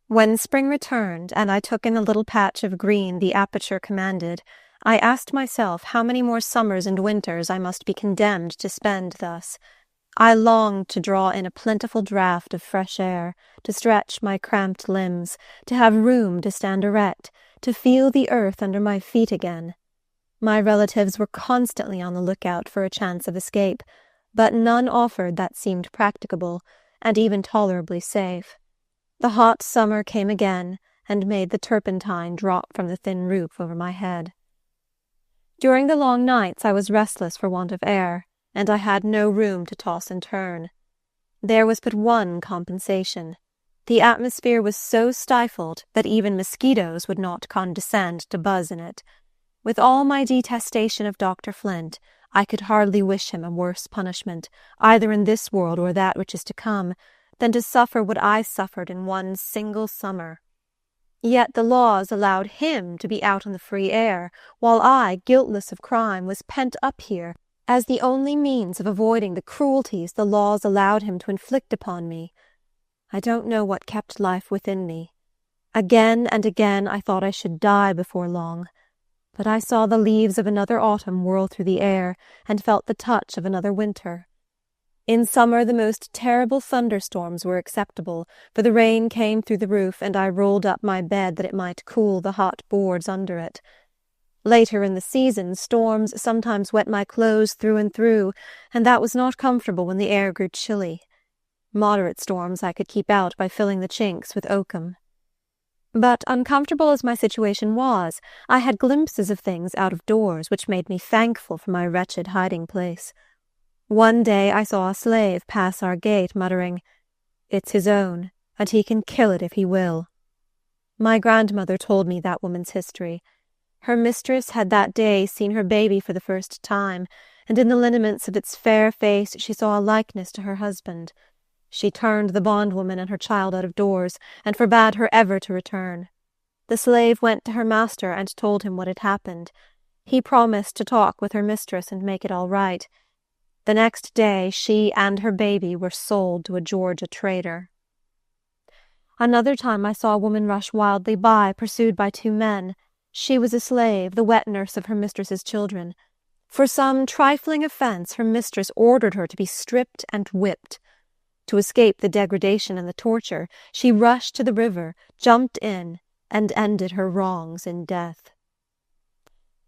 When spring returned, and I took in the little patch of green the aperture commanded, I asked myself how many more summers and winters I must be condemned to spend thus. I longed to draw in a plentiful draught of fresh air, to stretch my cramped limbs, to have room to stand erect, to feel the earth under my feet again. My relatives were constantly on the lookout for a chance of escape, but none offered that seemed practicable, and even tolerably safe. The hot summer came again, and made the turpentine drop from the thin roof over my head. During the long nights I was restless for want of air, and I had no room to toss and turn. There was but one compensation. The atmosphere was so stifled that even mosquitoes would not condescend to buzz in it. With all my detestation of Dr. Flint, I could hardly wish him a worse punishment, either in this world or that which is to come, than to suffer what I suffered in one single summer. Yet the laws allowed him to be out on the free air, while I, guiltless of crime, was pent up here, as the only means of avoiding the cruelties the laws allowed him to inflict upon me. I don't know what kept life within me. Again and again I thought I should die before long, but I saw the leaves of another autumn whirl through the air, and felt the touch of another winter. In summer the most terrible thunderstorms were acceptable, for the rain came through the roof, and I rolled up my bed that it might cool the hot boards under it. Later in the season, storms sometimes wet my clothes through and through, and that was not comfortable when the air grew chilly. Moderate storms I could keep out by filling the chinks with oakum. But uncomfortable as my situation was, I had glimpses of things out of doors which made me thankful for my wretched hiding-place. One day I saw a slave pass our gate, muttering, "It's his own, and he can kill it if he will." My grandmother told me that woman's history. Her mistress had that day seen her baby for the first time, and in the lineaments of its fair face she saw a likeness to her husband. She turned the bondwoman and her child out of doors, and forbade her ever to return. The slave went to her master and told him what had happened. He promised to talk with her mistress and make it all right. The next day she and her baby were sold to a Georgia trader. Another time I saw a woman rush wildly by, pursued by two men. She was a slave, the wet nurse of her mistress's children. For some trifling offence her mistress ordered her to be stripped and whipped. To escape the degradation and the torture, she rushed to the river, jumped in, and ended her wrongs in death.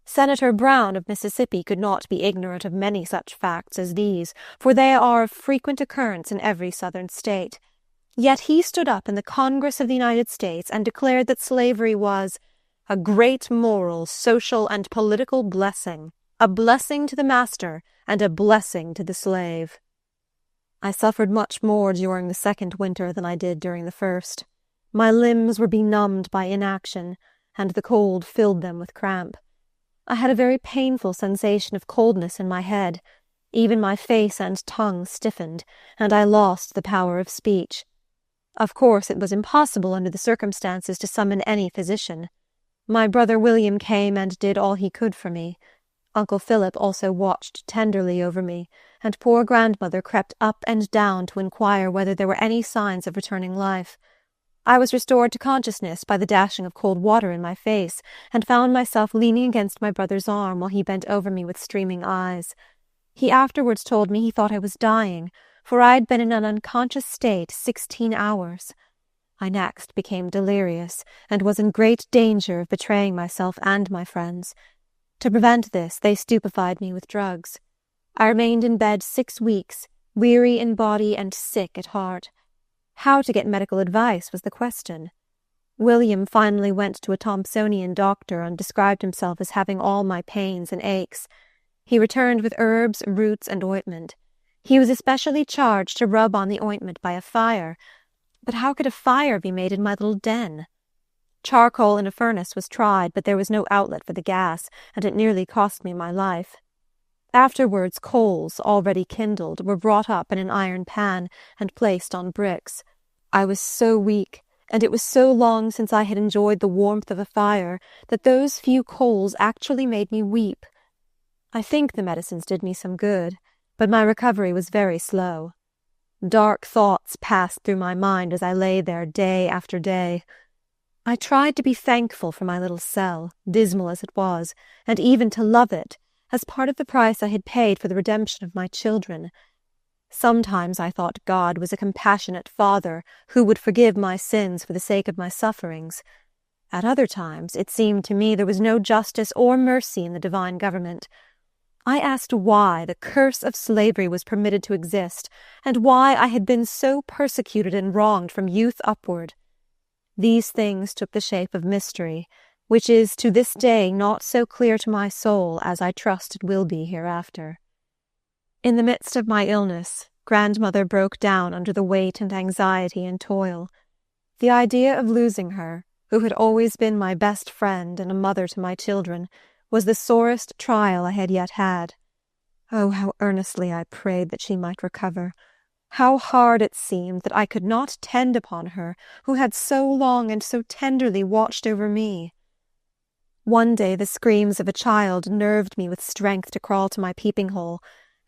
Senator Brown of Mississippi could not be ignorant of many such facts as these, for they are of frequent occurrence in every Southern state. Yet he stood up in the Congress of the United States and declared that slavery was a great moral, social, and political blessing, a blessing to the master and a blessing to the slave. I suffered much more during the second winter than I did during the first. My limbs were benumbed by inaction, and the cold filled them with cramp. I had a very painful sensation of coldness in my head. Even my face and tongue stiffened, and I lost the power of speech. Of course it was impossible under the circumstances to summon any physician. My brother William came and did all he could for me. Uncle Philip also watched tenderly over me, and poor grandmother crept up and down to inquire whether there were any signs of returning life. I was restored to consciousness by the dashing of cold water in my face, and found myself leaning against my brother's arm while he bent over me with streaming eyes. He afterwards told me he thought I was dying, for I had been in an unconscious state 16 hours. I next became delirious, and was in great danger of betraying myself and my friends. To prevent this, they stupefied me with drugs. I remained in bed 6 weeks, weary in body and sick at heart. How to get medical advice was the question. William finally went to a Thompsonian doctor and described himself as having all my pains and aches. He returned with herbs, roots, and ointment. He was especially charged to rub on the ointment by a fire. But how could a fire be made in my little den? Charcoal in a furnace was tried, but there was no outlet for the gas, and it nearly cost me my life. Afterwards coals, already kindled, were brought up in an iron pan and placed on bricks. I was so weak, and it was so long since I had enjoyed the warmth of a fire, that those few coals actually made me weep. I think the medicines did me some good. but my recovery was very slow. Dark thoughts passed through my mind as I lay there day after day. I tried to be thankful for my little cell, dismal as it was, and even to love it, as part of the price I had paid for the redemption of my children. Sometimes I thought God was a compassionate Father who would forgive my sins for the sake of my sufferings. At other times it seemed to me there was no justice or mercy in the divine government. I asked why the curse of slavery was permitted to exist, and why I had been so persecuted and wronged from youth upward. These things took the shape of mystery, which is to this day not so clear to my soul as I trust it will be hereafter. In the midst of my illness, grandmother broke down under the weight and anxiety and toil. The idea of losing her, who had always been my best friend and a mother to my children, was the sorest trial I had yet had. Oh, how earnestly I prayed that she might recover! How hard it seemed that I could not tend upon her, who had so long and so tenderly watched over me. One day the screams of a child nerved me with strength to crawl to my peeping-hole,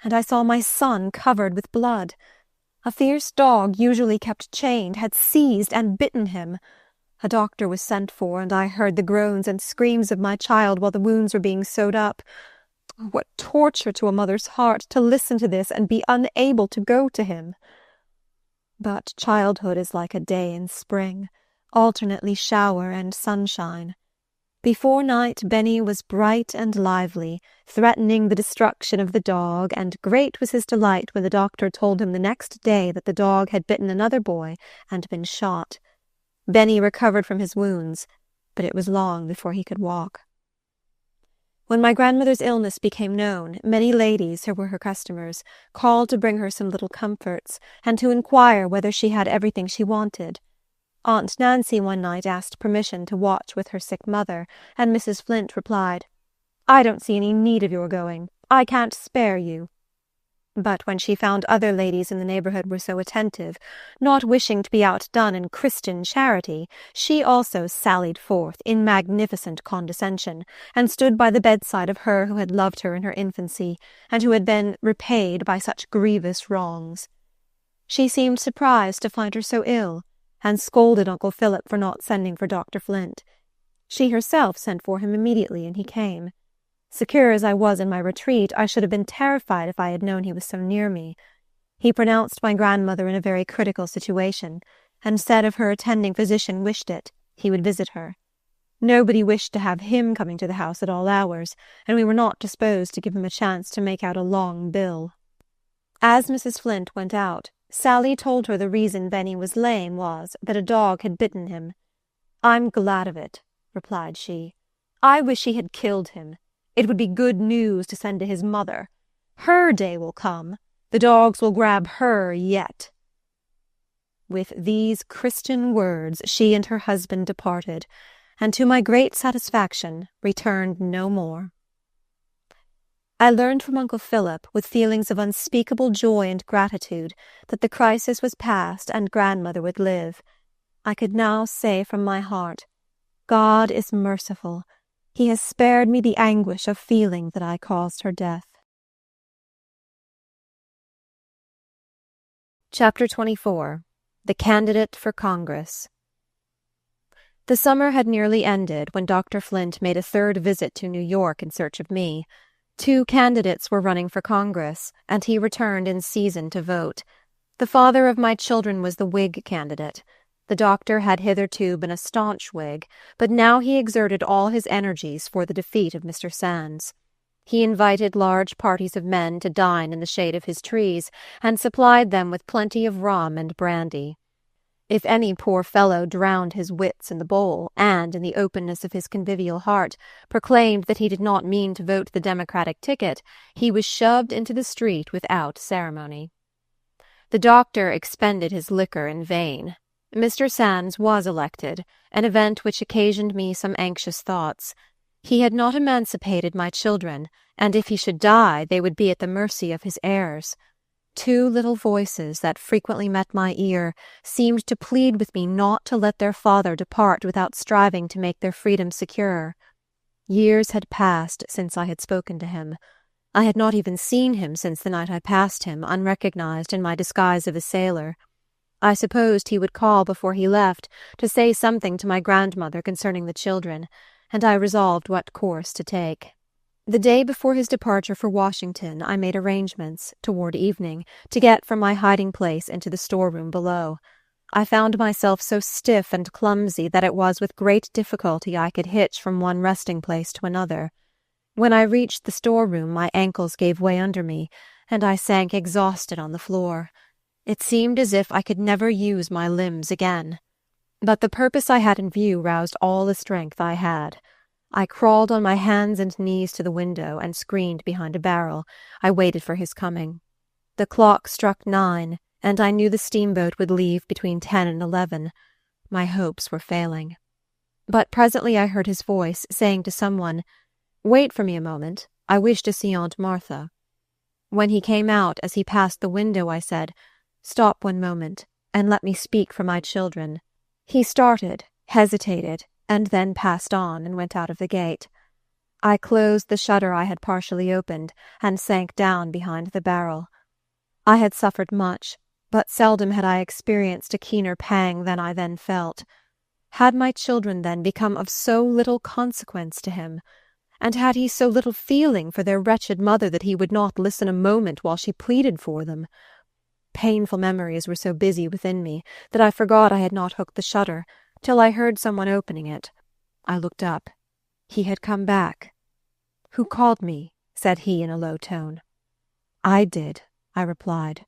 and I saw my son covered with blood. A fierce dog, usually kept chained, had seized and bitten him. A doctor was sent for, and I heard the groans and screams of my child while the wounds were being sewed up. What torture to a mother's heart to listen to this and be unable to go to him! But childhood is like a day in spring, alternately shower and sunshine. Before night Benny was bright and lively, threatening the destruction of the dog, and great was his delight when the doctor told him the next day that the dog had bitten another boy and been shot. Benny recovered from his wounds, but it was long before he could walk. When my grandmother's illness became known, many ladies, who were her customers, called to bring her some little comforts, and to inquire whether she had everything she wanted. Aunt Nancy one night asked permission to watch with her sick mother, and Mrs. Flint replied, "I don't see any need of your going. I can't spare you." But when she found other ladies in the neighbourhood were so attentive, not wishing to be outdone in Christian charity, she also sallied forth in magnificent condescension, and stood by the bedside of her who had loved her in her infancy, and who had been repaid by such grievous wrongs. She seemed surprised to find her so ill, and scolded Uncle Philip for not sending for Dr. Flint. She herself sent for him immediately, and he came. Secure as I was in my retreat, I should have been terrified if I had known he was so near me. He pronounced my grandmother in a very critical situation, and said if her attending physician wished it, he would visit her. Nobody wished to have him coming to the house at all hours, and we were not disposed to give him a chance to make out a long bill. As Mrs. Flint went out, Sally told her the reason Benny was lame was that a dog had bitten him. "I'm glad of it," replied she. "I wish he had killed him. It would be good news to send to his mother. Her day will come. The dogs will grab her yet." With these Christian words she and her husband departed, and to my great satisfaction returned no more. I learned from Uncle Philip, with feelings of unspeakable joy and gratitude, that the crisis was past and grandmother would live. I could now say from my heart, "God is merciful. He has spared me the anguish of feeling that I caused her death." Chapter 24. The Candidate for Congress. The summer had nearly ended when Dr. Flint made a third visit to New York in search of me. 2 candidates were running for Congress, and he returned in season to vote. The father of my children was the Whig candidate. The doctor had hitherto been a staunch Whig, but now he exerted all his energies for the defeat of Mr. Sands. He invited large parties of men to dine in the shade of his trees, and supplied them with plenty of rum and brandy. If any poor fellow drowned his wits in the bowl, and, in the openness of his convivial heart, proclaimed that he did not mean to vote the Democratic ticket, he was shoved into the street without ceremony. The doctor expended his liquor in vain. Mr. Sands was elected, an event which occasioned me some anxious thoughts. He had not emancipated my children, and if he should die, they would be at the mercy of his heirs. 2 little voices that frequently met my ear seemed to plead with me not to let their father depart without striving to make their freedom secure. Years had passed since I had spoken to him. I had not even seen him since the night I passed him, unrecognized in my disguise of a sailor. I supposed he would call before he left to say something to my grandmother concerning the children, and I resolved what course to take. The day before his departure for Washington, I made arrangements, toward evening, to get from my hiding-place into the storeroom below. I found myself so stiff and clumsy that it was with great difficulty I could hitch from one resting-place to another. When I reached the storeroom, my ankles gave way under me, and I sank exhausted on the floor. It seemed as if I could never use my limbs again. But the purpose I had in view roused all the strength I had. I crawled on my hands and knees to the window and screened behind a barrel. I waited for his coming. The clock struck 9, and I knew the steamboat would leave between 10 and 11. My hopes were failing. But presently I heard his voice saying to someone, "Wait for me a moment. I wish to see Aunt Martha." When he came out as he passed the window, I said, "Stop one moment, and let me speak for my children." He started, hesitated, and then passed on and went out of the gate. I closed the shutter I had partially opened, and sank down behind the barrel. I had suffered much, but seldom had I experienced a keener pang than I then felt. Had my children, then, become of so little consequence to him? And had he so little feeling for their wretched mother that he would not listen a moment while she pleaded for them? Painful memories were so busy within me that I forgot I had not hooked the shutter, till I heard someone opening it. I looked up. He had come back. "Who called me?" said he in a low tone. "I did," I replied.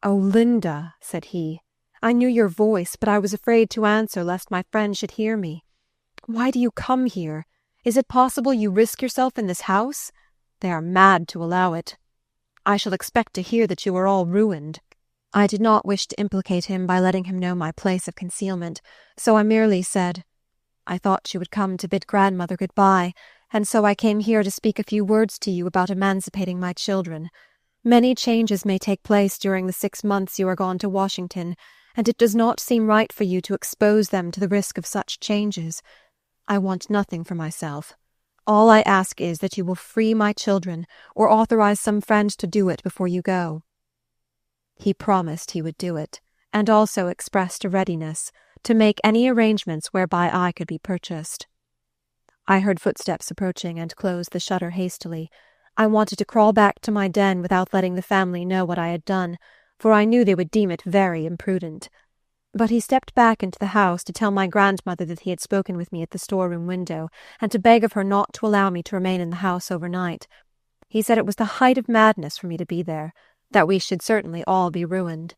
"Oh, Linda," said he, "I knew your voice, but I was afraid to answer lest my friend should hear me. Why do you come here? Is it possible you risk yourself in this house? They are mad to allow it. I shall expect to hear that you are all ruined." I did not wish to implicate him by letting him know my place of concealment, so I merely said, "I thought you would come to bid grandmother good-bye, and so I came here to speak a few words to you about emancipating my children. Many changes may take place during the 6 months you are gone to Washington, and it does not seem right for you to expose them to the risk of such changes. I want nothing for myself. All I ask is that you will free my children, or authorize some friend to do it before you go." He promised he would do it, and also expressed a readiness to make any arrangements whereby I could be purchased. I heard footsteps approaching and closed the shutter hastily. I wanted to crawl back to my den without letting the family know what I had done, for I knew they would deem it very imprudent. But he stepped back into the house to tell my grandmother that he had spoken with me at the storeroom window, and to beg of her not to allow me to remain in the house overnight. He said it was the height of madness for me to be there, that we should certainly all be ruined.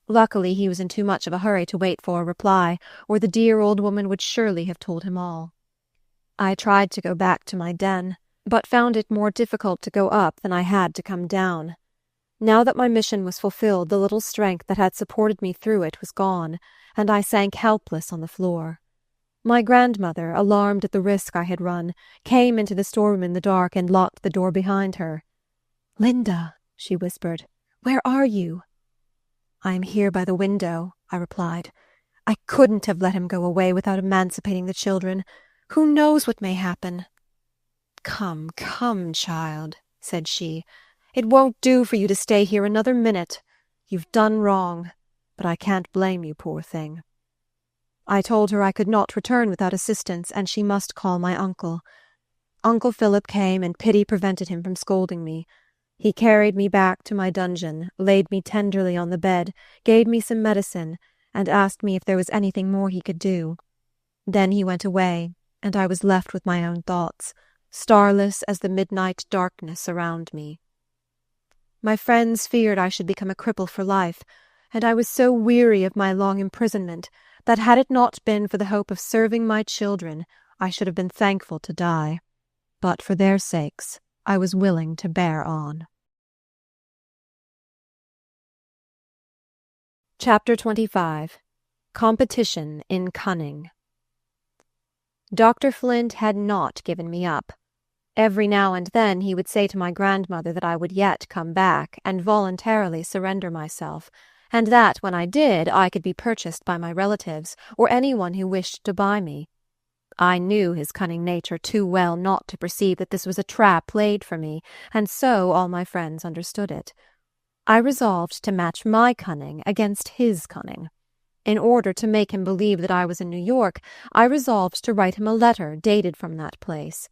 Luckily he was in too much of a hurry to wait for a reply, or the dear old woman would surely have told him all. I tried to go back to my den, but found it more difficult to go up than I had to come down. Now that my mission was fulfilled, the little strength that had supported me through it was gone, and I sank helpless on the floor. My grandmother, alarmed at the risk I had run, came into the storeroom in the dark and locked the door behind her. "Linda," she whispered, "where are you?" "I am here by the window," I replied. "I couldn't have let him go away without emancipating the children. Who knows what may happen?" "Come, come, child," said she. "It won't do for you to stay here another minute. You've done wrong, but I can't blame you, poor thing." I told her I could not return without assistance, and she must call my uncle. Uncle Philip came, and pity prevented him from scolding me. He carried me back to my dungeon, laid me tenderly on the bed, gave me some medicine, and asked me if there was anything more he could do. Then he went away, and I was left with my own thoughts, starless as the midnight darkness around me. My friends feared I should become a cripple for life, and I was so weary of my long imprisonment that had it not been for the hope of serving my children, I should have been thankful to die. But for their sakes, I was willing to bear on. Chapter 25. Competition in Cunning. Dr. Flint had not given me up. Every now and then he would say to my grandmother that I would yet come back and voluntarily surrender myself, and that when I did I could be purchased by my relatives or anyone who wished to buy me. I knew his cunning nature too well not to perceive that this was a trap laid for me, and so all my friends understood it. I resolved to match my cunning against his cunning. In order to make him believe that I was in New York, I resolved to write him a letter dated from that place.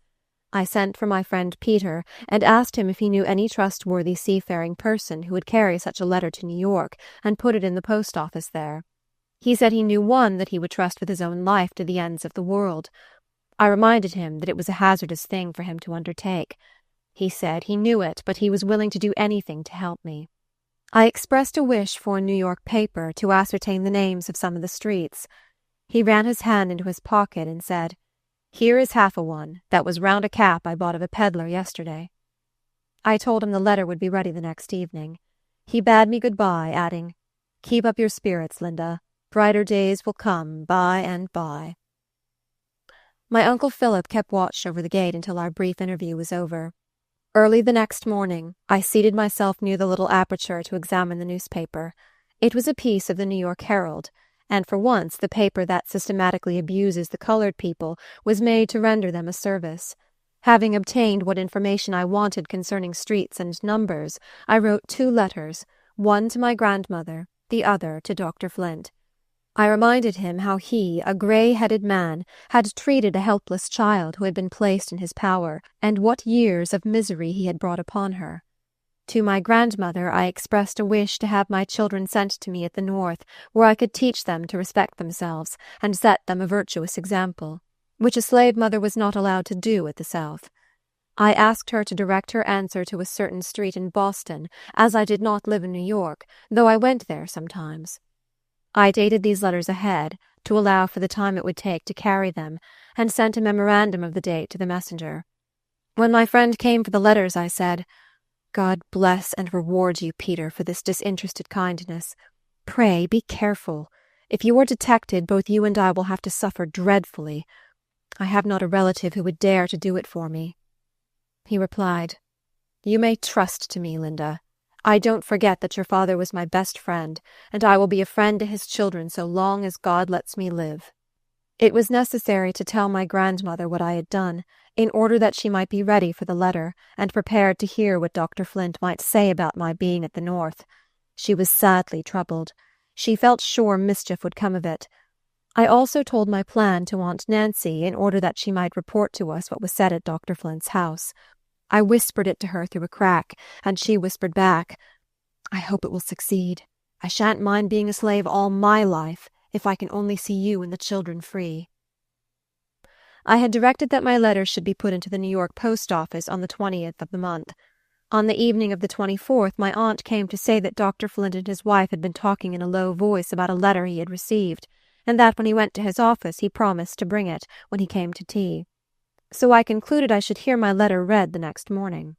I sent for my friend Peter and asked him if he knew any trustworthy seafaring person who would carry such a letter to New York and put it in the post office there. He said he knew one that he would trust with his own life to the ends of the world. I reminded him that it was a hazardous thing for him to undertake. He said he knew it, but he was willing to do anything to help me. I expressed a wish for a New York paper to ascertain the names of some of the streets. He ran his hand into his pocket and said, "Here is half a one that was round a cap I bought of a peddler yesterday." I told him the letter would be ready the next evening. He bade me good-bye, adding, "Keep up your spirits, Linda. Brighter days will come by and by." My Uncle Philip kept watch over the gate until our brief interview was over. Early the next morning, I seated myself near the little aperture to examine the newspaper. It was a piece of the New York Herald, and for once the paper that systematically abuses the colored people was made to render them a service. Having obtained what information I wanted concerning streets and numbers, I wrote 2 letters, one to my grandmother, the other to Dr. Flint. I reminded him how he, a grey-headed man, had treated a helpless child who had been placed in his power, and what years of misery he had brought upon her. To my grandmother I expressed a wish to have my children sent to me at the North, where I could teach them to respect themselves and set them a virtuous example, which a slave mother was not allowed to do at the South. I asked her to direct her answer to a certain street in Boston, as I did not live in New York, though I went there sometimes. I dated these letters ahead, to allow for the time it would take to carry them, and sent a memorandum of the date to the messenger. When my friend came for the letters, I said, "God bless and reward you, Peter, for this disinterested kindness. Pray be careful. If you are detected, both you and I will have to suffer dreadfully. I have not a relative who would dare to do it for me." He replied, "You may trust to me, Linda. I don't forget that your father was my best friend, and I will be a friend to his children so long as God lets me live." It was necessary to tell my grandmother what I had done, in order that she might be ready for the letter, and prepared to hear what Dr. Flint might say about my being at the North. She was sadly troubled. She felt sure mischief would come of it. I also told my plan to Aunt Nancy, in order that she might report to us what was said at Dr. Flint's house. I whispered it to her through a crack, and she whispered back, "I hope it will succeed. I shan't mind being a slave all my life, if I can only see you and the children free." I had directed that my letters should be put into the New York post office on the 20th of the month. On the evening of the 24th, my aunt came to say that Dr. Flint and his wife had been talking in a low voice about a letter he had received, and that when he went to his office he promised to bring it when he came to tea. So I concluded I should hear my letter read the next morning.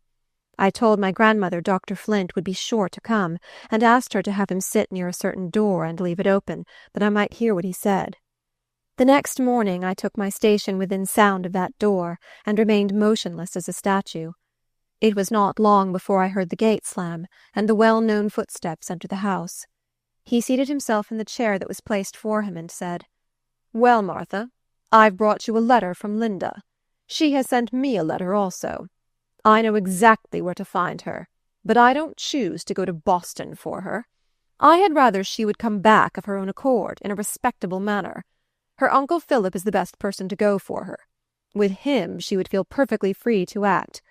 I told my grandmother Dr. Flint would be sure to come, and asked her to have him sit near a certain door and leave it open, that I might hear what he said. The next morning I took my station within sound of that door, and remained motionless as a statue. It was not long before I heard the gate slam, and the well-known footsteps enter the house. He seated himself in the chair that was placed for him, and said, "Well, Martha, I've brought you a letter from Linda. She has sent me a letter also. I know exactly where to find her, but I don't choose to go to Boston for her. I had rather she would come back of her own accord, in a respectable manner. Her Uncle Philip is the best person to go for her. With him she would feel perfectly free to act.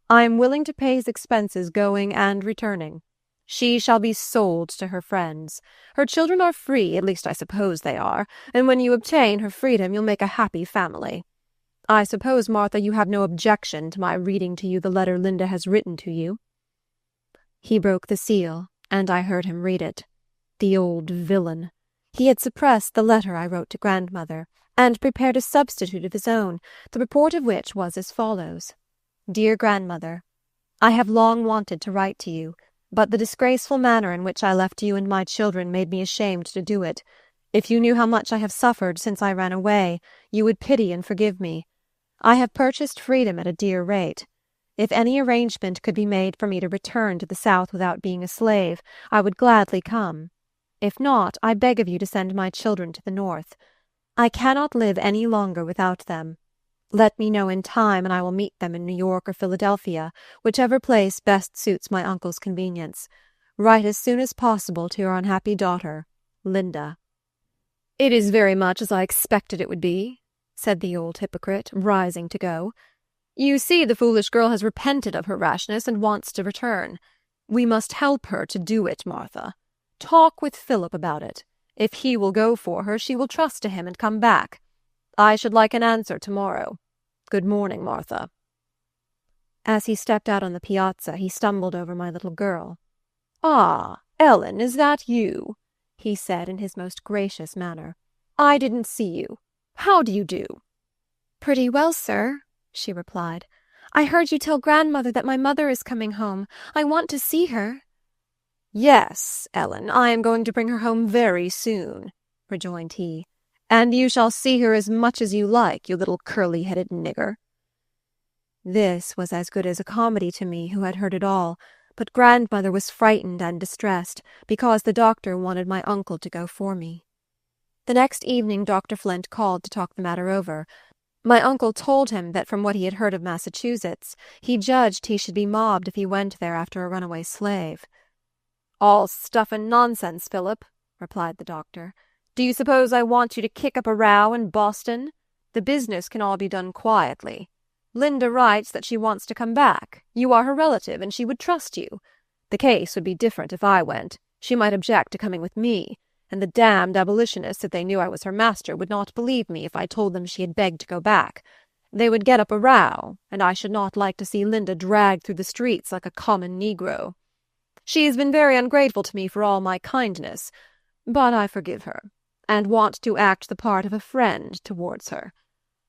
I am willing to pay his expenses going and returning. She shall be sold to her friends. Her children are free, at least I suppose they are, and when you obtain her freedom you'll make a happy family. I suppose, Martha, you have no objection to my reading to you the letter Linda has written to you." He broke the seal, and I heard him read it. The old villain! He had suppressed the letter I wrote to grandmother, and prepared a substitute of his own, the purport of which was as follows. "Dear grandmother, I have long wanted to write to you, but the disgraceful manner in which I left you and my children made me ashamed to do it. If you knew how much I have suffered since I ran away, you would pity and forgive me. I have purchased freedom at a dear rate. If any arrangement could be made for me to return to the South without being a slave, I would gladly come. If not, I beg of you to send my children to the North. I cannot live any longer without them. Let me know in time, and I will meet them in New York or Philadelphia, whichever place best suits my uncle's convenience. Write as soon as possible to your unhappy daughter, Linda." "It is very much as I expected it would be," said the old hypocrite, rising to go. "You see, the foolish girl has repented of her rashness and wants to return. We must help her to do it, Martha. Talk with Philip about it. If he will go for her, she will trust to him and come back. I should like an answer tomorrow. Good morning, Martha." As he stepped out on the piazza, he stumbled over my little girl. "Ah, Ellen, is that you?" he said in his most gracious manner. "I didn't see you. How do you do?" "Pretty well, sir," she replied. "I heard you tell grandmother that my mother is coming home. I want to see her." "Yes, Ellen, I am going to bring her home very soon," rejoined he. "And you shall see her as much as you like, you little curly-headed nigger." This was as good as a comedy to me, who had heard it all, but grandmother was frightened and distressed, because the doctor wanted my uncle to go for me. The next evening Dr. Flint called to talk the matter over. My uncle told him that from what he had heard of Massachusetts, he judged he should be mobbed if he went there after a runaway slave. "All stuff and nonsense, Philip," replied the doctor. "Do you suppose I want you to kick up a row in Boston? The business can all be done quietly. Linda writes that she wants to come back. You are her relative, and she would trust you. The case would be different if I went. She might object to coming with me, and the damned abolitionists, if they knew I was her master, would not believe me if I told them she had begged to go back. They would get up a row, and I should not like to see Linda dragged through the streets like a common negro. She has been very ungrateful to me for all my kindness, but I forgive her, and want to act the part of a friend towards her.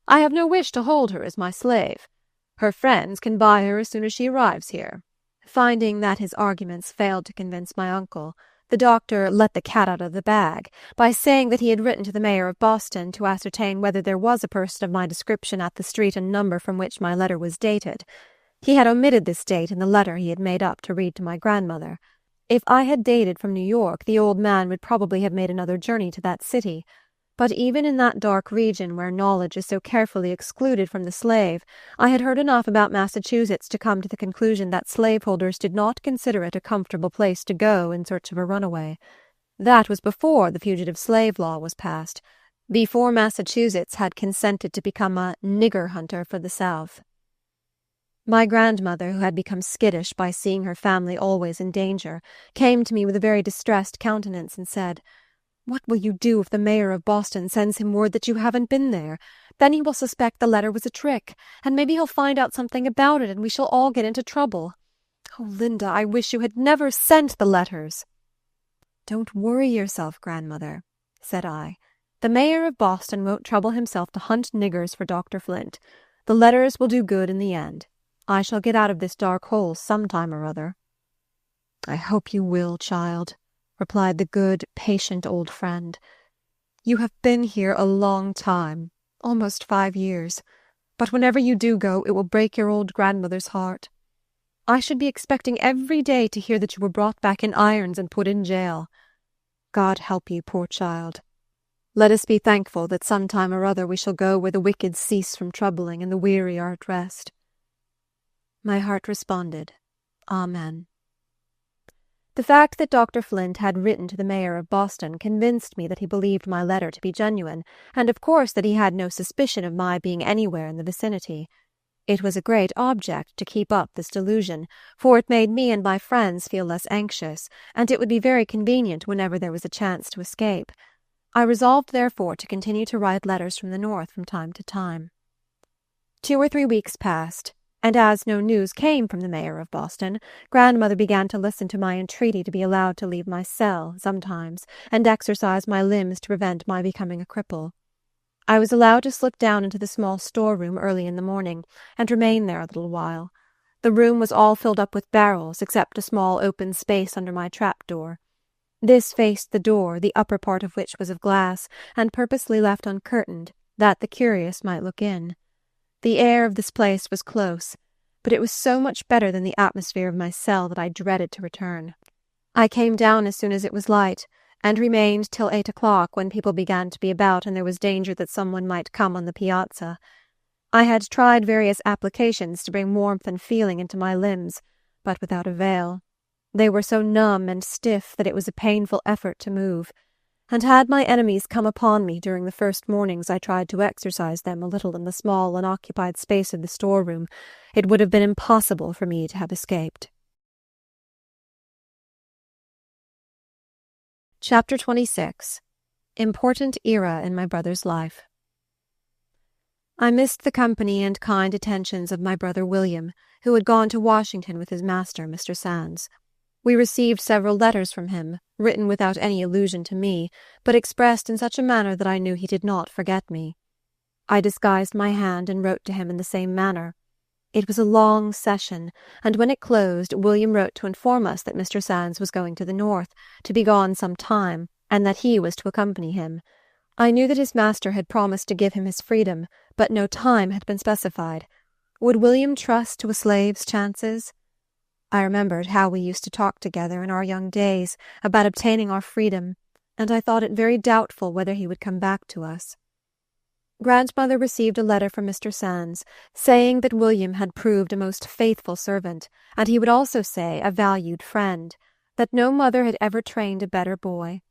I have no wish to hold her as my slave. Her friends can buy her as soon as she arrives here." Finding that his arguments failed to convince my uncle, the doctor let the cat out of the bag by saying that he had written to the mayor of Boston to ascertain whether there was a person of my description at the street and number from which my letter was dated. He had omitted this date in the letter he had made up to read to my grandmother. If I had dated from New York, the old man would probably have made another journey to that city. But even in that dark region where knowledge is so carefully excluded from the slave, I had heard enough about Massachusetts to come to the conclusion that slaveholders did not consider it a comfortable place to go in search of a runaway. That was before the Fugitive Slave Law was passed, before Massachusetts had consented to become a nigger hunter for the South. My grandmother, who had become skittish by seeing her family always in danger, came to me with a very distressed countenance and said, "What will you do if the mayor of Boston sends him word that you haven't been there? Then he will suspect the letter was a trick, and maybe he'll find out something about it, and we shall all get into trouble. Oh, Linda, I wish you had never sent the letters." "Don't worry yourself, grandmother," said I. "The mayor of Boston won't trouble himself to hunt niggers for Dr. Flint. The letters will do good in the end. I shall get out of this dark hole some time or other." "I hope you will, child," replied the good, patient old friend. "You have been here a long time, almost 5 years, but whenever you do go, it will break your old grandmother's heart. I should be expecting every day to hear that you were brought back in irons and put in jail. God help you, poor child. Let us be thankful that some time or other we shall go where the wicked cease from troubling and the weary are at rest." My heart responded, Amen. The fact that Dr. Flint had written to the mayor of Boston convinced me that he believed my letter to be genuine, and of course that he had no suspicion of my being anywhere in the vicinity. It was a great object to keep up this delusion, for it made me and my friends feel less anxious, and it would be very convenient whenever there was a chance to escape. I resolved, therefore, to continue to write letters from the north from time to time. 2 or 3 weeks passed, and as no news came from the mayor of Boston, grandmother began to listen to my entreaty to be allowed to leave my cell sometimes, and exercise my limbs to prevent my becoming a cripple. I was allowed to slip down into the small storeroom early in the morning, and remain there a little while. The room was all filled up with barrels, except a small open space under my trap-door. This faced the door, the upper part of which was of glass, and purposely left uncurtained, that the curious might look in. The air of this place was close, but it was so much better than the atmosphere of my cell that I dreaded to return. I came down as soon as it was light, and remained till 8 o'clock, when people began to be about and there was danger that someone might come on the piazza. I had tried various applications to bring warmth and feeling into my limbs, but without avail. They were so numb and stiff that it was a painful effort to move, and had my enemies come upon me during the first mornings I tried to exercise them a little in the small unoccupied space of the storeroom, it would have been impossible for me to have escaped. Chapter 26. Important Era in My Brother's Life. I missed the company and kind attentions of my brother William, who had gone to Washington with his master, Mr. Sands. We received several letters from him, written without any allusion to me, but expressed in such a manner that I knew he did not forget me. I disguised my hand and wrote to him in the same manner. It was a long session, and when it closed, William wrote to inform us that Mr. Sands was going to the north, to be gone some time, and that he was to accompany him. I knew that his master had promised to give him his freedom, but no time had been specified. Would William trust to a slave's chances? I remembered how we used to talk together in our young days about obtaining our freedom, and I thought it very doubtful whether he would come back to us. Grandmother received a letter from Mr. Sands, saying that William had proved a most faithful servant, and he would also say a valued friend, that no mother had ever trained a better boy.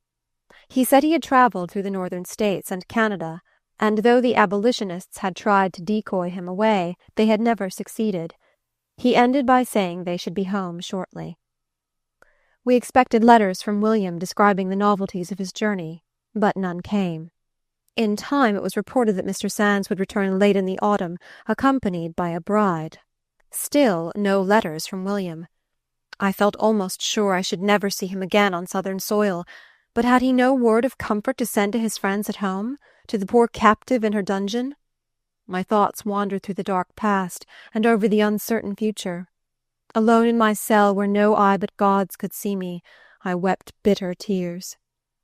He said he had traveled through the northern states and Canada, and though the abolitionists had tried to decoy him away, they had never succeeded. He ended by saying they should be home shortly. We expected letters from William describing the novelties of his journey, but none came. In time it was reported that Mr. Sands would return late in the autumn, accompanied by a bride. Still no letters from William. I felt almost sure I should never see him again on southern soil, but had he no word of comfort to send to his friends at home, to the poor captive in her dungeon? My thoughts wandered through the dark past and over the uncertain future. Alone in my cell, where no eye but God's could see me, I wept bitter tears.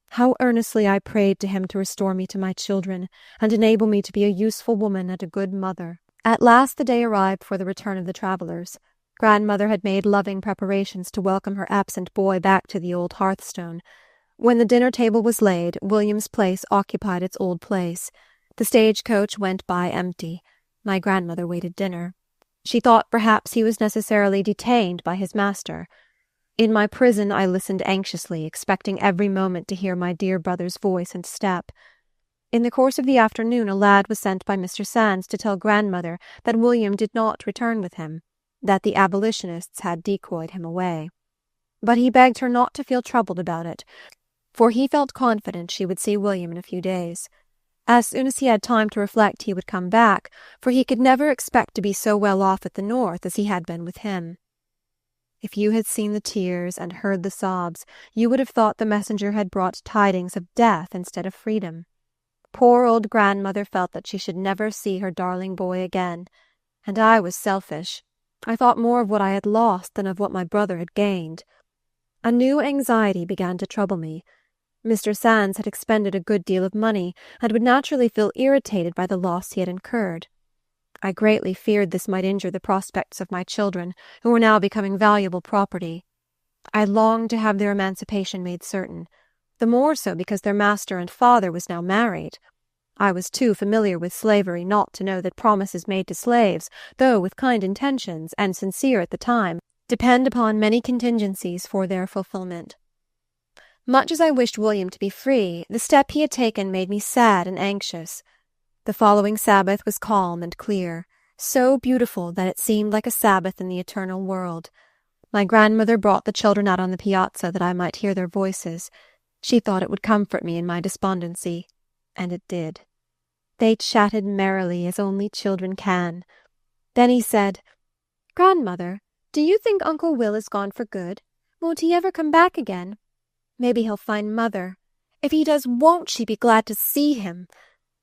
How earnestly I prayed to him to restore me to my children, and enable me to be a useful woman and a good mother. At last the day arrived for the return of the travellers. Grandmother had made loving preparations to welcome her absent boy back to the old hearthstone. When the dinner table was laid, William's place occupied its old place. The stagecoach went by empty. My grandmother waited dinner. She thought perhaps he was necessarily detained by his master. In my prison I listened anxiously, expecting every moment to hear my dear brother's voice and step. In the course of the afternoon a lad was sent by Mr. Sands to tell grandmother that William did not return with him, that the abolitionists had decoyed him away. But he begged her not to feel troubled about it, for he felt confident she would see William in a few days. As soon as he had time to reflect he would come back, for he could never expect to be so well off at the north as he had been with him. If you had seen the tears and heard the sobs, you would have thought the messenger had brought tidings of death instead of freedom. Poor old grandmother felt that she should never see her darling boy again, and I was selfish. I thought more of what I had lost than of what my brother had gained. A new anxiety began to trouble me. Mr. Sands had expended a good deal of money, and would naturally feel irritated by the loss he had incurred. I greatly feared this might injure the prospects of my children, who were now becoming valuable property. I longed to have their emancipation made certain, the more so because their master and father was now married. I was too familiar with slavery not to know that promises made to slaves, though with kind intentions, and sincere at the time, depend upon many contingencies for their fulfillment. Much as I wished William to be free, the step he had taken made me sad and anxious. The following Sabbath was calm and clear, so beautiful that it seemed like a Sabbath in the eternal world. My grandmother brought the children out on the piazza that I might hear their voices. She thought it would comfort me in my despondency, and it did. They chatted merrily as only children can. Then he said, "Grandmother, do you think Uncle Will is gone for good? Won't he ever come back again? Maybe he'll find Mother. If he does, won't she be glad to see him?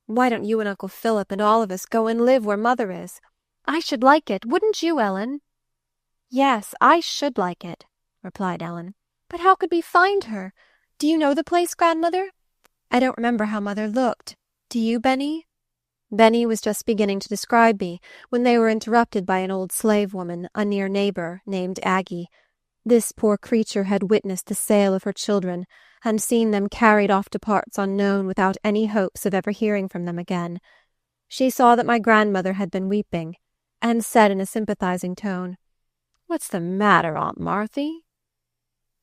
Why don't you and Uncle Philip and all of us go and live where Mother is? I should like it, wouldn't you, Ellen?" "Yes, I should like it," replied Ellen. "But how could we find her? Do you know the place, Grandmother? I don't remember how Mother looked. Do you, Benny?" Benny was just beginning to describe me when they were interrupted by an old slave woman, a near neighbor, named Aggie. This poor creature had witnessed the sale of her children, and seen them carried off to parts unknown without any hopes of ever hearing from them again. She saw that my grandmother had been weeping, and said in a sympathizing tone, "What's the matter, Aunt Marthy?"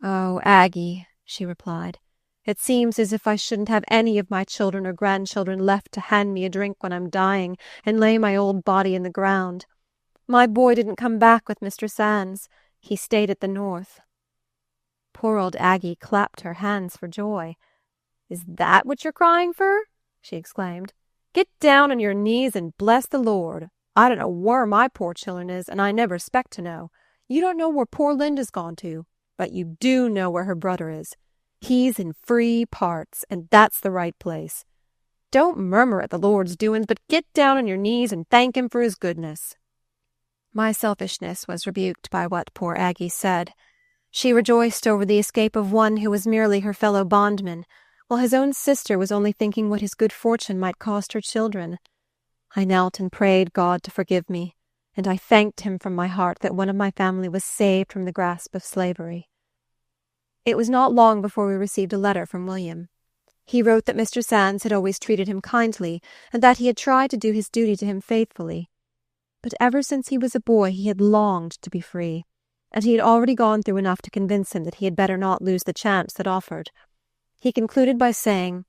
"Oh, Aggie," she replied, "it seems as if I shouldn't have any of my children or grandchildren left to hand me a drink when I'm dying and lay my old body in the ground. My boy didn't come back with Mr. Sands. He stayed at the North." Poor old Aggie clapped her hands for joy. "Is that what you're crying for?" she exclaimed. "Get down on your knees and bless the Lord. I don't know where my poor children is, and I never expect to know. You don't know where poor Linda's gone to, but you do know where her brother is. He's in free parts, and that's the right place. Don't murmur at the Lord's doings, but get down on your knees and thank him for his goodness." My selfishness was rebuked by what poor Aggie said. She rejoiced over the escape of one who was merely her fellow bondman, while his own sister was only thinking what his good fortune might cost her children. I knelt and prayed God to forgive me, and I thanked him from my heart that one of my family was saved from the grasp of slavery. It was not long before we received a letter from William. He wrote that Mr. Sands had always treated him kindly, and that he had tried to do his duty to him faithfully. But ever since he was a boy he had longed to be free, and he had already gone through enough to convince him that he had better not lose the chance that offered. He concluded by saying,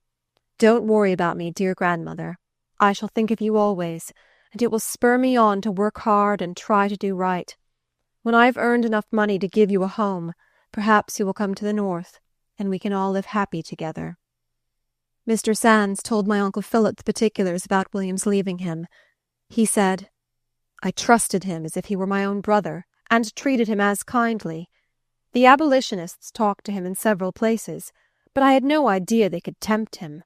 "Don't worry about me, dear grandmother. I shall think of you always, and it will spur me on to work hard and try to do right. When I have earned enough money to give you a home, perhaps you will come to the North, and we can all live happy together." Mr. Sands told my Uncle Philip the particulars about William's leaving him. He said, "I trusted him as if he were my own brother, and treated him as kindly. The abolitionists talked to him in several places, but I had no idea they could tempt him.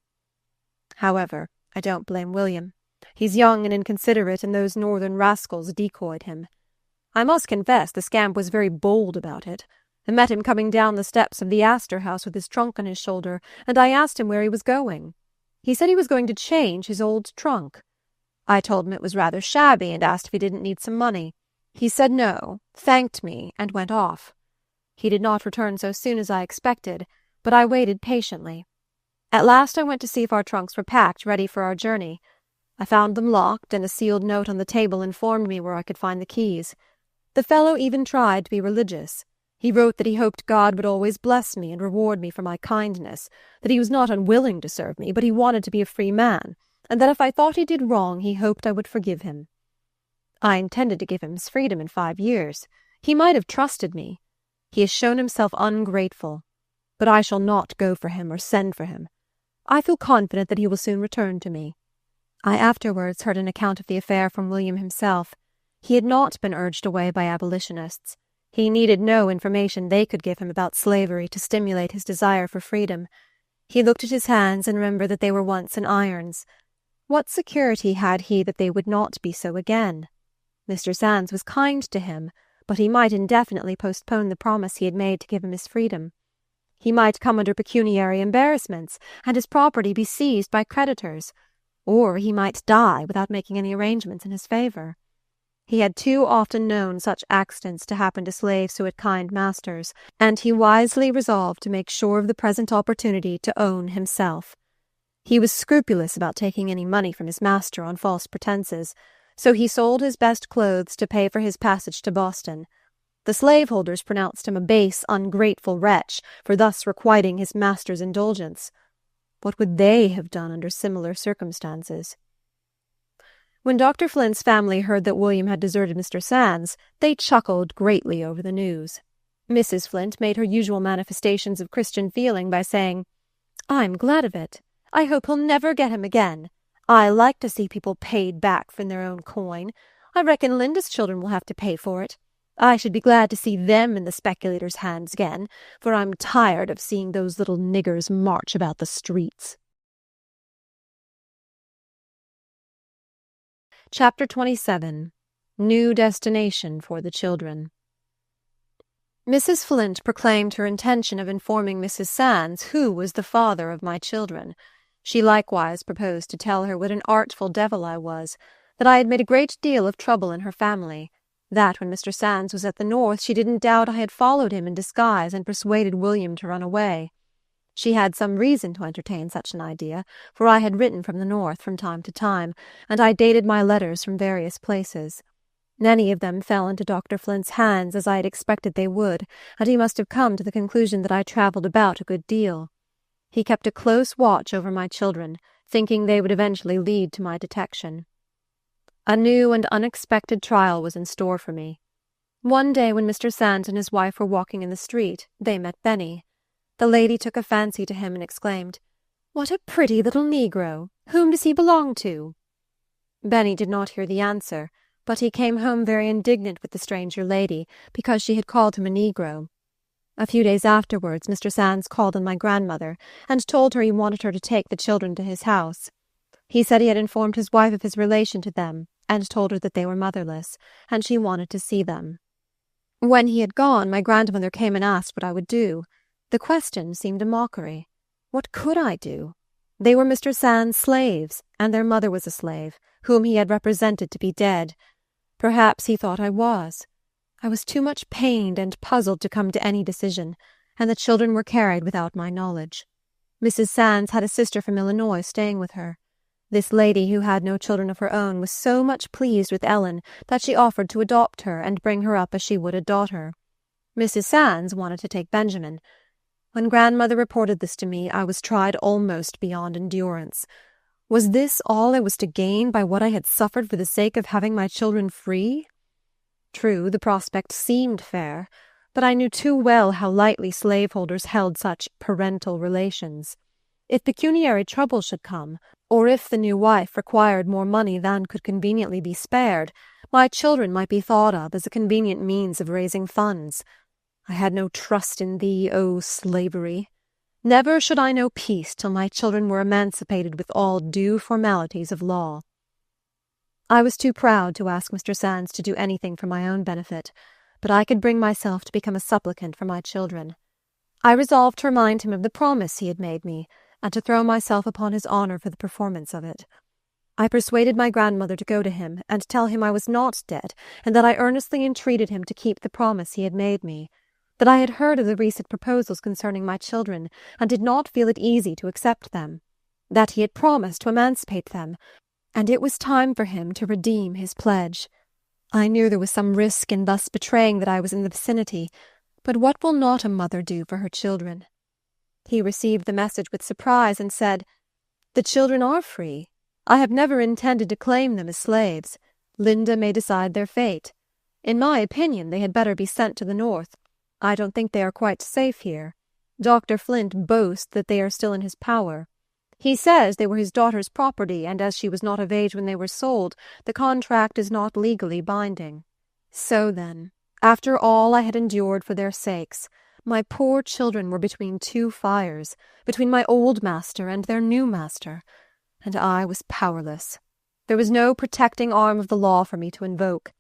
However, I don't blame William. He's young and inconsiderate, and those northern rascals decoyed him. I must confess the scamp was very bold about it. I met him coming down the steps of the Astor House with his trunk on his shoulder, and I asked him where he was going. He said he was going to change his old trunk. I told him it was rather shabby, and asked if he didn't need some money. He said no, thanked me, and went off. He did not return so soon as I expected, but I waited patiently. At last I went to see if our trunks were packed, ready for our journey. I found them locked, and a sealed note on the table informed me where I could find the keys. The fellow even tried to be religious. He wrote that he hoped God would always bless me and reward me for my kindness, that he was not unwilling to serve me, but he wanted to be a free man, and that if I thought he did wrong, he hoped I would forgive him. I intended to give him his freedom in 5 years. He might have trusted me. He has shown himself ungrateful, but I shall not go for him or send for him. I feel confident that he will soon return to me." I afterwards heard an account of the affair from William himself. He had not been urged away by abolitionists. He needed no information they could give him about slavery to stimulate his desire for freedom. He looked at his hands and remembered that they were once in irons. What security had he that they would not be so again? Mr. Sands was kind to him, but he might indefinitely postpone the promise he had made to give him his freedom. He might come under pecuniary embarrassments, and his property be seized by creditors, or he might die without making any arrangements in his favour. He had too often known such accidents to happen to slaves who had kind masters, and he wisely resolved to make sure of the present opportunity to own himself. He was scrupulous about taking any money from his master on false pretenses, so he sold his best clothes to pay for his passage to Boston. The slaveholders pronounced him a base, ungrateful wretch for thus requiting his master's indulgence. What would they have done under similar circumstances? When Dr. Flint's family heard that William had deserted Mr. Sands, they chuckled greatly over the news. Mrs. Flint made her usual manifestations of Christian feeling by saying, "I'm glad of it. I hope he'll never get him again. I like to see people paid back from their own coin. I reckon Linda's children will have to pay for it. I should be glad to see them in the speculators' hands again, for I'm tired of seeing those little niggers march about the streets." Chapter 27. New Destination for the Children. Mrs. Flint proclaimed her intention of informing Mrs. Sands who was the father of my children. She likewise proposed to tell her what an artful devil I was, that I had made a great deal of trouble in her family, that when Mr. Sands was at the North she didn't doubt I had followed him in disguise and persuaded William to run away. She had some reason to entertain such an idea, for I had written from the North from time to time, and I dated my letters from various places. Many of them fell into Dr. Flint's hands, as I had expected they would, and he must have come to the conclusion that I travelled about a good deal. He kept a close watch over my children, thinking they would eventually lead to my detection. A new and unexpected trial was in store for me. One day when Mr. Sands and his wife were walking in the street, they met Benny. The lady took a fancy to him and exclaimed, "What a pretty little Negro! Whom does he belong to?" Benny did not hear the answer, but he came home very indignant with the stranger lady, because she had called him a Negro. A few days afterwards Mr. Sands called on my grandmother, and told her he wanted her to take the children to his house. He said he had informed his wife of his relation to them, and told her that they were motherless, and she wanted to see them. When he had gone, my grandmother came and asked what I would do. The question seemed a mockery. What could I do? They were Mr. Sands' slaves, and their mother was a slave, whom he had represented to be dead. Perhaps he thought I was. I was too much pained and puzzled to come to any decision, and the children were carried without my knowledge. Mrs. Sands had a sister from Illinois staying with her. This lady, who had no children of her own, was so much pleased with Ellen that she offered to adopt her and bring her up as she would a daughter. Mrs. Sands wanted to take Benjamin. When grandmother reported this to me, I was tried almost beyond endurance. Was this all I was to gain by what I had suffered for the sake of having my children free? True, the prospect seemed fair, but I knew too well how lightly slaveholders held such parental relations. If pecuniary trouble should come, or if the new wife required more money than could conveniently be spared, my children might be thought of as a convenient means of raising funds. I had no trust in thee, O slavery. Never should I know peace till my children were emancipated with all due formalities of law. I was too proud to ask Mr. Sands to do anything for my own benefit, but I could bring myself to become a supplicant for my children. I resolved to remind him of the promise he had made me, and to throw myself upon his honour for the performance of it. I persuaded my grandmother to go to him and tell him I was not dead, and that I earnestly entreated him to keep the promise he had made me, that I had heard of the recent proposals concerning my children, and did not feel it easy to accept them, that he had promised to emancipate them, and it was time for him to redeem his pledge. I knew there was some risk in thus betraying that I was in the vicinity, but what will not a mother do for her children? He received the message with surprise and said, "The children are free. I have never intended to claim them as slaves. Linda may decide their fate. In my opinion, they had better be sent to the North. I don't think they are quite safe here. Dr. Flint boasts that they are still in his power. He says they were his daughter's property, and as she was not of age when they were sold, the contract is not legally binding. So then, after all I had endured for their sakes, my poor children were between two fires, between my old master and their new master, and I was powerless. There was no protecting arm of the law for me to invoke.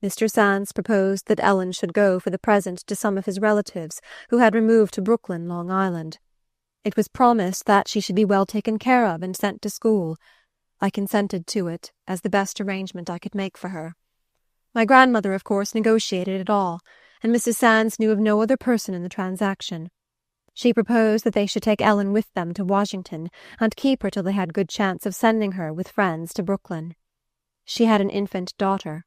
Mr. Sands proposed that Ellen should go for the present to some of his relatives who had removed to Brooklyn, Long Island. It was promised that she should be well taken care of and sent to school. I consented to it as the best arrangement I could make for her. My grandmother, of course, negotiated it all, and Mrs. Sands knew of no other person in the transaction. She proposed that they should take Ellen with them to Washington and keep her till they had good chance of sending her with friends to Brooklyn. She had an infant daughter.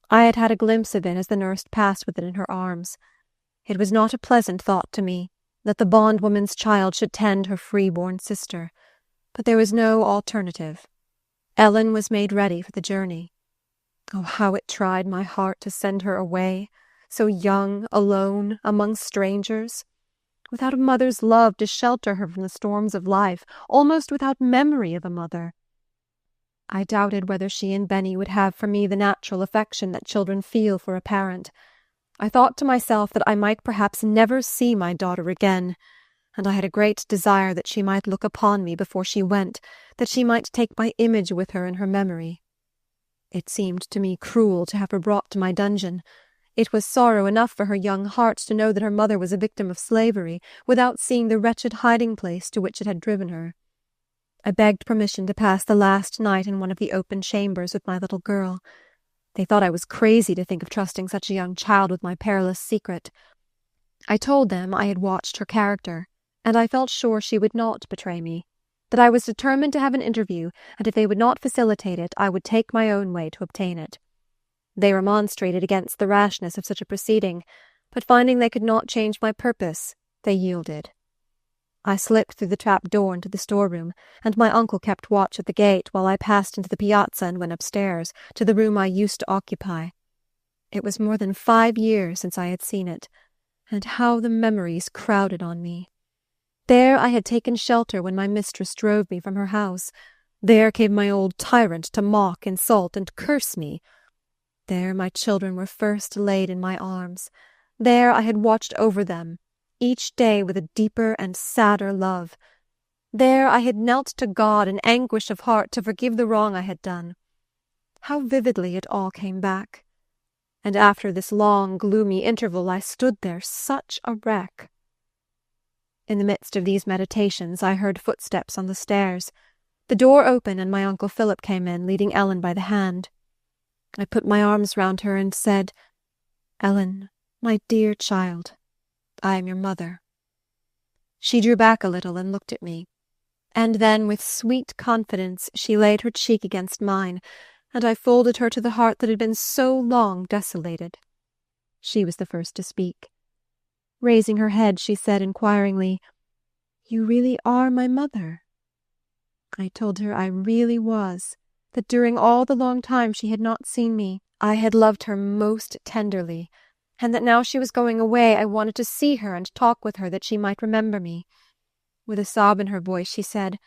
I had had a glimpse of it as the nurse passed with it in her arms. It was not a pleasant thought to me that the bondwoman's child should tend her free-born sister, but there was no alternative. Ellen was made ready for the journey. Oh, how it tried my heart to send her away, so young, alone, among strangers, without a mother's love to shelter her from the storms of life, almost without memory of a mother. I doubted whether she and Benny would have for me the natural affection that children feel for a parent. I thought to myself that I might perhaps never see my daughter again, and I had a great desire that she might look upon me before she went, that she might take my image with her in her memory. It seemed to me cruel to have her brought to my dungeon. It was sorrow enough for her young heart to know that her mother was a victim of slavery, without seeing the wretched hiding-place to which it had driven her. I begged permission to pass the last night in one of the open chambers with my little girl. They thought I was crazy to think of trusting such a young child with my perilous secret. I told them I had watched her character, and I felt sure she would not betray me, that I was determined to have an interview, and if they would not facilitate it, I would take my own way to obtain it. They remonstrated against the rashness of such a proceeding, but finding they could not change my purpose, they yielded. I slipped through the trap door into the storeroom, and my uncle kept watch at the gate while I passed into the piazza and went upstairs to the room I used to occupy. It was more than 5 years since I had seen it, and how the memories crowded on me. There I had taken shelter when my mistress drove me from her house. There came my old tyrant to mock, insult, and curse me. There my children were first laid in my arms. There I had watched over them, each day with a deeper and sadder love. There I had knelt to God in anguish of heart to forgive the wrong I had done. How vividly it all came back. And after this long, gloomy interval I stood there such a wreck. In the midst of these meditations I heard footsteps on the stairs. The door opened and my Uncle Philip came in, leading Ellen by the hand. I put my arms round her and said, "Ellen, my dear child, I am your mother." She drew back a little and looked at me, and then with sweet confidence she laid her cheek against mine, and I folded her to the heart that had been so long desolated. She was the first to speak. Raising her head, she said inquiringly, "You really are my mother?" I told her I really was, that during all the long time she had not seen me, I had loved her most tenderly, and that now she was going away I wanted to see her and talk with her that she might remember me. With a sob in her voice she said,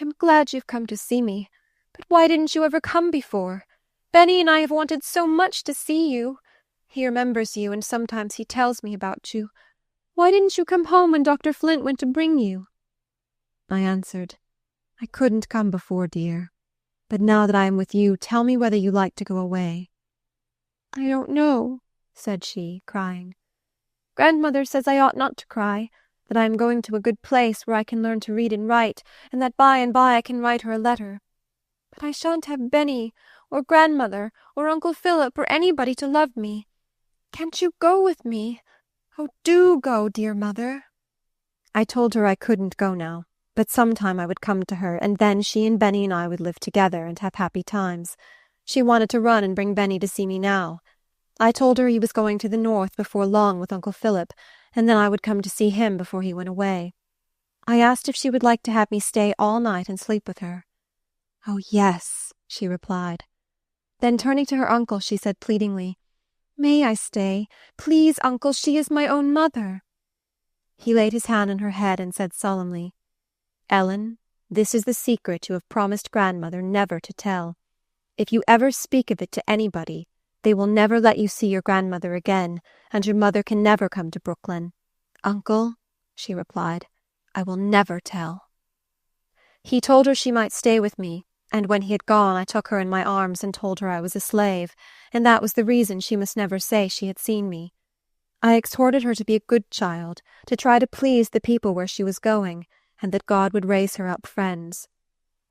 "I'm glad you've come to see me, but why didn't you ever come before? Benny and I have wanted so much to see you. He remembers you, and sometimes he tells me about you. Why didn't you come home when Dr. Flint went to bring you?" I answered, "I couldn't come before, dear. But now that I am with you, tell me whether you like to go away." "I don't know," said she, crying. "Grandmother says I ought not to cry, that I am going to a good place where I can learn to read and write, and that by and by I can write her a letter. But I shan't have Benny, or grandmother, or Uncle Philip, or anybody to love me. Can't you go with me? Oh, do go, dear mother." I told her I couldn't go now, but sometime I would come to her, and then she and Benny and I would live together and have happy times. She wanted to run and bring Benny to see me now. I told her he was going to the north before long with Uncle Philip, and then I would come to see him before he went away. I asked if she would like to have me stay all night and sleep with her. "Oh, yes," she replied. Then turning to her uncle, she said pleadingly, "May I stay? Please, uncle, she is my own mother." He laid his hand on her head and said solemnly, "Ellen, this is the secret you have promised grandmother never to tell. If you ever speak of it to anybody, they will never let you see your grandmother again, and your mother can never come to Brooklyn." "Uncle," she replied, "I will never tell." He told her she might stay with me, and when he had gone I took her in my arms and told her I was a slave, and that was the reason she must never say she had seen me. I exhorted her to be a good child, to try to please the people where she was going, and that God would raise her up friends.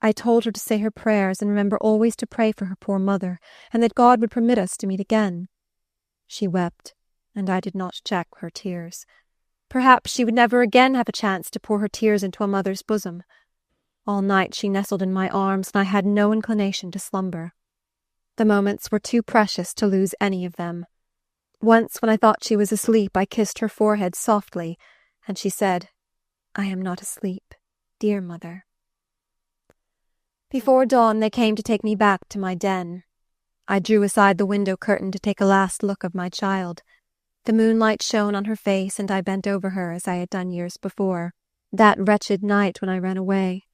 I told her to say her prayers and remember always to pray for her poor mother, and that God would permit us to meet again. She wept, and I did not check her tears. Perhaps she would never again have a chance to pour her tears into a mother's bosom. All night she nestled in my arms, and I had no inclination to slumber. The moments were too precious to lose any of them. Once, when I thought she was asleep, I kissed her forehead softly, and she said, "I am not asleep, dear mother." Before dawn they came to take me back to my den. I drew aside the window curtain to take a last look of my child. The moonlight shone on her face, and I bent over her as I had done years before, that wretched night when I ran away.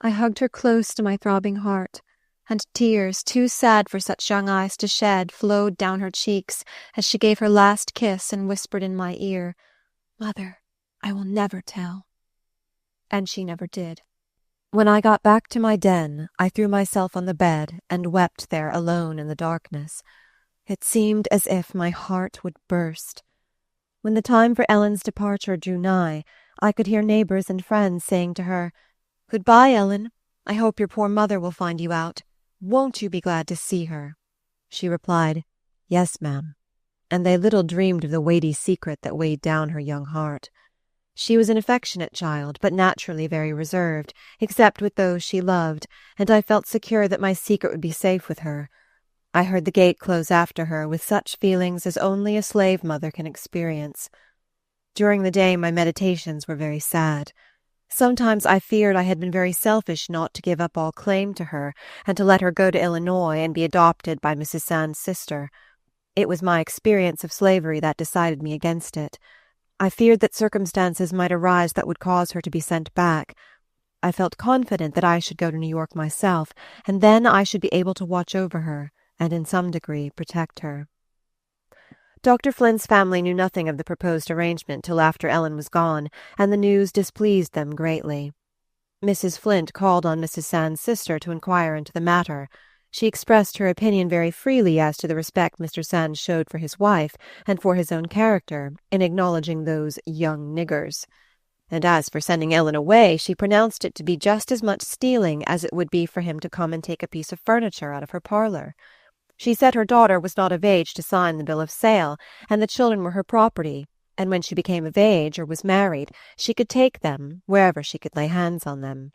I hugged her close to my throbbing heart, and tears, too sad for such young eyes to shed, flowed down her cheeks as she gave her last kiss and whispered in my ear, "Mother, I will never tell." And she never did. When I got back to my den, I threw myself on the bed and wept there alone in the darkness. It seemed as if my heart would burst. When the time for Ellen's departure drew nigh, I could hear neighbors and friends saying to her, "Goodbye, Ellen. I hope your poor mother will find you out. Won't you be glad to see her?" She replied, "Yes, ma'am," and they little dreamed of the weighty secret that weighed down her young heart. She was an affectionate child, but naturally very reserved, except with those she loved, and I felt secure that my secret would be safe with her. I heard the gate close after her with such feelings as only a slave mother can experience. During the day my meditations were very sad. Sometimes I feared I had been very selfish not to give up all claim to her, and to let her go to Illinois and be adopted by Mrs. Sand's sister. It was my experience of slavery that decided me against it. I feared that circumstances might arise that would cause her to be sent back. I felt confident that I should go to New York myself, and then I should be able to watch over her, and in some degree protect her. Dr. Flint's family knew nothing of the proposed arrangement till after Ellen was gone, and the news displeased them greatly. Mrs. Flint called on Mrs. Sand's sister to inquire into the matter. She expressed her opinion very freely as to the respect Mr. Sand showed for his wife and for his own character in acknowledging those young niggers. And as for sending Ellen away, she pronounced it to be just as much stealing as it would be for him to come and take a piece of furniture out of her parlor. She said her daughter was not of age to sign the bill of sale, and the children were her property, and when she became of age or was married, she could take them wherever she could lay hands on them.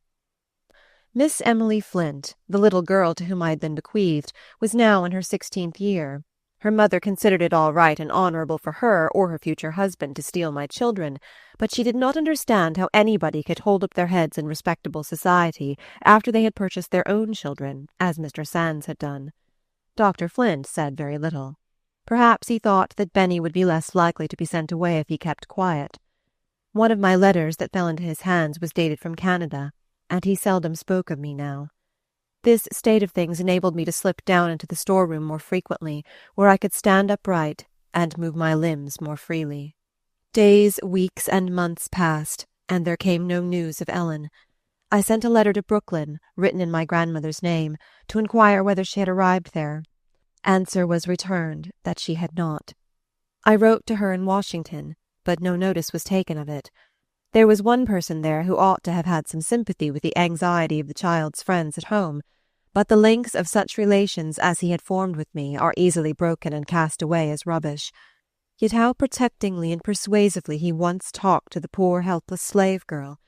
Miss Emily Flint, the little girl to whom I had been bequeathed, was now in her 16th year. Her mother considered it all right and honorable for her or her future husband to steal my children, but she did not understand how anybody could hold up their heads in respectable society after they had purchased their own children, as Mr. Sands had done. Dr. Flint said very little. Perhaps he thought that Benny would be less likely to be sent away if he kept quiet. One of my letters that fell into his hands was dated from Canada, and he seldom spoke of me now. This state of things enabled me to slip down into the storeroom more frequently, where I could stand upright and move my limbs more freely. Days, weeks, and months passed, and there came no news of Ellen. I sent a letter to Brooklyn, written in my grandmother's name, to inquire whether she had arrived there. Answer was returned that she had not. I wrote to her in Washington, but no notice was taken of it. There was one person there who ought to have had some sympathy with the anxiety of the child's friends at home, but the links of such relations as he had formed with me are easily broken and cast away as rubbish. Yet how protectingly and persuasively he once talked to the poor helpless slave girl,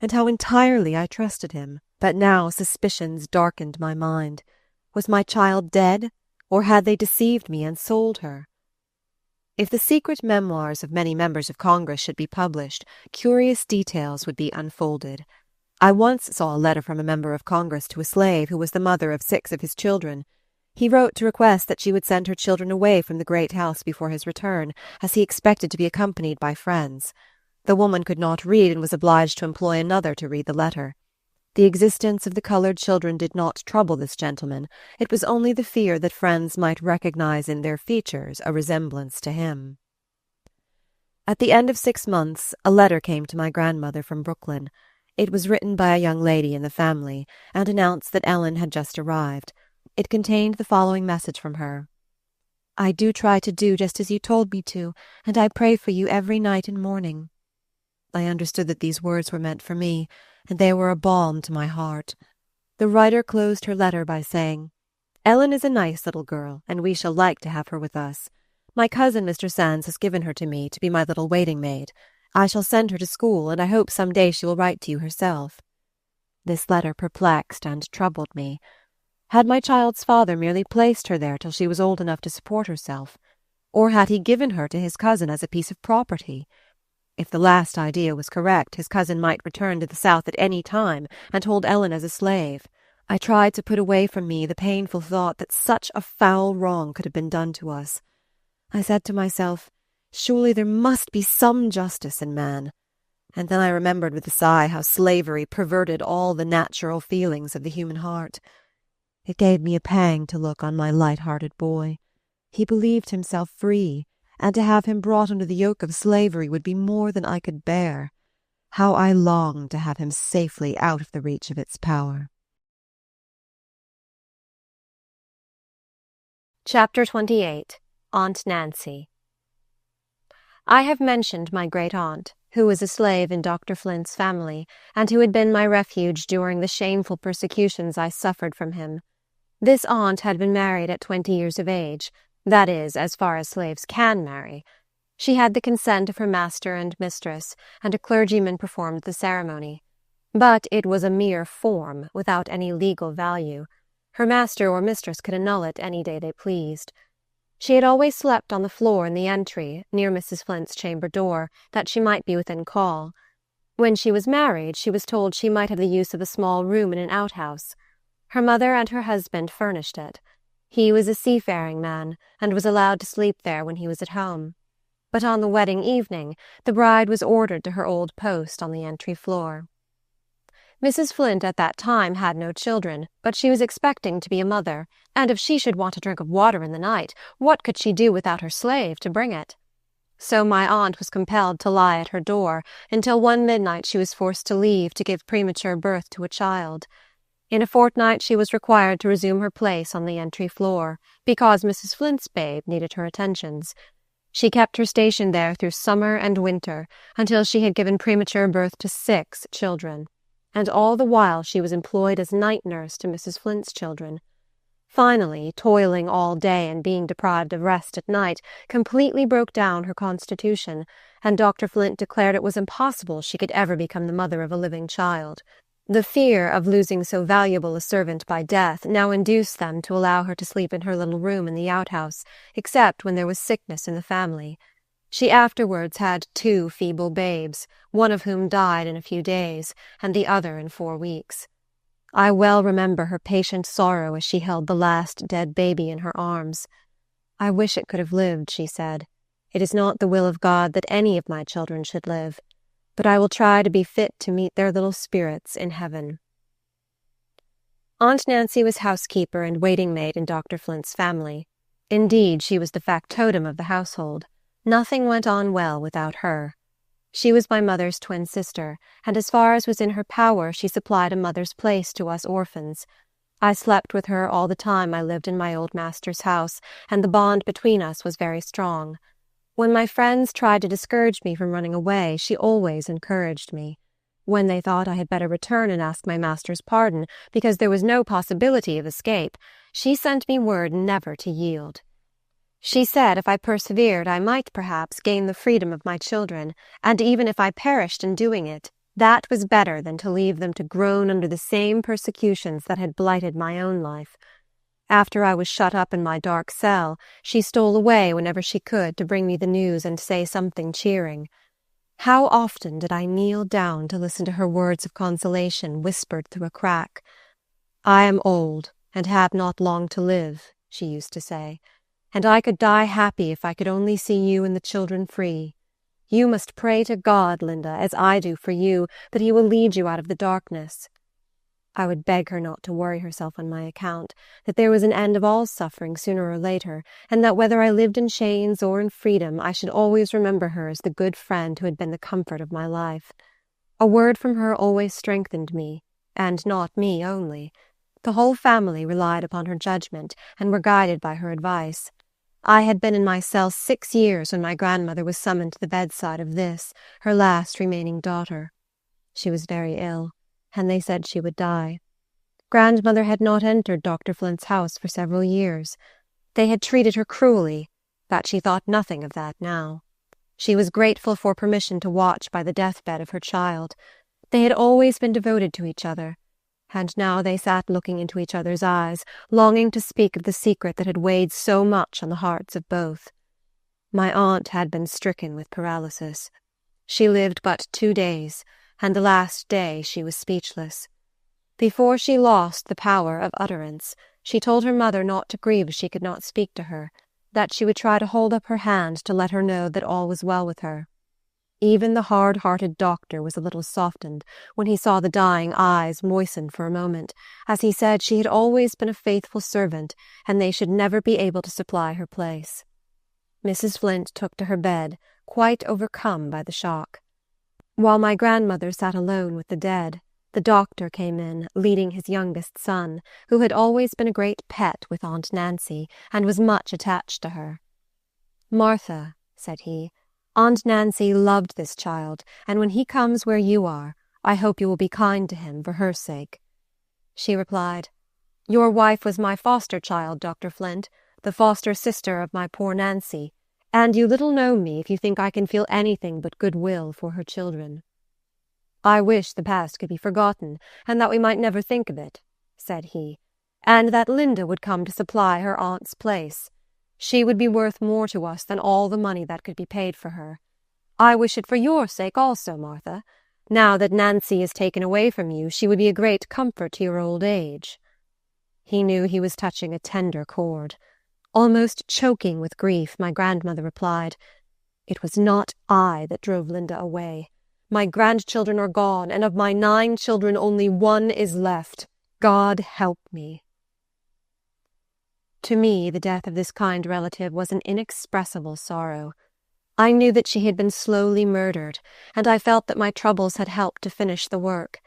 and how entirely I trusted him. But now suspicions darkened my mind. Was my child dead, or had they deceived me and sold her? If the secret memoirs of many members of Congress should be published, curious details would be unfolded. I once saw a letter from a member of Congress to a slave who was the mother of 6 of his children. He wrote to request that she would send her children away from the great house before his return, as he expected to be accompanied by friends. The woman could not read and was obliged to employ another to read the letter. The existence of the colored children did not trouble this gentleman. It was only the fear that friends might recognize in their features a resemblance to him. At the end of 6 months, a letter came to my grandmother from Brooklyn. It was written by a young lady in the family, and announced that Ellen had just arrived. It contained the following message from her. "I do try to do just as you told me to, and I pray for you every night and morning." I understood that these words were meant for me, and they were a balm to my heart. The writer closed her letter by saying, "Ellen is a nice little girl, and we shall like to have her with us. My cousin Mr. Sands has given her to me to be my little waiting-maid. I shall send her to school, and I hope some day she will write to you herself." This letter perplexed and troubled me. Had my child's father merely placed her there till she was old enough to support herself, or had he given her to his cousin as a piece of property? If the last idea was correct, his cousin might return to the South at any time and hold Ellen as a slave. I tried to put away from me the painful thought that such a foul wrong could have been done to us. I said to myself, surely there must be some justice in man. And then I remembered with a sigh how slavery perverted all the natural feelings of the human heart. It gave me a pang to look on my light-hearted boy. He believed himself free, and to have him brought under the yoke of slavery would be more than I could bear. How I longed to have him safely out of the reach of its power. Chapter 28. Aunt Nancy. I have mentioned my great-aunt, who was a slave in Dr. Flint's family, and who had been my refuge during the shameful persecutions I suffered from him. This aunt had been married at 20 years of age, that is, as far as slaves can marry. She had the consent of her master and mistress, and a clergyman performed the ceremony. But it was a mere form, without any legal value. Her master or mistress could annul it any day they pleased. She had always slept on the floor in the entry, near Mrs. Flint's chamber door, that she might be within call. When she was married, she was told she might have the use of a small room in an outhouse. Her mother and her husband furnished it. He was a seafaring man, and was allowed to sleep there when he was at home. But on the wedding evening, the bride was ordered to her old post on the entry floor. Mrs. Flint at that time had no children, but she was expecting to be a mother, and if she should want a drink of water in the night, what could she do without her slave to bring it? So my aunt was compelled to lie at her door, until one midnight she was forced to leave to give premature birth to a child. In a fortnight she was required to resume her place on the entry floor, because Mrs. Flint's babe needed her attentions. She kept her station there through summer and winter, until she had given premature birth to 6 children, and all the while she was employed as night-nurse to Mrs. Flint's children. Finally, toiling all day and being deprived of rest at night, completely broke down her constitution, and Dr. Flint declared it was impossible she could ever become the mother of a living child. The fear of losing so valuable a servant by death now induced them to allow her to sleep in her little room in the outhouse, except when there was sickness in the family. She afterwards had 2 feeble babes, one of whom died in a few days, and the other in 4 weeks. I well remember her patient sorrow as she held the last dead baby in her arms. "I wish it could have lived," she said. "It is not the will of God that any of my children should live, but I will try to be fit to meet their little spirits in heaven." Aunt Nancy was housekeeper and waiting-maid in Dr. Flint's family. Indeed, she was the factotum of the household. Nothing went on well without her. She was my mother's twin sister, and as far as was in her power she supplied a mother's place to us orphans. I slept with her all the time I lived in my old master's house, and the bond between us was very strong. When my friends tried to discourage me from running away, she always encouraged me. When they thought I had better return and ask my master's pardon, because there was no possibility of escape, she sent me word never to yield. She said if I persevered, I might perhaps gain the freedom of my children, and even if I perished in doing it, that was better than to leave them to groan under the same persecutions that had blighted my own life. After I was shut up in my dark cell, she stole away whenever she could to bring me the news and say something cheering. How often did I kneel down to listen to her words of consolation whispered through a crack. "I am old, and have not long to live," she used to say, "and I could die happy if I could only see you and the children free. You must pray to God, Linda, as I do for you, that he will lead you out of the darkness." I would beg her not to worry herself on my account, that there was an end of all suffering sooner or later, and that whether I lived in chains or in freedom, I should always remember her as the good friend who had been the comfort of my life. A word from her always strengthened me, and not me only. The whole family relied upon her judgment, and were guided by her advice. I had been in my cell 6 years when my grandmother was summoned to the bedside of this, her last remaining daughter. She was very ill, and they said she would die. Grandmother had not entered Dr. Flint's house for several years. They had treated her cruelly, but she thought nothing of that now. She was grateful for permission to watch by the deathbed of her child. They had always been devoted to each other, and now they sat looking into each other's eyes, longing to speak of the secret that had weighed so much on the hearts of both. My aunt had been stricken with paralysis. She lived but 2 days, and the last day she was speechless. Before she lost the power of utterance, she told her mother not to grieve if she could not speak to her, that she would try to hold up her hand to let her know that all was well with her. Even the hard-hearted doctor was a little softened when he saw the dying eyes moisten for a moment, as he said she had always been a faithful servant, and they should never be able to supply her place. Mrs. Flint took to her bed, quite overcome by the shock. While my grandmother sat alone with the dead, the doctor came in, leading his youngest son, who had always been a great pet with Aunt Nancy, and was much attached to her. "Martha," said he, "Aunt Nancy loved this child, and when he comes where you are, I hope you will be kind to him for her sake." She replied, Your wife was my foster child, Dr. Flint, the foster sister of my poor Nancy, and you little know me if you think I can feel anything but goodwill for her children." "I wish the past could be forgotten, and that we might never think of it," said he, "and that Linda would come to supply her aunt's place. She would be worth more to us than all the money that could be paid for her. I wish it for your sake also, Martha. Now that Nancy is taken away from you, she would be a great comfort to your old age." He knew he was touching a tender chord. Almost choking with grief, my grandmother replied, "It was not I that drove Linda away. My grandchildren are gone, and of my 9 children only 1 is left. God help me." To me, the death of this kind relative was an inexpressible sorrow. I knew that she had been slowly murdered, and I felt that my troubles had helped to finish the work.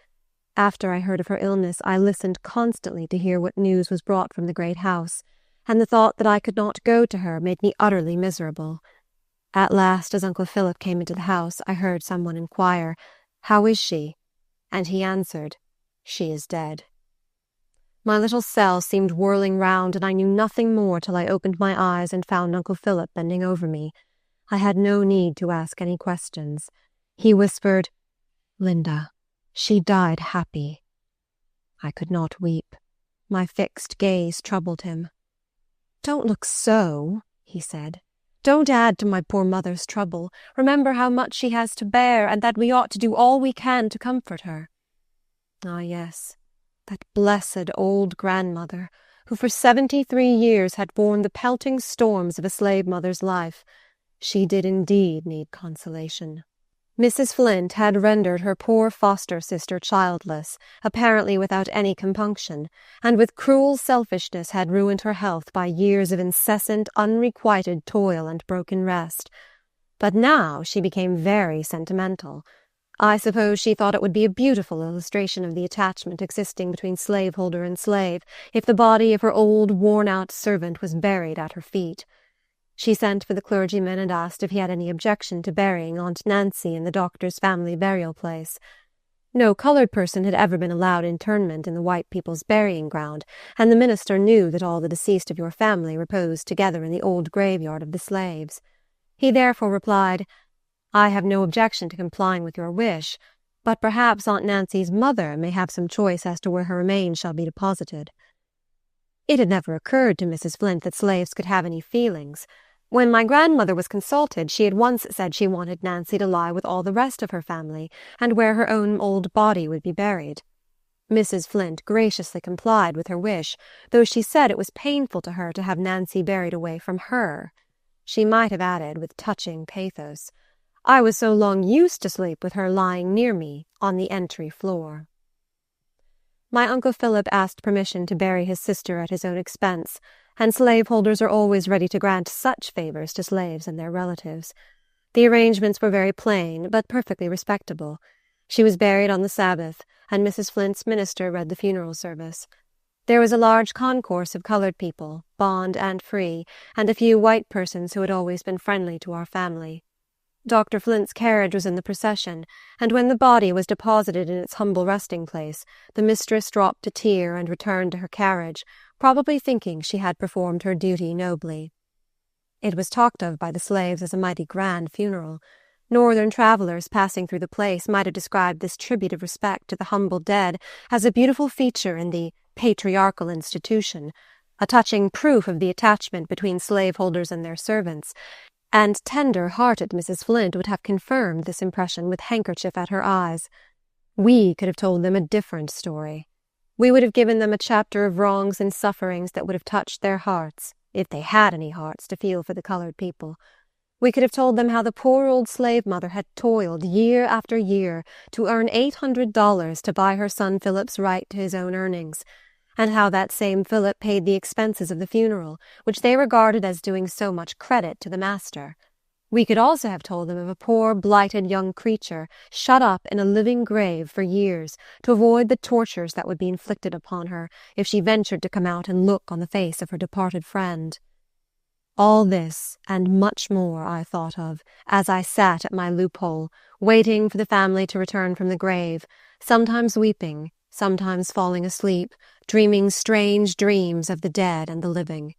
After I heard of her illness, I listened constantly to hear what news was brought from the great house, and the thought that I could not go to her made me utterly miserable. At last, as Uncle Philip came into the house, I heard someone inquire, "How is she?" And he answered, "She is dead." My little cell seemed whirling round, and I knew nothing more till I opened my eyes and found Uncle Philip bending over me. I had no need to ask any questions. He whispered, "Linda, she died happy." I could not weep. My fixed gaze troubled him. "Don't look so," he said. "Don't add to my poor mother's trouble. Remember how much she has to bear, and that we ought to do all we can to comfort her." Ah, yes, that blessed old grandmother, who for 73 years had borne the pelting storms of a slave mother's life. She did indeed need consolation. Mrs. Flint had rendered her poor foster sister childless, apparently without any compunction, and with cruel selfishness had ruined her health by years of incessant, unrequited toil and broken rest. But now she became very sentimental. I suppose she thought it would be a beautiful illustration of the attachment existing between slaveholder and slave if the body of her old, worn-out servant was buried at her feet. She sent for the clergyman and asked if he had any objection to burying Aunt Nancy in the doctor's family burial place. No colored person had ever been allowed interment in the white people's burying ground, and the minister knew that all the deceased of your family reposed together in the old graveyard of the slaves. He therefore replied, "I have no objection to complying with your wish, but perhaps Aunt Nancy's mother may have some choice as to where her remains shall be deposited." It had never occurred to Mrs. Flint that slaves could have any feelings. When my grandmother was consulted, she had once said she wanted Nancy to lie with all the rest of her family, and where her own old body would be buried. Mrs. Flint graciously complied with her wish, though she said it was painful to her to have Nancy buried away from her. She might have added, with touching pathos, "I was so long used to sleep with her lying near me on the entry floor." My Uncle Philip asked permission to bury his sister at his own expense, and slaveholders are always ready to grant such favors to slaves and their relatives. The arrangements were very plain, but perfectly respectable. She was buried on the Sabbath, and Mrs. Flint's minister read the funeral service. There was a large concourse of colored people, bond and free, and a few white persons who had always been friendly to our family. Dr. Flint's carriage was in the procession, and when the body was deposited in its humble resting place, the mistress dropped a tear and returned to her carriage, probably thinking she had performed her duty nobly. It was talked of by the slaves as a mighty grand funeral. Northern travellers passing through the place might have described this tribute of respect to the humble dead as a beautiful feature in the patriarchal institution, a touching proof of the attachment between slaveholders and their servants, and tender-hearted Mrs. Flint would have confirmed this impression with handkerchief at her eyes. We could have told them a different story. We would have given them a chapter of wrongs and sufferings that would have touched their hearts, if they had any hearts to feel for the colored people. We could have told them how the poor old slave mother had toiled year after year to earn $800 to buy her son Philip's right to his own earnings, and how that same Philip paid the expenses of the funeral, which they regarded as doing so much credit to the master. We could also have told them of a poor, blighted young creature shut up in a living grave for years to avoid the tortures that would be inflicted upon her if she ventured to come out and look on the face of her departed friend. All this and much more I thought of as I sat at my loophole, waiting for the family to return from the grave, sometimes weeping, sometimes falling asleep, dreaming strange dreams of the dead and the living.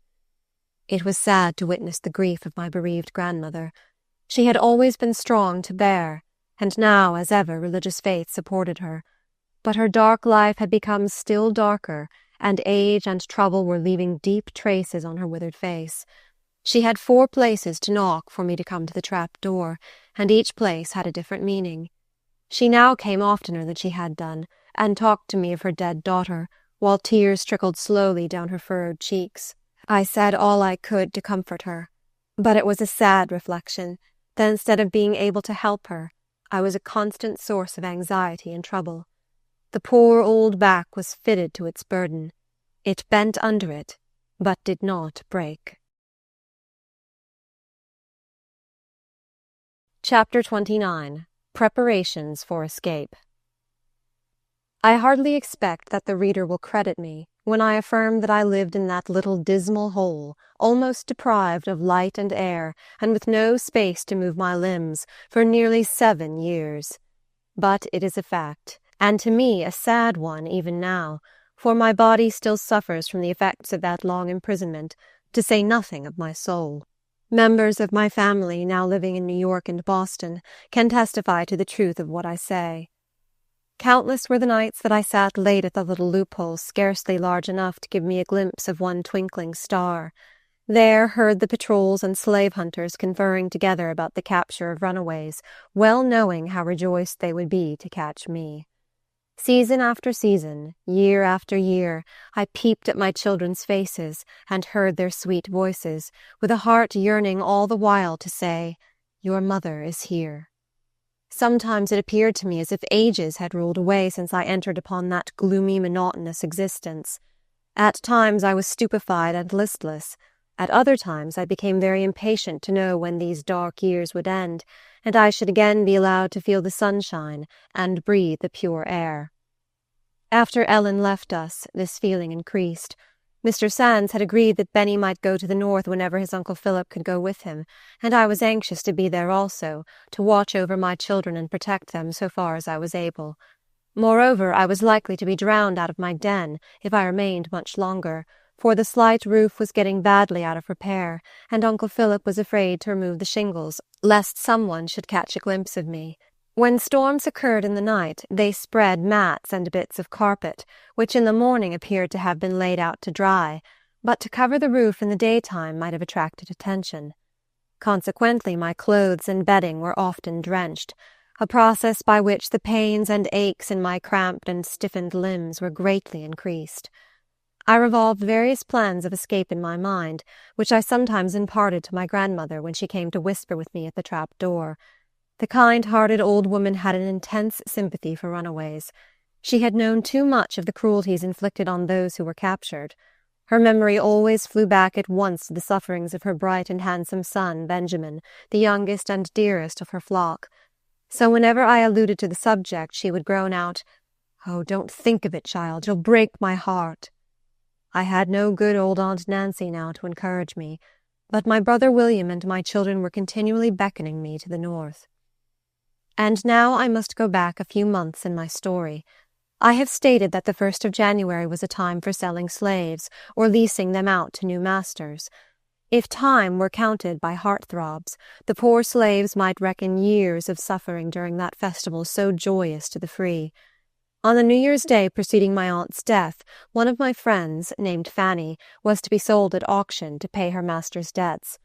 It was sad to witness the grief of my bereaved grandmother. She had always been strong to bear, and now, as ever, religious faith supported her. But her dark life had become still darker, and age and trouble were leaving deep traces on her withered face. She had 4 places to knock for me to come to the trap door, and each place had a different meaning. She now came oftener than she had done, and talked to me of her dead daughter, while tears trickled slowly down her furrowed cheeks. I said all I could to comfort her, but it was a sad reflection that instead of being able to help her, I was a constant source of anxiety and trouble. The poor old back was fitted to its burden. It bent under it, but did not break. Chapter 29. Preparations for Escape. I hardly expect that the reader will credit me when I affirm that I lived in that little dismal hole, almost deprived of light and air, and with no space to move my limbs, for nearly 7 years. But it is a fact, and to me a sad one even now, for my body still suffers from the effects of that long imprisonment, to say nothing of my soul. Members of my family, now living in New York and Boston, can testify to the truth of what I say. Countless were the nights that I sat late at the little loophole, scarcely large enough to give me a glimpse of one twinkling star. There heard the patrols and slave hunters conferring together about the capture of runaways, well knowing how rejoiced they would be to catch me. Season after season, year after year, I peeped at my children's faces and heard their sweet voices, with a heart yearning all the while to say, "Your mother is here." Sometimes it appeared to me as if ages had rolled away since I entered upon that gloomy, monotonous existence. At times I was stupefied and listless. At other times I became very impatient to know when these dark years would end, and I should again be allowed to feel the sunshine and breathe the pure air. After Ellen left us, this feeling increased. Mr. Sands had agreed that Benny might go to the north whenever his Uncle Philip could go with him, and I was anxious to be there also, to watch over my children and protect them so far as I was able. Moreover, I was likely to be drowned out of my den if I remained much longer, for the slight roof was getting badly out of repair, and Uncle Philip was afraid to remove the shingles, lest someone should catch a glimpse of me. When storms occurred in the night, they spread mats and bits of carpet, which in the morning appeared to have been laid out to dry, but to cover the roof in the daytime might have attracted attention. Consequently, my clothes and bedding were often drenched, a process by which the pains and aches in my cramped and stiffened limbs were greatly increased. I revolved various plans of escape in my mind, which I sometimes imparted to my grandmother when she came to whisper with me at the trap door. The kind-hearted old woman had an intense sympathy for runaways. She had known too much of the cruelties inflicted on those who were captured. Her memory always flew back at once to the sufferings of her bright and handsome son, Benjamin, the youngest and dearest of her flock. So whenever I alluded to the subject, she would groan out, "Oh, don't think of it, child, you'll break my heart." I had no good old Aunt Nancy now to encourage me, but my brother William and my children were continually beckoning me to the north. And now I must go back a few months in my story. I have stated that the 1st of January was a time for selling slaves, or leasing them out to new masters. If time were counted by heart-throbs, the poor slaves might reckon years of suffering during that festival so joyous to the free. On the New Year's Day preceding my aunt's death, one of my friends, named Fanny, was to be sold at auction to pay her master's debts.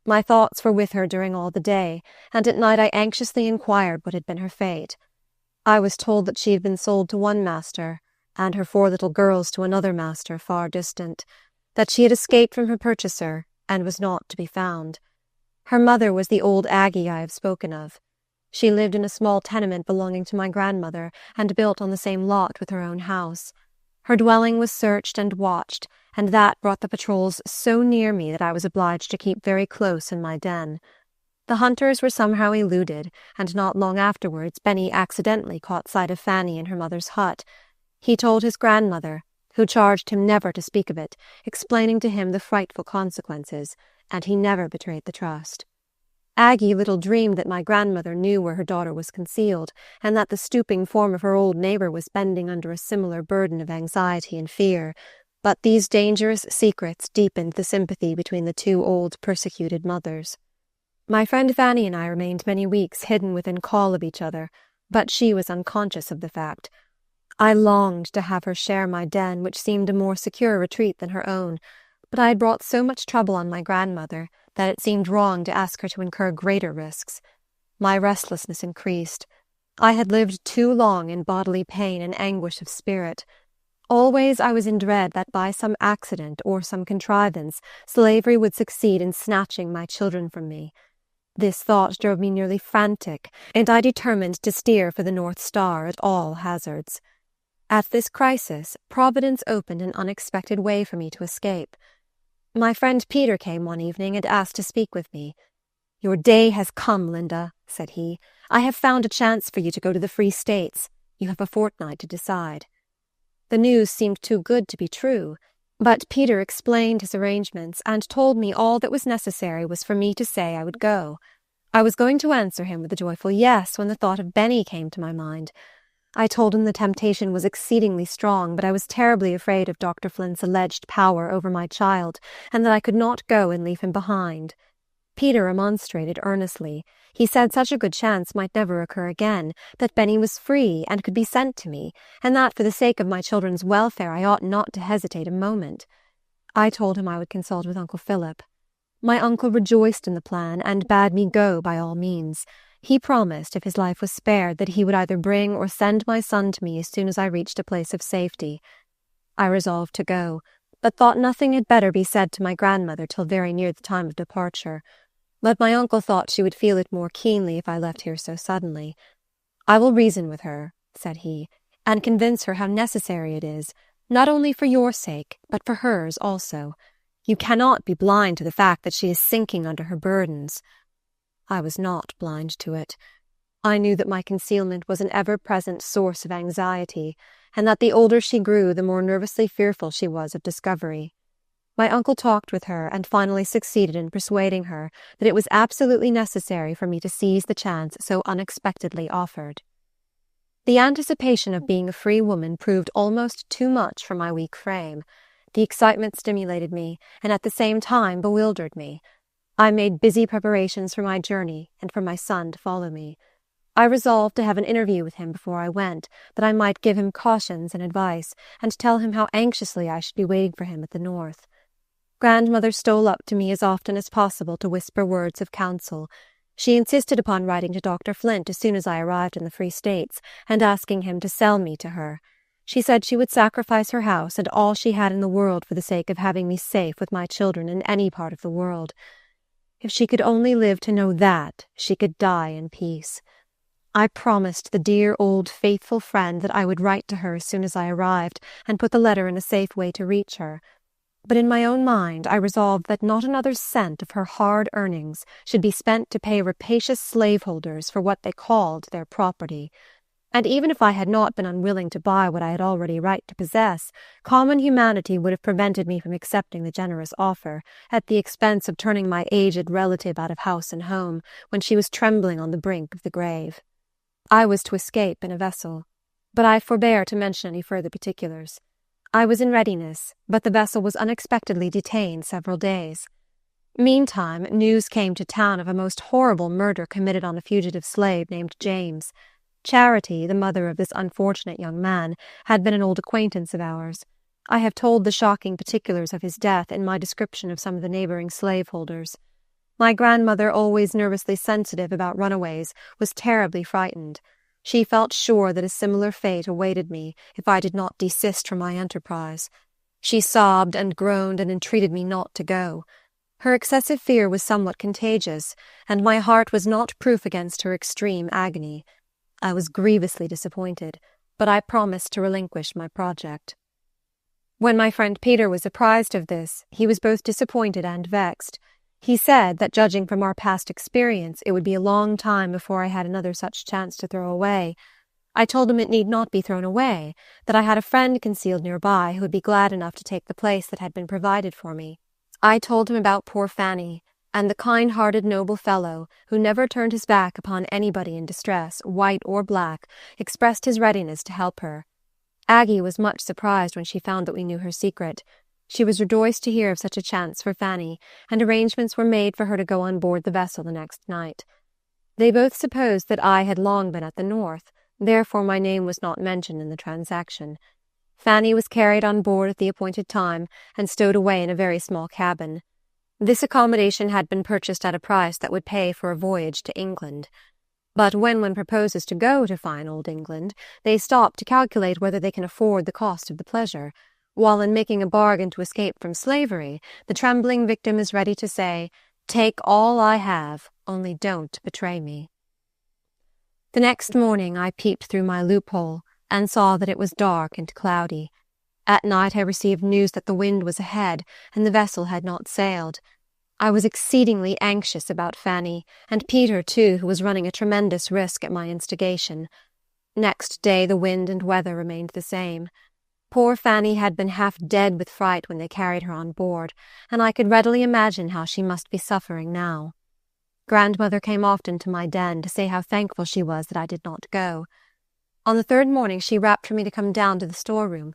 My thoughts were with her during all the day, and at night I anxiously inquired what had been her fate. I was told that she had been sold to one master, and her 4 little girls to another master far distant, that she had escaped from her purchaser, and was not to be found. Her mother was the old Aggie I have spoken of. She lived in a small tenement belonging to my grandmother, and built on the same lot with her own house. Her dwelling was searched and watched, and that brought the patrols so near me that I was obliged to keep very close in my den. The hunters were somehow eluded, and not long afterwards Benny accidentally caught sight of Fanny in her mother's hut. He told his grandmother, who charged him never to speak of it, explaining to him the frightful consequences, and he never betrayed the trust. Aggie little dreamed that my grandmother knew where her daughter was concealed, and that the stooping form of her old neighbor was bending under a similar burden of anxiety and fear. But these dangerous secrets deepened the sympathy between the two old persecuted mothers. My friend Fanny and I remained many weeks hidden within call of each other, but she was unconscious of the fact. I longed to have her share my den, which seemed a more secure retreat than her own, but I had brought so much trouble on my grandmother that it seemed wrong to ask her to incur greater risks. My restlessness increased. I had lived too long in bodily pain and anguish of spirit. Always I was in dread that by some accident or some contrivance slavery would succeed in snatching my children from me. This thought drove me nearly frantic, and I determined to steer for the North Star at all hazards. At this crisis, Providence opened an unexpected way for me to escape. My friend Peter came one evening and asked to speak with me. "Your day has come, Linda," said he. "I have found a chance for you to go to the Free States. You have a fortnight to decide." The news seemed too good to be true, but Peter explained his arrangements and told me all that was necessary was for me to say I would go. I was going to answer him with a joyful yes when the thought of Benny came to my mind. I told him the temptation was exceedingly strong, but I was terribly afraid of Dr. Flint's alleged power over my child, and that I could not go and leave him behind. Peter remonstrated earnestly. He said such a good chance might never occur again, that Benny was free and could be sent to me, and that for the sake of my children's welfare I ought not to hesitate a moment. I told him I would consult with Uncle Philip. My uncle rejoiced in the plan and bade me go by all means. He promised, if his life was spared, that he would either bring or send my son to me as soon as I reached a place of safety. I resolved to go, but thought nothing had better be said to my grandmother till very near the time of departure. But my uncle thought she would feel it more keenly if I left here so suddenly. "I will reason with her," said he, "and convince her how necessary it is, not only for your sake, but for hers also. You cannot be blind to the fact that she is sinking under her burdens." I was not blind to it. I knew that my concealment was an ever-present source of anxiety, and that the older she grew, the more nervously fearful she was of discovery. My uncle talked with her and finally succeeded in persuading her that it was absolutely necessary for me to seize the chance so unexpectedly offered. The anticipation of being a free woman proved almost too much for my weak frame. The excitement stimulated me, and at the same time bewildered me. I made busy preparations for my journey and for my son to follow me. I resolved to have an interview with him before I went, that I might give him cautions and advice, and tell him how anxiously I should be waiting for him at the North. Grandmother stole up to me as often as possible to whisper words of counsel. She insisted upon writing to Dr. Flint as soon as I arrived in the Free States, and asking him to sell me to her. She said she would sacrifice her house and all she had in the world for the sake of having me safe with my children in any part of the world. If she could only live to know that, she could die in peace. I promised the dear old faithful friend that I would write to her as soon as I arrived, and put the letter in a safe way to reach her. But in my own mind I resolved that not another cent of her hard earnings should be spent to pay rapacious slaveholders for what they called their property. And even if I had not been unwilling to buy what I had already right to possess, common humanity would have prevented me from accepting the generous offer, at the expense of turning my aged relative out of house and home, when she was trembling on the brink of the grave. I was to escape in a vessel, but I forbear to mention any further particulars. I was in readiness, but the vessel was unexpectedly detained several days. Meantime, news came to town of a most horrible murder committed on a fugitive slave named James. Charity, the mother of this unfortunate young man, had been an old acquaintance of ours. I have told the shocking particulars of his death in my description of some of the neighboring slaveholders. My grandmother, always nervously sensitive about runaways, was terribly frightened. She felt sure that a similar fate awaited me if I did not desist from my enterprise. She sobbed and groaned and entreated me not to go. Her excessive fear was somewhat contagious, and my heart was not proof against her extreme agony. I was grievously disappointed, but I promised to relinquish my project. When my friend Peter was apprised of this, he was both disappointed and vexed. He said that, judging from our past experience, it would be a long time before I had another such chance to throw away. I told him it need not be thrown away, that I had a friend concealed nearby who would be glad enough to take the place that had been provided for me. I told him about poor Fanny, and the kind-hearted noble fellow, who never turned his back upon anybody in distress, white or black, expressed his readiness to help her. Aggie was much surprised when she found that we knew her secret. She was rejoiced to hear of such a chance for Fanny, and arrangements were made for her to go on board the vessel the next night. They both supposed that I had long been at the North, therefore my name was not mentioned in the transaction. Fanny was carried on board at the appointed time, and stowed away in a very small cabin. This accommodation had been purchased at a price that would pay for a voyage to England. But when one proposes to go to fine old England, they stop to calculate whether they can afford the cost of the pleasure, while in making a bargain to escape from slavery, the trembling victim is ready to say, "Take all I have, only don't betray me." The next morning I peeped through my loophole, and saw that it was dark and cloudy. At night I received news that the wind was ahead, and the vessel had not sailed. I was exceedingly anxious about Fanny, and Peter too, who was running a tremendous risk at my instigation. Next day the wind and weather remained the same. Poor Fanny had been half dead with fright when they carried her on board, and I could readily imagine how she must be suffering now. Grandmother came often to my den to say how thankful she was that I did not go. On the third morning she rapped for me to come down to the storeroom.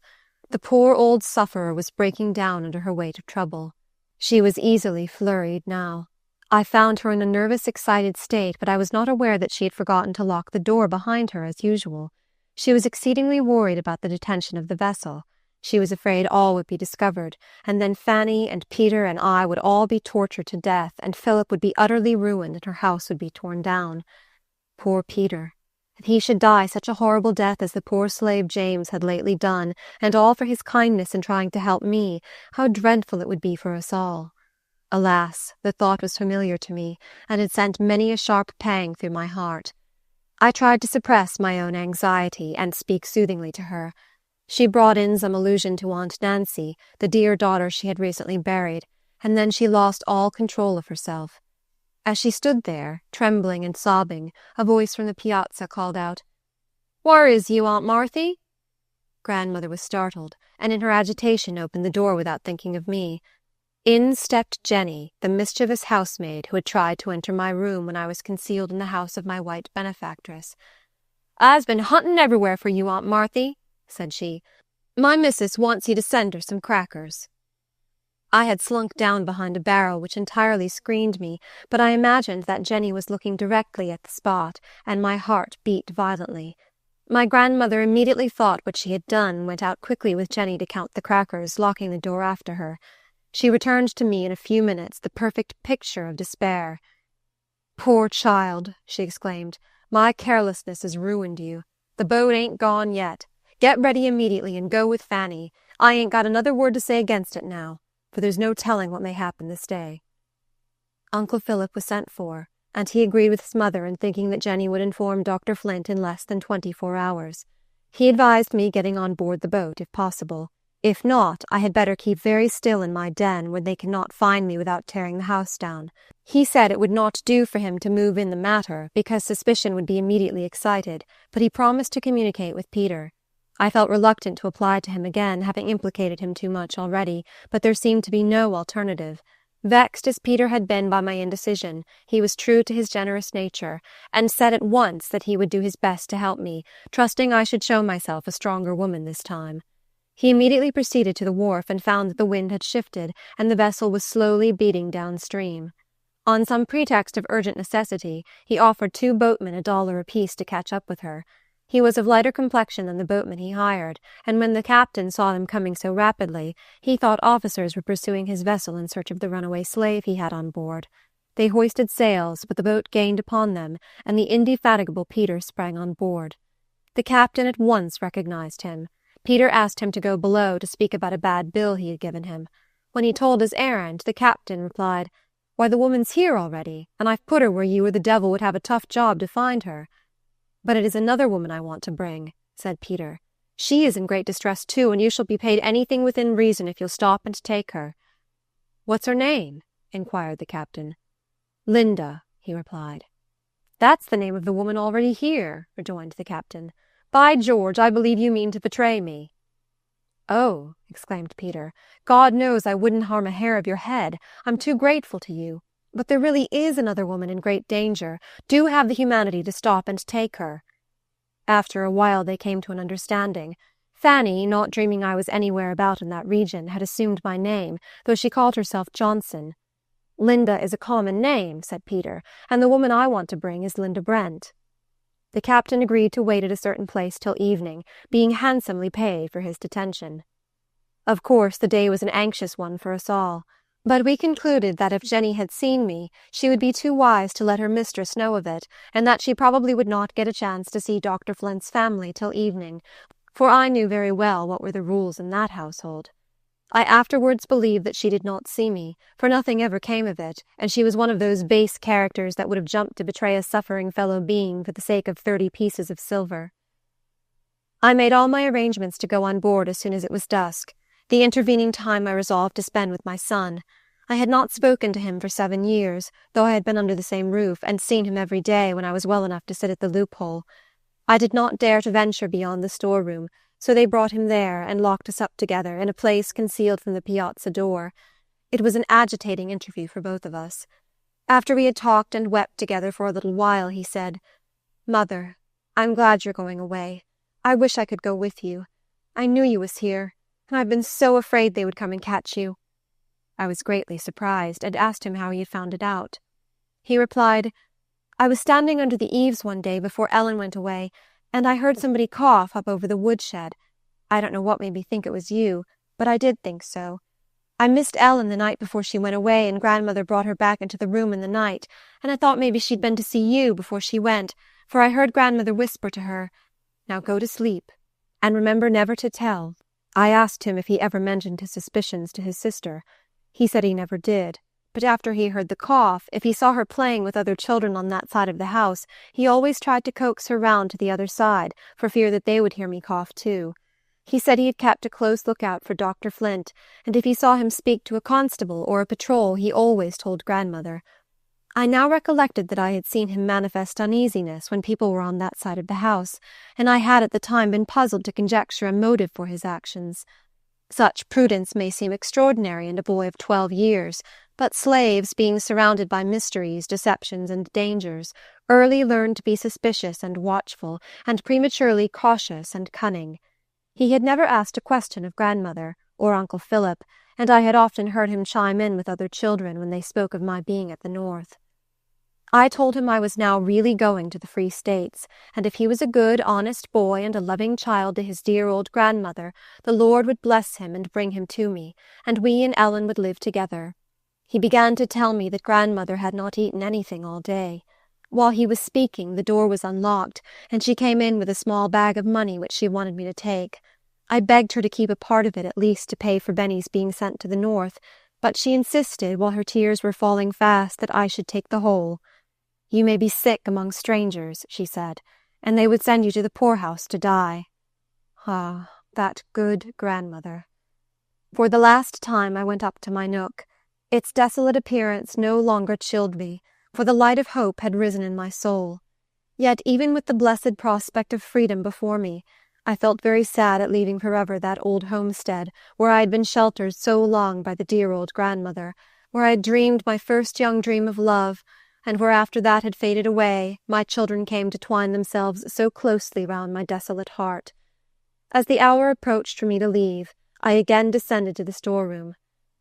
The poor old sufferer was breaking down under her weight of trouble. She was easily flurried now. I found her in a nervous, excited state, but I was not aware that she had forgotten to lock the door behind her as usual. She was exceedingly worried about the detention of the vessel. She was afraid all would be discovered, and then Fanny and Peter and I would all be tortured to death, and Philip would be utterly ruined, and her house would be torn down. Poor Peter! That he should die such a horrible death as the poor slave James had lately done, and all for his kindness in trying to help me, how dreadful it would be for us all. Alas, the thought was familiar to me, and had sent many a sharp pang through my heart. I tried to suppress my own anxiety, and speak soothingly to her. She brought in some allusion to Aunt Nancy, the dear daughter she had recently buried, and then she lost all control of herself. As she stood there, trembling and sobbing, a voice from the piazza called out, "Where is you, Aunt Marthy?" Grandmother was startled, and in her agitation opened the door without thinking of me. In stepped Jenny, the mischievous housemaid who had tried to enter my room when I was concealed in the house of my white benefactress. "I's been hunting everywhere for you, Aunt Marthy," said she. "My missus wants you to send her some crackers." I had slunk down behind a barrel which entirely screened me, but I imagined that Jenny was looking directly at the spot, and my heart beat violently. My grandmother immediately thought what she had done and went out quickly with Jenny to count the crackers, locking the door after her. She returned to me in a few minutes, the perfect picture of despair. "Poor child," she exclaimed, "my carelessness has ruined you. The boat ain't gone yet. Get ready immediately and go with Fanny. I ain't got another word to say against it now, for there's no telling what may happen this day." Uncle Philip was sent for, and he agreed with his mother in thinking that Jenny would inform Dr. Flint in less than 24 hours. He advised me getting on board the boat, if possible. If not, I had better keep very still in my den, where they cannot find me without tearing the house down. He said it would not do for him to move in the matter, because suspicion would be immediately excited, but he promised to communicate with Peter. I felt reluctant to apply to him again, having implicated him too much already, but there seemed to be no alternative. Vexed as Peter had been by my indecision, he was true to his generous nature, and said at once that he would do his best to help me, trusting I should show myself a stronger woman this time. He immediately proceeded to the wharf and found that the wind had shifted, and the vessel was slowly beating downstream. On some pretext of urgent necessity, he offered 2 boatmen $1 apiece to catch up with her. He was of lighter complexion than the boatmen he hired, and when the captain saw them coming so rapidly, he thought officers were pursuing his vessel in search of the runaway slave he had on board. They hoisted sails, but the boat gained upon them, and the indefatigable Peter sprang on board. The captain at once recognized him. Peter asked him to go below to speak about a bad bill he had given him. When he told his errand, the captain replied, "Why, the woman's here already, and I've put her where you or the devil would have a tough job to find her." "But it is another woman I want to bring," said Peter. "She is in great distress too, and you shall be paid anything within reason if you'll stop and take her." "What's her name?" inquired the captain. "Linda," he replied. "That's the name of the woman already here," rejoined the captain. "By George, I believe you mean to betray me." "Oh," exclaimed Peter, "God knows I wouldn't harm a hair of your head. I'm too grateful to you. But there really is another woman in great danger. Do have the humanity to stop and take her." After a while they came to an understanding. Fanny, not dreaming I was anywhere about in that region, had assumed my name, though she called herself Johnson. "Linda is a common name," said Peter, "and the woman I want to bring is Linda Brent." The captain agreed to wait at a certain place till evening, being handsomely paid for his detention. Of course, the day was an anxious one for us all, but we concluded that if Jenny had seen me, she would be too wise to let her mistress know of it, and that she probably would not get a chance to see Dr. Flint's family till evening, for I knew very well what were the rules in that household. I afterwards believed that she did not see me, for nothing ever came of it, and she was one of those base characters that would have jumped to betray a suffering fellow being for the sake of 30 pieces of silver. I made all my arrangements to go on board as soon as it was dusk. The intervening time I resolved to spend with my son. I had not spoken to him for 7 years, though I had been under the same roof and seen him every day when I was well enough to sit at the loophole. I did not dare to venture beyond the storeroom, so they brought him there and locked us up together in a place concealed from the piazza door. It was an agitating interview for both of us. After we had talked and wept together for a little while, he said, "Mother, I'm glad you're going away. I wish I could go with you. I knew you was here, and I've been so afraid they would come and catch you." I was greatly surprised, and asked him how he had found it out. He replied, "I was standing under the eaves one day before Ellen went away, and I heard somebody cough up over the woodshed. I don't know what made me think it was you, but I did think so. I missed Ellen the night before she went away, and grandmother brought her back into the room in the night, and I thought maybe she'd been to see you before she went, for I heard grandmother whisper to her, 'Now go to sleep, and remember never to tell.' I asked him if he ever mentioned his suspicions to his sister. He said he never did, but after he heard the cough, if he saw her playing with other children on that side of the house, he always tried to coax her round to the other side, for fear that they would hear me cough too. He said he had kept a close lookout for Dr. Flint, and if he saw him speak to a constable or a patrol, he always told grandmother. I now recollected that I had seen him manifest uneasiness when people were on that side of the house, and I had at the time been puzzled to conjecture a motive for his actions. Such prudence may seem extraordinary in a boy of 12 years, but slaves, being surrounded by mysteries, deceptions, and dangers, early learn to be suspicious and watchful, and prematurely cautious and cunning. He had never asked a question of grandmother or Uncle Philip, and I had often heard him chime in with other children when they spoke of my being at the North. I told him I was now really going to the Free States, and if he was a good, honest boy and a loving child to his dear old grandmother, the Lord would bless him and bring him to me, and we and Ellen would live together. He began to tell me that grandmother had not eaten anything all day. While he was speaking, the door was unlocked, and she came in with a small bag of money which she wanted me to take. I begged her to keep a part of it at least to pay for Benny's being sent to the North, but she insisted, while her tears were falling fast, that I should take the whole. "You may be sick among strangers," she said, "and they would send you to the poorhouse to die." Ah, that good grandmother. For the last time I went up to my nook. Its desolate appearance no longer chilled me, for the light of hope had risen in my soul. Yet even with the blessed prospect of freedom before me, I felt very sad at leaving forever that old homestead, where I had been sheltered so long by the dear old grandmother, where I had dreamed my first young dream of love, and where after that had faded away, my children came to twine themselves so closely round my desolate heart. As the hour approached for me to leave, I again descended to the storeroom.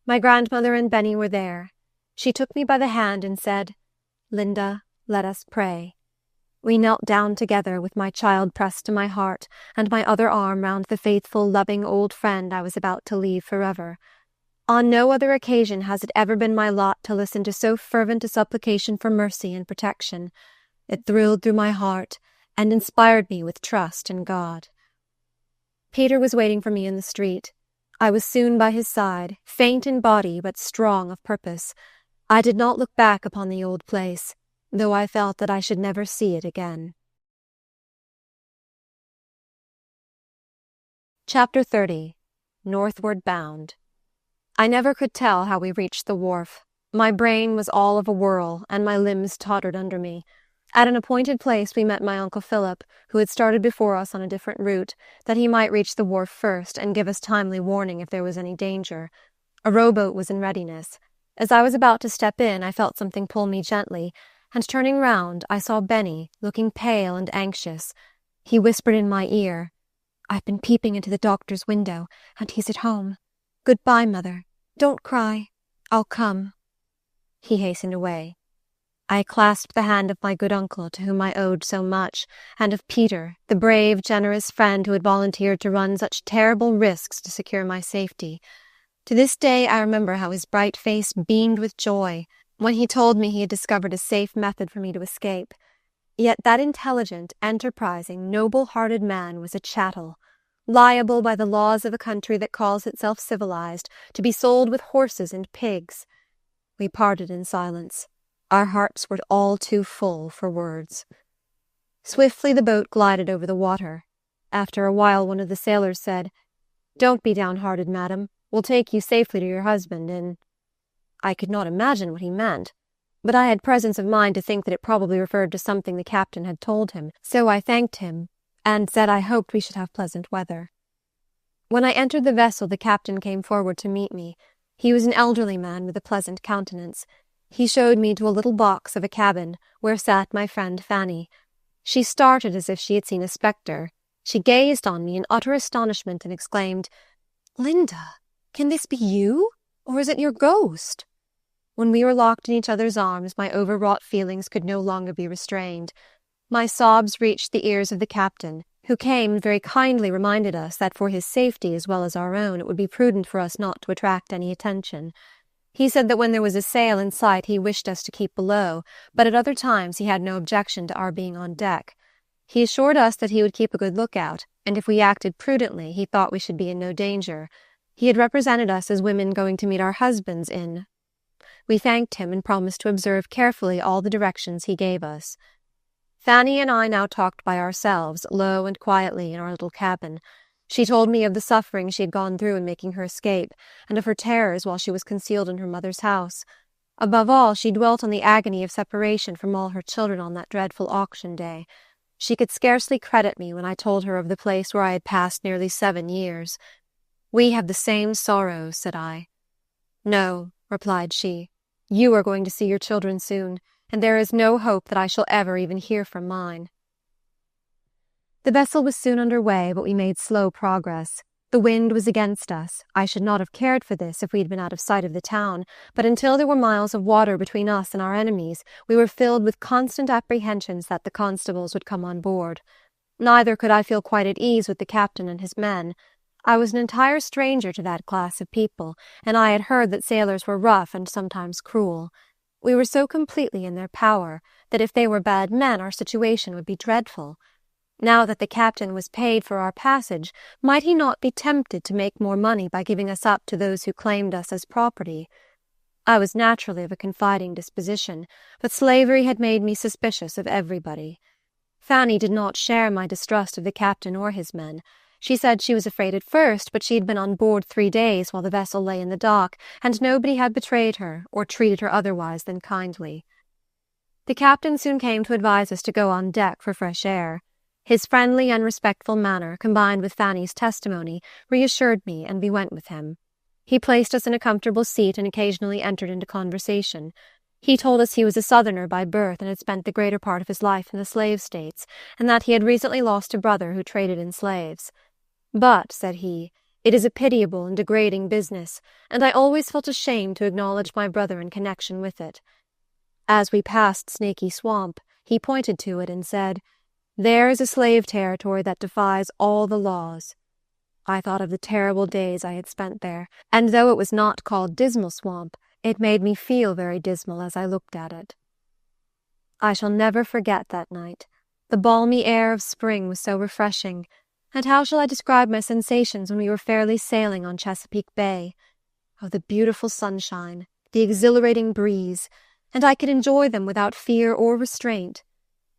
My grandmother and Benny were there. She took me by the hand and said, "Linda, let us pray." We knelt down together, with my child pressed to my heart, and my other arm round the faithful, loving old friend I was about to leave forever. On no other occasion has it ever been my lot to listen to so fervent a supplication for mercy and protection. It thrilled through my heart, and inspired me with trust in God. Peter was waiting for me in the street. I was soon by his side, faint in body but strong of purpose. I did not look back upon the old place, though I felt that I should never see it again. Chapter 30. Northward Bound. I never could tell how we reached the wharf. My brain was all of a whirl, and my limbs tottered under me. At an appointed place we met my Uncle Philip, who had started before us on a different route, that he might reach the wharf first and give us timely warning if there was any danger. A rowboat was in readiness. As I was about to step in, I felt something pull me gently, and turning round, I saw Benny, looking pale and anxious. He whispered in my ear, "I've been peeping into the doctor's window, and he's at home. Goodbye, Mother. Don't cry. I'll come." He hastened away. I clasped the hand of my good uncle, to whom I owed so much, and of Peter, the brave, generous friend who had volunteered to run such terrible risks to secure my safety. To this day I remember how his bright face beamed with joy when he told me he had discovered a safe method for me to escape. Yet that intelligent, enterprising, noble-hearted man was a chattel, liable by the laws of a country that calls itself civilized, to be sold with horses and pigs. We parted in silence. Our hearts were all too full for words. Swiftly the boat glided over the water. After a while one of the sailors said, "Don't be downhearted, madam. We'll take you safely to your husband in—" I could not imagine what he meant, but I had presence of mind to think that it probably referred to something the captain had told him, so I thanked him, and said I hoped we should have pleasant weather. When I entered the vessel, the captain came forward to meet me. He was an elderly man with a pleasant countenance. He showed me to a little box of a cabin, where sat my friend Fanny. She started as if she had seen a spectre. She gazed on me in utter astonishment and exclaimed, "Linda, can this be you, or is it your ghost?" When we were locked in each other's arms, my overwrought feelings could no longer be restrained. My sobs reached the ears of the captain, who came and very kindly reminded us that for his safety as well as our own it would be prudent for us not to attract any attention. He said that when there was a sail in sight he wished us to keep below, but at other times he had no objection to our being on deck. He assured us that he would keep a good lookout, and if we acted prudently he thought we should be in no danger. He had represented us as women going to meet our husbands in. We thanked him and promised to observe carefully all the directions he gave us. Fanny and I now talked by ourselves, low and quietly, in our little cabin. She told me of the suffering she had gone through in making her escape, and of her terrors while she was concealed in her mother's house. Above all, she dwelt on the agony of separation from all her children on that dreadful auction day. She could scarcely credit me when I told her of the place where I had passed nearly 7 years. "We have the same sorrows," said I. "No," replied she. "You are going to see your children soon, and there is no hope that I shall ever even hear from mine." The vessel was soon under way, but we made slow progress. The wind was against us. I should not have cared for this if we had been out of sight of the town, but until there were miles of water between us and our enemies, we were filled with constant apprehensions that the constables would come on board. Neither could I feel quite at ease with the captain and his men. I was an entire stranger to that class of people, and I had heard that sailors were rough and sometimes cruel. We were so completely in their power that if they were bad men our situation would be dreadful. Now that the captain was paid for our passage, might he not be tempted to make more money by giving us up to those who claimed us as property? I was naturally of a confiding disposition, but slavery had made me suspicious of everybody. Fanny did not share my distrust of the captain or his men. She said she was afraid at first, but she had been on board 3 days while the vessel lay in the dock, and nobody had betrayed her or treated her otherwise than kindly. The captain soon came to advise us to go on deck for fresh air. His friendly and respectful manner, combined with Fanny's testimony, reassured me, and we went with him. He placed us in a comfortable seat and occasionally entered into conversation. He told us he was a Southerner by birth and had spent the greater part of his life in the slave states, and that he had recently lost a brother who traded in slaves. "But," said he, "it is a pitiable and degrading business, and I always felt ashamed to acknowledge my brother in connection with it." As we passed Snaky Swamp, he pointed to it and said, "There is a slave territory that defies all the laws." I thought of the terrible days I had spent there, and though it was not called Dismal Swamp, it made me feel very dismal as I looked at it. I shall never forget that night. The balmy air of spring was so refreshing, and how shall I describe my sensations when we were fairly sailing on Chesapeake Bay? Oh, the beautiful sunshine, the exhilarating breeze, and I could enjoy them without fear or restraint.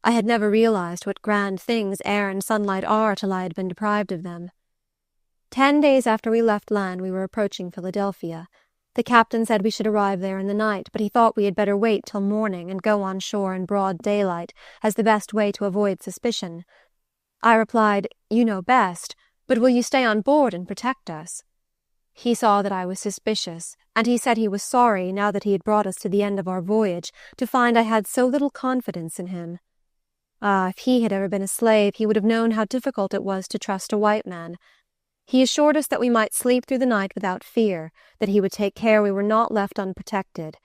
I had never realized what grand things air and sunlight are till I had been deprived of them. 10 days after we left land, we were approaching Philadelphia. The captain said we should arrive there in the night, but he thought we had better wait till morning and go on shore in broad daylight, as the best way to avoid suspicion. I replied, "You know best, but will you stay on board and protect us?" He saw that I was suspicious, and he said he was sorry, now that he had brought us to the end of our voyage, to find I had so little confidence in him. Ah, if he had ever been a slave, he would have known how difficult it was to trust a white man. He assured us that we might sleep through the night without fear, that he would take care we were not left unprotected.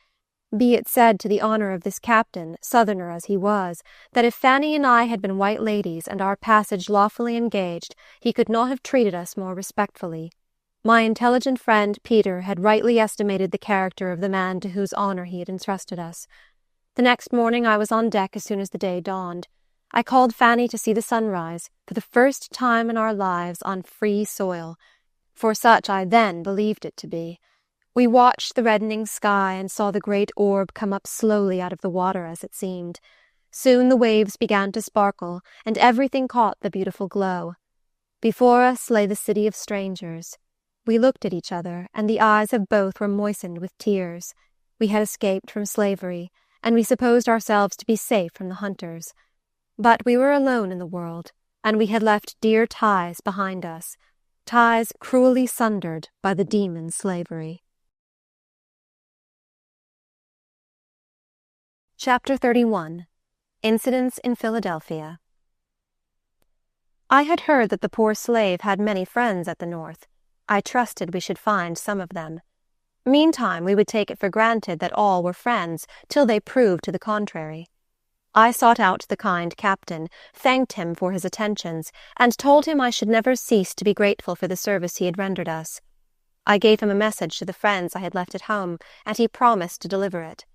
Be it said to the honor of this captain, Southerner as he was, that if Fanny and I had been white ladies and our passage lawfully engaged, he could not have treated us more respectfully. My intelligent friend Peter had rightly estimated the character of the man to whose honor he had entrusted us. The next morning I was on deck as soon as the day dawned. I called Fanny to see the sunrise, for the first time in our lives on free soil, for such I then believed it to be. We watched the reddening sky and saw the great orb come up slowly out of the water, as it seemed. Soon the waves began to sparkle, and everything caught the beautiful glow. Before us lay the city of strangers. We looked at each other, and the eyes of both were moistened with tears. We had escaped from slavery, and we supposed ourselves to be safe from the hunters. But we were alone in the world, and we had left dear ties behind us, ties cruelly sundered by the demon slavery. Chapter 31. Incidents in Philadelphia. I had heard that the poor slave had many friends at the North. I trusted we should find some of them. Meantime, we would take it for granted that all were friends, till they proved to the contrary. I sought out the kind captain, thanked him for his attentions, and told him I should never cease to be grateful for the service he had rendered us. I gave him a message to the friends I had left at home, and he promised to deliver it.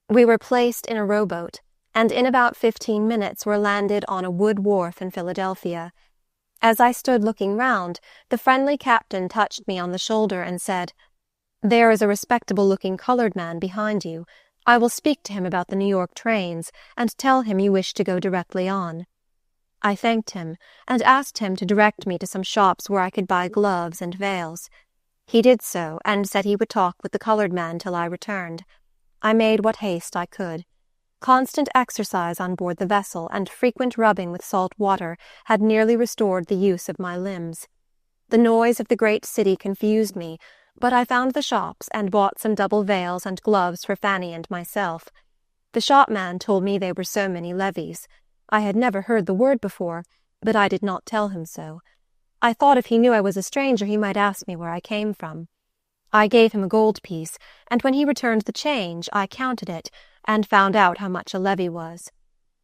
We were placed in a rowboat, and in about 15 minutes were landed on a wood wharf in Philadelphia. As I stood looking round, the friendly captain touched me on the shoulder and said, "There is a respectable-looking colored man behind you. I will speak to him about the New York trains, and tell him you wish to go directly on." I thanked him, and asked him to direct me to some shops where I could buy gloves and veils. He did so, and said he would talk with the colored man till I returned. I made what haste I could. Constant exercise on board the vessel and frequent rubbing with salt water had nearly restored the use of my limbs. The noise of the great city confused me, but I found the shops and bought some double veils and gloves for Fanny and myself. The shopman told me they were so many levies. I had never heard the word before, but I did not tell him so. I thought if he knew I was a stranger he might ask me where I came from. I gave him a gold piece, and when he returned the change, I counted it, and found out how much a levy was.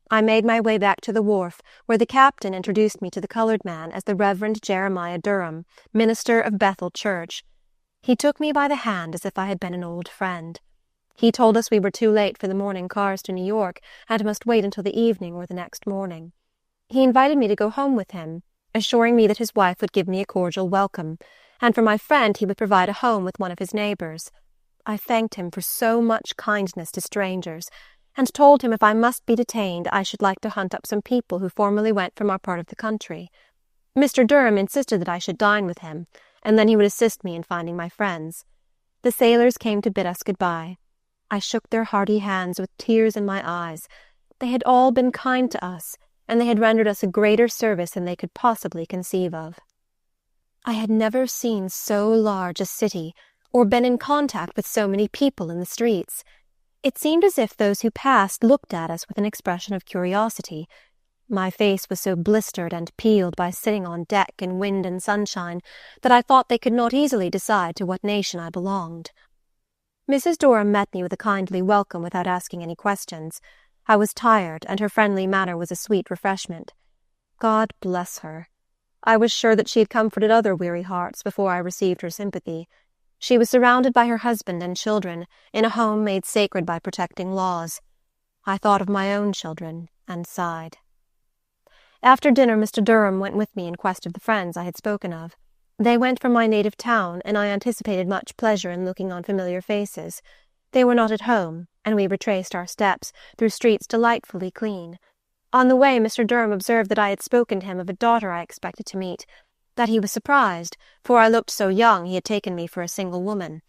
I made my way back to the wharf, where the captain introduced me to the colored man as the Reverend Jeremiah Durham, minister of Bethel Church. He took me by the hand as if I had been an old friend. He told us we were too late for the morning cars to New York, and must wait until the evening or the next morning. He invited me to go home with him, assuring me that his wife would give me a cordial welcome, and for my friend he would provide a home with one of his neighbors. I thanked him for so much kindness to strangers, and told him if I must be detained I should like to hunt up some people who formerly went from our part of the country. Mr. Durham insisted that I should dine with him, and then he would assist me in finding my friends. The sailors came to bid us good-bye. I shook their hearty hands with tears in my eyes. They had all been kind to us, and they had rendered us a greater service than they could possibly conceive of. I had never seen so large a city, or been in contact with so many people in the streets. It seemed as if those who passed looked at us with an expression of curiosity. My face was so blistered and peeled by sitting on deck in wind and sunshine that I thought they could not easily decide to what nation I belonged. Mrs. Durham met me with a kindly welcome without asking any questions. I was tired, and her friendly manner was a sweet refreshment. God bless her. I was sure that she had comforted other weary hearts before I received her sympathy. She was surrounded by her husband and children, in a home made sacred by protecting laws. I thought of my own children, and sighed. After dinner Mr. Durham went with me in quest of the friends I had spoken of. They went from my native town, and I anticipated much pleasure in looking on familiar faces. They were not at home, and we retraced our steps through streets delightfully clean. On the way Mr. Durham observed that I had spoken to him of a daughter I expected to meet, that he was surprised, for I looked so young he had taken me for a single woman.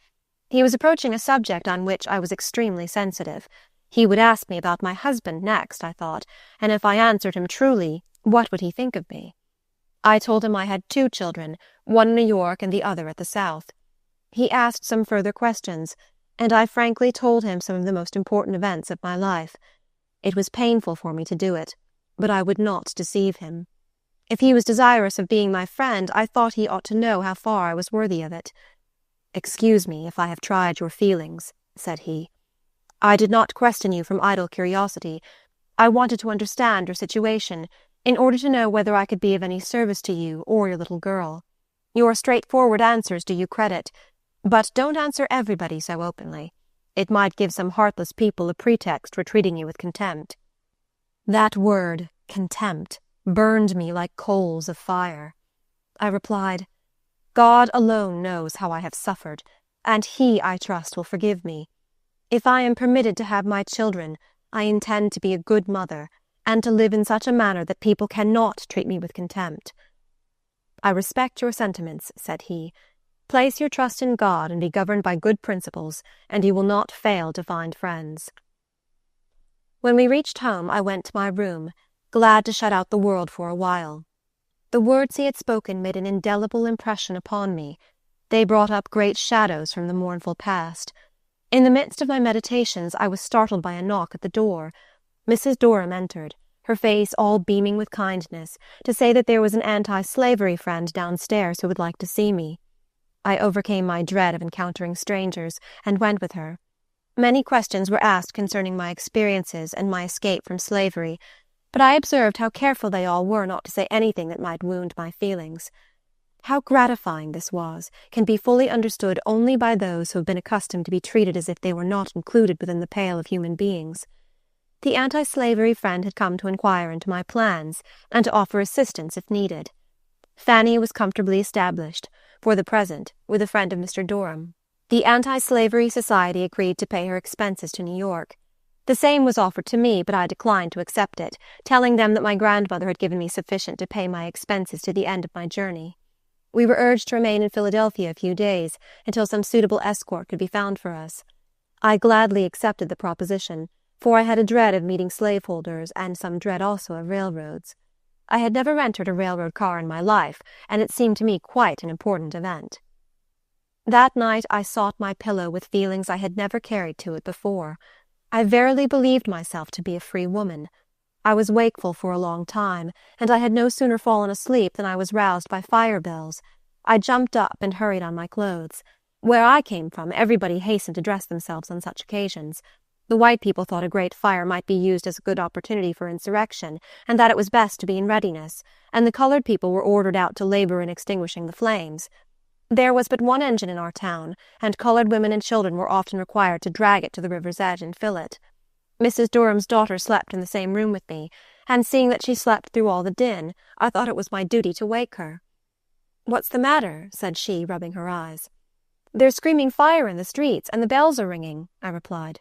He was approaching a subject on which I was extremely sensitive. He would ask me about my husband next, I thought, and if I answered him truly, what would he think of me? I told him I had 2 children, one in New York and the other at the South. He asked some further questions, and I frankly told him some of the most important events of my life. It was painful for me to do it, but I would not deceive him. If he was desirous of being my friend, I thought he ought to know how far I was worthy of it. "Excuse me if I have tried your feelings," said he. "I did not question you from idle curiosity. I wanted to understand your situation, in order to know whether I could be of any service to you or your little girl. Your straightforward answers do you credit, but don't answer everybody so openly. It might give some heartless people a pretext for treating you with contempt." That word, contempt, burned me like coals of fire. I replied, "God alone knows how I have suffered, and He, I trust, will forgive me. If I am permitted to have my children, I intend to be a good mother, and to live in such a manner that people cannot treat me with contempt." "I respect your sentiments," said he. "Place your trust in God and be governed by good principles, and you will not fail to find friends." When we reached home, I went to my room, glad to shut out the world for a while. The words he had spoken made an indelible impression upon me. They brought up great shadows from the mournful past. In the midst of my meditations, I was startled by a knock at the door. Mrs. Durham entered, her face all beaming with kindness, to say that there was an anti-slavery friend downstairs who would like to see me. I overcame my dread of encountering strangers, and went with her. Many questions were asked concerning my experiences and my escape from slavery, but I observed how careful they all were not to say anything that might wound my feelings. How gratifying this was can be fully understood only by those who have been accustomed to be treated as if they were not included within the pale of human beings. The anti-slavery friend had come to inquire into my plans, and to offer assistance if needed. Fanny was comfortably established, for the present, with a friend of Mr. Durham. The Anti-Slavery Society agreed to pay her expenses to New York. The same was offered to me, but I declined to accept it, telling them that my grandmother had given me sufficient to pay my expenses to the end of my journey. We were urged to remain in Philadelphia a few days, until some suitable escort could be found for us. I gladly accepted the proposition, for I had a dread of meeting slaveholders, and some dread also of railroads. I had never entered a railroad car in my life, and it seemed to me quite an important event. That night I sought my pillow with feelings I had never carried to it before. I verily believed myself to be a free woman. I was wakeful for a long time, and I had no sooner fallen asleep than I was roused by fire bells. I jumped up and hurried on my clothes. Where I came from, everybody hastened to dress themselves on such occasions. The white people thought a great fire might be used as a good opportunity for insurrection, and that it was best to be in readiness, and the colored people were ordered out to labor in extinguishing the flames. There was but one engine in our town, and colored women and children were often required to drag it to the river's edge and fill it. Mrs. Durham's daughter slept in the same room with me, and seeing that she slept through all the din, I thought it was my duty to wake her. "What's the matter?" said she, rubbing her eyes. "There's screaming fire in the streets, and the bells are ringing," I replied.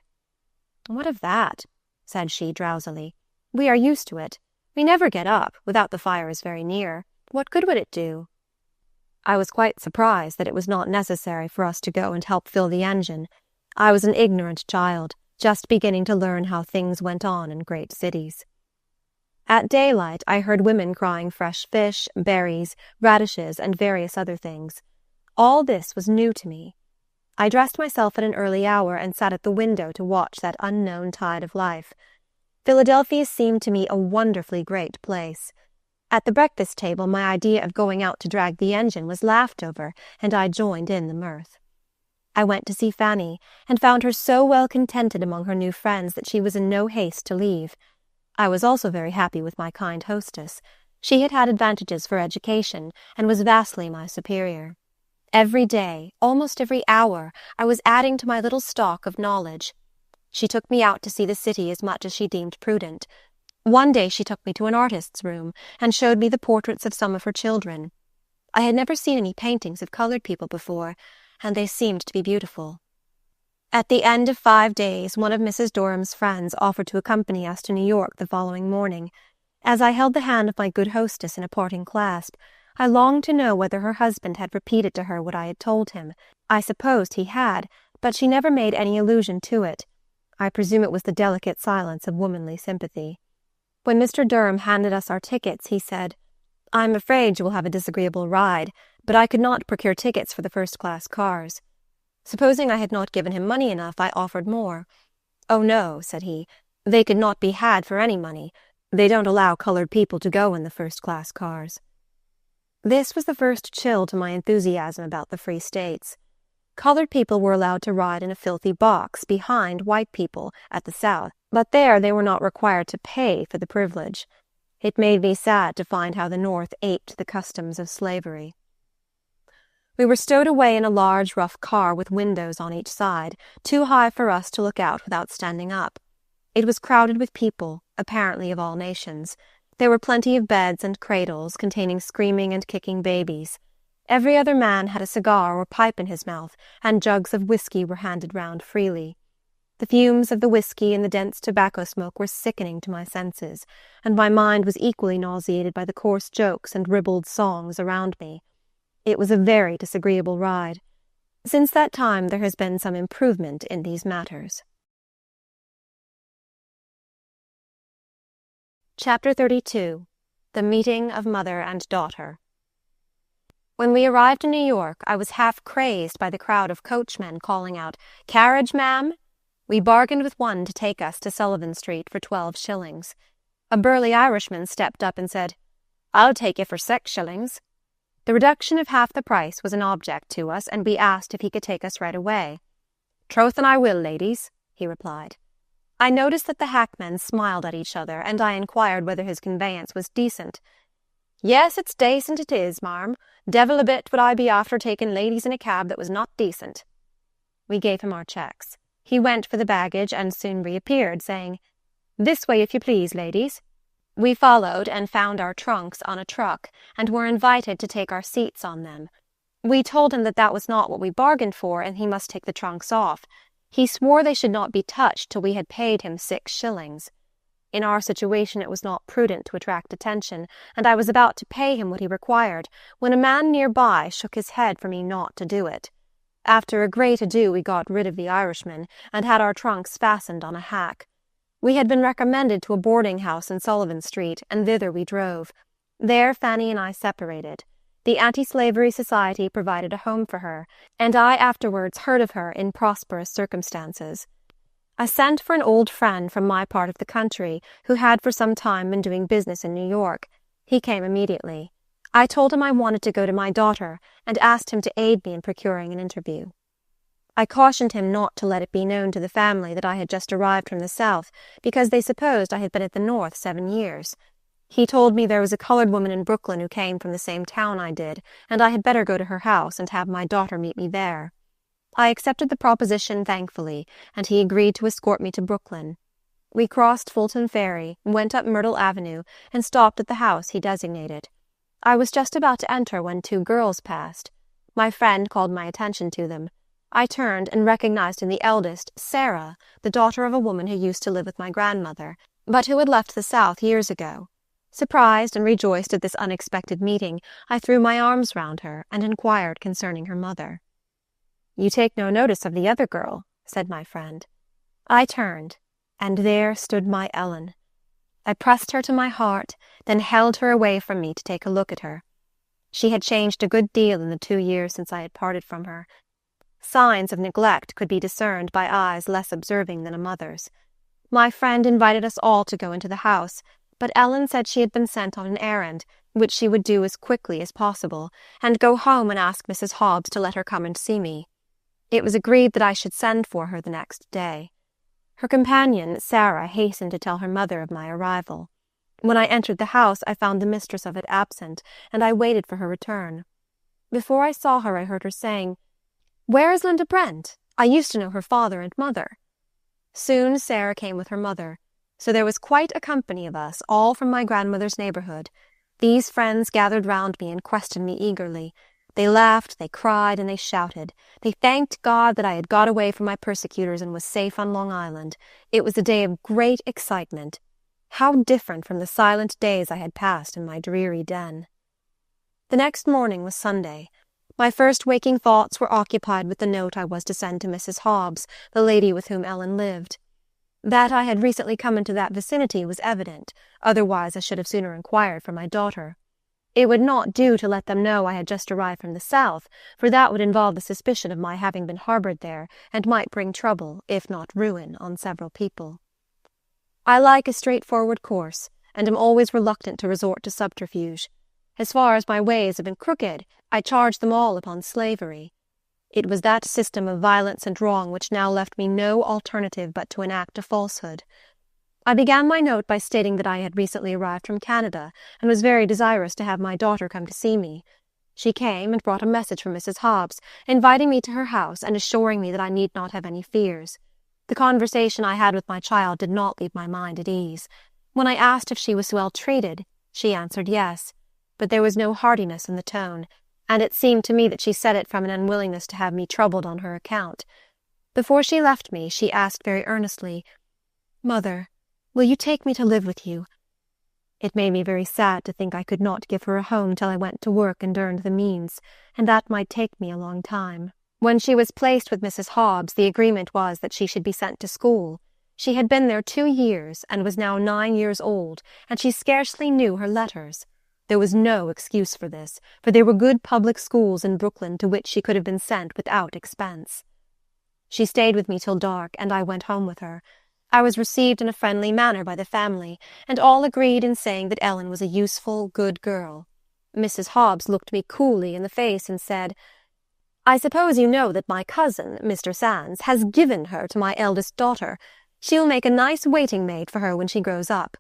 "What of that?" said she drowsily. "We are used to it. We never get up, without the fire is very near. What good would it do?" I was quite surprised that it was not necessary for us to go and help fill the engine. I was an ignorant child, just beginning to learn how things went on in great cities. At daylight I heard women crying fresh fish, berries, radishes, and various other things. All this was new to me. I dressed myself at an early hour and sat at the window to watch that unknown tide of life. Philadelphia seemed to me a wonderfully great place. At the breakfast table my idea of going out to drag the engine was laughed over, and I joined in the mirth. I went to see Fanny, and found her so well contented among her new friends that she was in no haste to leave. I was also very happy with my kind hostess. She had had advantages for education, and was vastly my superior. Every day, almost every hour, I was adding to my little stock of knowledge. She took me out to see the city as much as she deemed prudent. One day she took me to an artist's room, and showed me the portraits of some of her children. I had never seen any paintings of colored people before, and they seemed to be beautiful. At the end of 5 days, one of Mrs. Durham's friends offered to accompany us to New York the following morning. As I held the hand of my good hostess in a parting clasp, I longed to know whether her husband had repeated to her what I had told him. I supposed he had, but she never made any allusion to it. I presume it was the delicate silence of womanly sympathy. When Mr. Durham handed us our tickets, he said, "I'm afraid you will have a disagreeable ride, but I could not procure tickets for the first-class cars. Supposing I had not given him money enough, I offered more. "Oh, no," said he, "they could not be had for any money. They don't allow colored people to go in the first-class cars." This was the first chill to my enthusiasm about the Free States. Colored people were allowed to ride in a filthy box behind white people at the South, but there they were not required to pay for the privilege. It made me sad to find how the North aped the customs of slavery. We were stowed away in a large, rough car with windows on each side, too high for us to look out without standing up. It was crowded with people, apparently of all nations. There were plenty of beds and cradles containing screaming and kicking babies. Every other man had a cigar or pipe in his mouth, and jugs of whiskey were handed round freely. The fumes of the whiskey and the dense tobacco smoke were sickening to my senses, and my mind was equally nauseated by the coarse jokes and ribald songs around me. It was a very disagreeable ride. Since that time there has been some improvement in these matters. Chapter 32. The Meeting of Mother and Daughter. When we arrived in New York, I was half crazed by the crowd of coachmen calling out, "Carriage, ma'am?" We bargained with one to take us to Sullivan Street for 12 shillings. A burly Irishman stepped up and said, "I'll take you for 6 shillings." The reduction of half the price was an object to us, and we asked if he could take us right away. "Troth and I will, ladies," he replied. I noticed that the hackmen smiled at each other, and I inquired whether his conveyance was decent. "Yes, it's dacent it is, marm. Devil a bit would I be after taking ladies in a cab that was not decent." We gave him our checks. He went for the baggage and soon reappeared, saying, "This way, if you please, ladies." We followed and found our trunks on a truck, and were invited to take our seats on them. We told him that that was not what we bargained for, and he must take the trunks off. He swore they should not be touched till we had paid him 6 shillings. In our situation it was not prudent to attract attention, and I was about to pay him what he required, when a man near by shook his head for me not to do it. After a great ado we got rid of the Irishman, and had our trunks fastened on a hack. We had been recommended to a boarding-house in Sullivan Street, and thither we drove. There Fanny and I separated. The Anti-Slavery Society provided a home for her, and I afterwards heard of her in prosperous circumstances. I sent for an old friend from my part of the country, who had for some time been doing business in New York. He came immediately. I told him I wanted to go to my daughter, and asked him to aid me in procuring an interview. I cautioned him not to let it be known to the family that I had just arrived from the South, because they supposed I had been at the North 7 years. He told me there was a colored woman in Brooklyn who came from the same town I did, and I had better go to her house and have my daughter meet me there. I accepted the proposition thankfully, and he agreed to escort me to Brooklyn. We crossed Fulton Ferry, went up Myrtle Avenue, and stopped at the house he designated. I was just about to enter when 2 girls passed. My friend called my attention to them. I turned and recognized in the eldest, Sarah, the daughter of a woman who used to live with my grandmother, but who had left the South years ago. Surprised and rejoiced at this unexpected meeting, I threw my arms round her and inquired concerning her mother. "You take no notice of the other girl," said my friend. I turned, and there stood my Ellen. I pressed her to my heart, then held her away from me to take a look at her. She had changed a good deal in the 2 years since I had parted from her. Signs of neglect could be discerned by eyes less observing than a mother's. My friend invited us all to go into the house, but Ellen said she had been sent on an errand, which she would do as quickly as possible, and go home and ask Mrs. Hobbs to let her come and see me. It was agreed that I should send for her the next day. Her companion, Sarah, hastened to tell her mother of my arrival. When I entered the house, I found the mistress of it absent, and I waited for her return. Before I saw her, I heard her saying, "Where is Linda Brent? I used to know her father and mother." Soon Sarah came with her mother, so there was quite a company of us, all from my grandmother's neighborhood. These friends gathered round me and questioned me eagerly. They laughed, they cried, and they shouted. They thanked God that I had got away from my persecutors and was safe on Long Island. It was a day of great excitement. How different from the silent days I had passed in my dreary den. The next morning was Sunday. My first waking thoughts were occupied with the note I was to send to Mrs. Hobbs, the lady with whom Ellen lived. That I had recently come into that vicinity was evident, otherwise I should have sooner inquired for my daughter. It would not do to let them know I had just arrived from the South, for that would involve the suspicion of my having been harbored there, and might bring trouble, if not ruin, on several people. I like a straightforward course, and am always reluctant to resort to subterfuge. As far as my ways have been crooked, I charge them all upon slavery. It was that system of violence and wrong which now left me no alternative but to enact a falsehood. I began my note by stating that I had recently arrived from Canada, and was very desirous to have my daughter come to see me. She came and brought a message from Mrs. Hobbs, inviting me to her house and assuring me that I need not have any fears. The conversation I had with my child did not leave my mind at ease. When I asked if she was well treated, she answered yes, but there was no heartiness in the tone, and it seemed to me that she said it from an unwillingness to have me troubled on her account. Before she left me, she asked very earnestly, "Mother, will you take me to live with you?" It made me very sad to think I could not give her a home till I went to work and earned the means, and that might take me a long time. When she was placed with Mrs. Hobbs, the agreement was that she should be sent to school. She had been there 2 years, and was now 9 years old, and she scarcely knew her letters. There was no excuse for this, for there were good public schools in Brooklyn to which she could have been sent without expense. She stayed with me till dark, and I went home with her. I was received in a friendly manner by the family, and all agreed in saying that Ellen was a useful, good girl. Mrs. Hobbs looked me coolly in the face and said, "I suppose you know that my cousin, Mr. Sands, has given her to my eldest daughter. She will make a nice waiting-maid for her when she grows up."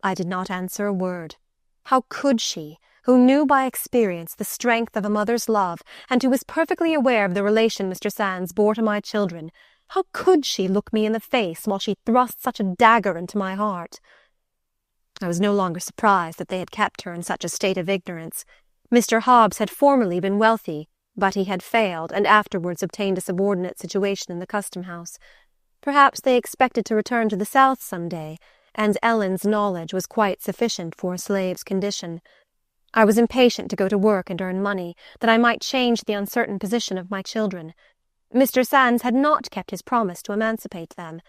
I did not answer a word. How could she, who knew by experience the strength of a mother's love, and who was perfectly aware of the relation Mr. Sands bore to my children, how could she look me in the face while she thrust such a dagger into my heart? I was no longer surprised that they had kept her in such a state of ignorance. Mr. Hobbs had formerly been wealthy, but he had failed, and afterwards obtained a subordinate situation in the custom-house. Perhaps they expected to return to the South some day, and Ellen's knowledge was quite sufficient for a slave's condition. I was impatient to go to work and earn money, that I might change the uncertain position of my children. Mr. Sands had not kept his promise to emancipate them.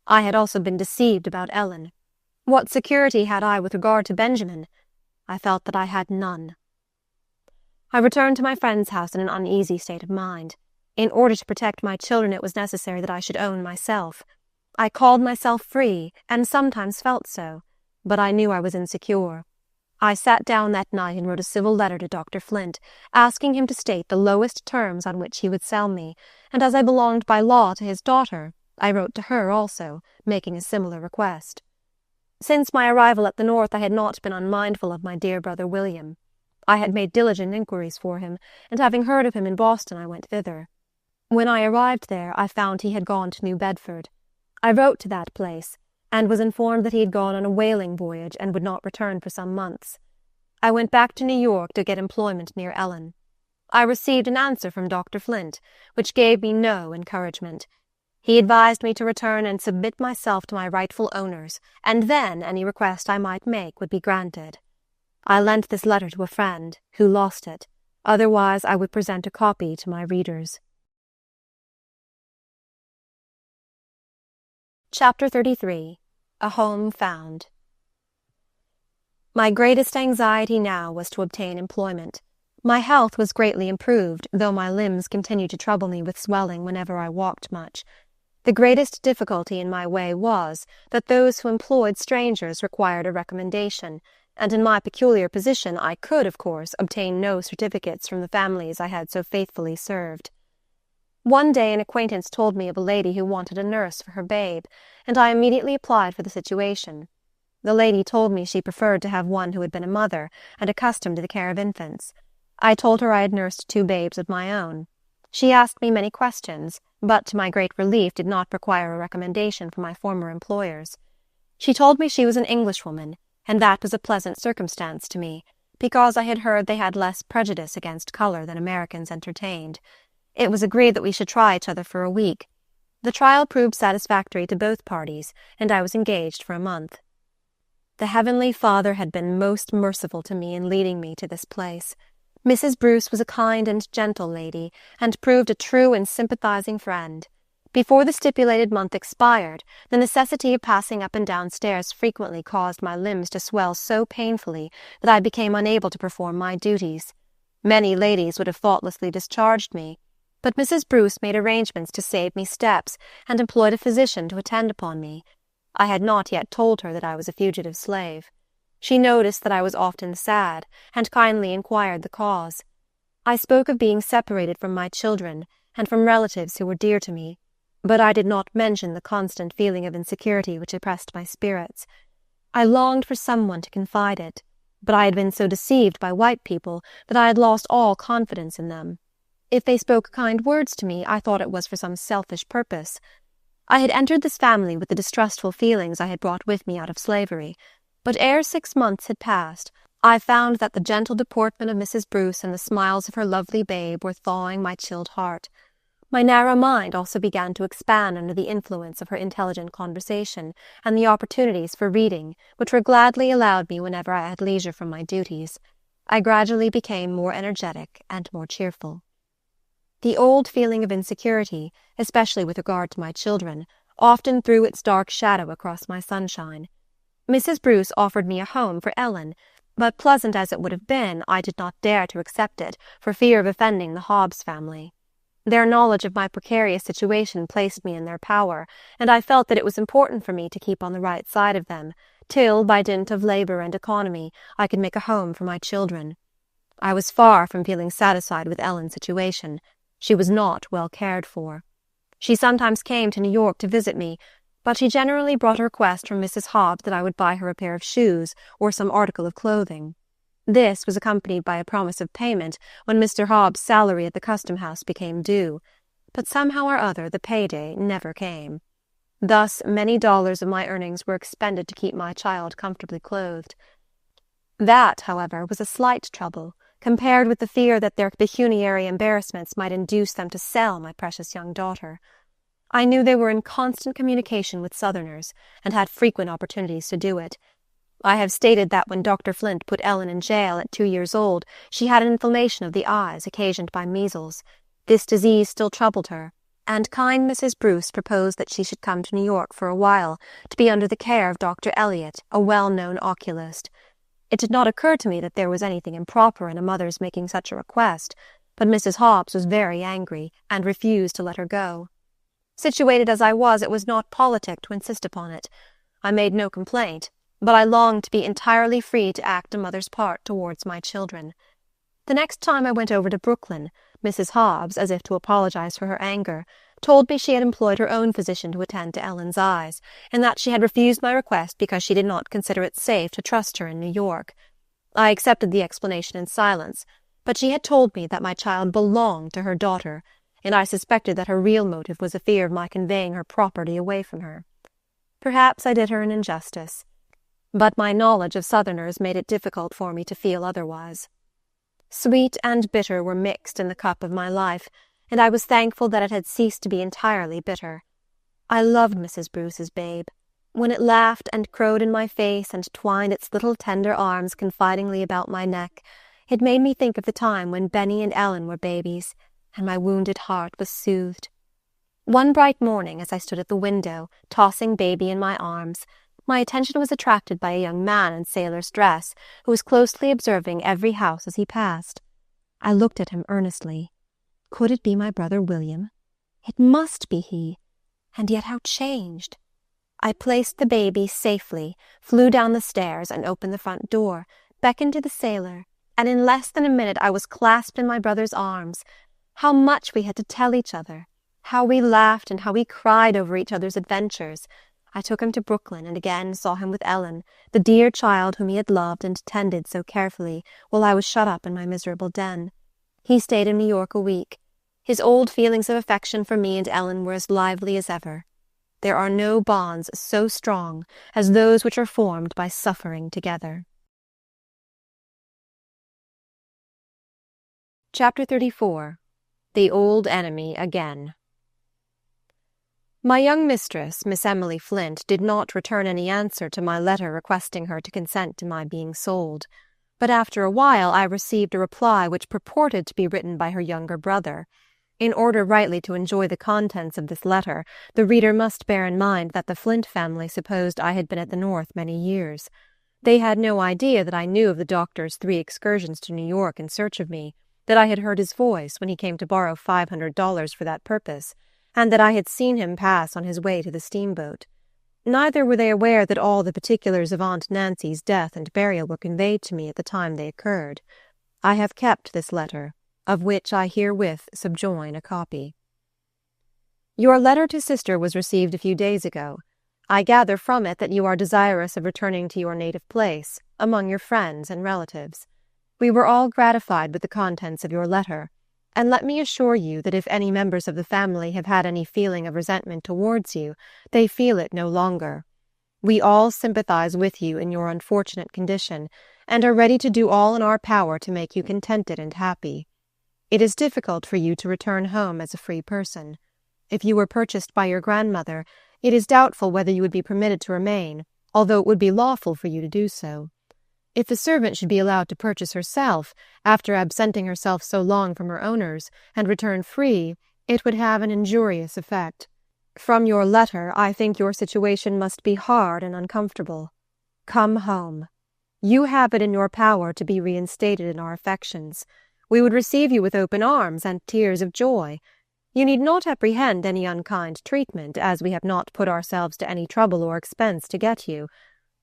I had also been deceived about Ellen. What security had I with regard to Benjamin? I felt that I had none. I returned to my friend's house in an uneasy state of mind. In order to protect my children, it was necessary that I should own myself. I called myself free, and sometimes felt so, but I knew I was insecure. I sat down that night and wrote a civil letter to Dr. Flint, asking him to state the lowest terms on which he would sell me, and as I belonged by law to his daughter, I wrote to her also, making a similar request. Since my arrival at the North, I had not been unmindful of my dear brother William. I had made diligent inquiries for him, and having heard of him in Boston, I went thither. When I arrived there, I found he had gone to New Bedford. I wrote to that place, and was informed that he had gone on a whaling voyage and would not return for some months. I went back to New York to get employment near Ellen. I received an answer from Dr. Flint, which gave me no encouragement. He advised me to return and submit myself to my rightful owners, and then any request I might make would be granted. I lent this letter to a friend, who lost it. Otherwise I would present a copy to my readers. Chapter 33. A Home Found. My greatest anxiety now was to obtain employment. My health was greatly improved, though my limbs continued to trouble me with swelling whenever I walked much. The greatest difficulty in my way was, that those who employed strangers required a recommendation, and in my peculiar position I could, of course, obtain no certificates from the families I had so faithfully served. One day an acquaintance told me of a lady who wanted a nurse for her babe, and I immediately applied for the situation. The lady told me she preferred to have one who had been a mother, and accustomed to the care of infants. I told her I had nursed 2 babes of my own. She asked me many questions, but to my great relief did not require a recommendation from my former employers. She told me she was an Englishwoman, and that was a pleasant circumstance to me, because I had heard they had less prejudice against color than Americans entertained. It was agreed that we should try each other for a week. The trial proved satisfactory to both parties, and I was engaged for a month. The Heavenly Father had been most merciful to me in leading me to this place. Mrs. Bruce was a kind and gentle lady, and proved a true and sympathizing friend. Before the stipulated month expired, the necessity of passing up and down stairs frequently caused my limbs to swell so painfully that I became unable to perform my duties. Many ladies would have thoughtlessly discharged me, but Mrs. Bruce made arrangements to save me steps and employed a physician to attend upon me. I had not yet told her that I was a fugitive slave. She noticed that I was often sad, and kindly inquired the cause. I spoke of being separated from my children, and from relatives who were dear to me, but I did not mention the constant feeling of insecurity which oppressed my spirits. I longed for someone to confide it, but I had been so deceived by white people that I had lost all confidence in them. If they spoke kind words to me, I thought it was for some selfish purpose. I had entered this family with the distrustful feelings I had brought with me out of slavery, but ere 6 months had passed, I found that the gentle deportment of Mrs. Bruce and the smiles of her lovely babe were thawing my chilled heart. My narrow mind also began to expand under the influence of her intelligent conversation and the opportunities for reading, which were gladly allowed me whenever I had leisure from my duties. I gradually became more energetic and more cheerful. The old feeling of insecurity, especially with regard to my children, often threw its dark shadow across my sunshine. Mrs. Bruce offered me a home for Ellen, but pleasant as it would have been, I did not dare to accept it for fear of offending the Hobbs family. Their knowledge of my precarious situation placed me in their power, and I felt that it was important for me to keep on the right side of them, till, by dint of labor and economy, I could make a home for my children. I was far from feeling satisfied with Ellen's situation. She was not well cared for. She sometimes came to New York to visit me, but she generally brought a request from Mrs. Hobbs that I would buy her a pair of shoes or some article of clothing. This was accompanied by a promise of payment when Mr. Hobbs' salary at the custom-house became due, but somehow or other the payday never came. Thus many dollars of my earnings were expended to keep my child comfortably clothed. That, however, was a slight trouble, compared with the fear that their pecuniary embarrassments might induce them to sell my precious young daughter. I knew they were in constant communication with Southerners, and had frequent opportunities to do it. I have stated that when Dr. Flint put Ellen in jail at 2 years old, she had an inflammation of the eyes occasioned by measles. This disease still troubled her, and kind Mrs. Bruce proposed that she should come to New York for a while to be under the care of Dr. Elliot, a well-known oculist. It did not occur to me that there was anything improper in a mother's making such a request, but Mrs. Hobbs was very angry, and refused to let her go. Situated as I was, it was not politic to insist upon it. I made no complaint, but I longed to be entirely free to act a mother's part towards my children. The next time I went over to Brooklyn, Mrs. Hobbs, as if to apologize for her anger, told me she had employed her own physician to attend to Ellen's eyes, and that she had refused my request because she did not consider it safe to trust her in New York. I accepted the explanation in silence, but she had told me that my child belonged to her daughter, and I suspected that her real motive was a fear of my conveying her property away from her. Perhaps I did her an injustice, but my knowledge of Southerners made it difficult for me to feel otherwise. Sweet and bitter were mixed in the cup of my life, and I was thankful that it had ceased to be entirely bitter. I loved Mrs. Bruce's babe. When it laughed and crowed in my face and twined its little tender arms confidingly about my neck, it made me think of the time when Benny and Ellen were babies, and my wounded heart was soothed. One bright morning, as I stood at the window, tossing baby in my arms, my attention was attracted by a young man in sailor's dress, who was closely observing every house as he passed. I looked at him earnestly. Could it be my brother William? It must be he, and yet how changed! I placed the baby safely, flew down the stairs, and opened the front door, beckoned to the sailor, and in less than a minute I was clasped in my brother's arms. How much we had to tell each other! How we laughed and how we cried over each other's adventures! I took him to Brooklyn, and again saw him with Ellen, the dear child whom he had loved and tended so carefully, while I was shut up in my miserable den. He stayed in New York a week. His old feelings of affection for me and Ellen were as lively as ever. There are no bonds so strong as those which are formed by suffering together. Chapter 34. The Old Enemy Again. My young mistress, Miss Emily Flint, did not return any answer to my letter requesting her to consent to my being sold, but after a while I received a reply which purported to be written by her younger brother. In order rightly to enjoy the contents of this letter, the reader must bear in mind that the Flint family supposed I had been at the North many years. They had no idea that I knew of the doctor's 3 excursions to New York in search of me, that I had heard his voice when he came to borrow $500 for that purpose, and that I had seen him pass on his way to the steamboat. Neither were they aware that all the particulars of Aunt Nancy's death and burial were conveyed to me at the time they occurred. I have kept this letter, of which I herewith subjoin a copy. Your letter to sister was received a few days ago. I gather from it that you are desirous of returning to your native place, among your friends and relatives. We were all gratified with the contents of your letter, and let me assure you that if any members of the family have had any feeling of resentment towards you, they feel it no longer. We all sympathize with you in your unfortunate condition, and are ready to do all in our power to make you contented and happy. It is difficult for you to return home as a free person. If you were purchased by your grandmother, it is doubtful whether you would be permitted to remain, although it would be lawful for you to do so. If a servant should be allowed to purchase herself, after absenting herself so long from her owners, and return free, it would have an injurious effect. From your letter, I think your situation must be hard and uncomfortable. Come home. You have it in your power to be reinstated in our affections. We would receive you with open arms and tears of joy. You need not apprehend any unkind treatment, as we have not put ourselves to any trouble or expense to get you.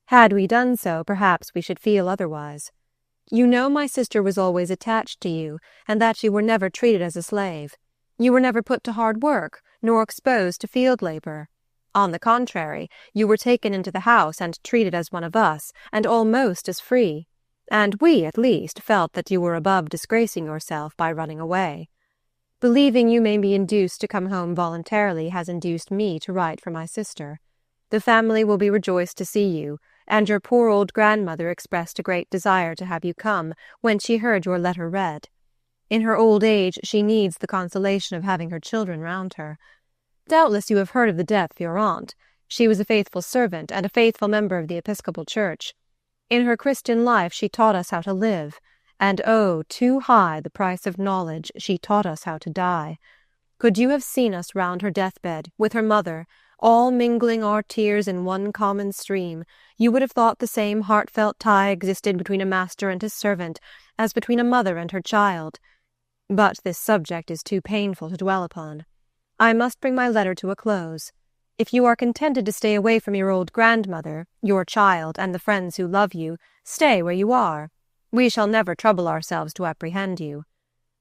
Had we done so, perhaps we should feel otherwise. You know my sister was always attached to you, and that you were never treated as a slave. You were never put to hard work, nor exposed to field labor. On the contrary, you were taken into the house and treated as one of us, and almost as free. And we, at least, felt that you were above disgracing yourself by running away. Believing you may be induced to come home voluntarily has induced me to write for my sister. The family will be rejoiced to see you, and your poor old grandmother expressed a great desire to have you come when she heard your letter read. In her old age she needs the consolation of having her children round her. Doubtless you have heard of the death of your aunt. She was a faithful servant and a faithful member of the Episcopal Church. In her Christian life she taught us how to live, and oh, too high the price of knowledge, she taught us how to die. Could you have seen us round her deathbed, with her mother, all mingling our tears in one common stream, you would have thought the same heartfelt tie existed between a master and his servant, as between a mother and her child. But this subject is too painful to dwell upon. I must bring my letter to a close. If you are contented to stay away from your old grandmother, your child, and the friends who love you, stay where you are. We shall never trouble ourselves to apprehend you.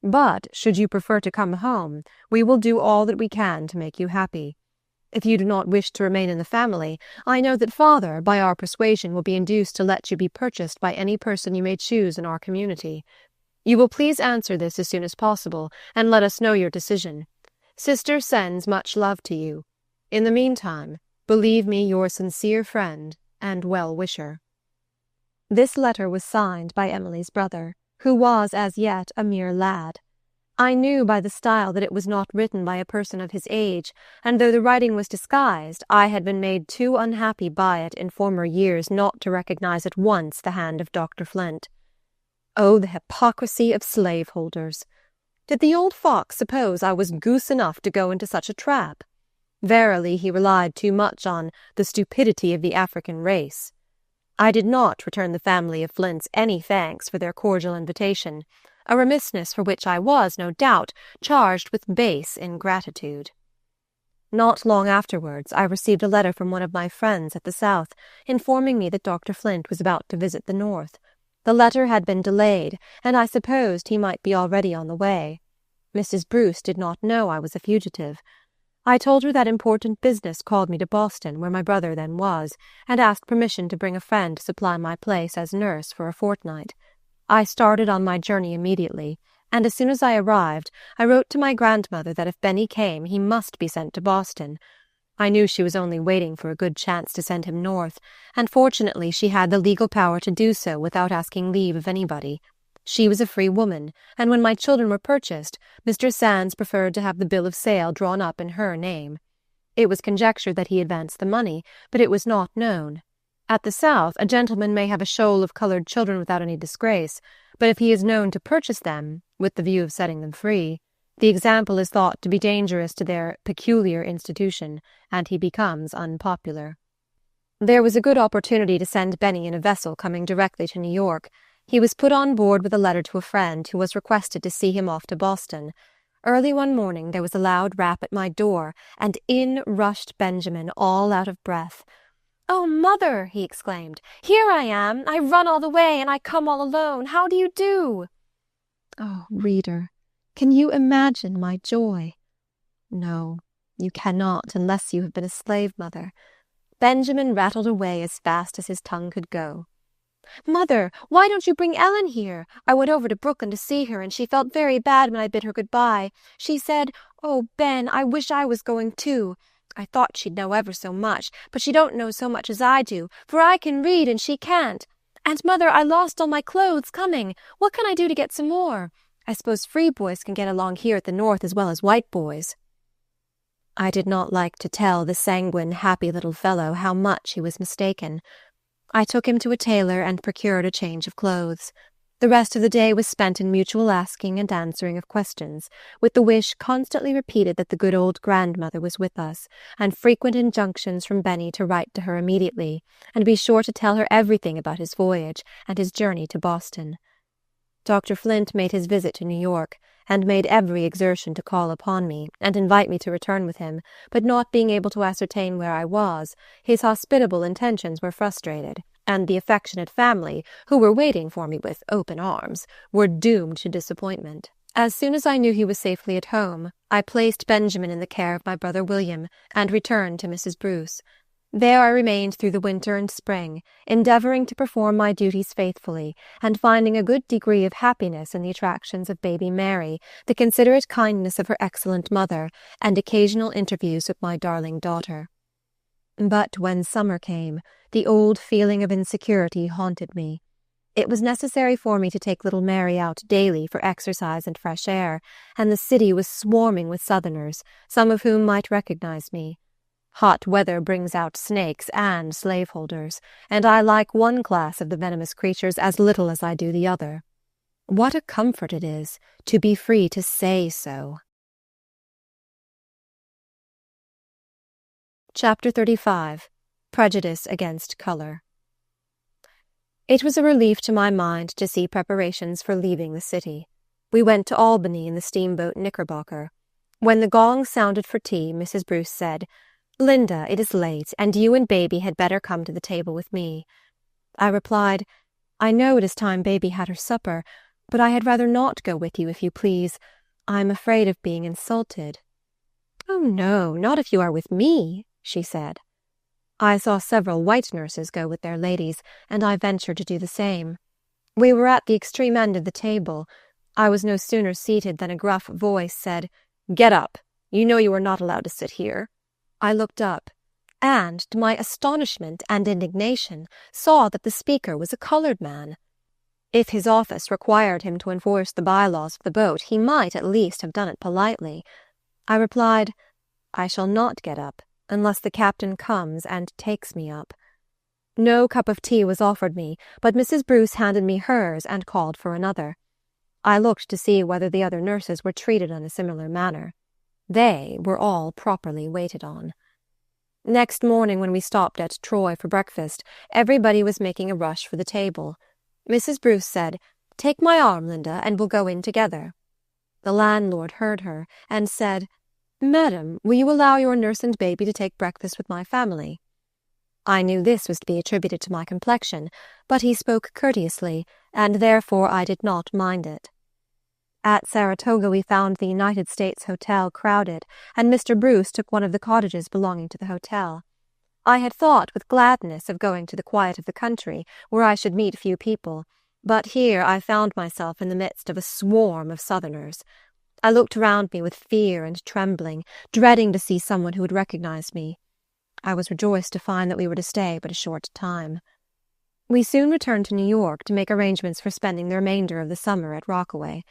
But, should you prefer to come home, we will do all that we can to make you happy. If you do not wish to remain in the family, I know that father, by our persuasion, will be induced to let you be purchased by any person you may choose in our community. You will please answer this as soon as possible, and let us know your decision. Sister sends much love to you. In the meantime, believe me your sincere friend and well-wisher. This letter was signed by Emily's brother, who was as yet a mere lad. I knew by the style that it was not written by a person of his age, and though the writing was disguised, I had been made too unhappy by it in former years not to recognize at once the hand of Dr. Flint. Oh, the hypocrisy of slaveholders! Did the old fox suppose I was goose enough to go into such a trap? Verily, he relied too much on the stupidity of the African race. I did not return the family of Flints any thanks for their cordial invitation, a remissness for which I was, no doubt, charged with base ingratitude. Not long afterwards I received a letter from one of my friends at the South, informing me that Dr. Flint was about to visit the North. The letter had been delayed, and I supposed he might be already on the way. Mrs. Bruce did not know I was a fugitive. I told her that important business called me to Boston, where my brother then was, and asked permission to bring a friend to supply my place as nurse for a fortnight. I started on my journey immediately, and as soon as I arrived, I wrote to my grandmother that if Benny came, he must be sent to Boston. I knew she was only waiting for a good chance to send him north, and fortunately she had the legal power to do so without asking leave of anybody. She was a free woman, and when my children were purchased, Mr. Sands preferred to have the bill of sale drawn up in her name. It was conjectured that he advanced the money, but it was not known. At the South, a gentleman may have a shoal of colored children without any disgrace, but if he is known to purchase them, with the view of setting them free, The example is thought to be dangerous to their peculiar institution, and he becomes unpopular. There was a good opportunity to send Benny in a vessel coming directly to New York. He was put on board with a letter to a friend who was requested to see him off to Boston. Early one morning there was a loud rap at my door, and in rushed Benjamin, all out of breath. "Oh, Mother!" he exclaimed. "Here I am! I run all the way, and I come all alone. How do you do?" Oh, reader, can you imagine my joy? No, you cannot unless you have been a slave mother. Benjamin rattled away as fast as his tongue could go. "Mother, why don't you bring Ellen here? I went over to Brooklyn to see her, and she felt very bad when I bid her good-bye. She said, 'Oh, Ben, I wish I was going too.' I thought she'd know ever so much, but she don't know so much as I do, for I can read and she can't. And, Mother, I lost all my clothes coming. What can I do to get some more? I suppose free boys can get along here at the North as well as white boys." I did not like to tell the sanguine, happy little fellow how much he was mistaken. I took him to a tailor and procured a change of clothes. The rest of the day was spent in mutual asking and answering of questions, with the wish constantly repeated that the good old grandmother was with us, and frequent injunctions from Benny to write to her immediately, and be sure to tell her everything about his voyage and his journey to Boston. Dr. Flint made his visit to New York, and made every exertion to call upon me, and invite me to return with him, but not being able to ascertain where I was, his hospitable intentions were frustrated, and the affectionate family, who were waiting for me with open arms, were doomed to disappointment. As soon as I knew he was safely at home, I placed Benjamin in the care of my brother William, and returned to Mrs. Bruce. There I remained through the winter and spring, endeavouring to perform my duties faithfully, and finding a good degree of happiness in the attractions of baby Mary, the considerate kindness of her excellent mother, and occasional interviews with my darling daughter. But when summer came, the old feeling of insecurity haunted me. It was necessary for me to take little Mary out daily for exercise and fresh air, and the city was swarming with Southerners, some of whom might recognize me. Hot weather brings out snakes and slaveholders, and I like one class of the venomous creatures as little as I do the other. What a comfort it is to be free to say so. Chapter 35. Prejudice against Color. It was a relief to my mind to see preparations for leaving the city. We went to Albany in the steamboat Knickerbocker. When the gong sounded for tea, Mrs. Bruce said, "Linda, it is late, and you and baby had better come to the table with me." I replied, "I know it is time baby had her supper, but I had rather not go with you, if you please. I am afraid of being insulted." "Oh, no, not if you are with me," she said. I saw several white nurses go with their ladies, and I ventured to do the same. We were at the extreme end of the table. I was no sooner seated than a gruff voice said, "Get up. You know you are not allowed to sit here." I looked up, and, to my astonishment and indignation, saw that the speaker was a colored man. If his office required him to enforce the bylaws of the boat, he might at least have done it politely. I replied, "I shall not get up, unless the captain comes and takes me up." No cup of tea was offered me, but Mrs. Bruce handed me hers and called for another. I looked to see whether the other nurses were treated in a similar manner. They were all properly waited on. Next morning, when we stopped at Troy for breakfast, everybody was making a rush for the table. Mrs. Bruce said, "Take my arm, Linda, and we'll go in together." The landlord heard her, and said, "Madam, will you allow your nurse and baby to take breakfast with my family?" I knew this was to be attributed to my complexion, but he spoke courteously, and therefore I did not mind it. At Saratoga we found the United States Hotel crowded, and Mr. Bruce took one of the cottages belonging to the hotel. I had thought with gladness of going to the quiet of the country, where I should meet few people, but here I found myself in the midst of a swarm of Southerners. I looked around me with fear and trembling, dreading to see someone who would recognize me. I was rejoiced to find that we were to stay but a short time. We soon returned to New York to make arrangements for spending the remainder of the summer at Rockaway.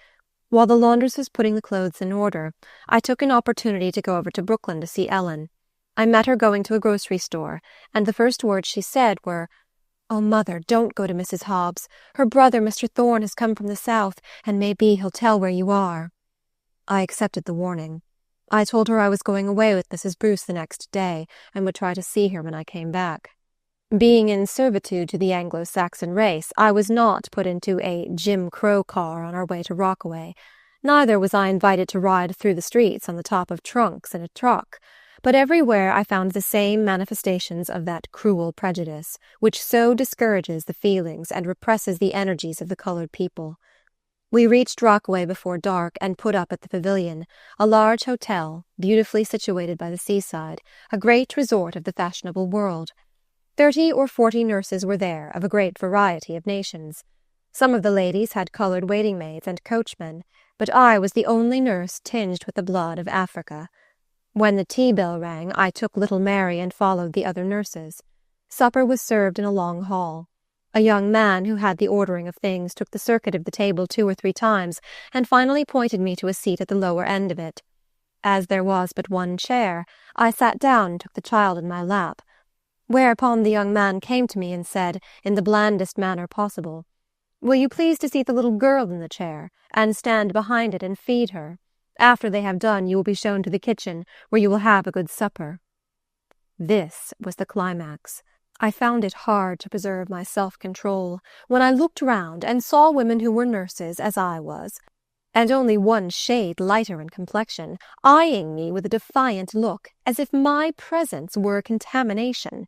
While the laundress was putting the clothes in order, I took an opportunity to go over to Brooklyn to see Ellen. I met her going to a grocery store, and the first words she said were, "Oh, Mother, don't go to Mrs. Hobbs. Her brother, Mr. Thorne, has come from the South, and maybe he'll tell where you are." I accepted the warning. I told her I was going away with Mrs. Bruce the next day, and would try to see her when I came back. Being in servitude to the Anglo-Saxon race, I was not put into a Jim Crow car on our way to Rockaway. Neither was I invited to ride through the streets on the top of trunks in a truck, but everywhere I found the same manifestations of that cruel prejudice, which so discourages the feelings and represses the energies of the colored people. We reached Rockaway before dark and put up at the Pavilion, a large hotel, beautifully situated by the seaside, a great resort of the fashionable world. 30 or 40 nurses were there, of a great variety of nations. Some of the ladies had colored waiting-maids and coachmen, but I was the only nurse tinged with the blood of Africa. When the tea-bell rang, I took little Mary and followed the other nurses. Supper was served in a long hall. A young man who had the ordering of things took the circuit of the table 2 or 3 times, and finally pointed me to a seat at the lower end of it. As there was but one chair, I sat down and took the child in my lap. Whereupon the young man came to me and said, in the blandest manner possible, "Will you please to seat the little girl in the chair, and stand behind it and feed her? After they have done, you will be shown to the kitchen, where you will have a good supper." This was the climax. I found it hard to preserve my self-control when I looked round and saw women who were nurses, as I was, and only one shade lighter in complexion, eyeing me with a defiant look, as if my presence were a contamination.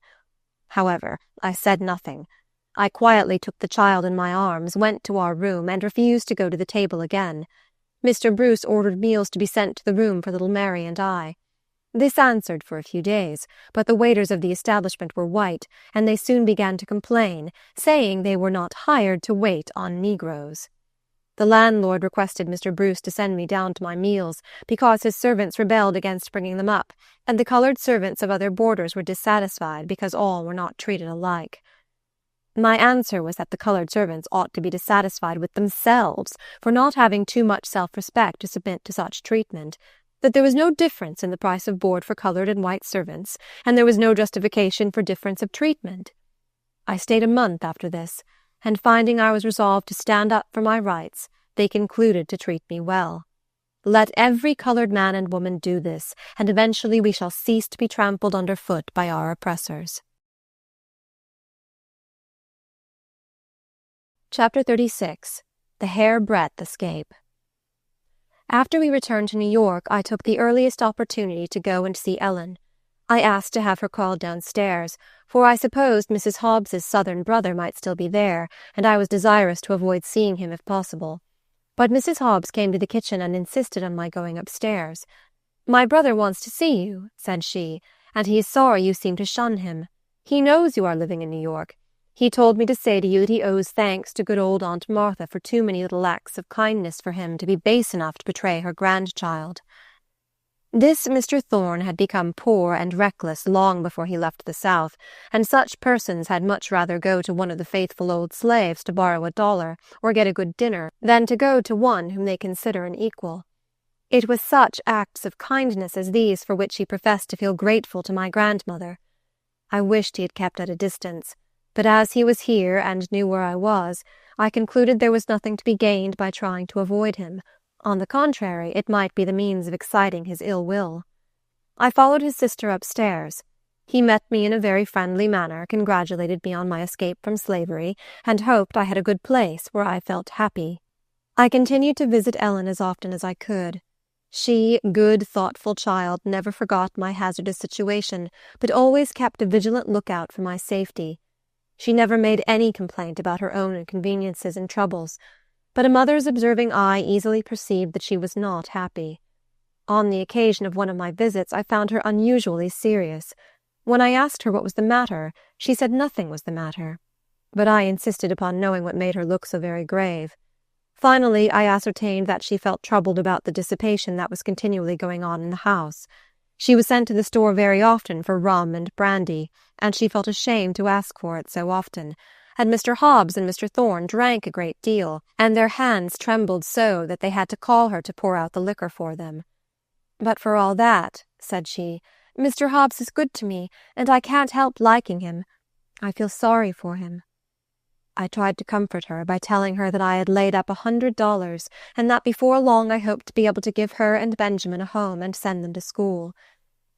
However, I said nothing. I quietly took the child in my arms, went to our room, and refused to go to the table again. Mr. Bruce ordered meals to be sent to the room for little Mary and I. This answered for a few days, but the waiters of the establishment were white, and they soon began to complain, saying they were not hired to wait on negroes. The landlord requested Mr. Bruce to send me down to my meals, because his servants rebelled against bringing them up, and the colored servants of other boarders were dissatisfied because all were not treated alike. My answer was that the colored servants ought to be dissatisfied with themselves for not having too much self-respect to submit to such treatment, that there was no difference in the price of board for colored and white servants, and there was no justification for difference of treatment. I stayed a month after this, and finding I was resolved to stand up for my rights, they concluded to treat me well. Let every colored man and woman do this, and eventually we shall cease to be trampled underfoot by our oppressors. Chapter 36. The Hairsbreadth Escape. After we returned to New York, I took the earliest opportunity to go and see Ellen. I asked to have her called downstairs, for I supposed Mrs. Hobbs's southern brother might still be there, and I was desirous to avoid seeing him if possible. But Mrs. Hobbs came to the kitchen and insisted on my going upstairs. "My brother wants to see you," said she, "and he is sorry you seem to shun him. He knows you are living in New York. He told me to say to you that he owes thanks to good old Aunt Martha for too many little acts of kindness for him to be base enough to betray her grandchild." This Mr. Thorne had become poor and reckless long before he left the South, and such persons had much rather go to one of the faithful old slaves to borrow $1 or get a good dinner than to go to one whom they consider an equal. It was such acts of kindness as these for which he professed to feel grateful to my grandmother. I wished he had kept at a distance, but as he was here and knew where I was, I concluded there was nothing to be gained by trying to avoid him. On the contrary, it might be the means of exciting his ill will. I followed his sister upstairs. He met me in a very friendly manner, congratulated me on my escape from slavery, and hoped I had a good place where I felt happy. I continued to visit Ellen as often as I could. She, good, thoughtful child, never forgot my hazardous situation, but always kept a vigilant lookout for my safety. She never made any complaint about her own inconveniences and troubles, but a mother's observing eye easily perceived that she was not happy. On the occasion of one of my visits, I found her unusually serious. When I asked her what was the matter, she said nothing was the matter, but I insisted upon knowing what made her look so very grave. Finally, I ascertained that she felt troubled about the dissipation that was continually going on in the house. She was sent to the store very often for rum and brandy, and she felt ashamed to ask for it so often, and Mr. Hobbs and Mr. Thorne drank a great deal, and their hands trembled so that they had to call her to pour out the liquor for them. "But for all that," said she, "Mr. Hobbs is good to me, and I can't help liking him. I feel sorry for him." I tried to comfort her by telling her that I had laid up $100, and that before long I hoped to be able to give her and Benjamin a home and send them to school.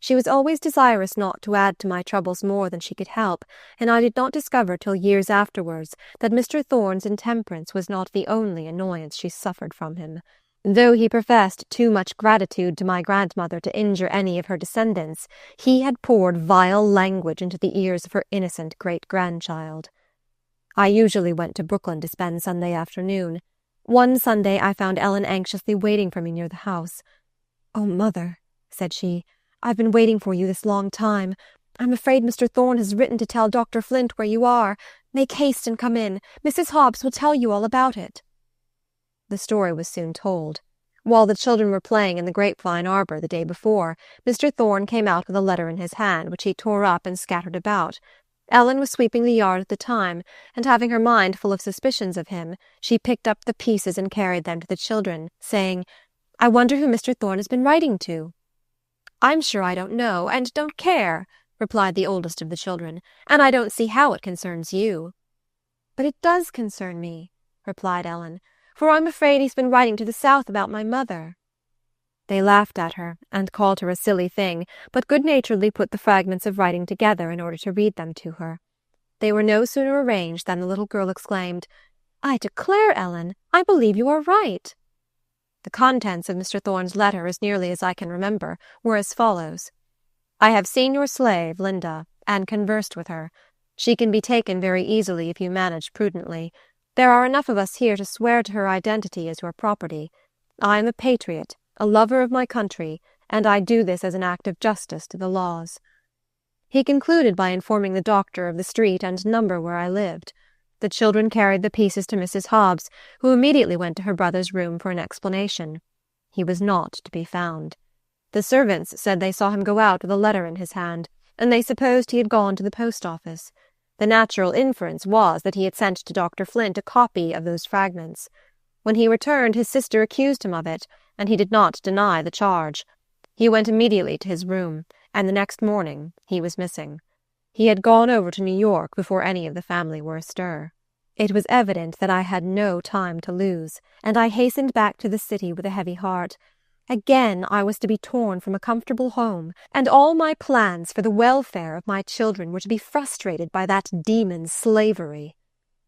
She was always desirous not to add to my troubles more than she could help, and I did not discover till years afterwards that Mr. Thorne's intemperance was not the only annoyance she suffered from him. Though he professed too much gratitude to my grandmother to injure any of her descendants, he had poured vile language into the ears of her innocent great-grandchild. I usually went to Brooklyn to spend Sunday afternoon. One Sunday I found Ellen anxiously waiting for me near the house. "Oh, Mother," said she, "I've been waiting for you this long time. I'm afraid Mr. Thorne has written to tell Dr. Flint where you are. Make haste and come in. Mrs. Hobbs will tell you all about it." The story was soon told. While the children were playing in the grapevine arbor the day before, Mr. Thorne came out with a letter in his hand, which he tore up and scattered about. Ellen was sweeping the yard at the time, and having her mind full of suspicions of him, she picked up the pieces and carried them to the children, saying, "I wonder who Mr. Thorne has been writing to." "I'm sure I don't know, and don't care," replied the oldest of the children, "and I don't see how it concerns you." "But it does concern me," replied Ellen, "for I'm afraid he's been writing to the South about my mother." They laughed at her, and called her a silly thing, but good-naturedly put the fragments of writing together in order to read them to her. They were no sooner arranged than the little girl exclaimed, "I declare, Ellen, I believe you are right." The contents of Mr. Thorne's letter, as nearly as I can remember, were as follows. "I have seen your slave, Linda, and conversed with her. She can be taken very easily if you manage prudently. There are enough of us here to swear to her identity as your property. I am a patriot, a lover of my country, and I do this as an act of justice to the laws." He concluded by informing the doctor of the street and number where I lived. The children carried the pieces to Mrs. Hobbs, who immediately went to her brother's room for an explanation. He was not to be found. The servants said they saw him go out with a letter in his hand, and they supposed he had gone to the post-office. The natural inference was that he had sent to Dr. Flint a copy of those fragments. When he returned, his sister accused him of it, and he did not deny the charge. He went immediately to his room, and the next morning he was missing. He had gone over to New York before any of the family were astir. It was evident that I had no time to lose, and I hastened back to the city with a heavy heart. Again I was to be torn from a comfortable home, and all my plans for the welfare of my children were to be frustrated by that demon slavery.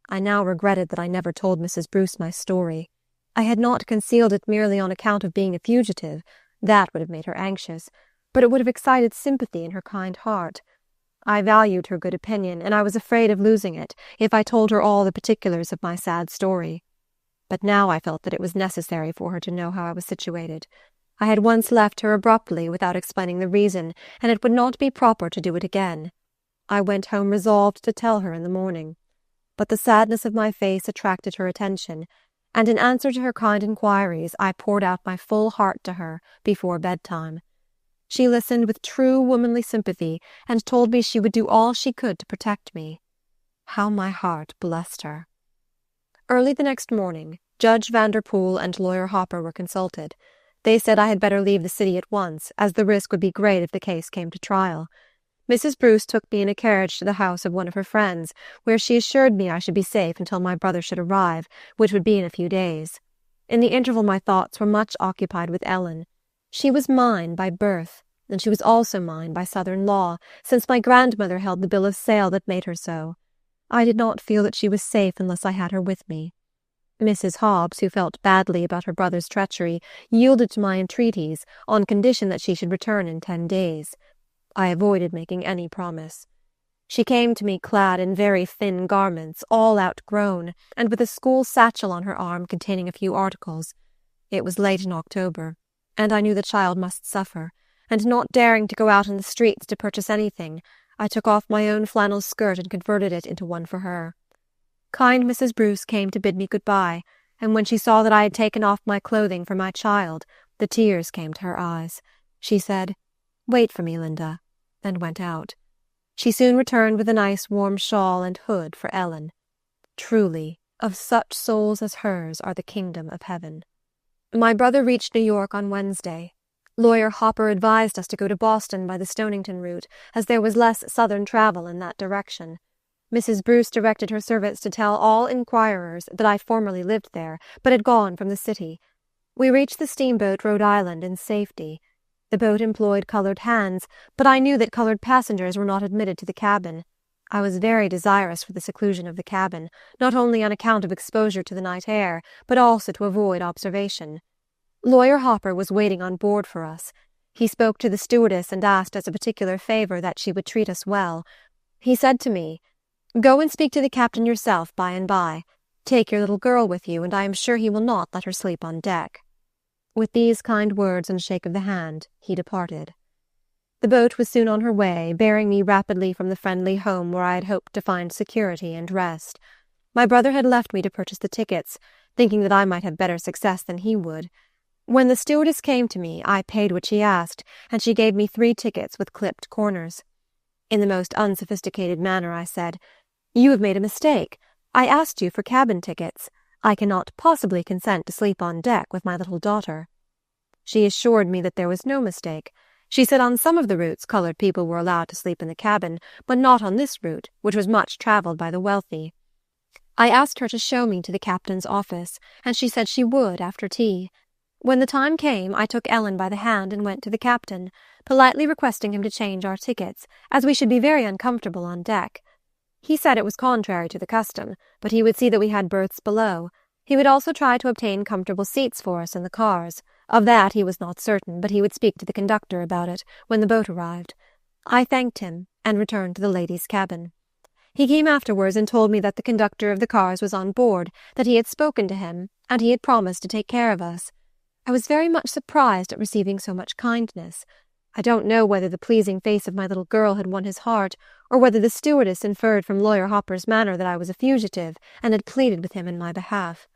I now regretted that I never told Mrs. Bruce my story. I had not concealed it merely on account of being a fugitive. That would have made her anxious, but it would have excited sympathy in her kind heart. I valued her good opinion, and I was afraid of losing it if I told her all the particulars of my sad story. But now I felt that it was necessary for her to know how I was situated. I had once left her abruptly without explaining the reason, and it would not be proper to do it again. I went home resolved to tell her in the morning. But the sadness of my face attracted her attention, and in answer to her kind inquiries I poured out my full heart to her before bedtime. She listened with true womanly sympathy, and told me she would do all she could to protect me. How my heart blessed her. Early the next morning, Judge Vanderpool and Lawyer Hopper were consulted. They said I had better leave the city at once, as the risk would be great if the case came to trial. Mrs. Bruce took me in a carriage to the house of one of her friends, where she assured me I should be safe until my brother should arrive, which would be in a few days. In the interval my thoughts were much occupied with Ellen. She was mine by birth, and she was also mine by Southern law, since my grandmother held the bill of sale that made her so. I did not feel that she was safe unless I had her with me. Mrs. Hobbs, who felt badly about her brother's treachery, yielded to my entreaties on condition that she should return in 10 days. I avoided making any promise. She came to me clad in very thin garments, all outgrown, and with a school satchel on her arm containing a few articles. It was late in October, and I knew the child must suffer, and not daring to go out in the streets to purchase anything, I took off my own flannel skirt and converted it into one for her. Kind Mrs. Bruce came to bid me good-bye, and when she saw that I had taken off my clothing for my child, the tears came to her eyes. She said, "Wait for me, Linda," and went out. She soon returned with a nice warm shawl and hood for Ellen. Truly, of such souls as hers are the kingdom of heaven. My brother reached New York on Wednesday. Lawyer Hopper advised us to go to Boston by the Stonington route, as there was less southern travel in that direction. Mrs. Bruce directed her servants to tell all inquirers that I formerly lived there, but had gone from the city. We reached the steamboat Rhode Island in safety. The boat employed colored hands, but I knew that colored passengers were not admitted to the cabin. I was very desirous for the seclusion of the cabin, not only on account of exposure to the night air, but also to avoid observation. Lawyer Hopper was waiting on board for us. He spoke to the stewardess and asked as a particular favor that she would treat us well. He said to me, "Go and speak to the captain yourself by and by. Take your little girl with you, and I am sure he will not let her sleep on deck." With these kind words and shake of the hand, he departed. The boat was soon on her way, bearing me rapidly from the friendly home where I had hoped to find security and rest. My brother had left me to purchase the tickets, thinking that I might have better success than he would. When the stewardess came to me, I paid what she asked, and she gave me 3 tickets with clipped corners. In the most unsophisticated manner I said, "You have made a mistake. I asked you for cabin tickets. I cannot possibly consent to sleep on deck with my little daughter." She assured me that there was no mistake. She said on some of the routes colored people were allowed to sleep in the cabin, but not on this route, which was much traveled by the wealthy. I asked her to show me to the captain's office, and she said she would after tea. When the time came, I took Ellen by the hand and went to the captain, politely requesting him to change our tickets, as we should be very uncomfortable on deck. He said it was contrary to the custom, but he would see that we had berths below. He would also try to obtain comfortable seats for us in the cars. Of that he was not certain, but he would speak to the conductor about it when the boat arrived. I thanked him, and returned to the ladies' cabin. He came afterwards and told me that the conductor of the cars was on board, that he had spoken to him, and he had promised to take care of us. I was very much surprised at receiving so much kindness. I don't know whether the pleasing face of my little girl had won his heart, or whether the stewardess inferred from Lawyer Hopper's manner that I was a fugitive, and had pleaded with him in my behalf.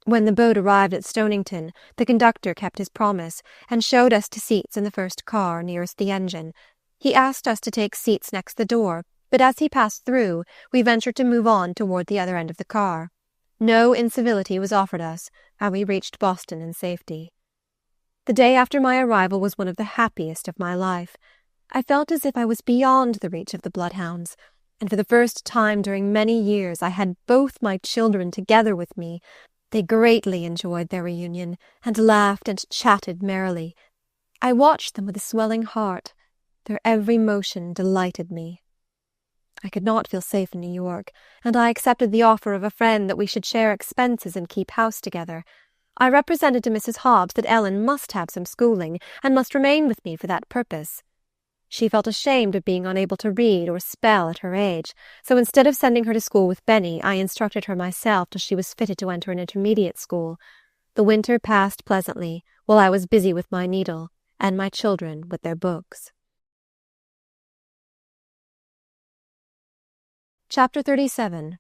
When the boat arrived at Stonington, the conductor kept his promise, and showed us to seats in the first car nearest the engine. He asked us to take seats next the door, but as he passed through, we ventured to move on toward the other end of the car. No incivility was offered us, and we reached Boston in safety. The day after my arrival was one of the happiest of my life. I felt as if I was beyond the reach of the bloodhounds, and for the first time during many years I had both my children together with me. They greatly enjoyed their reunion, and laughed and chatted merrily. I watched them with a swelling heart. Their every motion delighted me. I could not feel safe in New York, and I accepted the offer of a friend that we should share expenses and keep house together. I represented to Mrs. Hobbs that Ellen must have some schooling, and must remain with me for that purpose. She felt ashamed of being unable to read or spell at her age, so instead of sending her to school with Benny, I instructed her myself till she was fitted to enter an intermediate school. The winter passed pleasantly, while I was busy with my needle, and my children with their books. Chapter 37.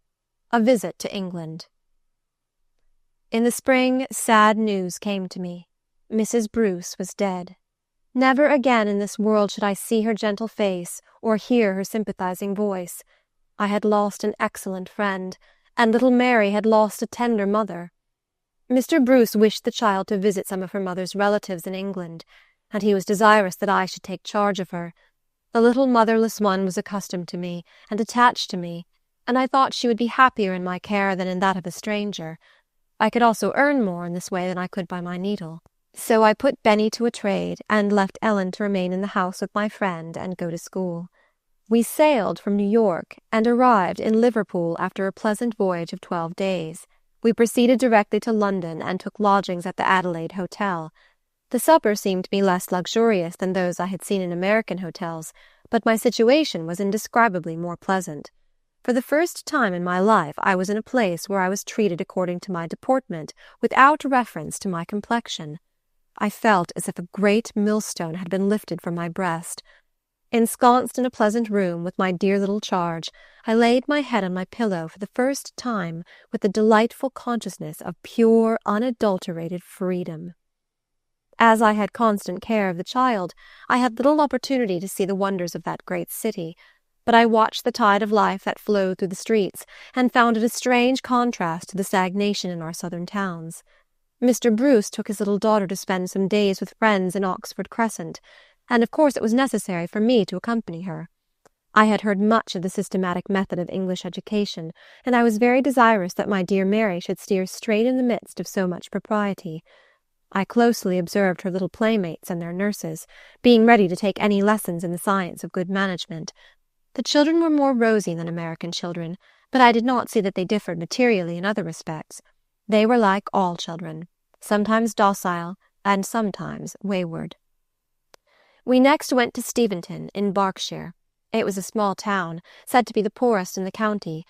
A Visit to England. In the spring, sad news came to me. Mrs. Bruce was dead. Never again in this world should I see her gentle face or hear her sympathizing voice. I had lost an excellent friend, and little Mary had lost a tender mother. Mr. Bruce wished the child to visit some of her mother's relatives in England, and he was desirous that I should take charge of her. The little motherless one was accustomed to me and attached to me, and I thought she would be happier in my care than in that of a stranger. I could also earn more in this way than I could by my needle. So I put Benny to a trade, and left Ellen to remain in the house with my friend and go to school. We sailed from New York, and arrived in Liverpool after a pleasant voyage of 12 days. We proceeded directly to London, and took lodgings at the Adelaide Hotel. The supper seemed to me less luxurious than those I had seen in American hotels, but my situation was indescribably more pleasant. For the first time in my life I was in a place where I was treated according to my deportment, without reference to my complexion. I felt as if a great millstone had been lifted from my breast. Ensconced in a pleasant room with my dear little charge, I laid my head on my pillow for the first time with the delightful consciousness of pure, unadulterated freedom. As I had constant care of the child, I had little opportunity to see the wonders of that great city, but I watched the tide of life that flowed through the streets, and found it a strange contrast to the stagnation in our southern towns. Mr. Bruce took his little daughter to spend some days with friends in Oxford Crescent, and of course it was necessary for me to accompany her. I had heard much of the systematic method of English education, and I was very desirous that my dear Mary should steer straight in the midst of so much propriety. I closely observed her little playmates and their nurses, being ready to take any lessons in the science of good management. The children were more rosy than American children, but I did not see that they differed materially in other respects. They were like all children, sometimes docile and sometimes wayward. We next went to Steventon, in Berkshire. It was a small town, said to be the poorest in the county.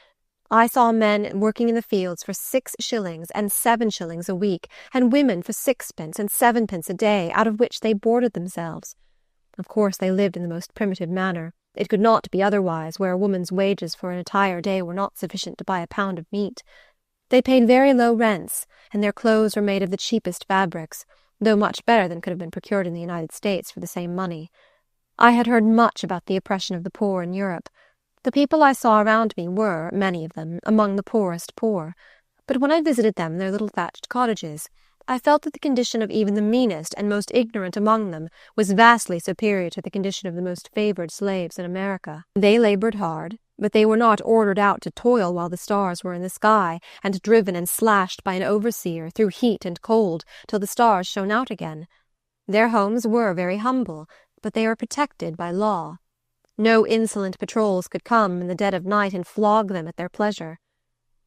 I saw men working in the fields for 6 shillings and 7 shillings a week, and women for 6 pence and 7 pence a day, out of which they boarded themselves. Of course they lived in the most primitive manner. It could not be otherwise where a woman's wages for an entire day were not sufficient to buy a pound of meat. They paid very low rents, and their clothes were made of the cheapest fabrics, though much better than could have been procured in the United States for the same money. I had heard much about the oppression of the poor in Europe. The people I saw around me were, many of them, among the poorest poor, but when I visited them in their little thatched cottages, I felt that the condition of even the meanest and most ignorant among them was vastly superior to the condition of the most favored slaves in America. They labored hard, but they were not ordered out to toil while the stars were in the sky, and driven and slashed by an overseer through heat and cold till the stars shone out again. Their homes were very humble, but they were protected by law. No insolent patrols could come in the dead of night and flog them at their pleasure.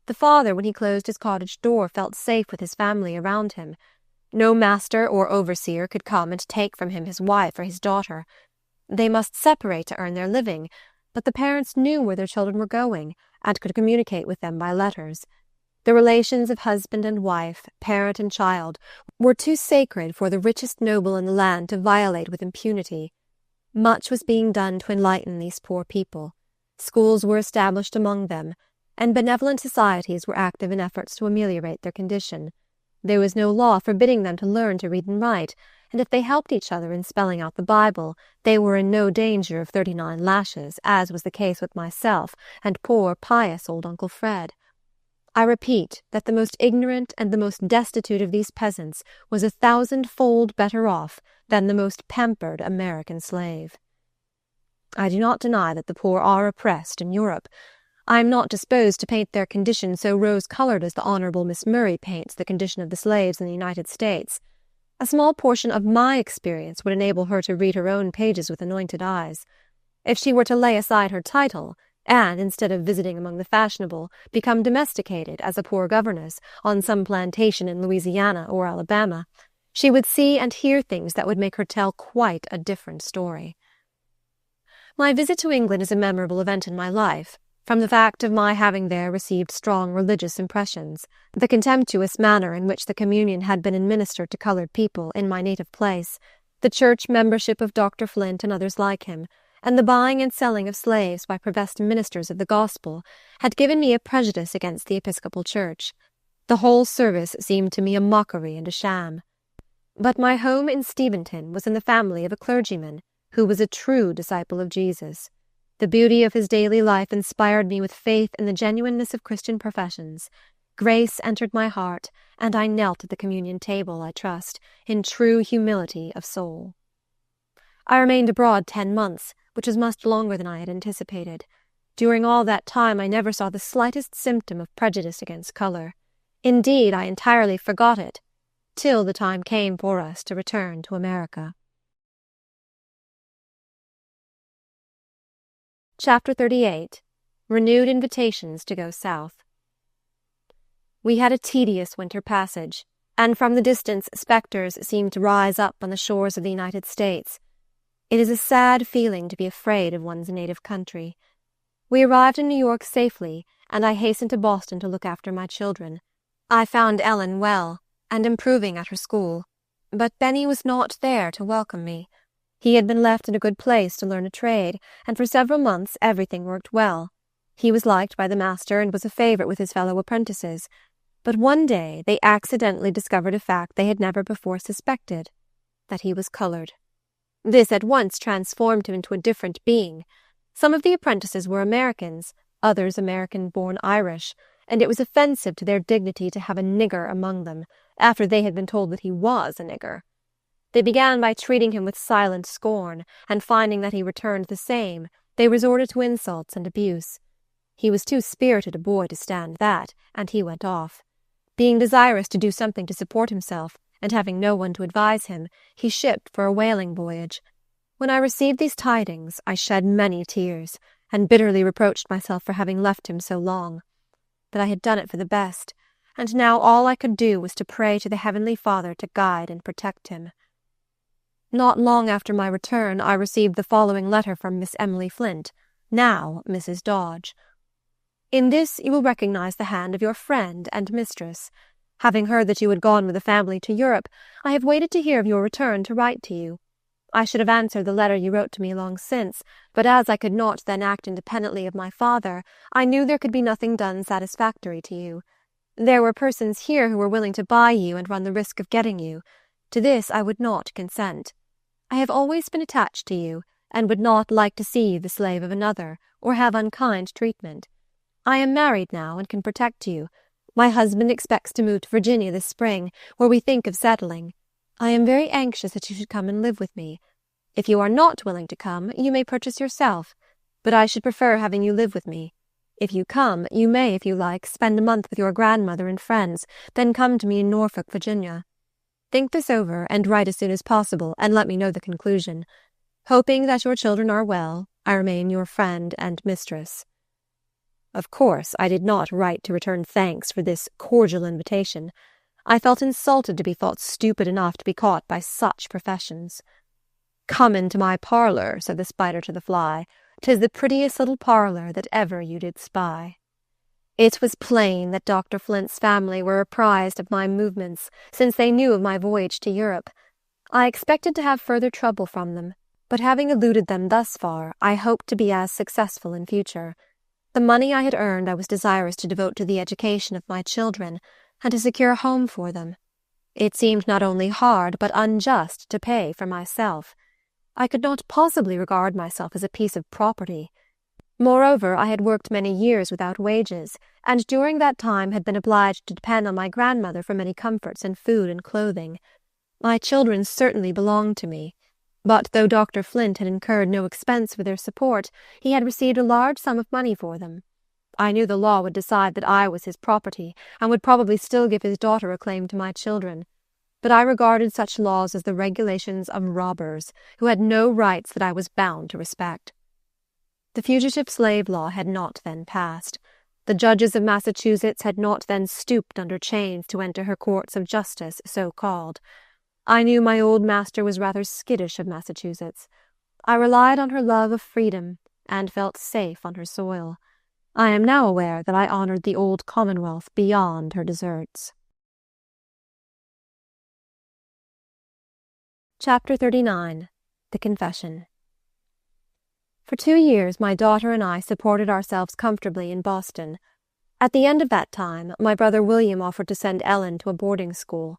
The father, when he closed his cottage door, felt safe with his family around him. No master or overseer could come and take from him his wife or his daughter. They must separate to earn their living, but the parents knew where their children were going, and could communicate with them by letters. The relations of husband and wife, parent and child, were too sacred for the richest noble in the land to violate with impunity. Much was being done to enlighten these poor people. Schools were established among them, and benevolent societies were active in efforts to ameliorate their condition. There was no law forbidding them to learn to read and write, and if they helped each other in spelling out the Bible, they were in no danger of 39 lashes, as was the case with myself and poor, pious old Uncle Fred. I repeat that the most ignorant and the most destitute of these peasants was 1,000-fold better off than the most pampered American slave. I do not deny that the poor are oppressed in Europe. I am not disposed to paint their condition so rose-colored as the Honorable Miss Murray paints the condition of the slaves in the United States. A small portion of my experience would enable her to read her own pages with anointed eyes. If she were to lay aside her title, and, instead of visiting among the fashionable, become domesticated as a poor governess on some plantation in Louisiana or Alabama, she would see and hear things that would make her tell quite a different story. My visit to England is a memorable event in my life, from the fact of my having there received strong religious impressions, the contemptuous manner in which the communion had been administered to colored people in my native place, the church membership of Dr. Flint and others like him, and the buying and selling of slaves by professed ministers of the gospel, had given me a prejudice against the Episcopal Church. The whole service seemed to me a mockery and a sham. But my home in Steventon was in the family of a clergyman, who was a true disciple of Jesus. The beauty of his daily life inspired me with faith in the genuineness of Christian professions. Grace entered my heart, and I knelt at the communion table, I trust, in true humility of soul. I remained abroad 10 months, which was much longer than I had anticipated. During all that time I never saw the slightest symptom of prejudice against color. Indeed, I entirely forgot it, till the time came for us to return to America. Chapter 38. Renewed Invitations to Go South. We had a tedious winter passage, and from the distance spectres seemed to rise up on the shores of the United States. It is a sad feeling to be afraid of one's native country. We arrived in New York safely, and I hastened to Boston to look after my children. I found Ellen well, and improving at her school, but Benny was not there to welcome me. He had been left in a good place to learn a trade, and for several months everything worked well. He was liked by the master and was a favorite with his fellow apprentices, but one day they accidentally discovered a fact they had never before suspected, that he was colored. This at once transformed him into a different being. Some of the apprentices were Americans, others American-born Irish, and it was offensive to their dignity to have a nigger among them, after they had been told that he was a nigger. They began by treating him with silent scorn, and finding that he returned the same, They resorted to insults and abuse. He was too spirited a boy to stand that, and he went off. Being desirous to do something to support himself, and having no one to advise him, he shipped for a whaling voyage. When I received these tidings, I shed many tears, and bitterly reproached myself for having left him so long. But I had done it for the best, and now all I could do was to pray to the Heavenly Father to guide and protect him. Not long after my return, I received the following letter from Miss Emily Flint, now Mrs. Dodge. In this you will recognize the hand of your friend and mistress. Having heard that you had gone with the family to Europe, I have waited to hear of your return to write to you. I should have answered the letter you wrote to me long since, but as I could not then act independently of my father, I knew there could be nothing done satisfactory to you. There were persons here who were willing to buy you and run the risk of getting you. To this I would not consent. I have always been attached to you, and would not like to see you the slave of another, or have unkind treatment. I am married now, and can protect you. My husband expects to move to Virginia this spring, where we think of settling. I am very anxious that you should come and live with me. If you are not willing to come, you may purchase yourself, but I should prefer having you live with me. If you come, you may, if you like, spend a month with your grandmother and friends, then come to me in Norfolk, Virginia. Think this over, and write as soon as possible, and let me know the conclusion. Hoping that your children are well, I remain your friend and mistress. Of course, I did not write to return thanks for this cordial invitation. I felt insulted to be thought stupid enough to be caught by such professions. "Come into my parlour," said the spider to the fly. "'Tis the prettiest little parlour that ever you did spy." It was plain that Dr. Flint's family were apprised of my movements, since they knew of my voyage to Europe. I expected to have further trouble from them, but having eluded them thus far, I hoped to be as successful in future. The money I had earned I was desirous to devote to the education of my children, and to secure a home for them. It seemed not only hard, but unjust to pay for myself. I could not possibly regard myself as a piece of property. Moreover, I had worked many years without wages, and during that time had been obliged to depend on my grandmother for many comforts in food and clothing. My children certainly belonged to me, but though Dr. Flint had incurred no expense for their support, he had received a large sum of money for them. I knew the law would decide that I was his property, and would probably still give his daughter a claim to my children. But I regarded such laws as the regulations of robbers, who had no rights that I was bound to respect. The fugitive slave law had not then passed. The judges of Massachusetts had not then stooped under chains to enter her courts of justice, so called. I knew my old master was rather skittish of Massachusetts. I relied on her love of freedom, and felt safe on her soil. I am now aware that I honored the old Commonwealth beyond her deserts. Chapter 39. The Confession. For 2 years my daughter and I supported ourselves comfortably in Boston. At the end of that time, my brother William offered to send Ellen to a boarding school.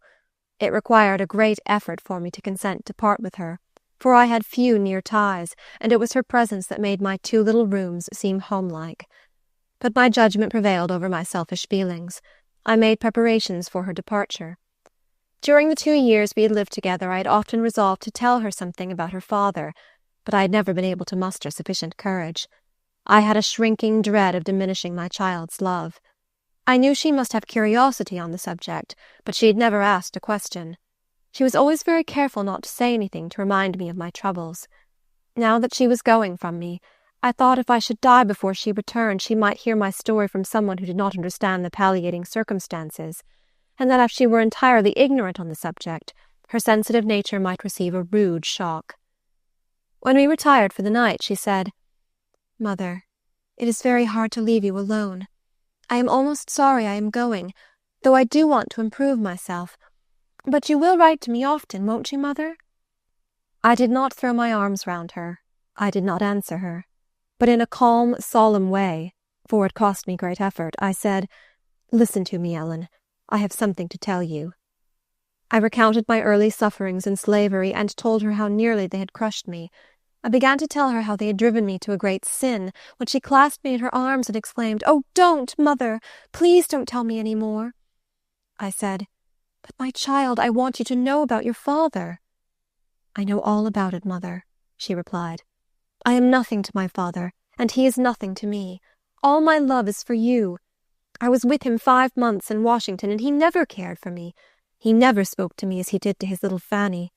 It required a great effort for me to consent to part with her, for I had few near ties, and it was her presence that made my 2 little rooms seem homelike. But my judgment prevailed over my selfish feelings. I made preparations for her departure. During the 2 years we had lived together, I had often resolved to tell her something about her father, but I had never been able to muster sufficient courage. I had a shrinking dread of diminishing my child's love. I knew she must have curiosity on the subject, but she had never asked a question. She was always very careful not to say anything to remind me of my troubles. Now that she was going from me, I thought if I should die before she returned, she might hear my story from someone who did not understand the palliating circumstances, and that if she were entirely ignorant on the subject, her sensitive nature might receive a rude shock. When we retired for the night, she said, "Mother, it is very hard to leave you alone. I am almost sorry I am going, though I do want to improve myself. But you will write to me often, won't you, Mother?" I did not throw my arms round her. I did not answer her. But in a calm, solemn way, for it cost me great effort, I said, "Listen to me, Ellen. I have something to tell you." I recounted my early sufferings in slavery, and told her how nearly they had crushed me. I began to tell her how they had driven me to a great sin, when she clasped me in her arms and exclaimed, "Oh, don't, Mother! Please don't tell me any more." I said, "But, my child, I want you to know about your father." "I know all about it, Mother," she replied. I am nothing to my father, and he is nothing to me. All my love is for you. I was with him 5 months in Washington, and he never cared for me. He never spoke to me as he did to his little Fanny.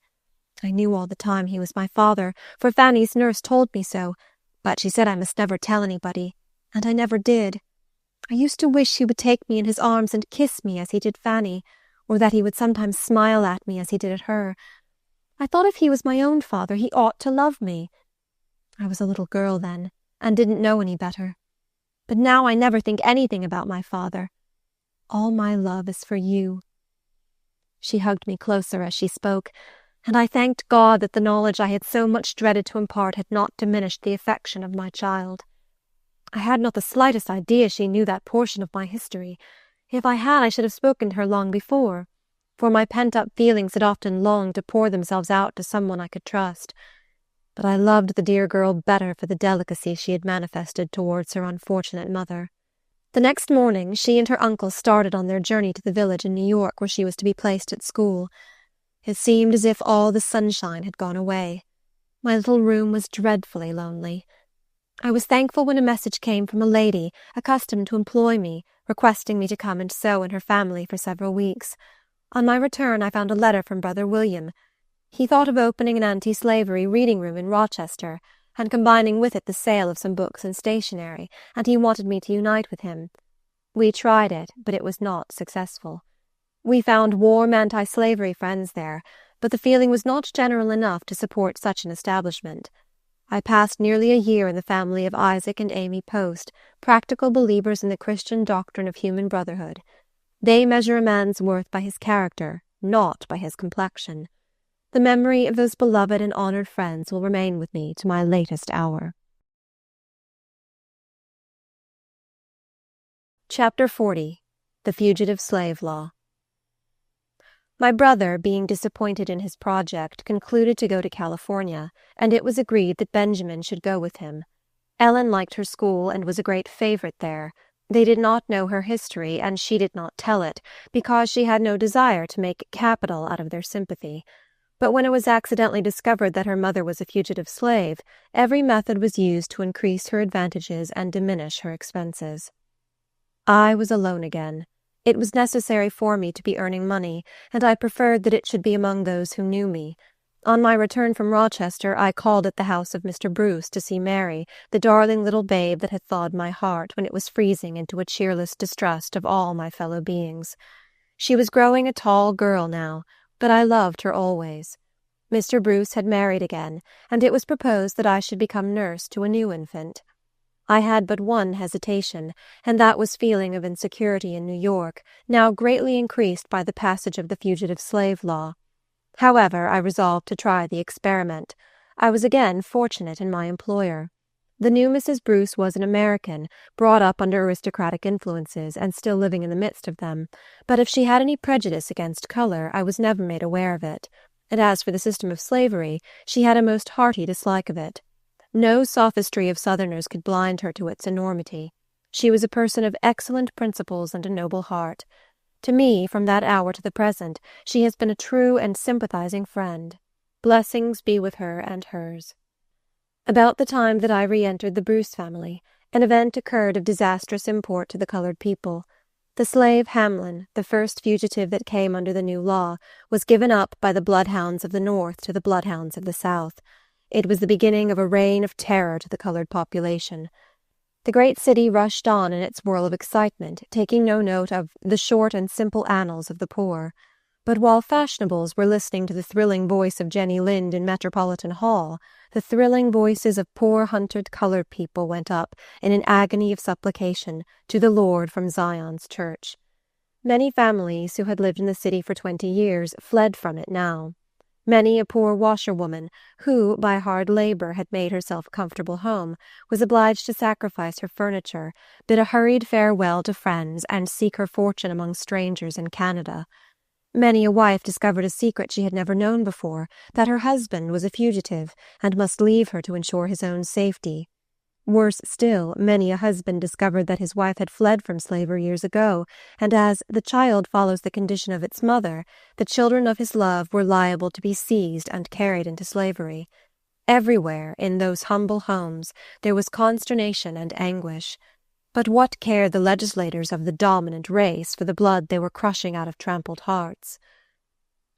I knew all the time he was my father, for Fanny's nurse told me so, but she said I must never tell anybody, and I never did. I used to wish he would take me in his arms and kiss me as he did Fanny, or that he would sometimes smile at me as he did at her. I thought if he was my own father, he ought to love me. I was a little girl then, and didn't know any better. But now I never think anything about my father. All my love is for you." She hugged me closer as she spoke, and I thanked God that the knowledge I had so much dreaded to impart had not diminished the affection of my child. I had not the slightest idea she knew that portion of my history. If I had, I should have spoken to her long before, for my pent-up feelings had often longed to pour themselves out to someone I could trust. But I loved the dear girl better for the delicacy she had manifested towards her unfortunate mother. The next morning she and her uncle started on their journey to the village in New York where she was to be placed at school. It seemed as if all the sunshine had gone away. My little room was dreadfully lonely. I was thankful when a message came from a lady accustomed to employ me, requesting me to come and sew in her family for several weeks. On my return I found a letter from Brother William. He thought of opening an anti-slavery reading room in Rochester, and combining with it the sale of some books and stationery, and he wanted me to unite with him. We tried it, but it was not successful. We found warm anti-slavery friends there, but the feeling was not general enough to support such an establishment. I passed nearly a year in the family of Isaac and Amy Post, practical believers in the Christian doctrine of human brotherhood. They measure a man's worth by his character, not by his complexion. The memory of those beloved and honored friends will remain with me to my latest hour. Chapter 40. The Fugitive Slave Law. My brother, being disappointed in his project, concluded to go to California, and it was agreed that Benjamin should go with him. Ellen liked her school and was a great favorite there. They did not know her history, and she did not tell it, because she had no desire to make capital out of their sympathy. But when it was accidentally discovered that her mother was a fugitive slave, every method was used to increase her advantages and diminish her expenses. I was alone again. It was necessary for me to be earning money, and I preferred that it should be among those who knew me. On my return from Rochester, I called at the house of Mr. Bruce to see Mary, the darling little babe that had thawed my heart when it was freezing into a cheerless distrust of all my fellow beings. She was growing a tall girl now, but I loved her always. Mr. Bruce had married again, and it was proposed that I should become nurse to a new infant. I had but one hesitation, and that was feeling of insecurity in New York, now greatly increased by the passage of the Fugitive Slave Law. However, I resolved to try the experiment. I was again fortunate in my employer. The new Mrs. Bruce was an American, brought up under aristocratic influences and still living in the midst of them, but if she had any prejudice against color, I was never made aware of it. And as for the system of slavery, she had a most hearty dislike of it. No sophistry of Southerners could blind her to its enormity. She was a person of excellent principles and a noble heart. To me, from that hour to the present, she has been a true and sympathizing friend. Blessings be with her and hers. About the time that I re-entered the Bruce family, an event occurred of disastrous import to the colored people. The slave Hamlin, the first fugitive that came under the new law, was given up by the bloodhounds of the North to the bloodhounds of the South. It was the beginning of a reign of terror to the colored population. The great city rushed on in its whirl of excitement, taking no note of the short and simple annals of the poor. But while fashionables were listening to the thrilling voice of Jenny Lind in Metropolitan Hall, the thrilling voices of poor hunted colored people went up in an agony of supplication to the Lord from Zion's church. Many families who had lived in the city for 20 years fled from it now. Many a poor washerwoman, who, by hard labor, had made herself a comfortable home, was obliged to sacrifice her furniture, bid a hurried farewell to friends, and seek her fortune among strangers in Canada. Many a wife discovered a secret she had never known before, that her husband was a fugitive, and must leave her to ensure his own safety. Worse still, many a husband discovered that his wife had fled from slavery years ago, and as the child follows the condition of its mother, the children of his love were liable to be seized and carried into slavery. Everywhere in those humble homes there was consternation and anguish. But what cared the legislators of the dominant race for the blood they were crushing out of trampled hearts?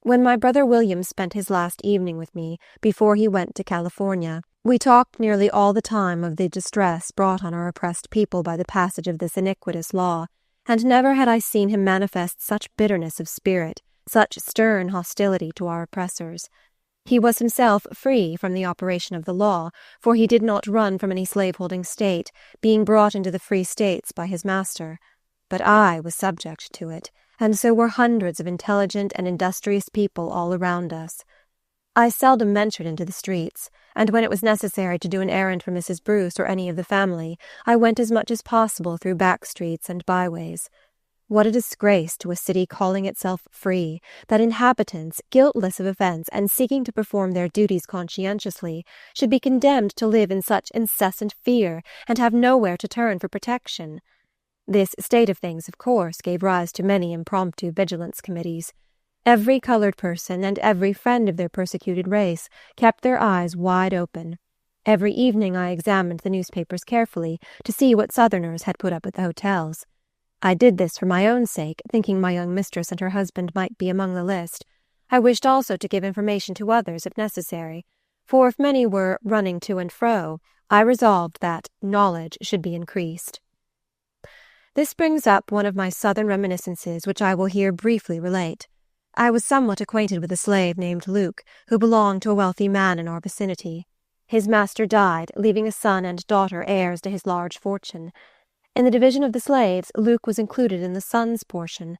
When my brother William spent his last evening with me before he went to California, we talked nearly all the time of the distress brought on our oppressed people by the passage of this iniquitous law, and never had I seen him manifest such bitterness of spirit, such stern hostility to our oppressors. He was himself free from the operation of the law, for he did not run from any slaveholding state, being brought into the free states by his master. But I was subject to it, and so were hundreds of intelligent and industrious people all around us. I seldom ventured into the streets, and when it was necessary to do an errand for Mrs. Bruce or any of the family, I went as much as possible through back streets and byways. What a disgrace to a city calling itself free, that inhabitants, guiltless of offence and seeking to perform their duties conscientiously, should be condemned to live in such incessant fear and have nowhere to turn for protection. This state of things, of course, gave rise to many impromptu vigilance committees. Every colored person and every friend of their persecuted race kept their eyes wide open. Every evening I examined the newspapers carefully to see what Southerners had put up at the hotels. I did this for my own sake, thinking my young mistress and her husband might be among the list. I wished also to give information to others if necessary, for if many were running to and fro, I resolved that knowledge should be increased. This brings up one of my Southern reminiscences which I will here briefly relate. I was somewhat acquainted with a slave named Luke, who belonged to a wealthy man in our vicinity. His master died, leaving a son and daughter heirs to his large fortune. In the division of the slaves, Luke was included in the son's portion.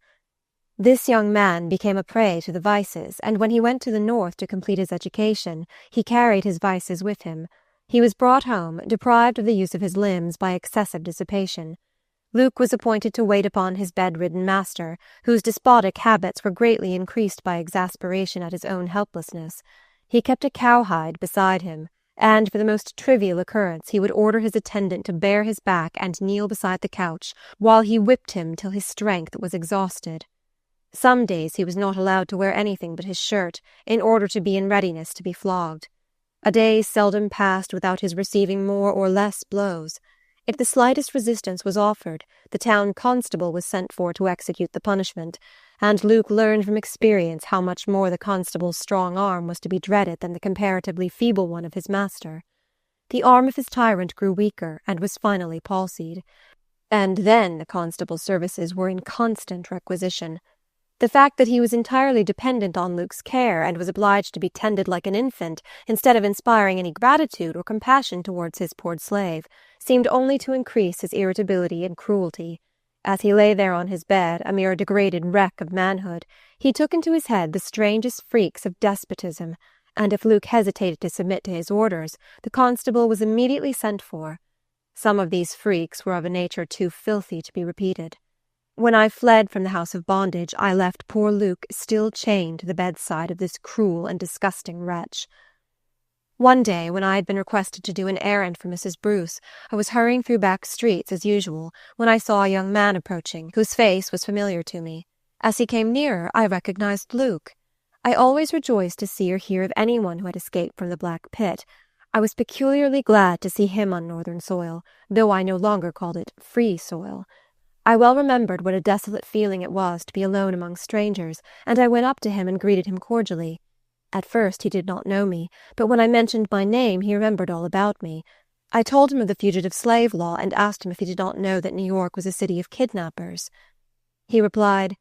This young man became a prey to the vices, and when he went to the North to complete his education, he carried his vices with him. He was brought home, deprived of the use of his limbs by excessive dissipation. Luke was appointed to wait upon his bedridden master, whose despotic habits were greatly increased by exasperation at his own helplessness. He kept a cowhide beside him, and for the most trivial occurrence he would order his attendant to bare his back and kneel beside the couch, while he whipped him till his strength was exhausted. Some days he was not allowed to wear anything but his shirt, in order to be in readiness to be flogged. A day seldom passed without his receiving more or less blows. If the slightest resistance was offered, the town constable was sent for to execute the punishment, and Luke learned from experience how much more the constable's strong arm was to be dreaded than the comparatively feeble one of his master. The arm of his tyrant grew weaker and was finally palsied, and then the constable's services were in constant requisition. The fact that he was entirely dependent on Luke's care and was obliged to be tended like an infant, instead of inspiring any gratitude or compassion towards his poor slave, seemed only to increase his irritability and cruelty. As he lay there on his bed, a mere degraded wreck of manhood, he took into his head the strangest freaks of despotism, and if Luke hesitated to submit to his orders, the constable was immediately sent for. Some of these freaks were of a nature too filthy to be repeated. When I fled from the house of bondage, I left poor Luke still chained to the bedside of this cruel and disgusting wretch. One day, when I had been requested to do an errand for Mrs. Bruce, I was hurrying through back streets as usual, when I saw a young man approaching, whose face was familiar to me. As he came nearer, I recognized Luke. I always rejoiced to see or hear of anyone who had escaped from the Black Pit. I was peculiarly glad to see him on northern soil, though I no longer called it free soil. I well remembered what a desolate feeling it was to be alone among strangers, and I went up to him and greeted him cordially. At first he did not know me, but when I mentioned my name he remembered all about me. I told him of the fugitive slave law and asked him if he did not know that New York was a city of kidnappers. He replied,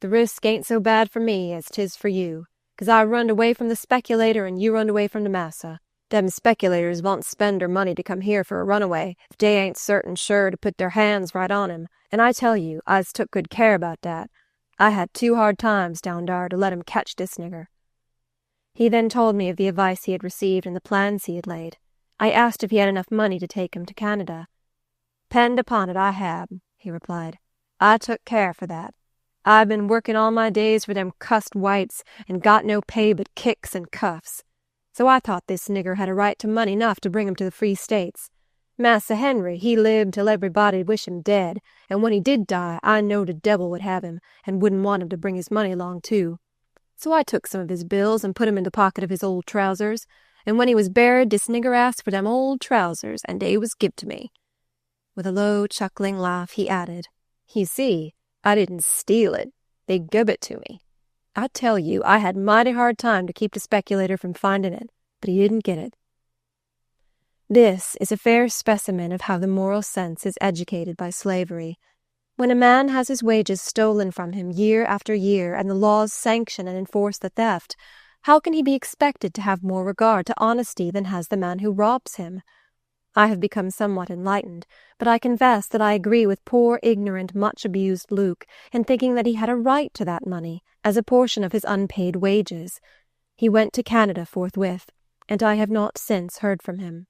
"The risk ain't so bad for me as 'tis for you, 'cause I runned away from the speculator and you runned away from the massa. Them speculators won't spend their money to come here for a runaway if they ain't certain sure to put their hands right on him, and I tell you, I's took good care about that. I had 2 hard times down dar to let him catch dis nigger." He then told me of the advice he had received and the plans he had laid. I asked if he had enough money to take him to Canada. "'Pend upon it, I have," he replied. "I took care for that. I've been working all my days for them cussed whites, and got no pay but kicks and cuffs. So I thought this nigger had a right to money enough to bring him to the Free States. Massa Henry, he lived till everybody'd wish him dead, and when he did die, I knowed the devil would have him, and wouldn't want him to bring his money along too. So I took some of his bills and put 'em in the pocket of his old trousers, and when he was buried, dis nigger asked for dem old trousers, and dey was give to me." With a low, chuckling laugh, he added, "You see, I didn't steal it. They gub it to me. I tell you, I had mighty hard time to keep the speculator from finding it, but he didn't get it." This is a fair specimen of how the moral sense is educated by slavery. When a man has his wages stolen from him year after year, and the laws sanction and enforce the theft, how can he be expected to have more regard to honesty than has the man who robs him? I have become somewhat enlightened, but I confess that I agree with poor, ignorant, much-abused Luke in thinking that he had a right to that money as a portion of his unpaid wages. He went to Canada forthwith, and I have not since heard from him.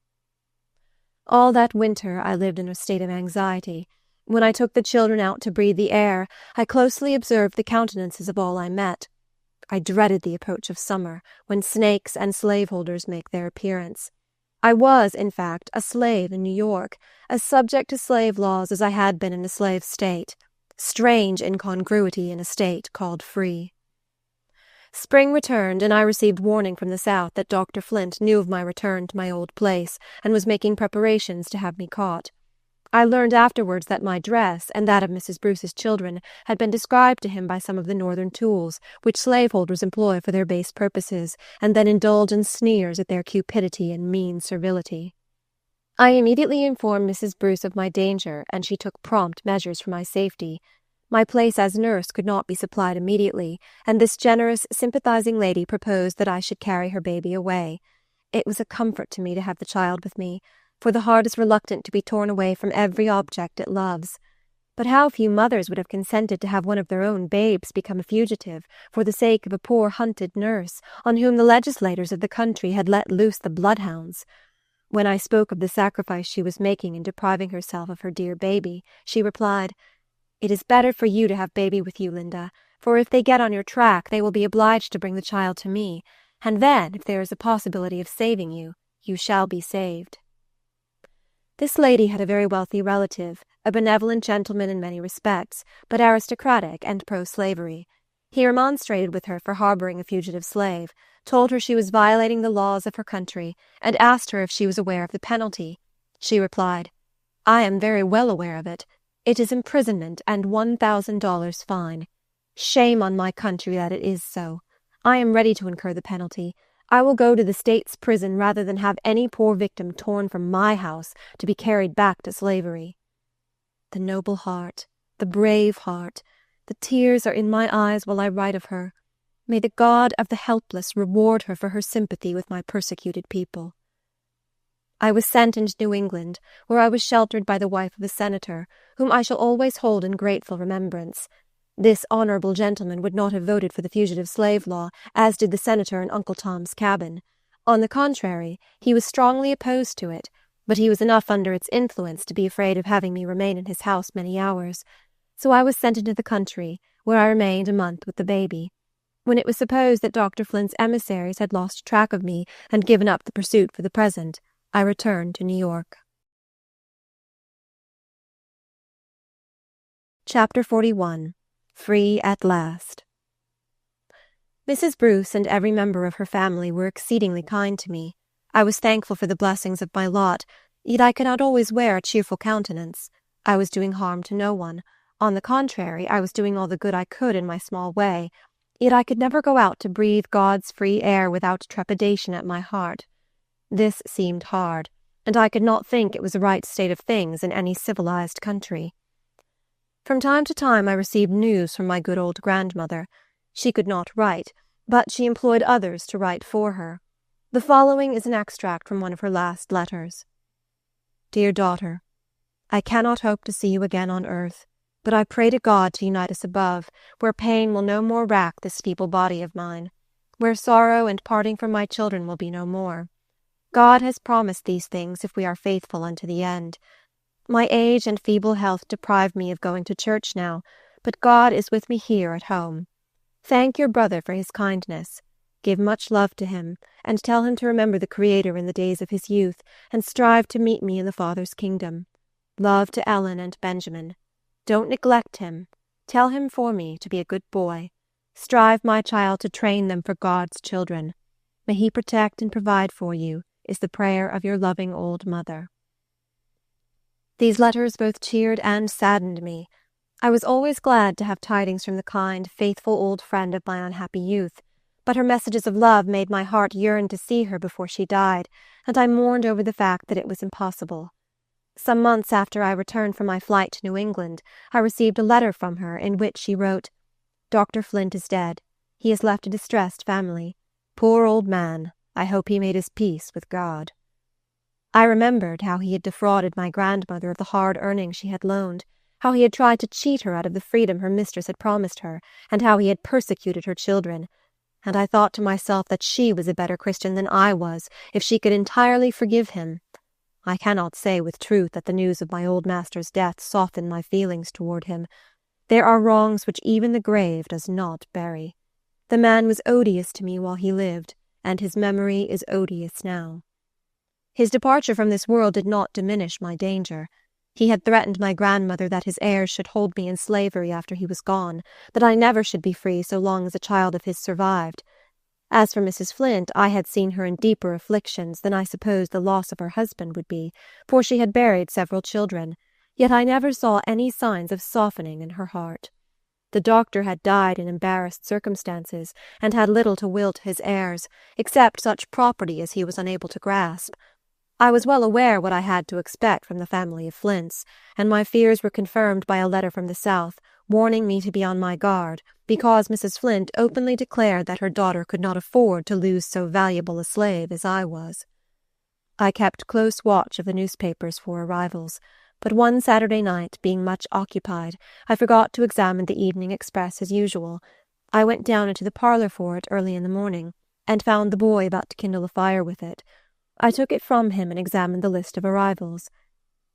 All that winter I lived in a state of anxiety. When I took the children out to breathe the air, I closely observed the countenances of all I met. I dreaded the approach of summer, when snakes and slaveholders make their appearance. I was, in fact, a slave in New York, as subject to slave laws as I had been in a slave state. Strange incongruity in a state called free. Spring returned, and I received warning from the South that Dr. Flint knew of my return to my old place and was making preparations to have me caught. I learned afterwards that my dress and that of Mrs. Bruce's children had been described to him by some of the northern tools, which slaveholders employ for their base purposes, and then indulge in sneers at their cupidity and mean servility. I immediately informed Mrs. Bruce of my danger, and she took prompt measures for my safety. My place as nurse could not be supplied immediately, and this generous, sympathizing lady proposed that I should carry her baby away. It was a comfort to me to have the child with me, for the heart is reluctant to be torn away from every object it loves. But how few mothers would have consented to have one of their own babes become a fugitive for the sake of a poor hunted nurse, on whom the legislators of the country had let loose the bloodhounds. When I spoke of the sacrifice she was making in depriving herself of her dear baby, she replied, "It is better for you to have baby with you, Linda, for if they get on your track, they will be obliged to bring the child to me, and then, if there is a possibility of saving you, you shall be saved." This lady had a very wealthy relative, a benevolent gentleman in many respects, but aristocratic and pro-slavery. He remonstrated with her for harboring a fugitive slave, told her she was violating the laws of her country, and asked her if she was aware of the penalty. She replied, "I am very well aware of it. It is imprisonment and $1,000 fine. Shame on my country that it is so. I am ready to incur the penalty. I will go to the state's prison rather than have any poor victim torn from my house to be carried back to slavery." The noble heart, the brave heart, the tears are in my eyes while I write of her. May the God of the helpless reward her for her sympathy with my persecuted people. I was sent into New England, where I was sheltered by the wife of a senator, whom I shall always hold in grateful remembrance. This honorable gentleman would not have voted for the fugitive slave law, as did the senator in Uncle Tom's Cabin. On the contrary, he was strongly opposed to it, but he was enough under its influence to be afraid of having me remain in his house many hours. So I was sent into the country, where I remained a month with the baby. When it was supposed that Dr. Flint's emissaries had lost track of me and given up the pursuit for the present, I returned to New York. Chapter 41. Free at last. Mrs. Bruce and every member of her family were exceedingly kind to me. I was thankful for the blessings of my lot, yet I could not always wear a cheerful countenance. I was doing harm to no one. On the contrary, I was doing all the good I could in my small way, yet I could never go out to breathe God's free air without trepidation at my heart. This seemed hard, and I could not think it was the right state of things in any civilized country. From time to time I received news from my good old grandmother. She could not write, but she employed others to write for her. The following is an extract from one of her last letters. Dear daughter, I cannot hope to see you again on earth, but I pray to God to unite us above, where pain will no more rack this feeble body of mine, where sorrow and parting from my children will be no more. God has promised these things if we are faithful unto the end. My age and feeble health deprive me of going to church now, but God is with me here at home. Thank your brother for his kindness. Give much love to him, and tell him to remember the Creator in the days of his youth, and strive to meet me in the Father's kingdom. Love to Ellen and Benjamin. Don't neglect him. Tell him for me to be a good boy. Strive, my child, to train them for God's children. May he protect and provide for you, is the prayer of your loving old mother. These letters both cheered and saddened me. I was always glad to have tidings from the kind, faithful old friend of my unhappy youth, but her messages of love made my heart yearn to see her before she died, and I mourned over the fact that it was impossible. Some months after I returned from my flight to New England, I received a letter from her in which she wrote, "Dr. Flint is dead. He has left a distressed family. Poor old man, I hope he made his peace with God." I remembered how he had defrauded my grandmother of the hard earnings she had loaned, how he had tried to cheat her out of the freedom her mistress had promised her, and how he had persecuted her children, and I thought to myself that she was a better Christian than I was if she could entirely forgive him. I cannot say with truth that the news of my old master's death softened my feelings toward him. There are wrongs which even the grave does not bury. The man was odious to me while he lived, and his memory is odious now. His departure from this world did not diminish my danger. He had threatened my grandmother that his heirs should hold me in slavery after he was gone, that I never should be free so long as a child of his survived. As for Mrs. Flint, I had seen her in deeper afflictions than I supposed the loss of her husband would be, for she had buried several children, yet I never saw any signs of softening in her heart. The doctor had died in embarrassed circumstances, and had little to will to his heirs, except such property as he was unable to grasp. I was well aware what I had to expect from the family of Flints, and my fears were confirmed by a letter from the South, warning me to be on my guard, because Mrs. Flint openly declared that her daughter could not afford to lose so valuable a slave as I was. I kept close watch of the newspapers for arrivals, but one Saturday night, being much occupied, I forgot to examine the Evening Express as usual. I went down into the parlour for it early in the morning, and found the boy about to kindle a fire with it. I took it from him and examined the list of arrivals.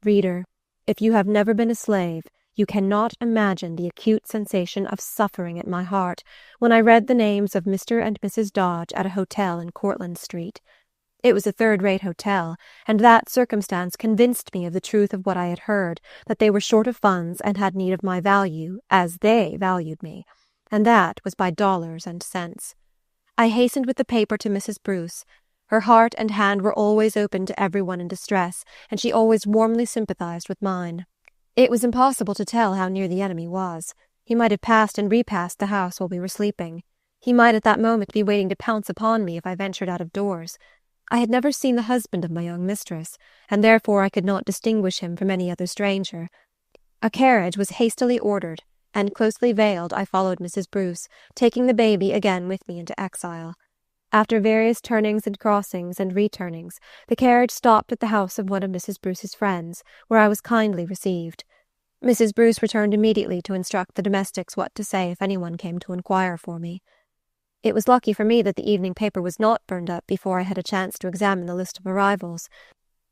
Reader, if you have never been a slave, you cannot imagine the acute sensation of suffering at my heart when I read the names of Mr. and Mrs. Dodge at a hotel in Cortlandt Street. It was a third-rate hotel, and that circumstance convinced me of the truth of what I had heard, that they were short of funds and had need of my value, as they valued me, and that was by dollars and cents. I hastened with the paper to Mrs. Bruce. Her heart and hand were always open to everyone in distress, and she always warmly sympathized with mine. It was impossible to tell how near the enemy was. He might have passed and repassed the house while we were sleeping. He might at that moment be waiting to pounce upon me if I ventured out of doors. I had never seen the husband of my young mistress, and therefore I could not distinguish him from any other stranger. A carriage was hastily ordered, and closely veiled I followed Mrs. Bruce, taking the baby again with me into exile. After various turnings and crossings and returnings, the carriage stopped at the house of one of Mrs. Bruce's friends, where I was kindly received. Mrs. Bruce returned immediately to instruct the domestics what to say if anyone came to inquire for me. It was lucky for me that the evening paper was not burned up before I had a chance to examine the list of arrivals.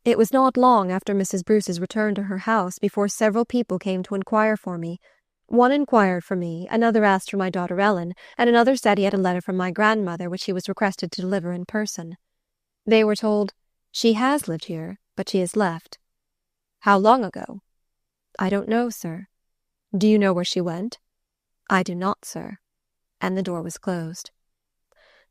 It was not long after Mrs. Bruce's return to her house before several people came to inquire for me. One inquired for me, another asked for my daughter Ellen, and another said he had a letter from my grandmother which he was requested to deliver in person. They were told, "She has lived here, but she has left." "How long ago?" "I don't know, sir." "Do you know where she went?" "I do not, sir." And the door was closed.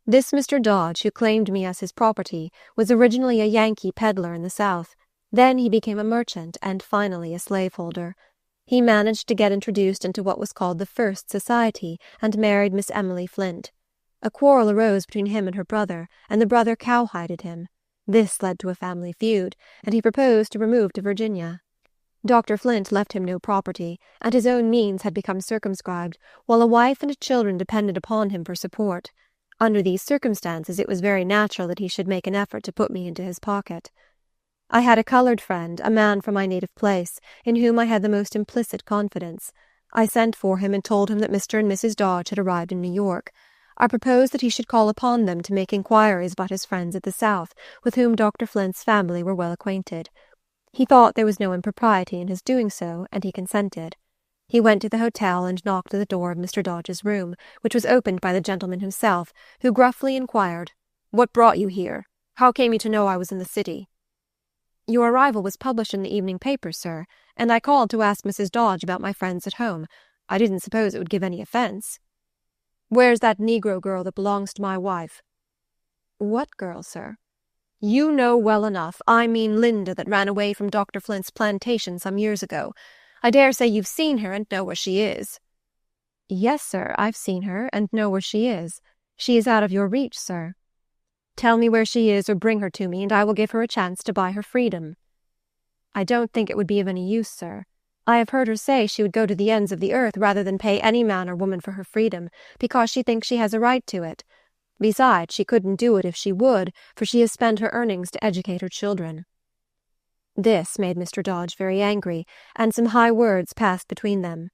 This Mr. Dodge, who claimed me as his property, was originally a Yankee peddler in the South. Then he became a merchant, and finally a slaveholder. He managed to get introduced into what was called the First Society, and married Miss Emily Flint. A quarrel arose between him and her brother, and the brother cowhided him. This led to a family feud, and he proposed to remove to Virginia. Dr. Flint left him no property, and his own means had become circumscribed, while a wife and children depended upon him for support. Under these circumstances it was very natural that he should make an effort to put me into his pocket. I had a colored friend, a man from my native place, in whom I had the most implicit confidence. I sent for him and told him that Mr. and Mrs. Dodge had arrived in New York. I proposed that he should call upon them to make inquiries about his friends at the South, with whom Dr. Flint's family were well acquainted. He thought there was no impropriety in his doing so, and he consented. He went to the hotel and knocked at the door of Mr. Dodge's room, which was opened by the gentleman himself, who gruffly inquired, "What brought you here? How came you to know I was in the city?" "Your arrival was published in the evening paper, sir, and I called to ask Mrs. Dodge about my friends at home. I didn't suppose it would give any offence." "Where's that Negro girl that belongs to my wife?" What girl, sir? You know well enough. I mean Linda that ran away from Dr. Flint's plantation some years ago. I dare say you've seen her and know where she is. Yes, sir, I've seen her, and know where she is. She is out of your reach, sir. Tell me where she is or bring her to me, and I will give her a chance to buy her freedom. I don't think it would be of any use, sir. I have heard her say she would go to the ends of the earth rather than pay any man or woman for her freedom, because she thinks she has a right to it. Besides, she couldn't do it if she would, for she has spent her earnings to educate her children. This made Mr. Dodge very angry, and some high words passed between them.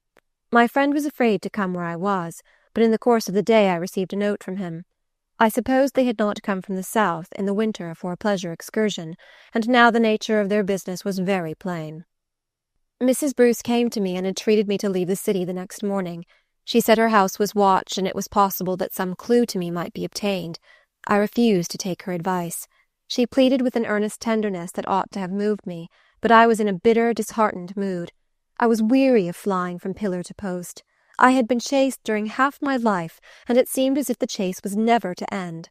My friend was afraid to come where I was, but in the course of the day I received a note from him. I supposed they had not come from the south in the winter for a pleasure excursion, and now the nature of their business was very plain. Mrs. Bruce came to me and entreated me to leave the city the next morning. She said her house was watched, and it was possible that some clue to me might be obtained. I refused to take her advice. She pleaded with an earnest tenderness that ought to have moved me, but I was in a bitter, disheartened mood. I was weary of flying from pillar to post. I had been chased during half my life, and it seemed as if the chase was never to end.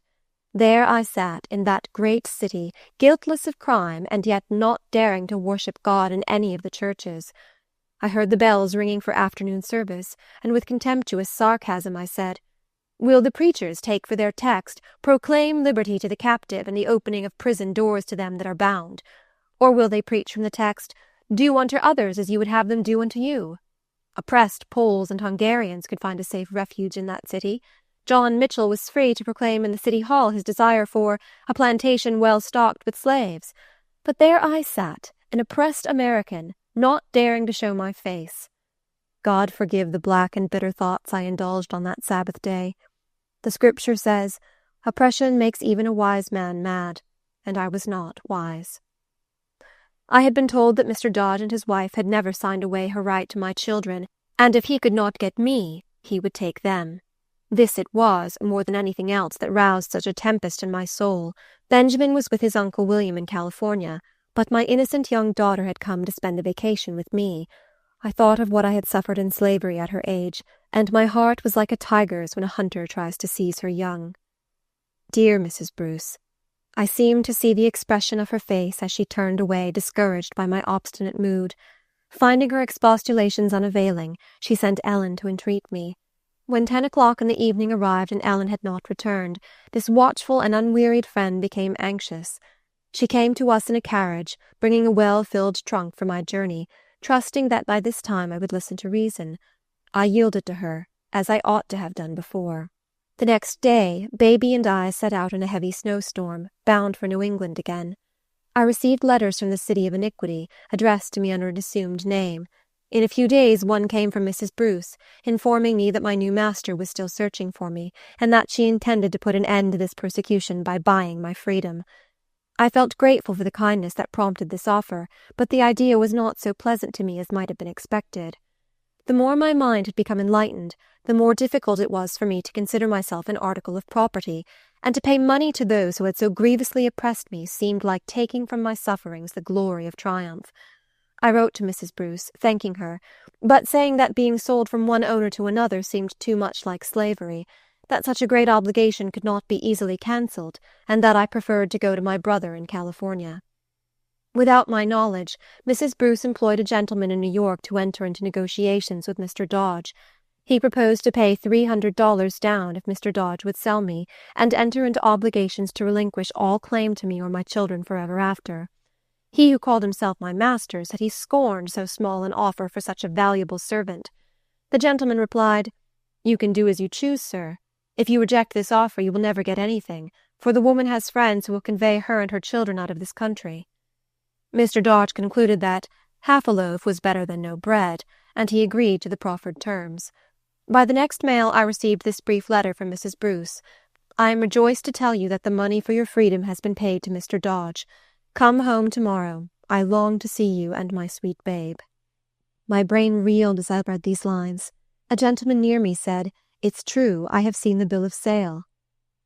There I sat in that great city, guiltless of crime, and yet not daring to worship God in any of the churches. I heard the bells ringing for afternoon service, and with contemptuous sarcasm I said, "Will the preachers take for their text, 'Proclaim liberty to the captive and the opening of prison doors to them that are bound'? Or will they preach from the text, 'Do unto others as you would have them do unto you'? Oppressed Poles and Hungarians could find a safe refuge in that city. John Mitchell was free to proclaim in the city hall his desire for a plantation well stocked with slaves. But there I sat, an oppressed American, not daring to show my face. God forgive the black and bitter thoughts I indulged on that Sabbath day. The Scripture says, 'Oppression makes even a wise man mad,' and I was not wise. I had been told that Mr. Dodge and his wife had never signed away her right to my children, and if he could not get me, he would take them. This it was, more than anything else, that roused such a tempest in my soul. Benjamin was with his Uncle William in California, but my innocent young daughter had come to spend the vacation with me. I thought of what I had suffered in slavery at her age, and my heart was like a tiger's when a hunter tries to seize her young. Dear Mrs. Bruce, I seemed to see the expression of her face as she turned away, discouraged by my obstinate mood. Finding her expostulations unavailing, she sent Ellen to entreat me. When 10 o'clock in the evening arrived and Ellen had not returned, this watchful and unwearied friend became anxious. She came to us in a carriage, bringing a well-filled trunk for my journey, trusting that by this time I would listen to reason. I yielded to her, as I ought to have done before. The next day, baby and I set out in a heavy snowstorm, bound for New England again. I received letters from the City of Iniquity, addressed to me under an assumed name. In a few days one came from Mrs. Bruce, informing me that my new master was still searching for me, and that she intended to put an end to this persecution by buying my freedom. I felt grateful for the kindness that prompted this offer, but the idea was not so pleasant to me as might have been expected. The more my mind had become enlightened, the more difficult it was for me to consider myself an article of property, and to pay money to those who had so grievously oppressed me seemed like taking from my sufferings the glory of triumph. I wrote to Mrs. Bruce, thanking her, but saying that being sold from one owner to another seemed too much like slavery, that such a great obligation could not be easily cancelled, and that I preferred to go to my brother in California. Without my knowledge, Mrs. Bruce employed a gentleman in New York to enter into negotiations with Mr. Dodge. He proposed to pay $300 down if Mr. Dodge would sell me, and enter into obligations to relinquish all claim to me or my children forever after. He who called himself my master said he scorned so small an offer for such a valuable servant. The gentleman replied, "You can do as you choose, sir. If you reject this offer, you will never get anything, for the woman has friends who will convey her and her children out of this country." Mr. Dodge concluded that half a loaf was better than no bread, and he agreed to the proffered terms. By the next mail I received this brief letter from Mrs. Bruce. "I am rejoiced to tell you that the money for your freedom has been paid to Mr. Dodge. Come home tomorrow. I long to see you and my sweet babe." My brain reeled as I read these lines. A gentleman near me said, "It's true, I have seen the bill of sale."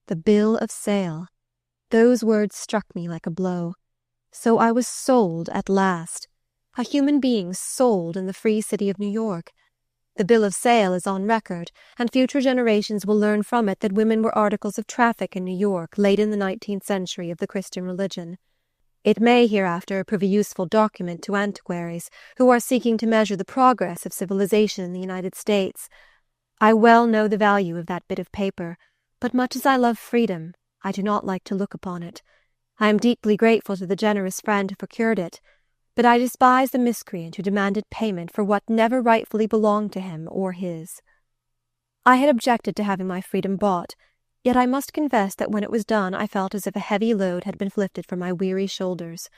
The bill of sale. Those words struck me like a blow. So I was sold at last. A human being sold in the free city of New York. The bill of sale is on record, and future generations will learn from it that women were articles of traffic in New York late in the 19th century of the Christian religion. It may hereafter prove a useful document to antiquaries who are seeking to measure the progress of civilization in the United States. I well know the value of that bit of paper, but much as I love freedom, I do not like to look upon it. I am deeply grateful to the generous friend who procured it, but I despise the miscreant who demanded payment for what never rightfully belonged to him or his. I had objected to having my freedom bought, yet I must confess that when it was done I felt as if a heavy load had been lifted from my weary shoulders.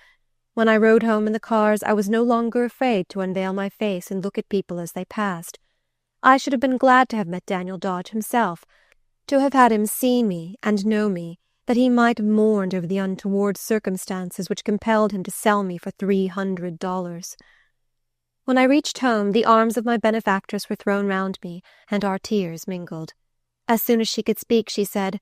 When I rode home in the cars, I was no longer afraid to unveil my face and look at people as they passed. I should have been glad to have met Daniel Dodge himself, to have had him see me and know me, that he might have mourned over the untoward circumstances which compelled him to sell me for $300. When I reached home, the arms of my benefactress were thrown round me, and our tears mingled. As soon as she could speak, she said,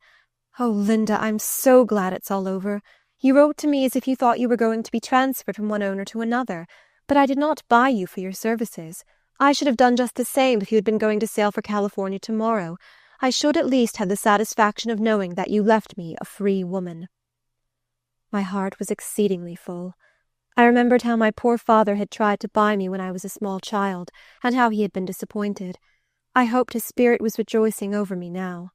"Oh, Linda, I'm so glad it's all over. You wrote to me as if you thought you were going to be transferred from one owner to another, but I did not buy you for your services. I should have done just the same if you had been going to sail for California tomorrow. I should at least have the satisfaction of knowing that you left me a free woman." My heart was exceedingly full. I remembered how my poor father had tried to buy me when I was a small child, and how he had been disappointed. I hoped his spirit was rejoicing over me now.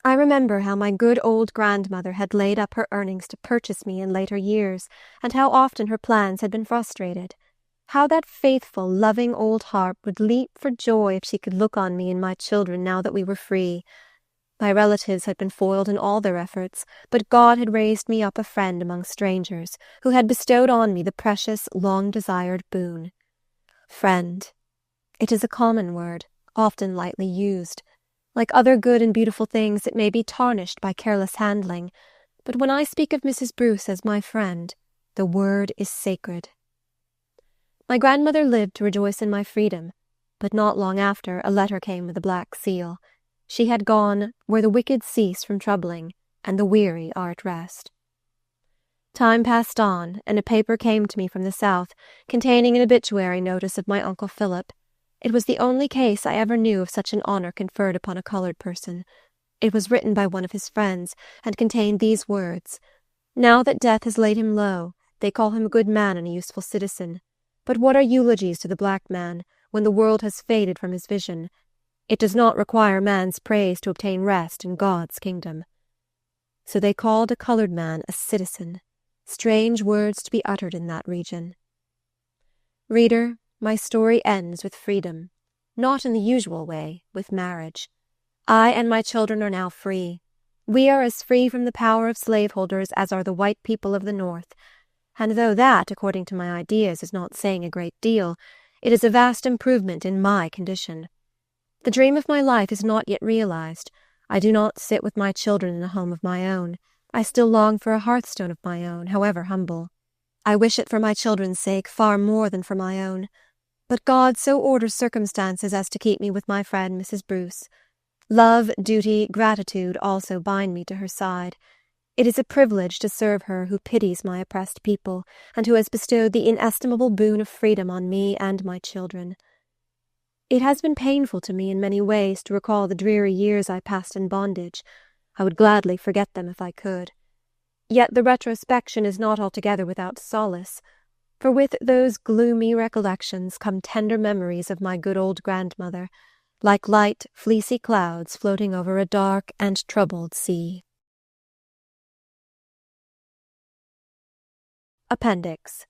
I remember how my good old grandmother had laid up her earnings to purchase me in later years, and how often her plans had been frustrated. How that faithful, loving old heart would leap for joy if she could look on me and my children now that we were free. My relatives had been foiled in all their efforts, but God had raised me up a friend among strangers, who had bestowed on me the precious, long-desired boon. Friend. It is a common word, often lightly used. Like other good and beautiful things, it may be tarnished by careless handling, but when I speak of Mrs. Bruce as my friend, the word is sacred. My grandmother lived to rejoice in my freedom, but not long after a letter came with a black seal. She had gone where the wicked cease from troubling, and the weary are at rest. Time passed on, and a paper came to me from the South, containing an obituary notice of my Uncle Philip. It was the only case I ever knew of such an honor conferred upon a colored person. It was written by one of his friends, and contained these words: "Now that death has laid him low, they call him a good man and a useful citizen. But what are eulogies to the black man, when the world has faded from his vision? It does not require man's praise to obtain rest in God's kingdom." So they called a colored man a citizen. Strange words to be uttered in that region. Reader, my story ends with freedom. Not in the usual way, with marriage. I and my children are now free. We are as free from the power of slaveholders as are the white people of the North. And though that, according to my ideas, is not saying a great deal, it is a vast improvement in my condition. The dream of my life is not yet realized. I do not sit with my children in a home of my own. I still long for a hearthstone of my own, however humble. I wish it for my children's sake far more than for my own. But God so orders circumstances as to keep me with my friend Mrs. Bruce. Love, duty, gratitude also bind me to her side. It is a privilege to serve her who pities my oppressed people, and who has bestowed the inestimable boon of freedom on me and my children. It has been painful to me in many ways to recall the dreary years I passed in bondage. I would gladly forget them if I could. Yet the retrospection is not altogether without solace, for with those gloomy recollections come tender memories of my good old grandmother, like light, fleecy clouds floating over a dark and troubled sea. Appendix.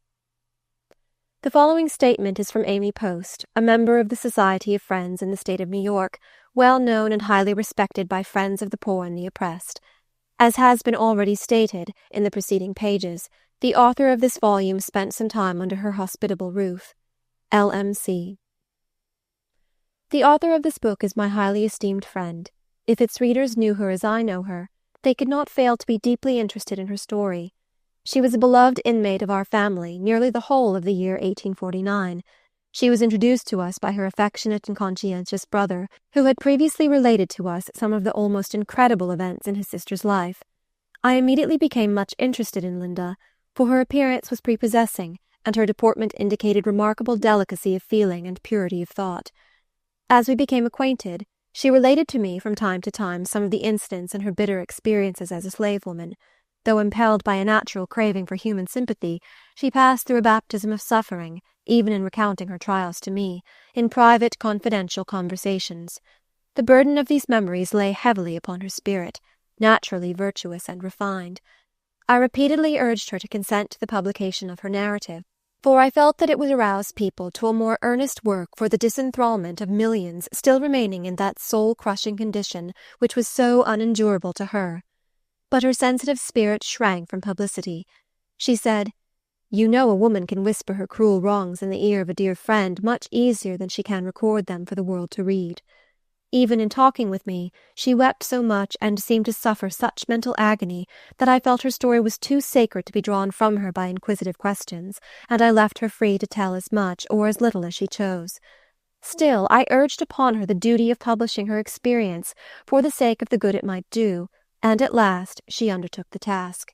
The following statement is from Amy Post, a member of the Society of Friends in the state of New York, well known and highly respected by friends of the poor and the oppressed. As has been already stated in the preceding pages, the author of this volume spent some time under her hospitable roof. L.M.C. The author of this book is my highly esteemed friend. If its readers knew her as I know her, they could not fail to be deeply interested in her story. She was a beloved inmate of our family nearly the whole of the year 1849. She was introduced to us by her affectionate and conscientious brother, who had previously related to us some of the almost incredible events in his sister's life. I immediately became much interested in Linda, for her appearance was prepossessing, and her deportment indicated remarkable delicacy of feeling and purity of thought. As we became acquainted, she related to me from time to time some of the incidents in her bitter experiences as a slave woman. Though impelled by a natural craving for human sympathy, she passed through a baptism of suffering, even in recounting her trials to me, in private, confidential conversations. The burden of these memories lay heavily upon her spirit, naturally virtuous and refined. I repeatedly urged her to consent to the publication of her narrative, for I felt that it would arouse people to a more earnest work for the disenthrallment of millions still remaining in that soul-crushing condition which was so unendurable to her. But her sensitive spirit shrank from publicity. She said, "You know a woman can whisper her cruel wrongs in the ear of a dear friend much easier than she can record them for the world to read." Even in talking with me, she wept so much and seemed to suffer such mental agony that I felt her story was too sacred to be drawn from her by inquisitive questions, and I left her free to tell as much or as little as she chose. Still, I urged upon her the duty of publishing her experience for the sake of the good it might do, and at last she undertook the task.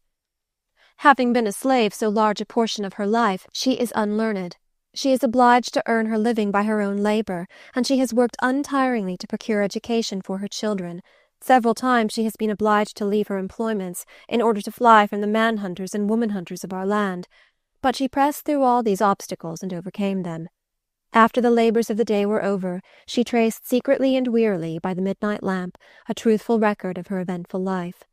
Having been a slave so large a portion of her life, she is unlearned. She is obliged to earn her living by her own labor, and she has worked untiringly to procure education for her children. Several times she has been obliged to leave her employments in order to fly from the man-hunters and woman-hunters of our land, but she pressed through all these obstacles and overcame them. After the labors of the day were over, she traced secretly and wearily, by the midnight lamp, a truthful record of her eventful life.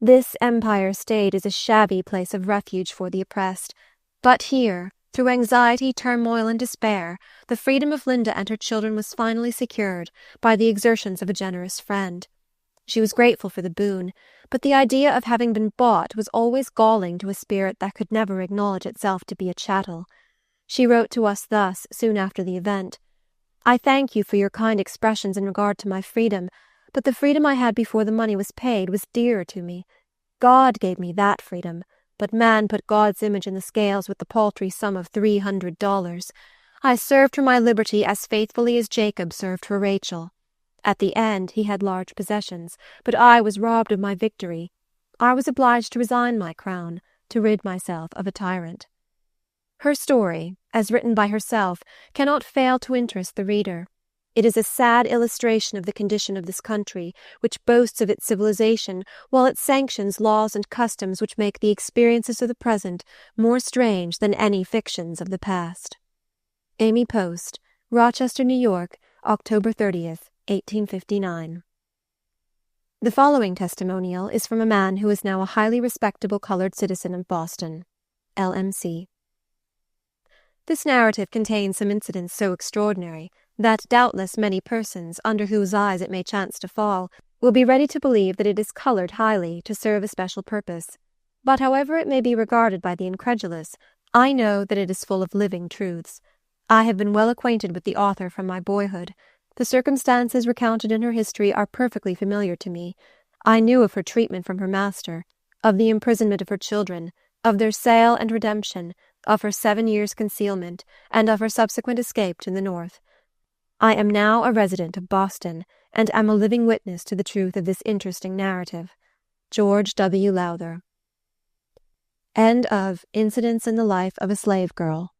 This Empire State is a shabby place of refuge for the oppressed, but here, through anxiety, turmoil, and despair, the freedom of Linda and her children was finally secured by the exertions of a generous friend. She was grateful for the boon, but the idea of having been bought was always galling to a spirit that could never acknowledge itself to be a chattel. She wrote to us thus soon after the event: "I thank you for your kind expressions in regard to my freedom, but the freedom I had before the money was paid was dearer to me. God gave me that freedom, but man put God's image in the scales with the paltry sum of $300. I served for my liberty as faithfully as Jacob served for Rachel. At the end he had large possessions, but I was robbed of my victory. I was obliged to resign my crown, to rid myself of a tyrant." Her story, as written by herself, cannot fail to interest the reader. It is a sad illustration of the condition of this country, which boasts of its civilization, while it sanctions laws and customs which make the experiences of the present more strange than any fictions of the past. Amy Post, Rochester, New York, October 30th, 1859. The following testimonial is from a man who is now a highly respectable colored citizen of Boston. LMC. This narrative contains some incidents so extraordinary that doubtless many persons, under whose eyes it may chance to fall, will be ready to believe that it is colored highly to serve a special purpose. But however it may be regarded by the incredulous, I know that it is full of living truths. I have been well acquainted with the author from my boyhood. The circumstances recounted in her history are perfectly familiar to me. I knew of her treatment from her master, of the imprisonment of her children, of their sale and redemption, of her 7 years' concealment, and of her subsequent escape to the North. I am now a resident of Boston, and am a living witness to the truth of this interesting narrative. George W. Lowther. End of Incidents in the Life of a Slave Girl.